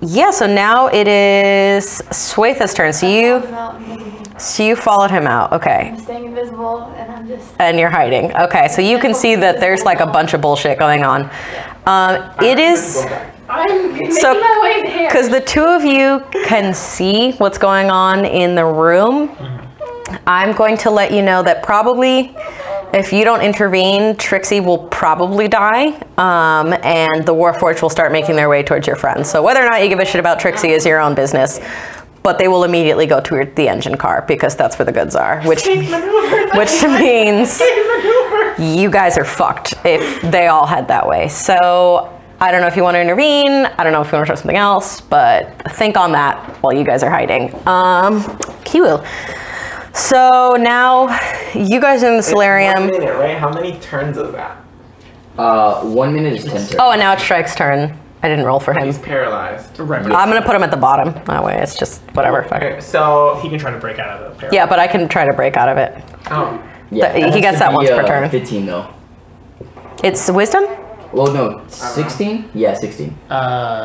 yeah, so now it is Swatha's turn. So you followed him out, okay. I'm staying invisible and I'm just. And you're hiding. Okay, so you can see that there's like a bunch of bullshit going on. It is, I'm making So- my way there. because the 2 of you can see what's going on in the room, I'm going to let you know that probably if you don't intervene, Trixie will probably die, and the Warforged will start making their way towards your friends. So whether or not you give a shit about Trixie is your own business, but they will immediately go toward the engine car because that's where the goods are, which means you guys are fucked if they all head that way. So I don't know if you want to intervene. I don't know if you want to try something else, but think on that while you guys are hiding. Cool. So now you guys are in the solarium. 1 minute, right? How many turns is that? 1 minute is 10 turns. Oh, and now it's Shrike's turn. I didn't roll for him. He's paralyzed. Right. I'm gonna put him at the bottom. That way it's just whatever. Fuck. Okay, so He can try to break out of the paralysis. Yeah, but I can try to break out of it. oh, Yeah, he it has gets to that be, once per turn. 15 though. It's wisdom? Well, no, 16? Yeah, 16.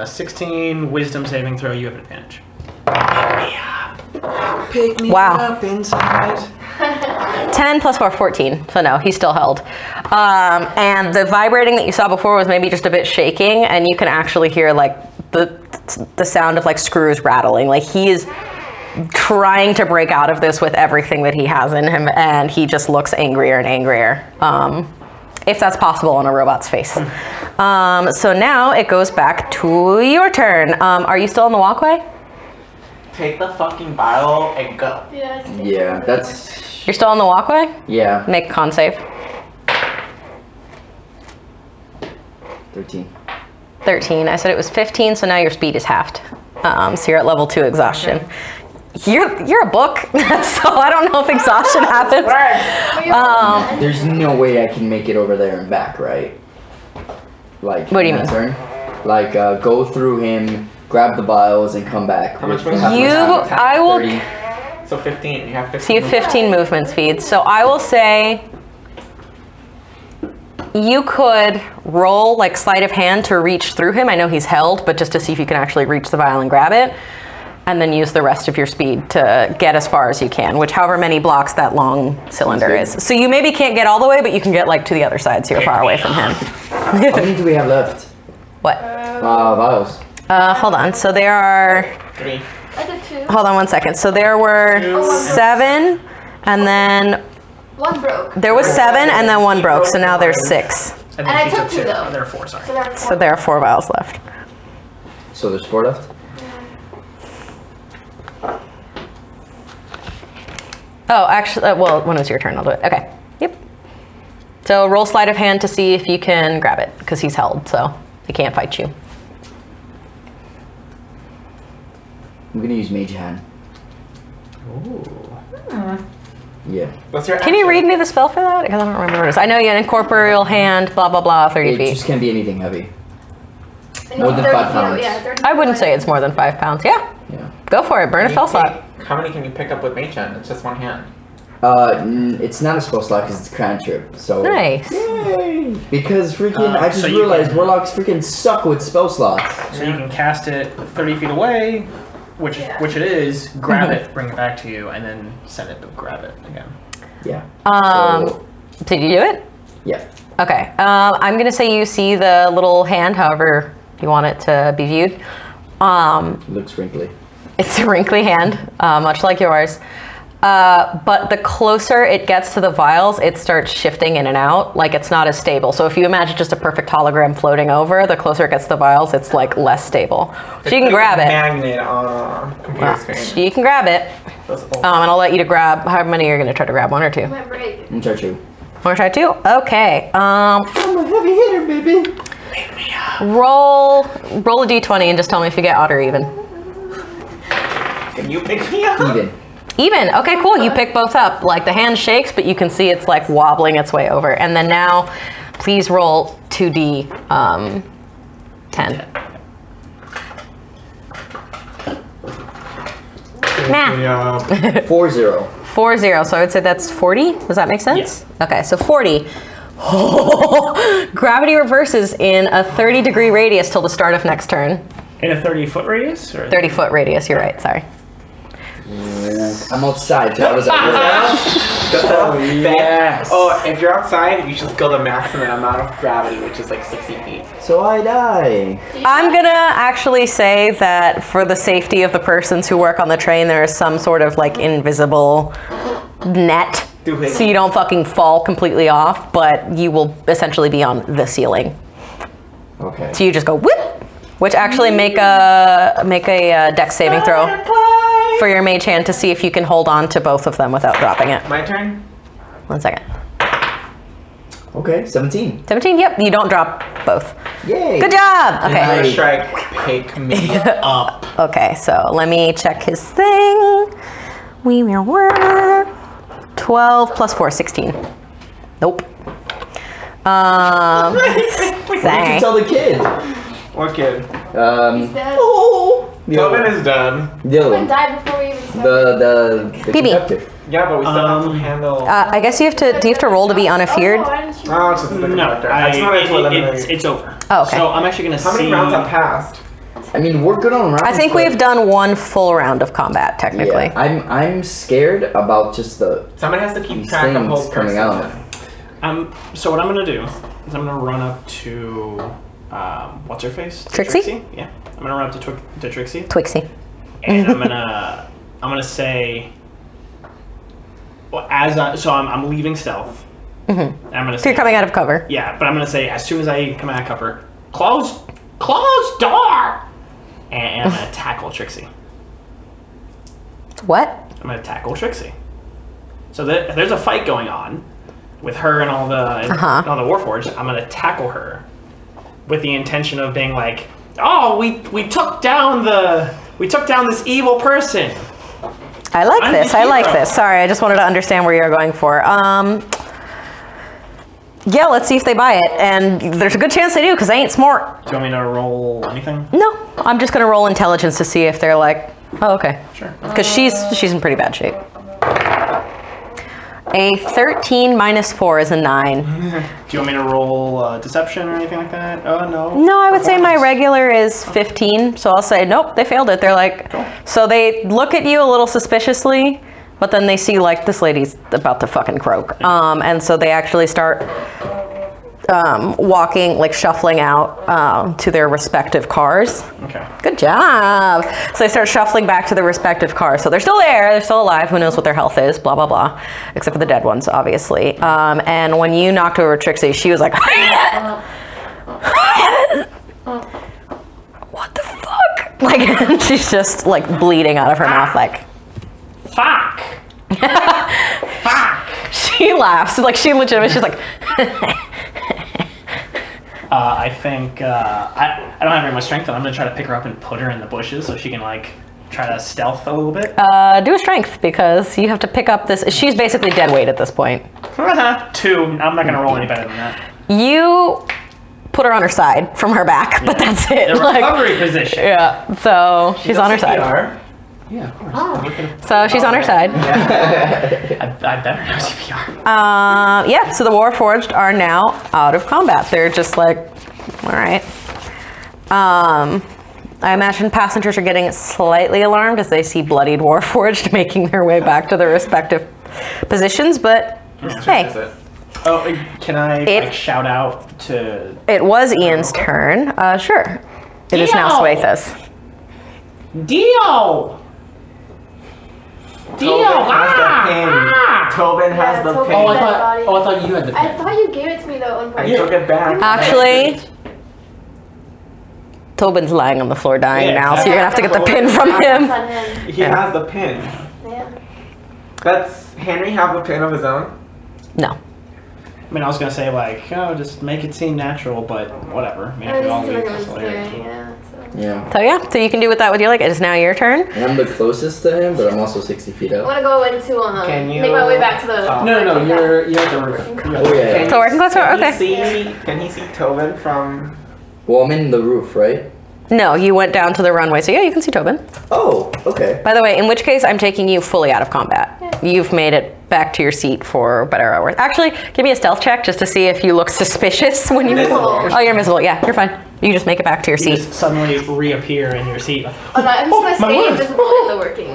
16 wisdom saving throw. You have advantage. Pick me Wow. up inside. 10 plus 4, 14. So no, he's still held. And the vibrating that you saw before was maybe just a bit shaking, and you can actually hear like the sound of like screws rattling. Like he is trying to break out of this with everything that he has in him, and he just looks angrier and angrier. If that's possible on a robot's face. So now it goes back to your turn. Are you still on the walkway? take the fucking vial and go. Yeah, that's... You're still on the walkway? Yeah. Make a con save. 13. 13. I said it was 15, so now your speed is halved. So you're at level 2 exhaustion. You're a book, so I don't know if exhaustion happens. There's no way I can make it over there and back, right? Like, what do you in mean? that turn? Like, go through him, grab the vials, and come back. How much with was half You, my speed. I will. 30. So 15. You have 15. So you have 15 movement speed. So I will say you could roll like sleight of hand to reach through him. I know he's held, but just to see if you can actually reach the vial and grab it. And then use the rest of your speed to get as far as you can, which however many blocks that long cylinder is. So you maybe can't get all the way, but you can get like to the other side, so you're far away from him. How many do we have left? What? Vials. Hold on. So there are. 3. I did 2. Hold on one second. So there were 7, and then 1 broke. there was 7, and then 1 broke. So now there's 6. And I she took 2 though. Oh, there are 4, sorry. So there are 4. So there are 4 vials left. So there's 4 left? Oh, actually, well, when it's your turn, I'll do it. Okay. Yep. So roll sleight of hand to see if you can grab it, because he's held, so he can't fight you. I'm gonna use Mage Hand. Ooh. Yeah. What's your Can you action? read me the spell for that? Because I don't remember what it is. I know you had incorporeal hand, blah, blah, blah, 30 It feet. just can't be anything heavy. And More than 30 5 feet, pounds. Yeah, 30 I wouldn't feet. say it's more than 5 pounds. Yeah, Yeah. go for it. Burn a spell slot. How many can you pick up with Mage Hand? It's just 1 hand. It's not a spell slot because it's a cantrip, so... Nice. Yay! Because freaking, I just so you realized can- warlocks freaking suck with spell slots. So you can cast it 30 feet away, which it is, grab it, bring it back to you, and then send it to grab it again. Yeah. So, Did you do it? yeah. Okay. I'm going to say you see the little hand, however you want it to be viewed. It looks wrinkly. It's a wrinkly hand, much like yours. But the closer it gets to the vials, it starts shifting in and out. Like it's not as stable. So if you imagine just a perfect hologram floating over, the closer it gets to the vials, it's like less stable. So you can grab it. Magnet on computer screen. You can grab it. And I'll let you to grab. How many are you going to try to grab? 1 or 2? Might break. I'm trying to. Want to try 2? Okay. I'm a heavy hitter, baby. Roll a d20 and just tell me if you get odd or even. Can you pick me up? Even. Even. Okay, cool. You pick both up. Like the hand shakes, but you can see it's like wobbling its way over. And then now, please roll 2d 10. Nah. 4-0. 4-0. So I would say that's 40. Does that make sense? Yes. Okay, so 40. Gravity reverses in a 30-degree radius till the start of next turn. In a 30-foot radius? Or 30-foot radius. You're right. Sorry. I'm outside, so I was at work. Yes. Oh, if you're outside, you just go the maximum amount of gravity, which is like 60 feet. So I die. I'm gonna actually say that for the safety of the persons who work on the train, there is some sort of like invisible net, so you don't fucking fall completely off, but you will essentially be on the ceiling. Okay. So you just go whoop, which actually make a dex saving throw for your mage hand to see if you can hold on to both of them without dropping it. My turn? 1 second. Okay, 17. 17. Yep. You don't drop both. Yay! Good job. Okay. First strike, pick me up. Okay. So let me check his thing. We were 12 plus 4, 16. Nope. What did you Dang. tell the kid? What kid? He's dead. Tobin is done. The other Tobin one. died before we even started. The BB. conductor. Yeah, but we still have to handle. I guess you have to. Do you have to roll to be unafeared? Oh, why didn't you? Oh, it's just the No, conductor. I just wanted to eliminate. it's over. Oh, okay. So I'm actually gonna How see. many rounds have passed? I mean, we're good on rounds. I think but- we've done one full round of combat, technically. Yeah, I'm scared about just the Somebody has to keep these track of things whole coming out. So what I'm gonna do is I'm gonna run up to what's her face? Trixie? Yeah. I'm gonna run up to Trixie, Twixie. and I'm gonna say, well, I'm leaving stealth. Mm-hmm. And I'm gonna So say, you're coming out of cover. Yeah, but I'm gonna say as soon as I come out of cover, close door, and I'm gonna tackle Trixie. What? I'm gonna tackle Trixie. So there's a fight going on with her and all the Warforged. I'm gonna tackle her with the intention of being like, oh, we took down this evil person. I like I'm this. the I like hero. this. Sorry, I just wanted to understand where you're going for. Yeah, let's see if they buy it. And there's a good chance they do because they ain't smart. Do you want me to roll anything? No, I'm just gonna roll intelligence to see if they're like, oh, okay. Sure. Because she's in pretty bad shape. A 13 minus 4 is a 9. Do you want me to roll deception or anything like that? Oh no. No, I would say my regular is 15, so I'll say, nope, they failed it. They're like, so they look at you a little suspiciously, but then they see like this lady's about to fucking croak. And so they actually start walking, like shuffling out to their respective cars. Okay. Good job. So they start shuffling back to their respective cars. So they're still there, they're still alive, who knows what their health is, blah, blah, blah. Except for the dead ones, obviously. And when you knocked over Trixie, she was like, what the fuck? Like, and she's just like bleeding out of her mouth, like, Fuck. Fuck. she laughs, like she legitimately, she's like, I think I don't have very much strength, but I'm gonna try to pick her up and put her in the bushes so she can like try to stealth a little bit. do a strength because you have to pick up this. She's basically dead weight at this point. 2. I'm not gonna roll any better than that. You put her on her side from her back, but that's it. The Like, recovery position. yeah, so she's on her side. CPR. Yeah, of course. So she's on her side. I better know CPR. Yeah, so the Warforged are now out of combat. They're just like, all right. I imagine passengers are getting slightly alarmed as they see bloodied Warforged making their way back to their respective positions, but hey, Oh, can I like shout out to? it was Ian's turn. Sure. It is now Swatha's. Dio! Tobin has the pin. Tobin has the Tobin pin. Oh, I Dead body. thought you had the I pen. thought you gave it to me though. I took it back. Actually, Tobin's lying on the floor dying Yeah, now, so you're gonna have to get the pin from him. On him. He has the pin. Yeah. Does Henry have a pin of his own? No. I mean, I was gonna say like, oh, just make it seem natural, but whatever. I mean, if we all leave, that's hilarious. Yeah. So yeah, so you can do with that what you like. It is now your turn. And I'm the closest to him, but I'm also 60 feet I up. want to go into Can you- make my way back to the. No, you're at the roof. Oh yeah. So working close, Can okay. Can he see Tobin from? Well, I'm in the roof, right? No, you went down to the runway, so yeah, you can see Tobin. Oh, okay. By the way, in which case I'm taking you fully out of combat. You've made it back to your seat for better or worse. Actually, give me a stealth check just to see if you look suspicious when you. Invisible. Oh, you're invisible. Yeah, you're fine. You just make it back to your You seat. just suddenly reappear in your seat. Oh, no, I'm just gonna stay invisible in the working.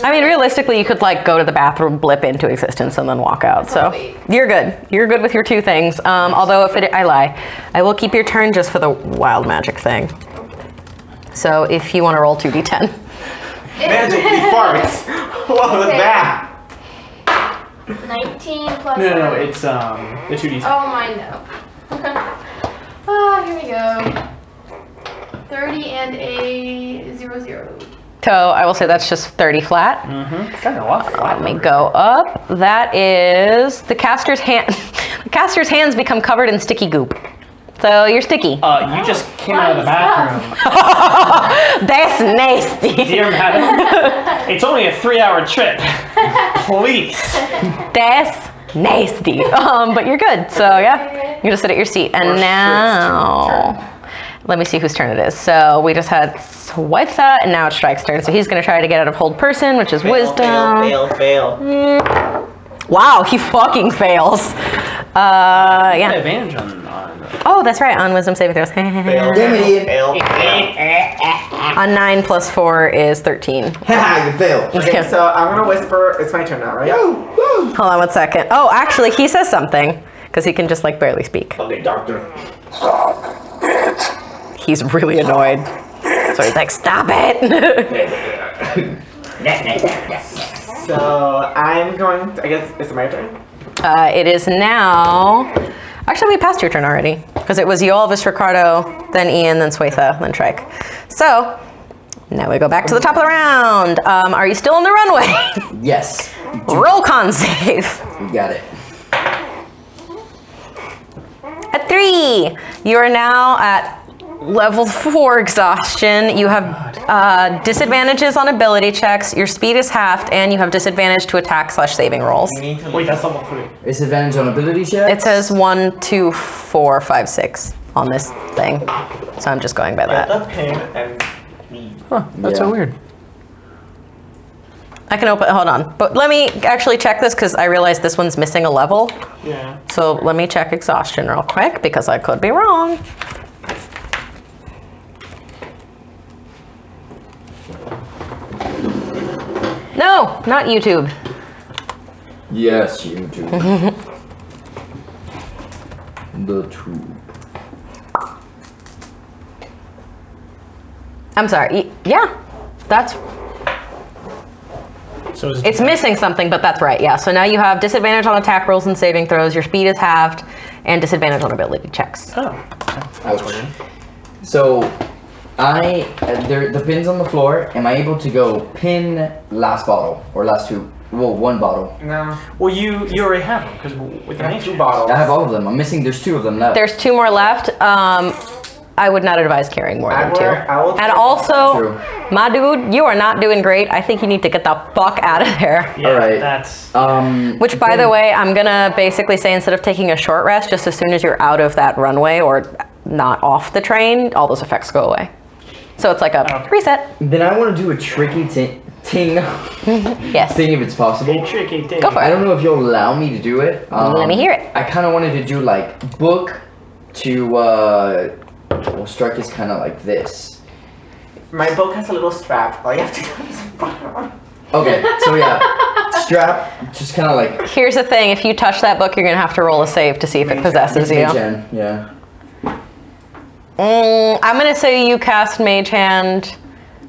I mean, realistically, you could like go to the bathroom, blip into existence, and then walk out. So Probably. you're good. You're good with your two things. Although I lie, I will keep your turn just for the wild magic thing. So if you want to roll 2d10. Magic, he farts. What was Okay. that? 19 plus. No, it's the 2d10. Oh, mine no. Here we go. 30 and a 0. So I will say that's just 30 flat. Mm-hmm. Got a lot. Let me go up. That is the caster's hand. The Caster's hands become covered in sticky goop. So you're sticky. You just came out of the bathroom. That's nasty. Dear madam, it's only a 3-hour trip. Please. That's nasty. But you're good. So yeah, you just sit at your seat. And now, let me see whose turn it is. So we just had Switha, and now it's Strike's turn. So he's going to try to get out of hold person, which is wisdom. Fail. Wow, he fucking fails. Yeah. Advantage on Oh, that's right. On wisdom saving throws. Fail. On 9 plus 4 is 13. Haha, you failed. Okay, so I'm gonna whisper. It's my turn now, right? Hold on 1 second. Oh, actually, he says something because he can just like barely speak. Okay, doctor. Stop it. He's really annoyed. So he's like, stop it. So I'm going to, I guess it's my turn. It is now. Actually, we passed your turn already because it was you, Elvis, Ricardo, then Ian, then Swatha, then Trike. So now we go back to the top of the round. Are you still on the runway? Yes. Roll con save. You got it. At 3, you are now at level 4 exhaustion. You have disadvantages on ability checks. Your speed is halved, and you have disadvantage to attack/saving rolls. Wait, that's level 3. Disadvantage on ability check? It says 1, 2, 4, 5, 6 on this thing. So I'm just going by that. The pin and me. Huh, that's so weird. I can open, hold on. But let me actually check this because I realized this one's missing a level. Yeah. So let me check exhaustion real quick because I could be wrong. No, not YouTube. Yes, YouTube. The tube. I'm sorry. Yeah, that's. So It's missing something, but that's right. Yeah. So now you have disadvantage on attack rolls and saving throws. Your speed is halved, and disadvantage on ability checks. Oh. Ouch. So, the pin's on the floor. Am I able to go pin last bottle or last two? Well, one bottle. No. Well, you already have them because with the I have nature. 2 bottles. I have all of them. I'm missing. There's 2 of them left. There's 2 more left. I would not advise carrying more than 2. And also, True. my dude, you are not doing great. I think you need to get the fuck out of there. Yeah, All right. that's. Which, by the way, I'm gonna basically say instead of taking a short rest, just as soon as you're out of that runway or not off the train, all those effects go away. So it's like a reset. Then I want to do a tricky thing. Yes. Thing if it's possible. Tricky thing. Go for I it. don't know if you'll allow me to do it. Let me hear it. I kind of wanted to do like book to. Well, strike is kind of like this. My book has a little strap. All you have to do is button on. Okay, so yeah, strap, just kind of like. Here's the thing: if you touch that book, you're gonna have to roll a save to see if it possesses you. Mage hand, yeah. I'm gonna say you cast Mage Hand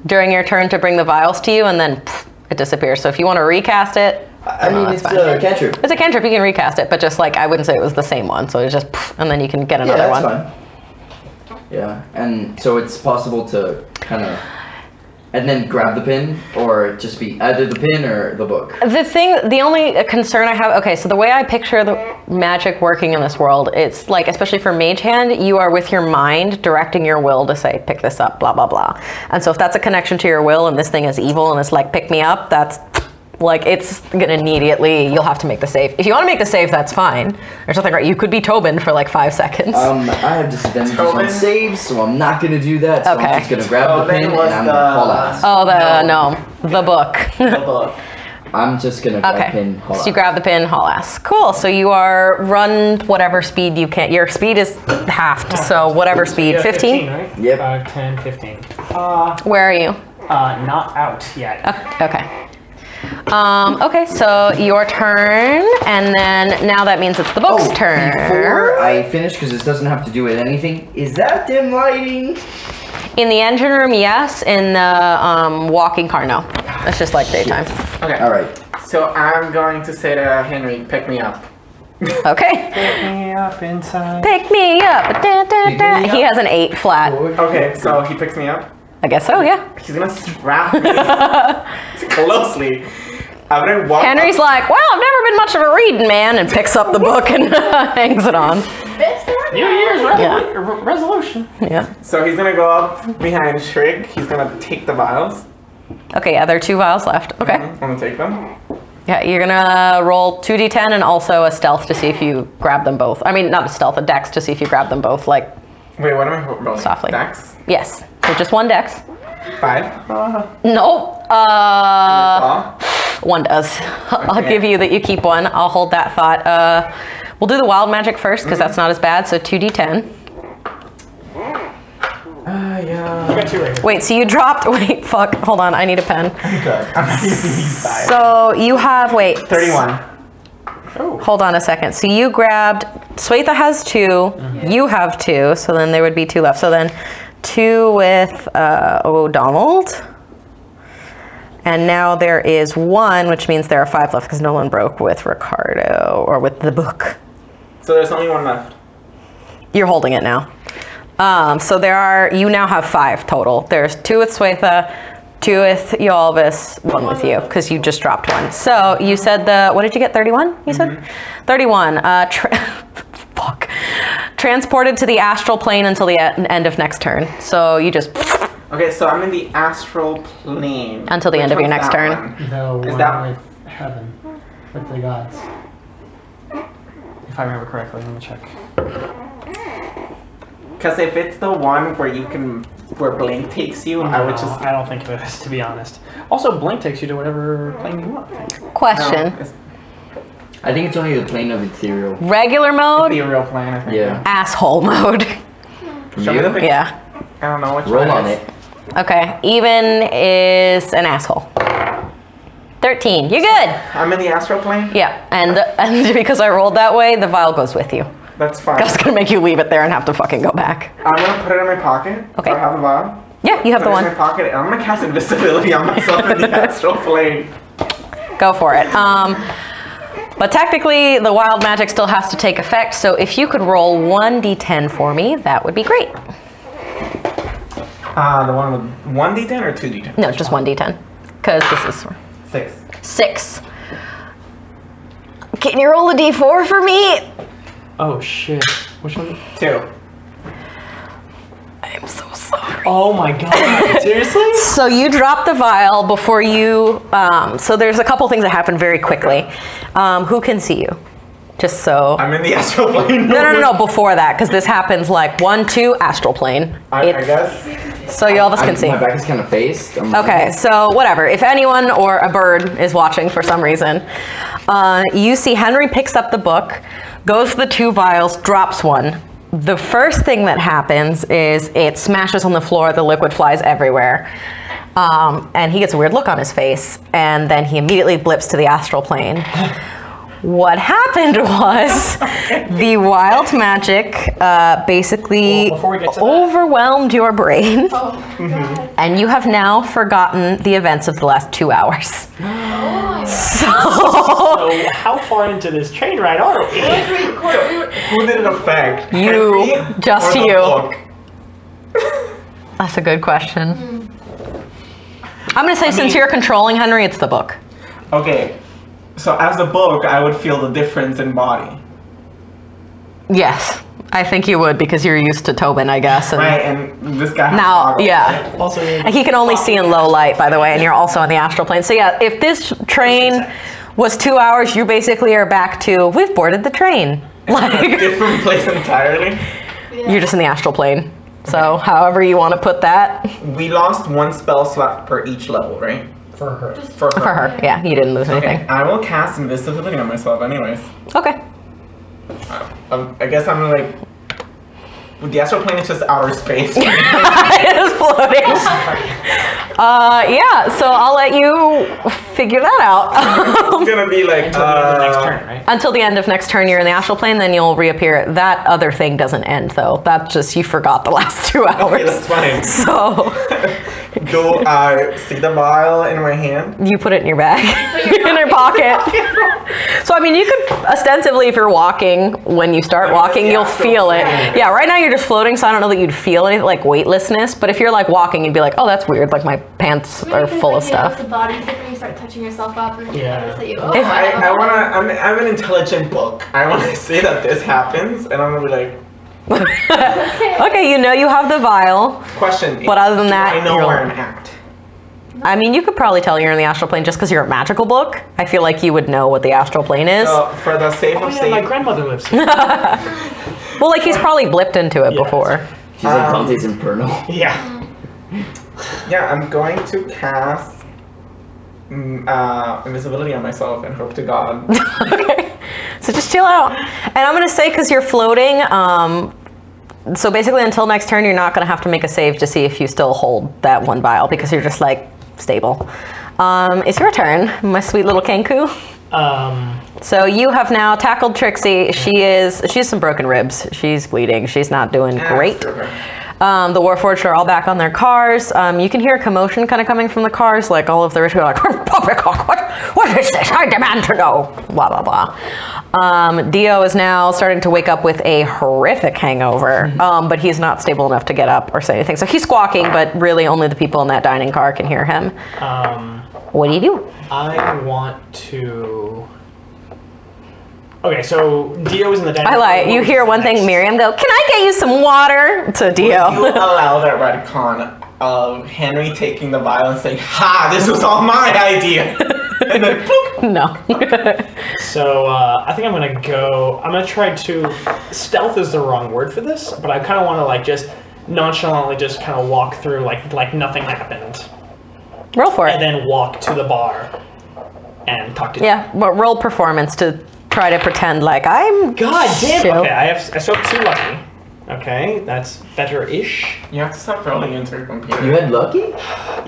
during your turn to bring the vials to you, and then it disappears. So if you want to recast it, I mean, that's it's fine. a cantrip. It's a cantrip. You can recast it, but just like I wouldn't say it was the same one. So it's just, and then you can get Yeah, another that's one. fine. Yeah, and so it's possible to kind of, and then grab the pin, or just be either the pin or the book. The only concern I have, okay, so the way I picture the magic working in this world, it's like, especially for Mage Hand, you are with your mind directing your will to say, pick this up, blah, blah, blah. And so if that's a connection to your will and this thing is evil and it's like, pick me up, that's like, it's gonna immediately, you'll have to make the save. If you wanna make the save, that's fine. There's nothing right, you could be Tobin for like 5 seconds. I have disadvantages on Tobin? saves, so I'm not gonna do that. So Okay. I'm just gonna grab the pin and Tobin was I'm gonna haul ass. The book. The book. I'm just gonna grab Okay, pin, haul so you ass. grab the pin, haul ass. Cool, so you are run whatever speed you can. Your speed is halved, so whatever speed, Yeah, 15? right? Yep. 5, 10, 15. Where are you? Not out yet. Okay. Okay, so your turn, and then now that means it's the book's turn. Before I finish, because this doesn't have to do with anything, is that dim lighting? In the engine room, yes. In the walking car, no. It's just like daytime. Okay. Alright. So I'm going to say to Henry, pick me up. Okay. Pick me up inside. Pick me up. Da, da, da. He has an 8 flat. Okay, so he picks me up. I guess so, yeah. He's gonna strap me closely. I'm gonna walk. Henry's like, well, I've never been much of a reading man, and picks up the book and hangs it on. New Year's resolution. Yeah. So he's gonna go up behind Shrig. He's gonna take the vials. Okay, yeah, there are 2 vials left. Okay. I'm gonna take them. Yeah, you're gonna roll 2d10 and also a stealth to see if you grab them both. I mean, not a stealth, a dex to see if you grab them both, like, Wait, what am I rolling? softly. Dex? Yes. So just 1 dex. 5. Nope. Oh. 1 does. I'll give you that you keep 1. I'll hold that thought. We'll do the wild magic first because that's not as bad. So 2d10. Yeah. I got 2 right here. Wait, so you dropped. Wait, fuck. Hold on. I need a pen. Good. I'm not using these 5. So you have. Wait. 31. Hold on a second. So you grabbed. Swetha has 2. You have 2. So then there would be 2 left. So then 2 with O'Donnell. And now there is 1, which means there are 5 left because no one broke with Ricardo or with the book. So there's only 1 left. You're holding it now. So you now have 5 total. There's 2 with Swetha, 2 with Yalvis, 1 with you, because you just dropped 1. So you said what did you get, 31, you said? 31, fuck. Transported to the astral plane until the end of next turn. So you just... Okay, so I'm in the astral plane. Until the end of your next turn. The Is one that- with heaven, with the gods. If I remember correctly, let me check. Because if it's the one where Blink takes you, I would just... I don't think it is, to be honest. Also, Blink takes you to whatever plane you want, I think. Question. No, it's I think it's only the plane of ethereal. Regular mode, the real plane, I think. Yeah. asshole mode. Show me the picture. Yeah. I don't know which Roll one on is. it. Okay, even is an asshole. 13, you're good. I'm in the astral plane? Yeah, and because I rolled that way, the vial goes with you. That's fine. I was gonna make you leave it there and have to fucking go back. I'm gonna put it in my pocket. Okay. So I have the vial. Yeah, you have Put the it in my one. pocket, and I'm gonna cast invisibility on myself in the astral plane. Go for it. But technically, the wild magic still has to take effect, so if you could roll 1d10 for me, that would be great. The one with 1d10 or 2d10? No, just 1d10, because this is 6. 6. Can you roll a d4 for me? Oh, shit. Which one? 2. I'm so sorry. Oh my god. Seriously? So you drop the vial before you, so there's a couple things that happen very quickly. Who can see you? Just so. I'm in the astral plane. No, before that, because this happens like 1, 2, astral plane. I guess. So you all of us can see. My back is kind of faced. Okay, so whatever. If anyone or a bird is watching for some reason, you see Henry picks up the book, goes to the 2 vials, drops 1. The first thing that happens is it smashes on the floor, the liquid flies everywhere. And he gets a weird look on his face, and then he immediately blips to the astral plane. What happened was the wild magic basically Well, before we get to that- overwhelmed your brain, Oh, God. and you have now forgotten the events of the last 2 hours. Oh, my So, So, how far into this train ride are we? Who did it affect? You, Henry just or the you. book? that's a good question. I'm gonna say since you're controlling Henry, it's the book. Okay. So as the book, I would feel the difference in body. Yes, I think you would because you're used to Tobin, I guess. And Right, and this guy has now, goggles, yeah. right? Also, And he can only see in low light, by the way, and you're also in the astral plane. So yeah, if this train was 2 hours, you basically are back to, we've boarded the train. Like, Different place entirely. you're just in the astral plane. So however you want to put that. We lost 1 spell slot per each level, right? For her. For her. For her, yeah, you didn't lose Okay, anything. I will cast invisibility on myself anyways. Okay. I guess I'm like... The astral plane is just outer space. It is floating. Yeah, so I'll let you figure that out. It's gonna be like... Until the end of next turn, right? Until the end of next turn, you're in the astral plane, then you'll reappear. That other thing doesn't end, though. That's just, you forgot the last 2 hours. Okay, that's fine. So, Do I see the vial in my hand? you put it in your bag, in your pocket. So, I mean, you could ostensibly, if you're walking, when you start walking, you'll feel it. Yeah, right now you're just floating, so I don't know that you'd feel any like weightlessness. But if you're like walking, you'd be like, oh, that's weird. Like my pants are full of stuff. The body's different. You start touching yourself up, and Yeah. notice that you. I'm an intelligent book. I want to say that this happens, and I'm gonna be like, Okay, you know you have the vial. question. But other than that, I know you're- where I'm at. I mean, you could probably tell you're in the astral plane just because you're a magical book. I feel like you would know what the astral plane is. So for the sake Oh of yeah, my safety, grandmother lives here. Well, like he's probably blipped into it Yeah. before. She's like Dante's Inferno. Yeah. yeah, I'm going to cast invisibility on myself and hope to God. Okay, so just chill out. And I'm gonna say, because you're floating, so basically until next turn, you're not gonna have to make a save to see if you still hold that one vial because you're just like stable. It's your turn, my sweet little Kenku. So you have now tackled Trixie. She has some broken ribs. She's bleeding. She's not doing great. The Warforged are all back on their cars. You can hear a commotion kind of coming from the cars, like all of the rich people are like, "Poppycock, what is this? I demand to know." Blah blah blah. Dio is now starting to wake up with a horrific hangover, but he's not stable enough to get up or say anything. So he's squawking, but really only the people in that dining car can hear him. What do you do? I want to. Okay, so Dio is in the dining I room. lie. You hear one thing, Miriam go, "Can I get you some water?" to Dio. You allow that retcon of Henry taking the vial and saying, "Ha! This was all my idea," and then poof. No. So I think I'm gonna go. I'm gonna try to. Stealth is the wrong word for this, but I kind of want to like just nonchalantly just kind of walk through like nothing happened, Roll for and it. then walk to the bar and talk to. Yeah, but roll performance to try to pretend like I'm. God damn. chill. Okay, I still have 2 lucky. Okay, that's better-ish. You have to stop rolling into your computer. You had lucky?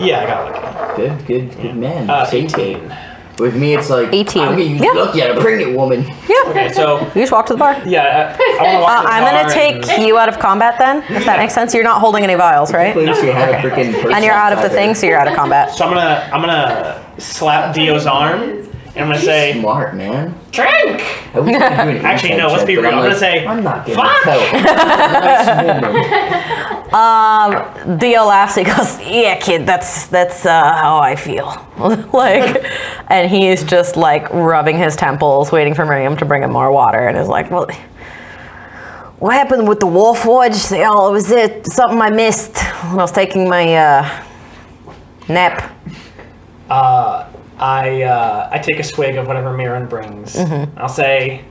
Yeah, I got lucky. Good man. 18. With me, it's like 18. I'm gonna use Yeah. lucky on a pregnant woman. Yeah. Okay, so You just walk to the bar. yeah, I want to walk to the I'm bar gonna take and- you out of combat then, if that makes sense. You're not holding any vials, right? Please, she had a freaking person And you're out of the outside thing, so you're out of combat. So I'm gonna slap Dio's arm, and I'm gonna there. say, Smart man. "Drink." I wish I could do an Actually, inside no. Let's check, be but real. I'm like, gonna say, I'm not gonna "Fuck." tell. Nice woman. Dio laughs. He goes, "Yeah, kid, that's how I feel." Like, and he's just like rubbing his temples, waiting for Miriam to bring him more water, and is like, "Well, what happened with the Warforged? Was there something I missed when I was taking my nap?" I take a swig of whatever Mirren brings. I'll say,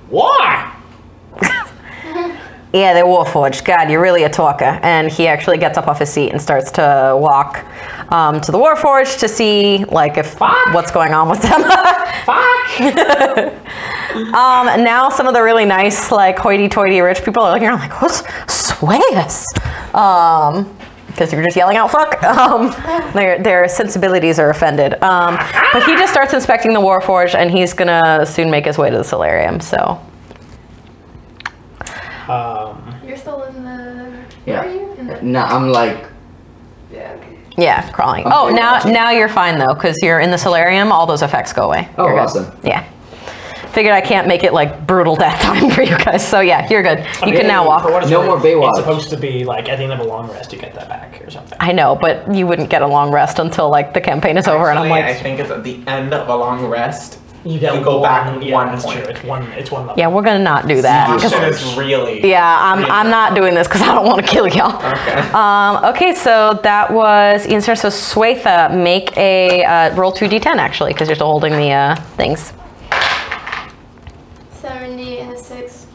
"Why?" Yeah, they're Warforged. God, you're really a talker. And he actually gets up off his seat and starts to walk to the Warforged to see, like, if what's going on with them. Now some of the really nice, like, hoity-toity rich people are looking around like, what's swears? Because you're just yelling out fuck. Their sensibilities are offended. But he just starts inspecting the Warforged, and he's gonna soon make his way to the solarium, so. You're still in the. Yeah. Are you in the? No, I'm like, Yeah. Okay. Yeah, crawling. Okay, Oh, gotcha. now you're fine though, because you're in the solarium. All those effects go away. oh, You're good. awesome. Yeah. Figured I can't make it like brutal death time for you guys, so yeah, you're good. You can now walk. For what it's No worth, more Baywatch. It's supposed to be like at the end of a long rest, you get that back or something. I know, but you wouldn't get a long rest until like the campaign is over, and I'm Actually, I like, think it's at the end of a long rest. You get You go back Yeah, one that's point. true. It's one level. yeah, we're gonna not do that. 'cause- Action is really. yeah, I'm not doing this because I don't want to kill y'all. Okay. Okay, so that was Ian's turn. So Swatha, make a roll 2d10 actually, because you're still holding the things. 70 and a 6.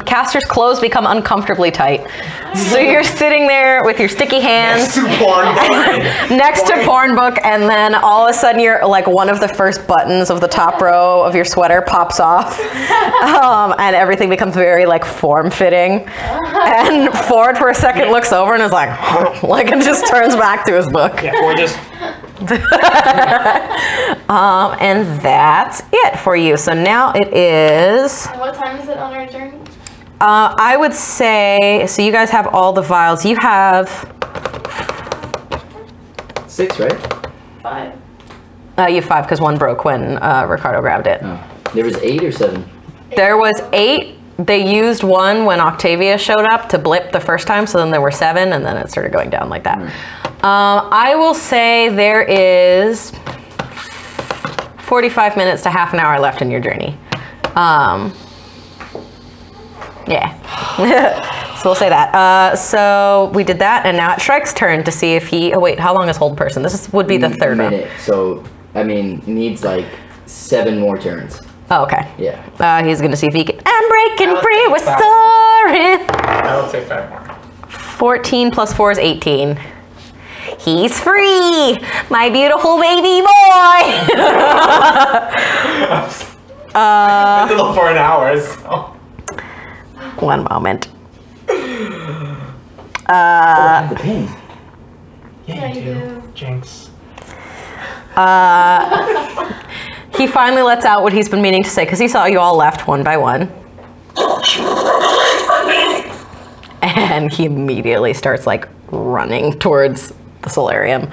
Caster's clothes become uncomfortably tight. So you're sitting there with your sticky hands next to porn book, and then all of a sudden you're like one of the first buttons of the top row of your sweater pops off, and everything becomes very like form-fitting. And Ford for a second looks over and is like, and just turns back to his book. Yeah, we're just. And that's it for you. So now it is. And what time is it on our journey? I would say, so you guys have all the vials. You have, 6, right? 5. You have 5 because 1 broke when Ricardo grabbed it. Oh. There was 8 or 7? There was 8. They used 1 when Octavia showed up to blip the first time, so then there were 7, and then it started going down like that. I will say there is 45 minutes to half an hour left in your journey. Yeah. So we'll say that. So we did that, and now it's Shrike's turn to see if he... Oh, wait, how long is Hold Person? Would be the third minute. So, I mean, needs like 7 more turns. Oh, okay. Yeah. He's going to see if he can... I'm breaking free with Soren! I will say 5 more. 14 plus 4 is 18. He's free! My beautiful baby boy! Invisible for an hour, so. One moment. The pin. Yeah, you do. Jinx. He finally lets out what he's been meaning to say because he saw you all left one by one. And he immediately starts like running towards the solarium.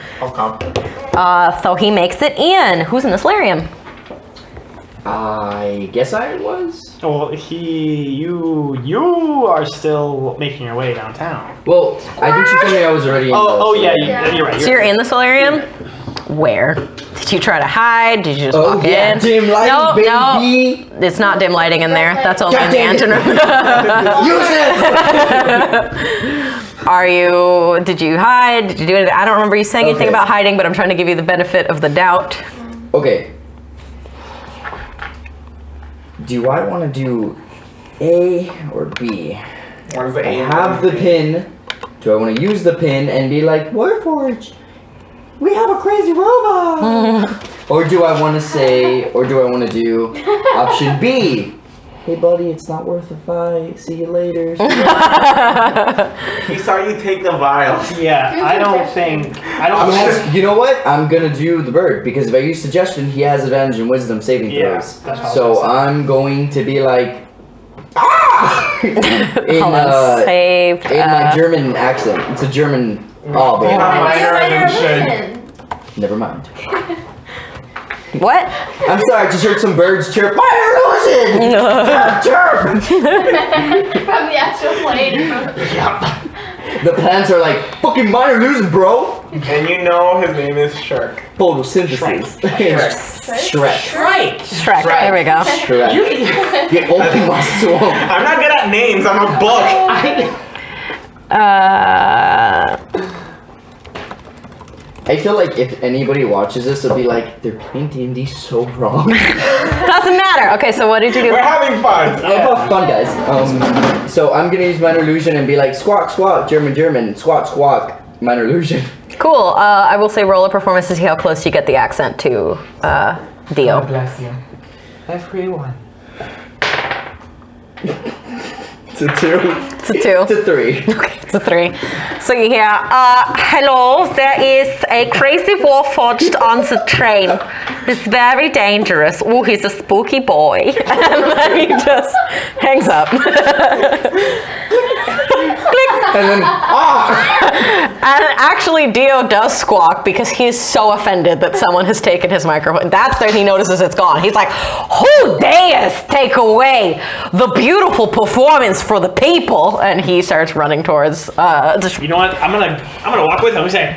So he makes it in. Who's in the solarium? I guess I was. Well, you are still making your way downtown. Well, I think she told me I was already in Yeah, you're right. So you're in the solarium? Where? Did you try to hide? Did you just walk in? Dim lighting, No, baby. it's not dim lighting in there. That's only in the engine room. Use it! Did you hide? Did you do anything? I don't remember you saying anything about hiding, but I'm trying to give you the benefit of the doubt. Okay. Do I want to do A or B? What is the I A? have the pin. Do I want to use the pin and be like, Warforge, we have a crazy robot? Or do I want to say, or do I want to do option B? Hey buddy, it's not worth a fight. See you later. He saw you take the vials. Yeah, I don't think. You know what? I'm gonna do the bird because if I use suggestion, he has advantage in wisdom saving throws. That's So I'm going to be like, ah! in my German accent. It's a German. Oh, baby. Never mind. What? I'm sorry, I just heard some birds chirp. Minor illusion! Chirp! From the actual plane. The plants are like, fucking minor illusion, bro! And you know his name is Shark. Photosynthesis. Shrek. Shrek. There we go. Shrek. Get open my swamp. I'm not good at names, I'm a book. I feel like if anybody watches this, they'll be like, they're playing D&D so wrong. Doesn't matter. Okay, so what did you do? We're having fun. Have fun, guys. So I'm gonna use minor illusion and be like, squawk, squawk, German, German, squawk, squawk, minor illusion. Cool. I will say roll a performance to see how close you get the accent to Dio. God bless you. Everyone. It's a 2. It's a 2. It's a 3. Okay, it's a 3. So you hear, hello, there is a crazy warforged on the train. He's very dangerous. Oh, he's a spooky boy. And then he just hangs up. And then, And actually, Dio does squawk because he's so offended that someone has taken his microphone. That's when he notices it's gone. He's like, who dares take away the beautiful performance for the people? And he starts running towards You know what? I'm gonna walk with him and say,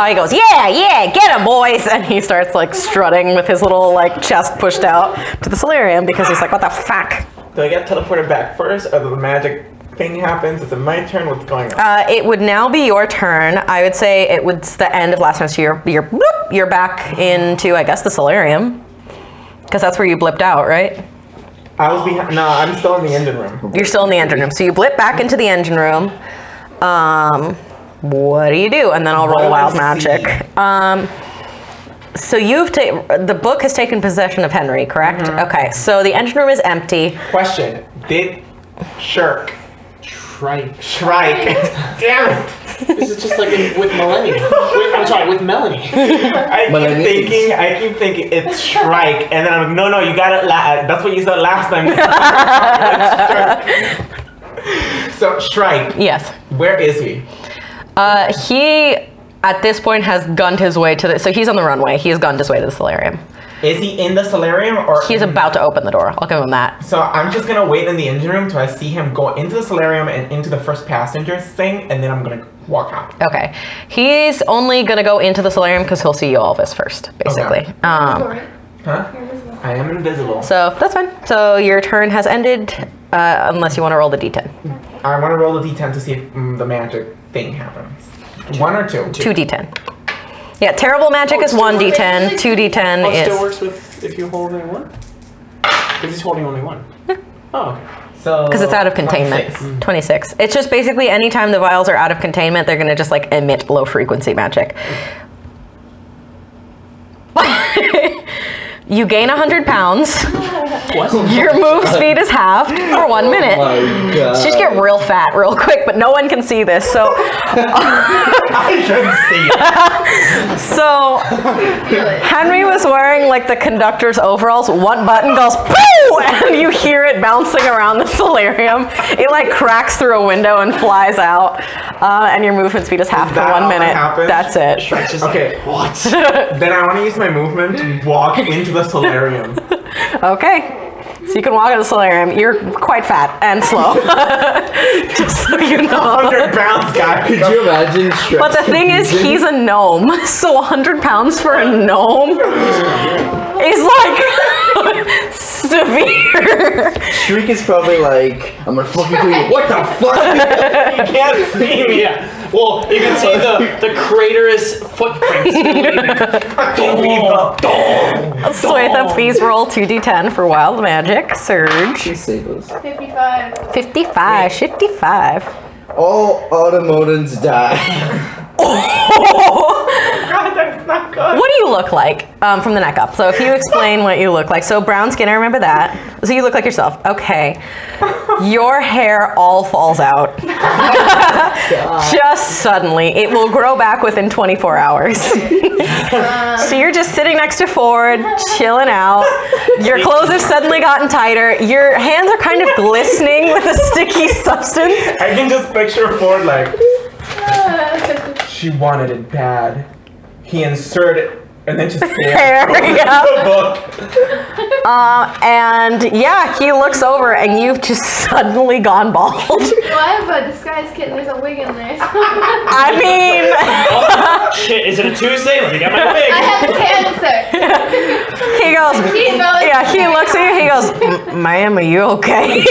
he goes, yeah, get him, boys. And he starts like strutting with his little like chest pushed out to the solarium because he's like, what the fuck? Do I get teleported back first, or the magic thing happens? Is it my turn? What's going on? It would now be your turn. I would say it was the end of last time, so you're back into, I guess, the solarium. Because that's where you blipped out, right? I was behind. No, I'm still in the engine room. You're still in the engine room. So you blip back into the engine room. What do you do? And then I'll roll wild magic. So the book has taken possession of Henry, correct? Mm-hmm. Okay, so the engine room is empty. Question: did Shrike? Damn it! This is just like with Melanie. With Melanie. I keep thinking it's Shrike, and then I'm like, no, you got it. That's what you said last time. So Shrike. Yes. Where is he? He at this point has gunned his way to the. So he's on the runway. He has gunned his way to the solarium. Is he in the solarium or? He's about to open the door. I'll give him that. So I'm just gonna wait in the engine room till I see him go into the solarium and into the first passenger thing, and then I'm gonna walk out. Okay. He's only gonna go into the solarium because he'll see you all this first, basically. Okay. Huh? I am invisible. So that's fine. So your turn has ended, unless you want to roll the d10. I want to roll the d10 to see if the magic thing happens. 1 or 2? 2d10. Yeah, terrible magic is 1d10. 2d10 It is. still works with if you hold only one? Because he's holding only one. Yeah. Oh, okay. So Because it's out of containment. 26. It's just basically anytime the vials are out of containment, they're gonna just like emit low frequency magic. You gain 100 pounds. Your move speed is halved for 1 minute. Oh my god. Just get real fat real quick, but no one can see this. So, I shouldn't see it. so Henry was wearing like the conductor's overalls. One button goes boo, and you hear it bouncing around the solarium. It like cracks through a window and flies out. And your movement speed is half for that 1 all that minute. happens? That's it. Shrike's just Okay. like, what? Then I want to use my movement to walk into the solarium. Okay. So you can walk in the solarium. You're quite fat and slow. Just so you know. 100 pounds guy. Could you imagine Shrek? But the thing is, he's a gnome. So 100 pounds for a gnome is like severe. Shriek is probably like, I'm gonna fucking kill you. What the fuck? You can't see me. Yeah. Well, you can see the craterous footprints. Swatha, please roll 2d10 for wild magic. Surge. Please save us. 55. 55. 55. All automotons die. God, that's not good. What do you look like from the neck up? So if you explain what you look like. So brown skin, I remember that. So you look like yourself. Okay. Your hair all falls out. Just suddenly. It will grow back within 24 hours. So you're just sitting next to Ford, chilling out. Your clothes have suddenly gotten tighter. Your hands are kind of glistening with a sticky substance. I can just picture Ford like, she wanted it bad. He inserted and then just There we go. the book. And yeah, he looks over and you've just suddenly gone bald. Well, I have a disguise kit and there's a wig in there. So I mean, Shit, is it a Tuesday? Let me get my wig. I have cancer. he goes, He knows. yeah, he looks at you, he goes, ma'am, are you okay?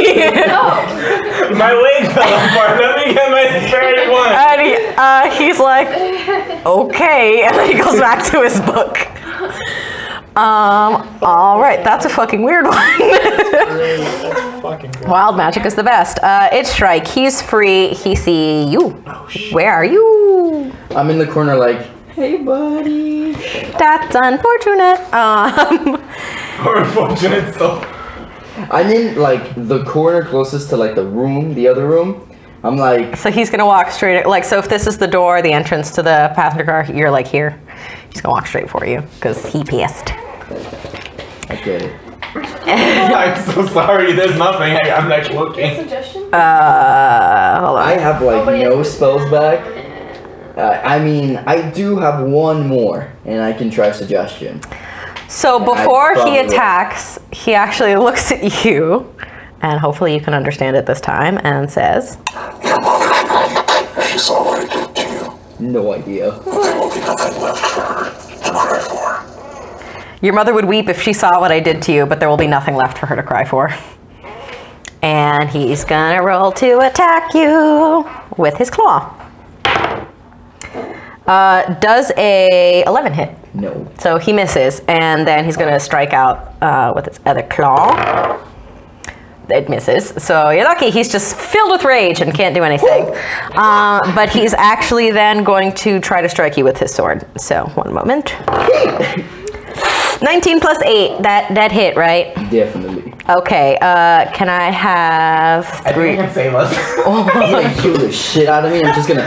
No. My leg fell apart. Let me get my straight one. And he's like, okay, and then he goes back to his book. All right, that's a fucking weird one. Fucking great. Wild magic is the best. It's Shrike. He's free. He see you. Oh, shit. Where are you? I'm in the corner like, hey buddy. That's unfortunate. Unfortunate soul. I'm in like the corner closest to like the room, the other room. I'm like, So he's gonna walk straight. Like, so if this is the door, the entrance to the passenger car, you're like here. He's gonna walk straight for you because he pissed. I get it. I'm so sorry. There's nothing. I'm like looking. Suggestion? Hold on. I have like Nobody no has- spells back. I mean, I do have one more, and I can try suggestion. So I before he probably will. attacks, he actually looks at you, and hopefully you can understand it this time, and says, Your mother would weep if she saw what I did to you. No idea. There will be nothing left for her to cry for. your mother would weep if she saw what I did to you, but there will be nothing left for her to cry for. And he's gonna roll to attack you with his claw. Does a 11 hit? No. So he misses, and then he's gonna strike out with his other claw. It misses. So you're lucky. He's just filled with rage and can't do anything. But he's actually then going to try to strike you with his sword. So 1 moment. 19 plus 8. That hit, right? Definitely. Okay. Can I have I think 3? you can save us. You're gonna kill the shit out of me. I'm just gonna.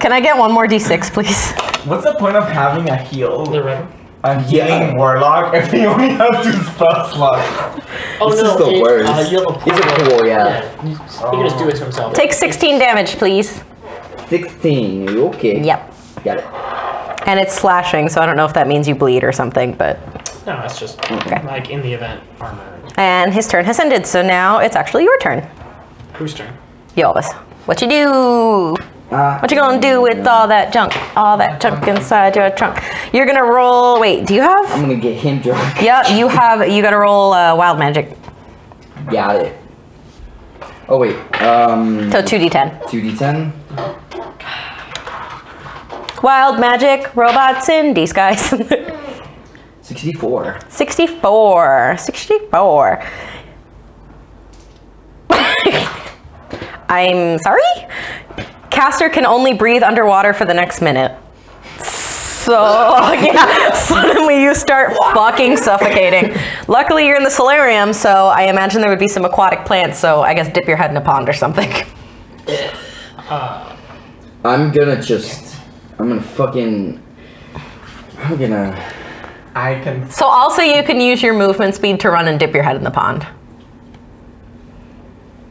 Can I get 1 more d6, please? What's the point of having a heal? The red. A healing warlock if you only have 2 spell slots? Oh This no, is the worst. you have a It's a cool, yeah. He can just do it to himself. Take 16 damage, please. 16. Okay. Yep. Got it. And it's slashing, so I don't know if that means you bleed or something, but... No, it's just like in the event armor. And his turn has ended, so now it's actually your turn. Whose turn? Yolvis. What you do? What you gonna do with all that junk? All that junk inside your trunk? You're gonna roll... Wait, do you have... I'm gonna get him drunk. Yep, you gotta roll Wild Magic. Got it. Oh, wait. So 2d10. 2d10? Wild Magic, robots in disguise. 64. 64. 64. I'm sorry? Caster can only breathe underwater for the next minute. So, yeah, suddenly you start fucking suffocating. Luckily, you're in the solarium, so I imagine there would be some aquatic plants, so I guess dip your head in a pond or something. I'm gonna I can. So also you can use your movement speed to run and dip your head in the pond.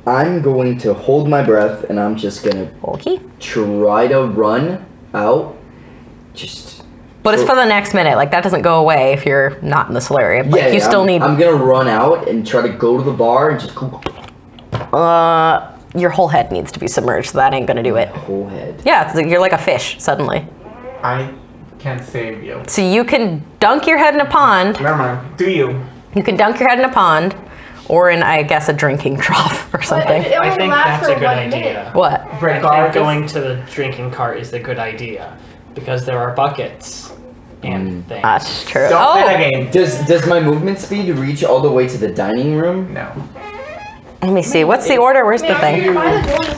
I'm going to hold my breath, and I'm just gonna Okay. try to run out. But it's for the next minute. Like, that doesn't go away if you're not in the solarium. Like, you still need... I'm gonna run out and try to go to the bar and just go. Your whole head needs to be submerged, so that ain't gonna do it. Whole head. Yeah, it's like you're like a fish, suddenly. I can save you. So you can dunk your head in a pond. Never mind. Do you? You can dunk your head in a pond, or in, I guess, a drinking trough or something. It I only think lasts that's a for good 1 minute. idea. What? I think going to the drinking cart is a good idea because there are buckets and things. That's true. Don't play that Oh, game. Does my movement speed reach all the way to the dining room? No. let me see. What's the order? Where's the thing?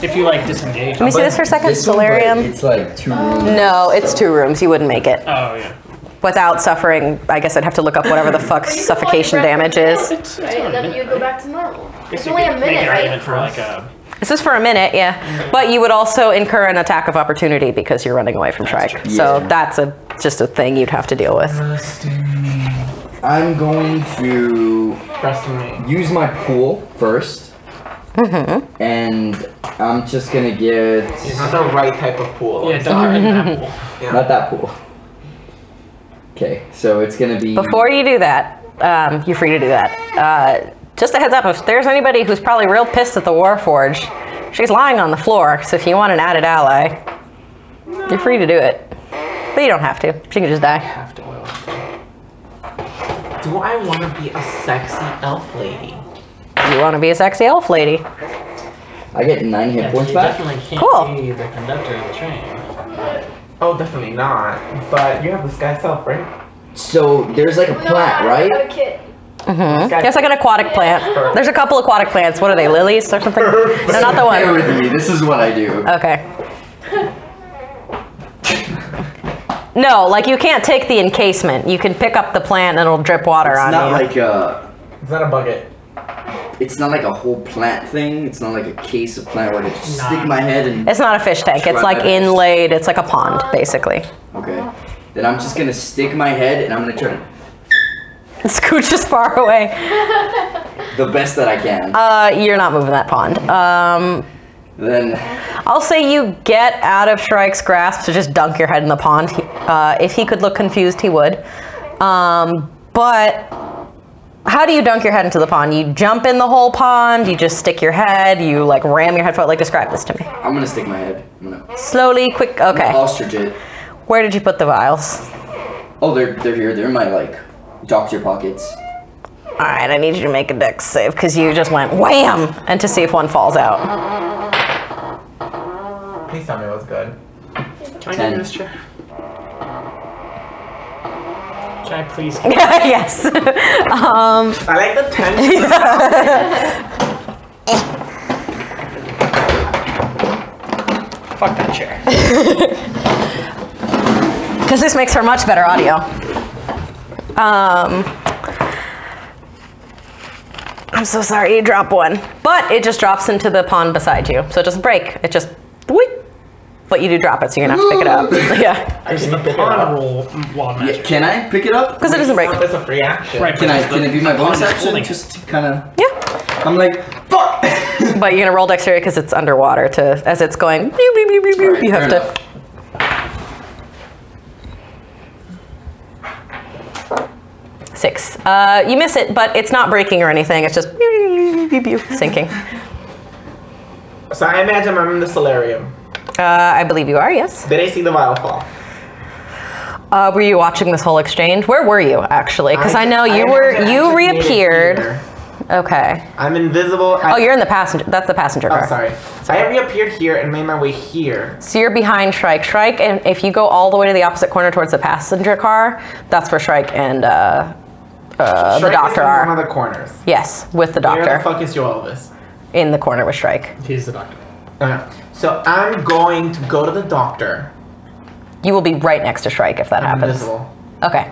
If you like disengage. Let me see this for a second. This one, but Solarium. it's like 2 rooms. No, it's 2 rooms. You wouldn't make it. Oh yeah. Without suffering, I guess I'd have to look up whatever the fuck suffocation damage is. Right, and then you go back to normal. Guess It's you only a could make minute, an right? argument for like a. This is for a minute, yeah. But you would also incur an attack of opportunity because you're running away from Shrike. So Yeah. that's just a thing you'd have to deal with. I'm going to Trust me. use my pool first, and I'm just gonna get It's not the right type of pool. Yeah, don't get in that pool. not that pool. Okay, so it's gonna be Before you do that, you're free to do that. Just a heads up, if there's anybody who's probably real pissed at the Warforged, she's lying on the floor, so if you want an added ally, you're free to do it. But you don't have to. She can just die. Do I want to be a sexy elf lady? You want to be a sexy elf lady. I get 9 hit points You back. definitely can't Cool. be the conductor of the train. Oh, definitely not. But you have this guy's self, right? So there's like a plant, right? A kit. It's like an aquatic plant. There's a couple aquatic plants. What are they, lilies or something? No, not the Bear one. with me. This is what I do. Okay. No, like you can't take the encasement. You can pick up the plant and it'll drip water It's on not you. like a. Is that a bucket? It's not like a whole plant thing. It's not like a case of plant where I just stick my head and. It's not a fish tank. It's Try like my best. inlaid. It's like a pond, basically. Okay. Then I'm just gonna stick my head and I'm gonna try to Scooch as far away. the best that I can. You're not moving that pond. Then I'll say you get out of Shrike's grasp to just dunk your head in the pond. If he could look confused, he would. But how do you dunk your head into the pond? You jump in the whole pond, you just stick your head, you like ram your head forward. Like, describe this to me. I'm gonna stick my head. I'm gonna Slowly, quick, okay. ostrich it. Where did you put the vials? Oh, they're here. They're in my like doctor pockets. Alright, I need you to make a dex save because you just went wham! And to see if one falls out. Please tell me it was good. Can I 10. get this chair? Can I please? Yes. I like the tension. Fuck that chair. Because this makes for much better audio. I'm so sorry you dropped one. But it just drops into the pond beside you. So it doesn't break. It just, whoop. But you do drop it, so you're going to have to pick it up. Yeah. There's the pond roll wild Yeah, magic. can I pick it up? Because it doesn't break. It's a free action. Right, Can I do my bonus pond is action? holding it. Just kind of. Yeah. I'm like, fuck. But you're gonna roll dexterity because it's underwater. As it's going, beep, beep, beep, beep, beep, Right, you have fair to. enough. 6. You miss it, but it's not breaking or anything. It's just sinking. So I imagine I'm in the solarium. I believe you are, yes. Did I see the vial fall? Were you watching this whole exchange? Where were you, actually? Because I know you imagine I you just made it reappeared. here. Okay. I'm invisible. Oh, you're in the passenger. That's the passenger car. Oh, sorry. I reappeared here and made my way here. So you're behind Shrike. Shrike, and if you go all the way to the opposite corner towards the passenger car, that's where Shrike and the Shrike doctor is in are. one of the corners. Yes, with the Where the doctor. fuck is your Elvis? In the corner with Shrike. He's the doctor. So I'm going to go to the doctor. You will be right next to Shrike if that I'm happens. invisible. Okay.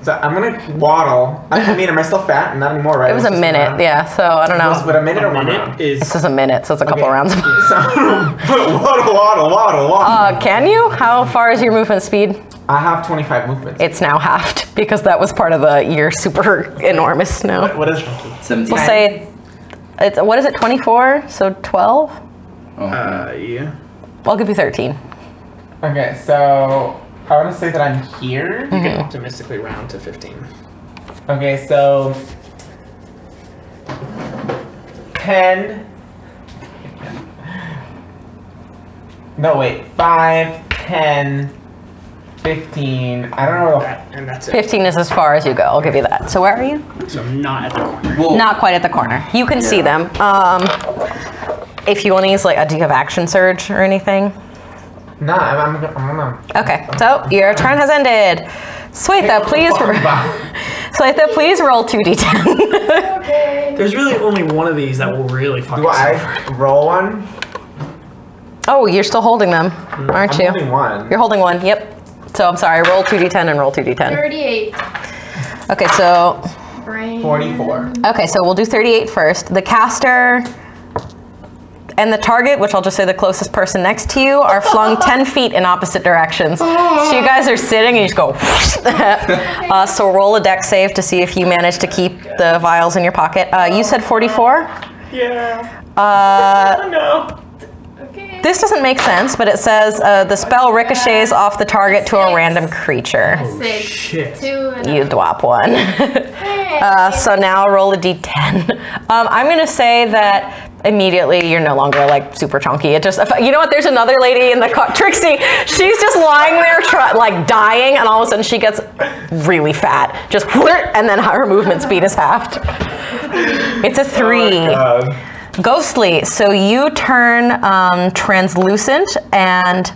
So I'm gonna waddle. I mean, am I still fat? Not anymore, right? It was a just minute, round. yeah, so I don't know. With a minute or A 1 minute round? is This is a minute, so it's a couple Okay. rounds. So, waddle. Can you? How far is your movement speed? I have 25 movements. It's now halved because that was part of your super enormous snow. what is 17. We'll say, it's what is it, 24? So 12? yeah. I'll give you 13. Okay, so I want to say that I'm here. You can optimistically round to 15. Okay, so 10. No, wait. 5, 10, 15. I don't know. And that's it. 15 is as far as you go. I'll give you that. So where are you? So not at the corner. Well, Not quite at the corner. You can see them. If you want to use do you have action surge or anything? No, I'm gonna. Okay, so your turn has ended. Swetha, please. Swetha, please roll 2d10. Okay. There's really only one of these that will really fuck Do us I over. roll one? Oh, you're still holding them, aren't I'm you? holding one. You're holding one. Yep. So I'm sorry. Roll 2d10 and roll 2d10. 38. Okay, so Brain. 44. okay, so we'll do 38 first. The caster and the target, which I'll just say the closest person next to you, are flung 10 feet in opposite directions. So you guys are sitting and you just go. So roll a dex save to see if you manage to keep the vials in your pocket. You said 44? Yeah. Uh, Okay. this doesn't make sense, but it says the spell ricochets off the target to a random creature. 6. Shit. 2 and You drop one. So now roll a d10. I'm going to say that immediately you're no longer super chunky. It just, you know what? There's another lady in the car, Trixie. She's just lying there dying, and all of a sudden she gets really fat. Just and then her movement speed is halved. It's a 3. Ghostly. So you turn translucent and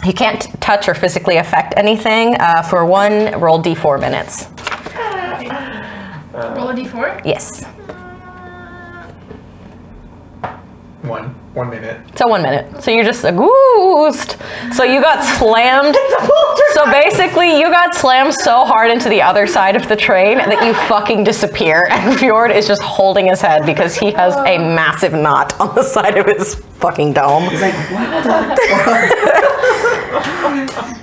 you can't touch or physically affect anything. For 1, roll d4 minutes. roll a d4. Yes. 1 minute. So 1 minute. So you're just a ghost. So you got slammed. So basically you got slammed so hard into the other side of the train that you fucking disappear. And Fjord is just holding his head because he has a massive knot on the side of his fucking dome. He's like, what the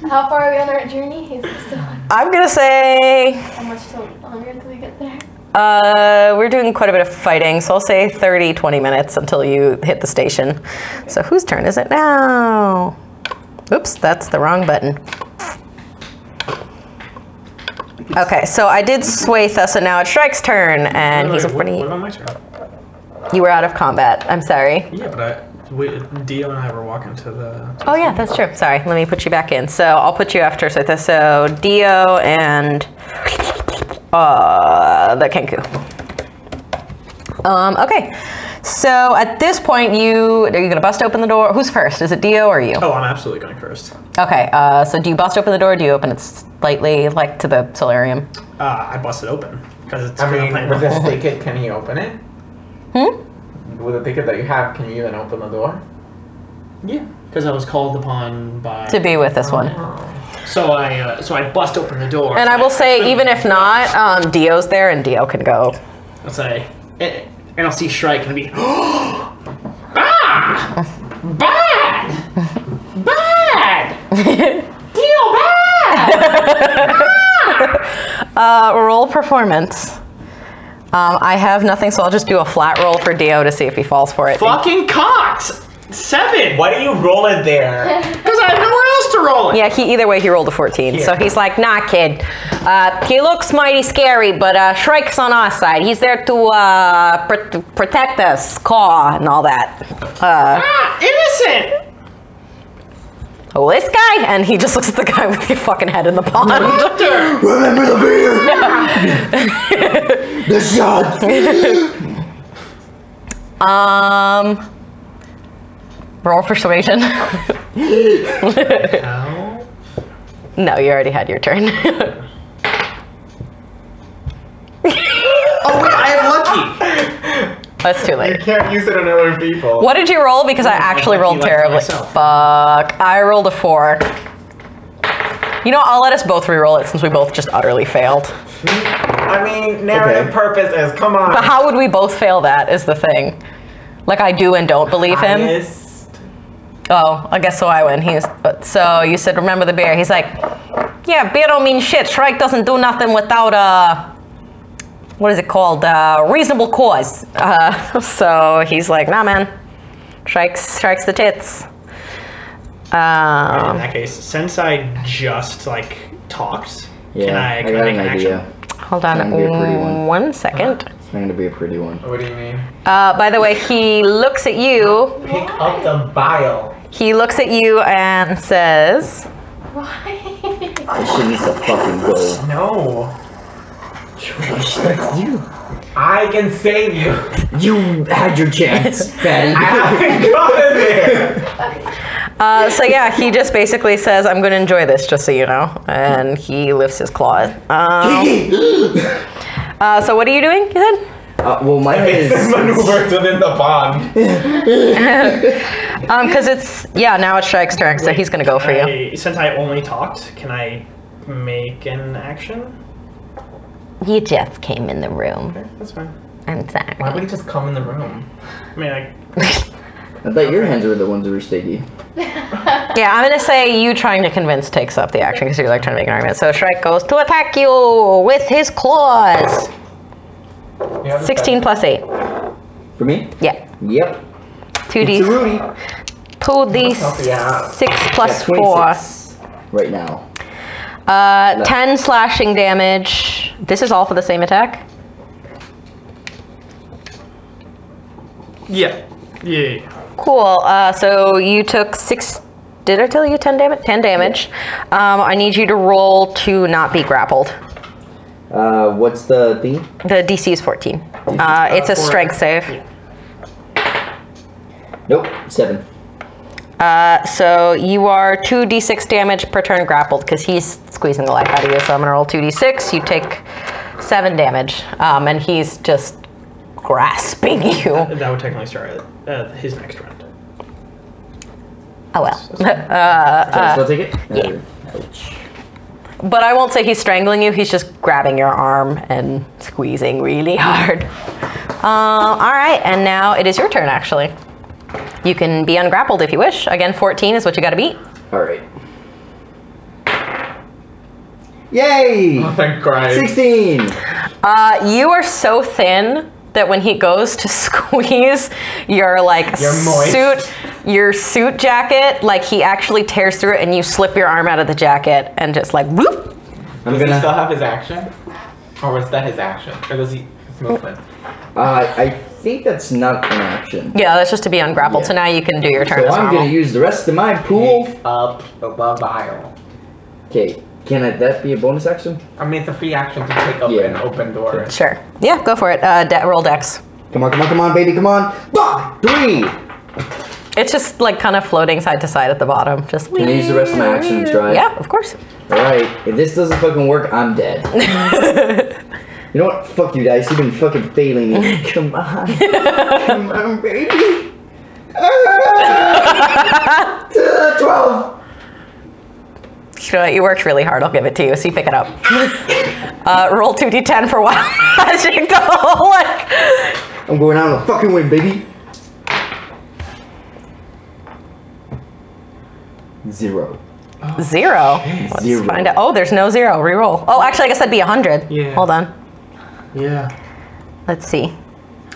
How far are we on our journey? He's still. I'm gonna say How much longer until we get there? we're doing quite a bit of fighting, so I'll say 20 minutes until you hit the station. So whose turn is it now? Oops, that's the wrong button. Okay, so I did Swatha, so now it's Shrike's turn, and he's a What funny. about my turn? You were out of combat. I'm sorry. Yeah, but Dio and I were walking to the. Oh yeah, that's true. Sorry, let me put you back in. So I'll put you after Swatha. So Dio and the Kenku. Okay. So at this point, are you gonna bust open the door? Who's first? Is it Dio or you? Oh, I'm absolutely going first. Okay. So do you bust open the door? Or do you open it slightly, to the solarium? I busted open because it's. I mean, playing with the this whole- ticket, can you open it? With the ticket that you have, can you even open the door? Yeah, because I was called upon by. To be with this one. So I bust open the door. And I will say, even if not, Dio's there, and Dio can go. I'll say, and I'll see Shrike and I'll be, ah, bad, Dio, bad. Roll performance. I have nothing, so I'll just do a flat roll for Dio to see if he falls for it. Fucking cocked! 7! Why do you roll it there? Because I have nowhere else to roll it. Yeah, either way, he rolled a 14. So he's like, nah, kid. He looks mighty scary, but Shrike's on our side. He's there to protect us, Caw, and all that. Innocent! Oh, this guy? And he just looks at the guy with your fucking head in the pond. Remember the beer? The shot. Roll persuasion. How? No, you already had your turn. Oh wait, I have lucky. That's too You late. can't use it on other people. What did you roll? Because I actually rolled lucky like terribly. myself. Fuck. I rolled a 4. You know, I'll let us both re-roll it since we both just utterly failed. I mean, narrative Okay. purpose is, come on. But how would we both fail that is the thing. Like, I do and don't believe him. Highest. Oh, I guess so I win. So you said, remember the bear. He's like, yeah, bear don't mean shit. Shrike doesn't do nothing without, what is it called? Reasonable cause. So he's like, nah, man. Shrike's the tits. In that case, since I just like talked, Yeah, can I I got make an an idea. action? Hold on It's gonna be a pretty one. 1 second. It's going to be a pretty one. What do you mean? By the way, he looks at you. Pick up the vial. He looks at you and says, Why? This shit needs to fucking go. No. You I can save you. had your chance, fatty. I haven't gotten there. so yeah, he just basically says, I'm going to enjoy this, just so you know. And he lifts his claws. So what are you doing, you said? Well, my head It's is... maneuvers within the pond. Because now it's Shrike's turn, so he's going to go for you. Since I only talked, can I make an action? You just came in the room. Okay, that's fine. I'm sorry. Why would he just come in the room? I mean, I I thought your hands were the ones that were sticky. Yeah, I'm going to say you trying to convince takes up the action because you're like trying to make an argument. So Shrike goes to attack you with his claws. You have the 16 plus 8. For me? Yeah. Yep. 2d. It's a Rudy. 2d6 plus 4. 26 right now. 10 slashing damage. This is all for the same attack? yeah. Cool. So you took 6. Did I tell you 10 damage? 10 damage. I need you to roll to not be grappled. What's the thing? The DC is 14. It's a strength save. Nope, 7. So you are 2d6 damage per turn grappled because he's squeezing the life out of you. So I'm gonna roll 2d6. You take 7 damage, and he's just grasping you. That would technically start his next round. Oh well. Should I still take it? Yeah. But I won't say he's strangling you. He's just grabbing your arm and squeezing really hard. All right, and now it is your turn. Actually, you can be ungrappled if you wish. Again, 14 is what you got to beat. Alright. Yay! Oh, thank Christ. 16! You are so thin that when he goes to squeeze your You're moist. your suit jacket, like he actually tears through it and you slip your arm out of the jacket and just like whoop. Does he still have his action? Or was that his action? Or does he his movement? I think that's not an action. Yeah, that's just to be ungrappled. Yeah. So now you can do your turn So as I'm normal. gonna use the rest of my pool. Pick up the vial. Okay, that be a bonus action? I mean, it's a free action to take up Yeah. an open door. Sure. Yeah, go for it. Roll dex. Come on, baby, come on. 3! It's just like kind of floating side to side at the bottom. Just. Can I use the rest of my action to try? Yeah, of course. Alright, if this doesn't fucking work, I'm dead. You know what? Fuck you guys, you've been fucking failing me. Come on. Come on, baby. 12! You know what? You worked really hard. I'll give it to you. So you pick it up. Roll 2d10 for wild magic though. Like. I'm going out on a fucking win, baby. 0. 0. Let's 0. find out. Oh, there's no 0. Reroll. Oh, actually, I guess that'd be 100. Yeah. Hold on. Yeah. Let's see.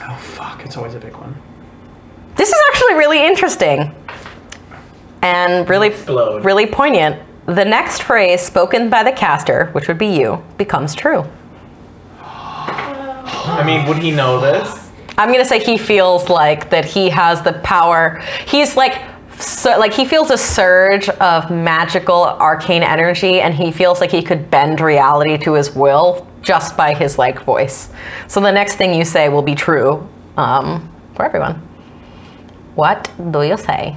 Oh fuck! It's always a big one. This is actually really interesting and really poignant. The next phrase spoken by the caster, which would be you, becomes true. I mean, would he know this? I'm gonna say he feels like that he has the power. He's like, he feels a surge of magical arcane energy, and he feels like he could bend reality to his will just by his like voice. So the next thing you say will be true for everyone. What do you say?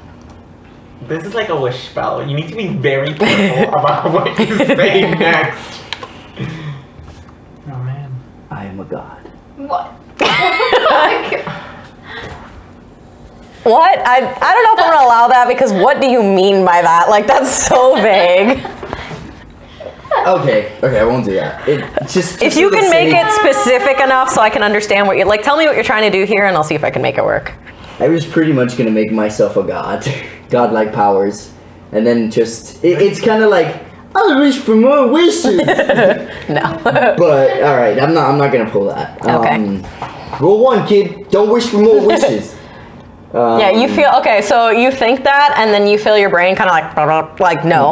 This is like a wish spell. You need to be very careful about what you say next. Oh man. I am a god. What? What? I don't know if I'm gonna allow that, because what do you mean by that? Like, that's so vague. Okay, I won't do that. If you can make it specific enough so I can understand what you're like, tell me what you're trying to do here, and I'll see if I can make it work. I was pretty much gonna make myself a god, godlike powers, and then just it's kind of like I wish for more wishes. No. But all right, I'm not gonna pull that. Okay. Rule 1, kid. Don't wish for more wishes. Yeah, you feel okay. So you think that, and then you feel your brain kind of like no.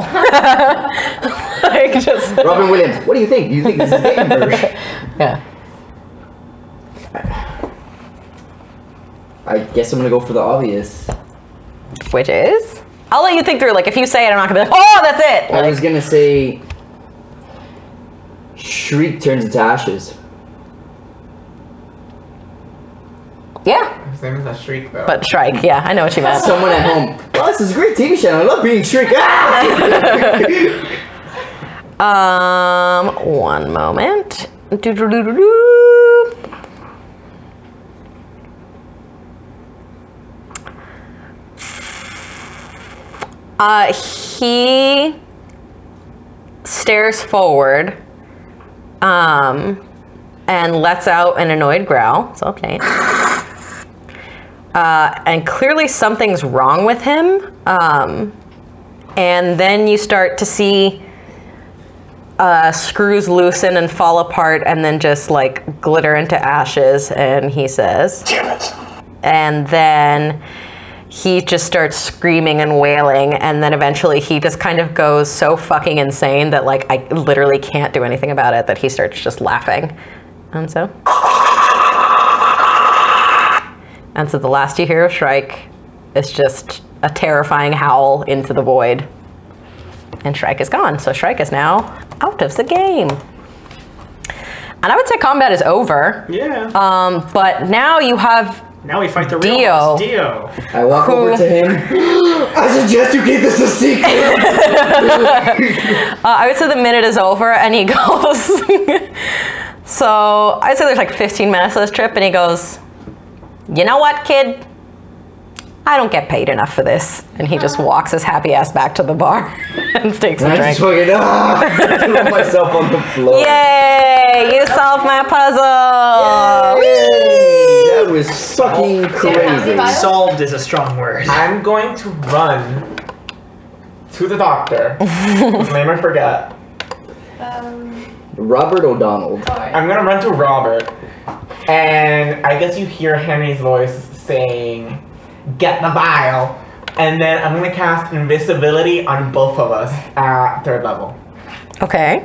Like just. Robin Williams, what do you think? Do you think this is game version? Yeah. I guess I'm gonna go for the obvious. Which is? I'll let you think through. Like, if you say it, I'm not gonna be like, oh, that's it. I was gonna say, Shriek turns into ashes. Yeah. His name is a Shriek, though. But Shrike, yeah, I know what you meant. Someone at home. Well, this is a great TV show. I love being Shriek. Ah! One moment. He stares forward, and lets out an annoyed growl. So okay. And clearly something's wrong with him. And then you start to see screws loosen and fall apart, and then just like glitter into ashes. And he says, Damn it. and then he just starts screaming and wailing, and then eventually he just kind of goes so fucking insane that like I literally can't do anything about it, that he starts just laughing. And so the last you hear of Shrike is just a terrifying howl into the void. And Shrike is gone, so Shrike is now out of the game. And I would say combat is over. Yeah. But now you have Now we fight the real Dio. boss, Dio. I walk over to him. I suggest you keep this a secret. I would say the minute is over, and he goes. So I'd say there's like 15 minutes of this trip, and he goes, you know what, kid? I don't get paid enough for this. And he just walks his happy ass back to the bar and takes a And I drink. just fucking threw myself on the floor. Yay! You solved my puzzle! Yay! That was fucking crazy. Solved is a strong word. I'm going to run to the doctor, whose name I forgot. Robert O'Donnell. I'm gonna run to Robert, and I guess you hear Henry's voice saying, "Get the vial," and then I'm gonna cast invisibility on both of us at 3rd level. Okay.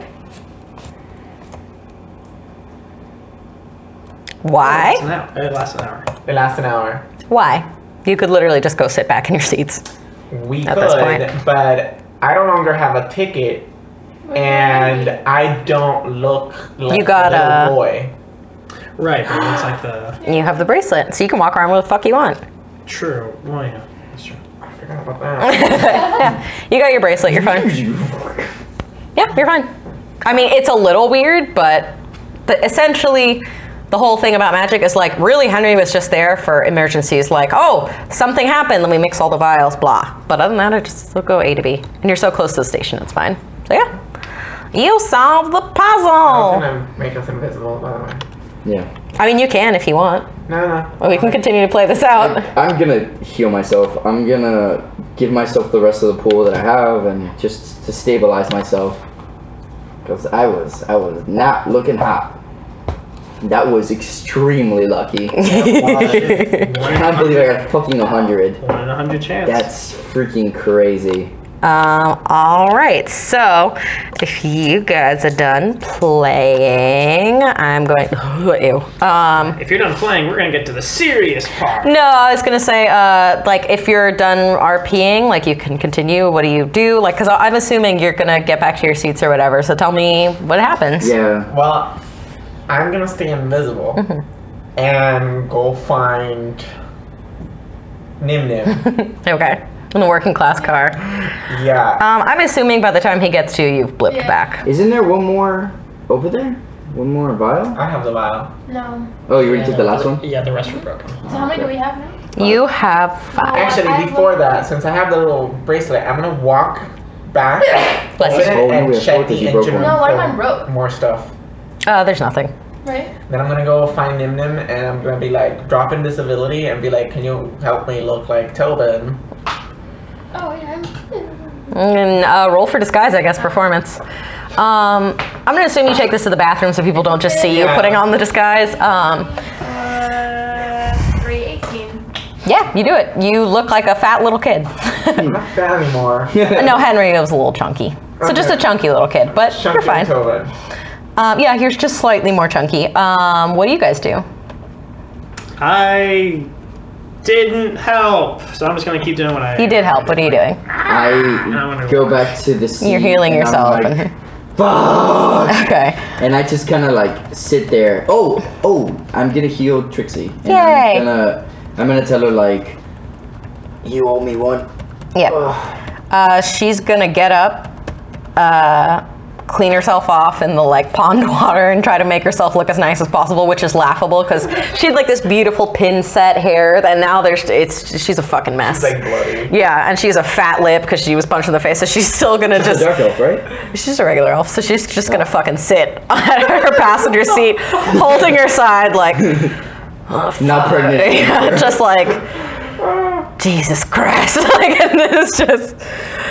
Why? It lasts an hour. It lasts an hour. Why? You could literally just go sit back in your seats. We At this point. could, but I no longer have a ticket, and I don't look like You got a a- little boy. Right, but it's like the... You have the bracelet, so you can walk around where the fuck you want. True. Well, yeah, that's true. I forgot about that. Yeah, you got your bracelet, you're fine. Yeah, you're fine. I mean, it's a little weird, but essentially, the whole thing about magic is like, really, Henry was just there for emergencies, like, oh, something happened, then we mix all the vials, blah. But other than that, I just go A to B. And you're so close to the station, it's fine. So yeah, you solved the I was puzzle. gonna make us invisible, by the way. Yeah. I mean, you can if you want. No. Or we can continue to play this out. I'm gonna heal myself. I'm gonna give myself the rest of the pool that I have, and just to stabilize myself, because I was not looking hot. That was extremely lucky. I can't believe I got fucking 100. 1 in 100 chance. That's freaking crazy. All right, so if you guys are done playing, I'm going. Ew. If you're done playing, we're gonna get to the serious part. No, I was gonna say, like, if you're done RPing, like, you can continue. What do you do? Like, because I'm assuming you're gonna get back to your seats or whatever. So tell me what happens. Yeah. Well, I'm gonna stay invisible and go find Nim Nim. Okay. In the working class car. Yeah. I'm assuming by the time he gets to you, you've blipped Yeah. back. Isn't there one more over there? One more vial? I have the vial. No. Oh, you already took the last one? Yeah, the rest were broken. So how many do we have now? You have 5. Actually, before that, since I have the little bracelet, I'm gonna walk back Bless open you. it, Oh, and we have check four 'cause the you broke engine one. No, one of for mine broke. more stuff. There's nothing. Right? Then I'm gonna go find Nim Nim and I'm gonna be like, drop invisibility and be like, can you help me look like Tobin? Oh, yeah. And roll for disguise, I guess, performance. I'm gonna assume you take this to the bathroom so people don't just see you putting on the disguise. 318. Yeah, you do it. You look like a fat little kid. I'm not fat anymore. No, Henry was a little chunky. So just a Okay. chunky little kid, but you're Chunky fine. Tobin. Yeah, here's just slightly more chunky. What do you guys do? I didn't help, so I'm just gonna keep doing what I. You did help. What are you doing? I go back to the seat. You're healing and yourself. I'm like, fuck! Okay. And I just kind of like sit there. Oh, I'm gonna heal Trixie. And Yay. I'm gonna tell her like, you owe me one. Yeah. She's gonna get up, clean herself off in the like pond water and try to make herself look as nice as possible, which is laughable because she had like this beautiful pin set hair, and now she's a fucking mess. It's like bloody. Yeah, and she's a fat lip because she was punched in the face, so she's still gonna She's a dark elf, right? She's a regular elf, so she's just gonna fucking sit at her passenger seat, holding her side like, Not pregnant. yeah, just like, Jesus Christ, like, and it's just.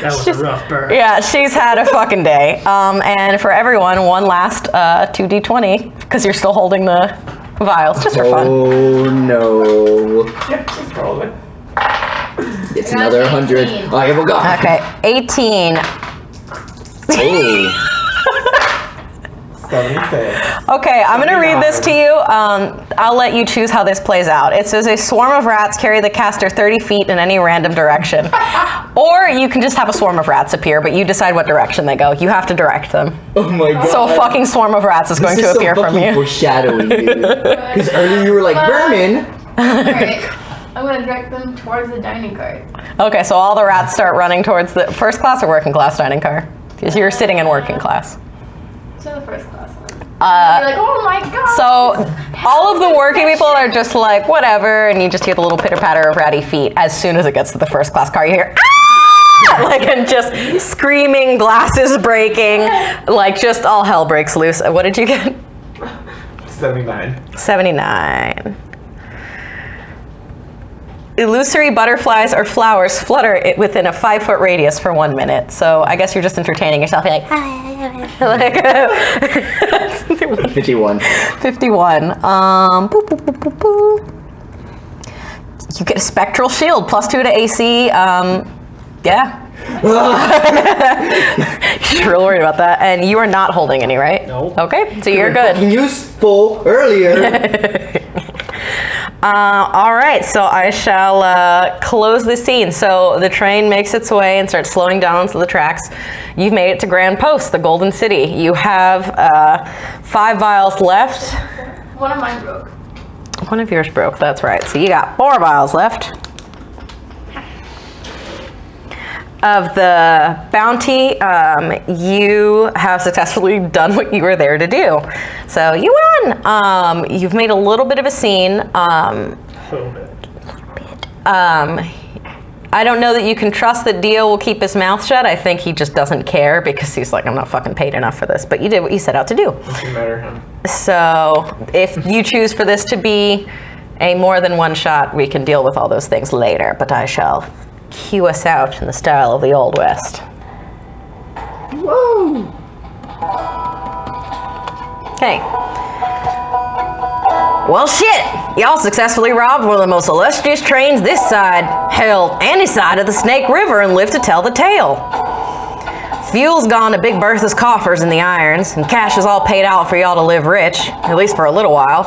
That was a rough burn. Yeah, she's had a fucking day. And for everyone, one last 2d20 because you're still holding the vials, just for fun. Oh no. Yeah, just roll it. It's another 100. 18. I have a god. Okay, 18. Oh. 76. Okay, I'm gonna read this to you. I'll let you choose how this plays out. It says a swarm of rats carry the caster 30 feet in any random direction. Or you can just have a swarm of rats appear, but you decide what direction they go. You have to direct them. Oh my god. So a fucking swarm of rats is going This to is appear so from fucking you. foreshadowing, dude. Because earlier you were like, vermin. Alright. I'm gonna direct them towards the dining car. Okay, so all the rats start running towards the first class or working class dining car? Because you're sitting in working class. To the first class one. You're like, oh my god. So all of the working people are just like, whatever, and you just hear the little pitter patter of ratty feet. As soon as it gets to the first class car, you hear, ah! Like, and just screaming, glasses breaking, like just all hell breaks loose. What did you get? 79. 79. Illusory butterflies or flowers flutter within a 5-foot radius for 1 minute. So I guess you're just entertaining yourself. You're like, like 51. 51. Boop, boop, boop, boop, boop. You get a spectral shield, +2 to AC. Yeah. You're real worried about that. And you are not holding any, right? No. Okay, so you're good. Fucking useful earlier. All right, so I shall close the scene. So the train makes its way and starts slowing down onto the tracks. You've made it to Grand Post, the Golden City. You have 5 vials left. One of mine broke. One of yours broke, that's right. So you got 4 vials left. Of the bounty, you have successfully done what you were there to do. So you won. You've made a little bit of a scene. I don't know that you can trust that Dio will keep his mouth shut. I think he just doesn't care because he's like, I'm not fucking paid enough for this. But you did what you set out to do. Doesn't matter him. So if you choose for this to be a more than one shot, we can deal with all those things later. But I shall cue us out in the style of the Old West. Whoa. Okay. Well, shit! Y'all successfully robbed one of the most illustrious trains this side, hell, any side of the Snake River and live to tell the tale. Fuel's gone to Big Bertha's coffers in the irons, and cash is all paid out for y'all to live rich, at least for a little while.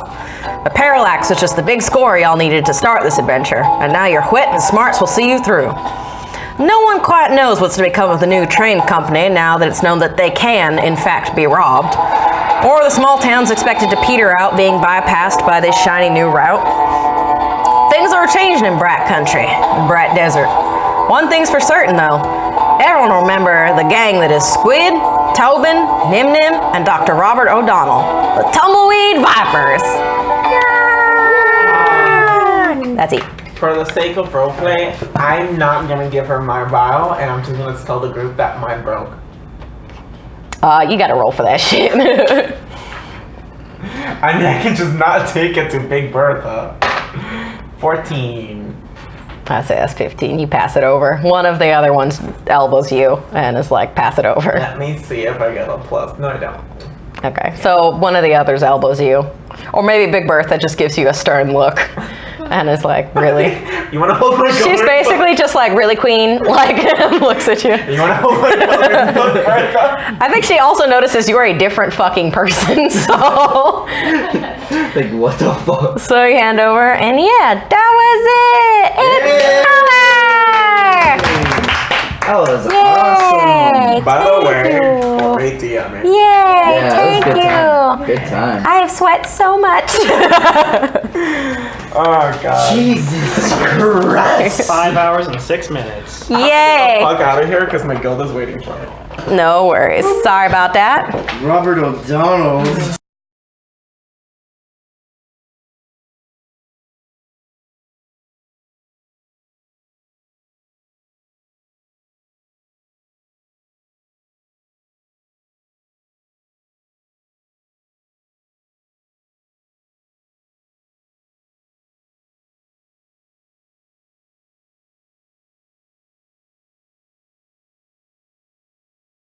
The parallax was just the big score y'all needed to start this adventure, and now your wit and smarts will see you through. No one quite knows what's to become of the new train company now that it's known that they can, in fact, be robbed. Or the small town's expected to peter out, being bypassed by this shiny new route. Things are changing in Bright Country, Bright Desert. One thing's for certain, though. Everyone will remember the gang that is Squid, Tobin, Nim Nim, and Dr. Robert O'Donnell, the Tumble Weed Vipers. That's it. For the sake of roleplay, I'm not gonna give her my vial, and I'm just gonna tell the group that mine broke. You gotta roll for that shit. I mean, I can just not take it to Big Bertha. 14. I say that's 15. You pass it over. One of the other ones elbows you and is like, pass it over. Let me see if I get a plus. No, I don't. Okay, so one of the others elbows you. Or maybe Big Bertha just gives you a stern look and is like, really? You want to hold my She's basically just like, really, queen? Like, looks at you. You want to hold my coloring book, Bertha? I think she also notices you're a different fucking person, so. Like, what the fuck? So you hand over, and yeah, that was it! It's That was Yay! awesome. By the way, great DM. Yay! Yeah, Thank that was you! good time. I have sweat so much. Oh, God. Jesus Christ. 5 hours and 6 minutes. Yay! Fuck out of here, because my guild is waiting for me. No worries. Sorry about that. Robert O'Donnell.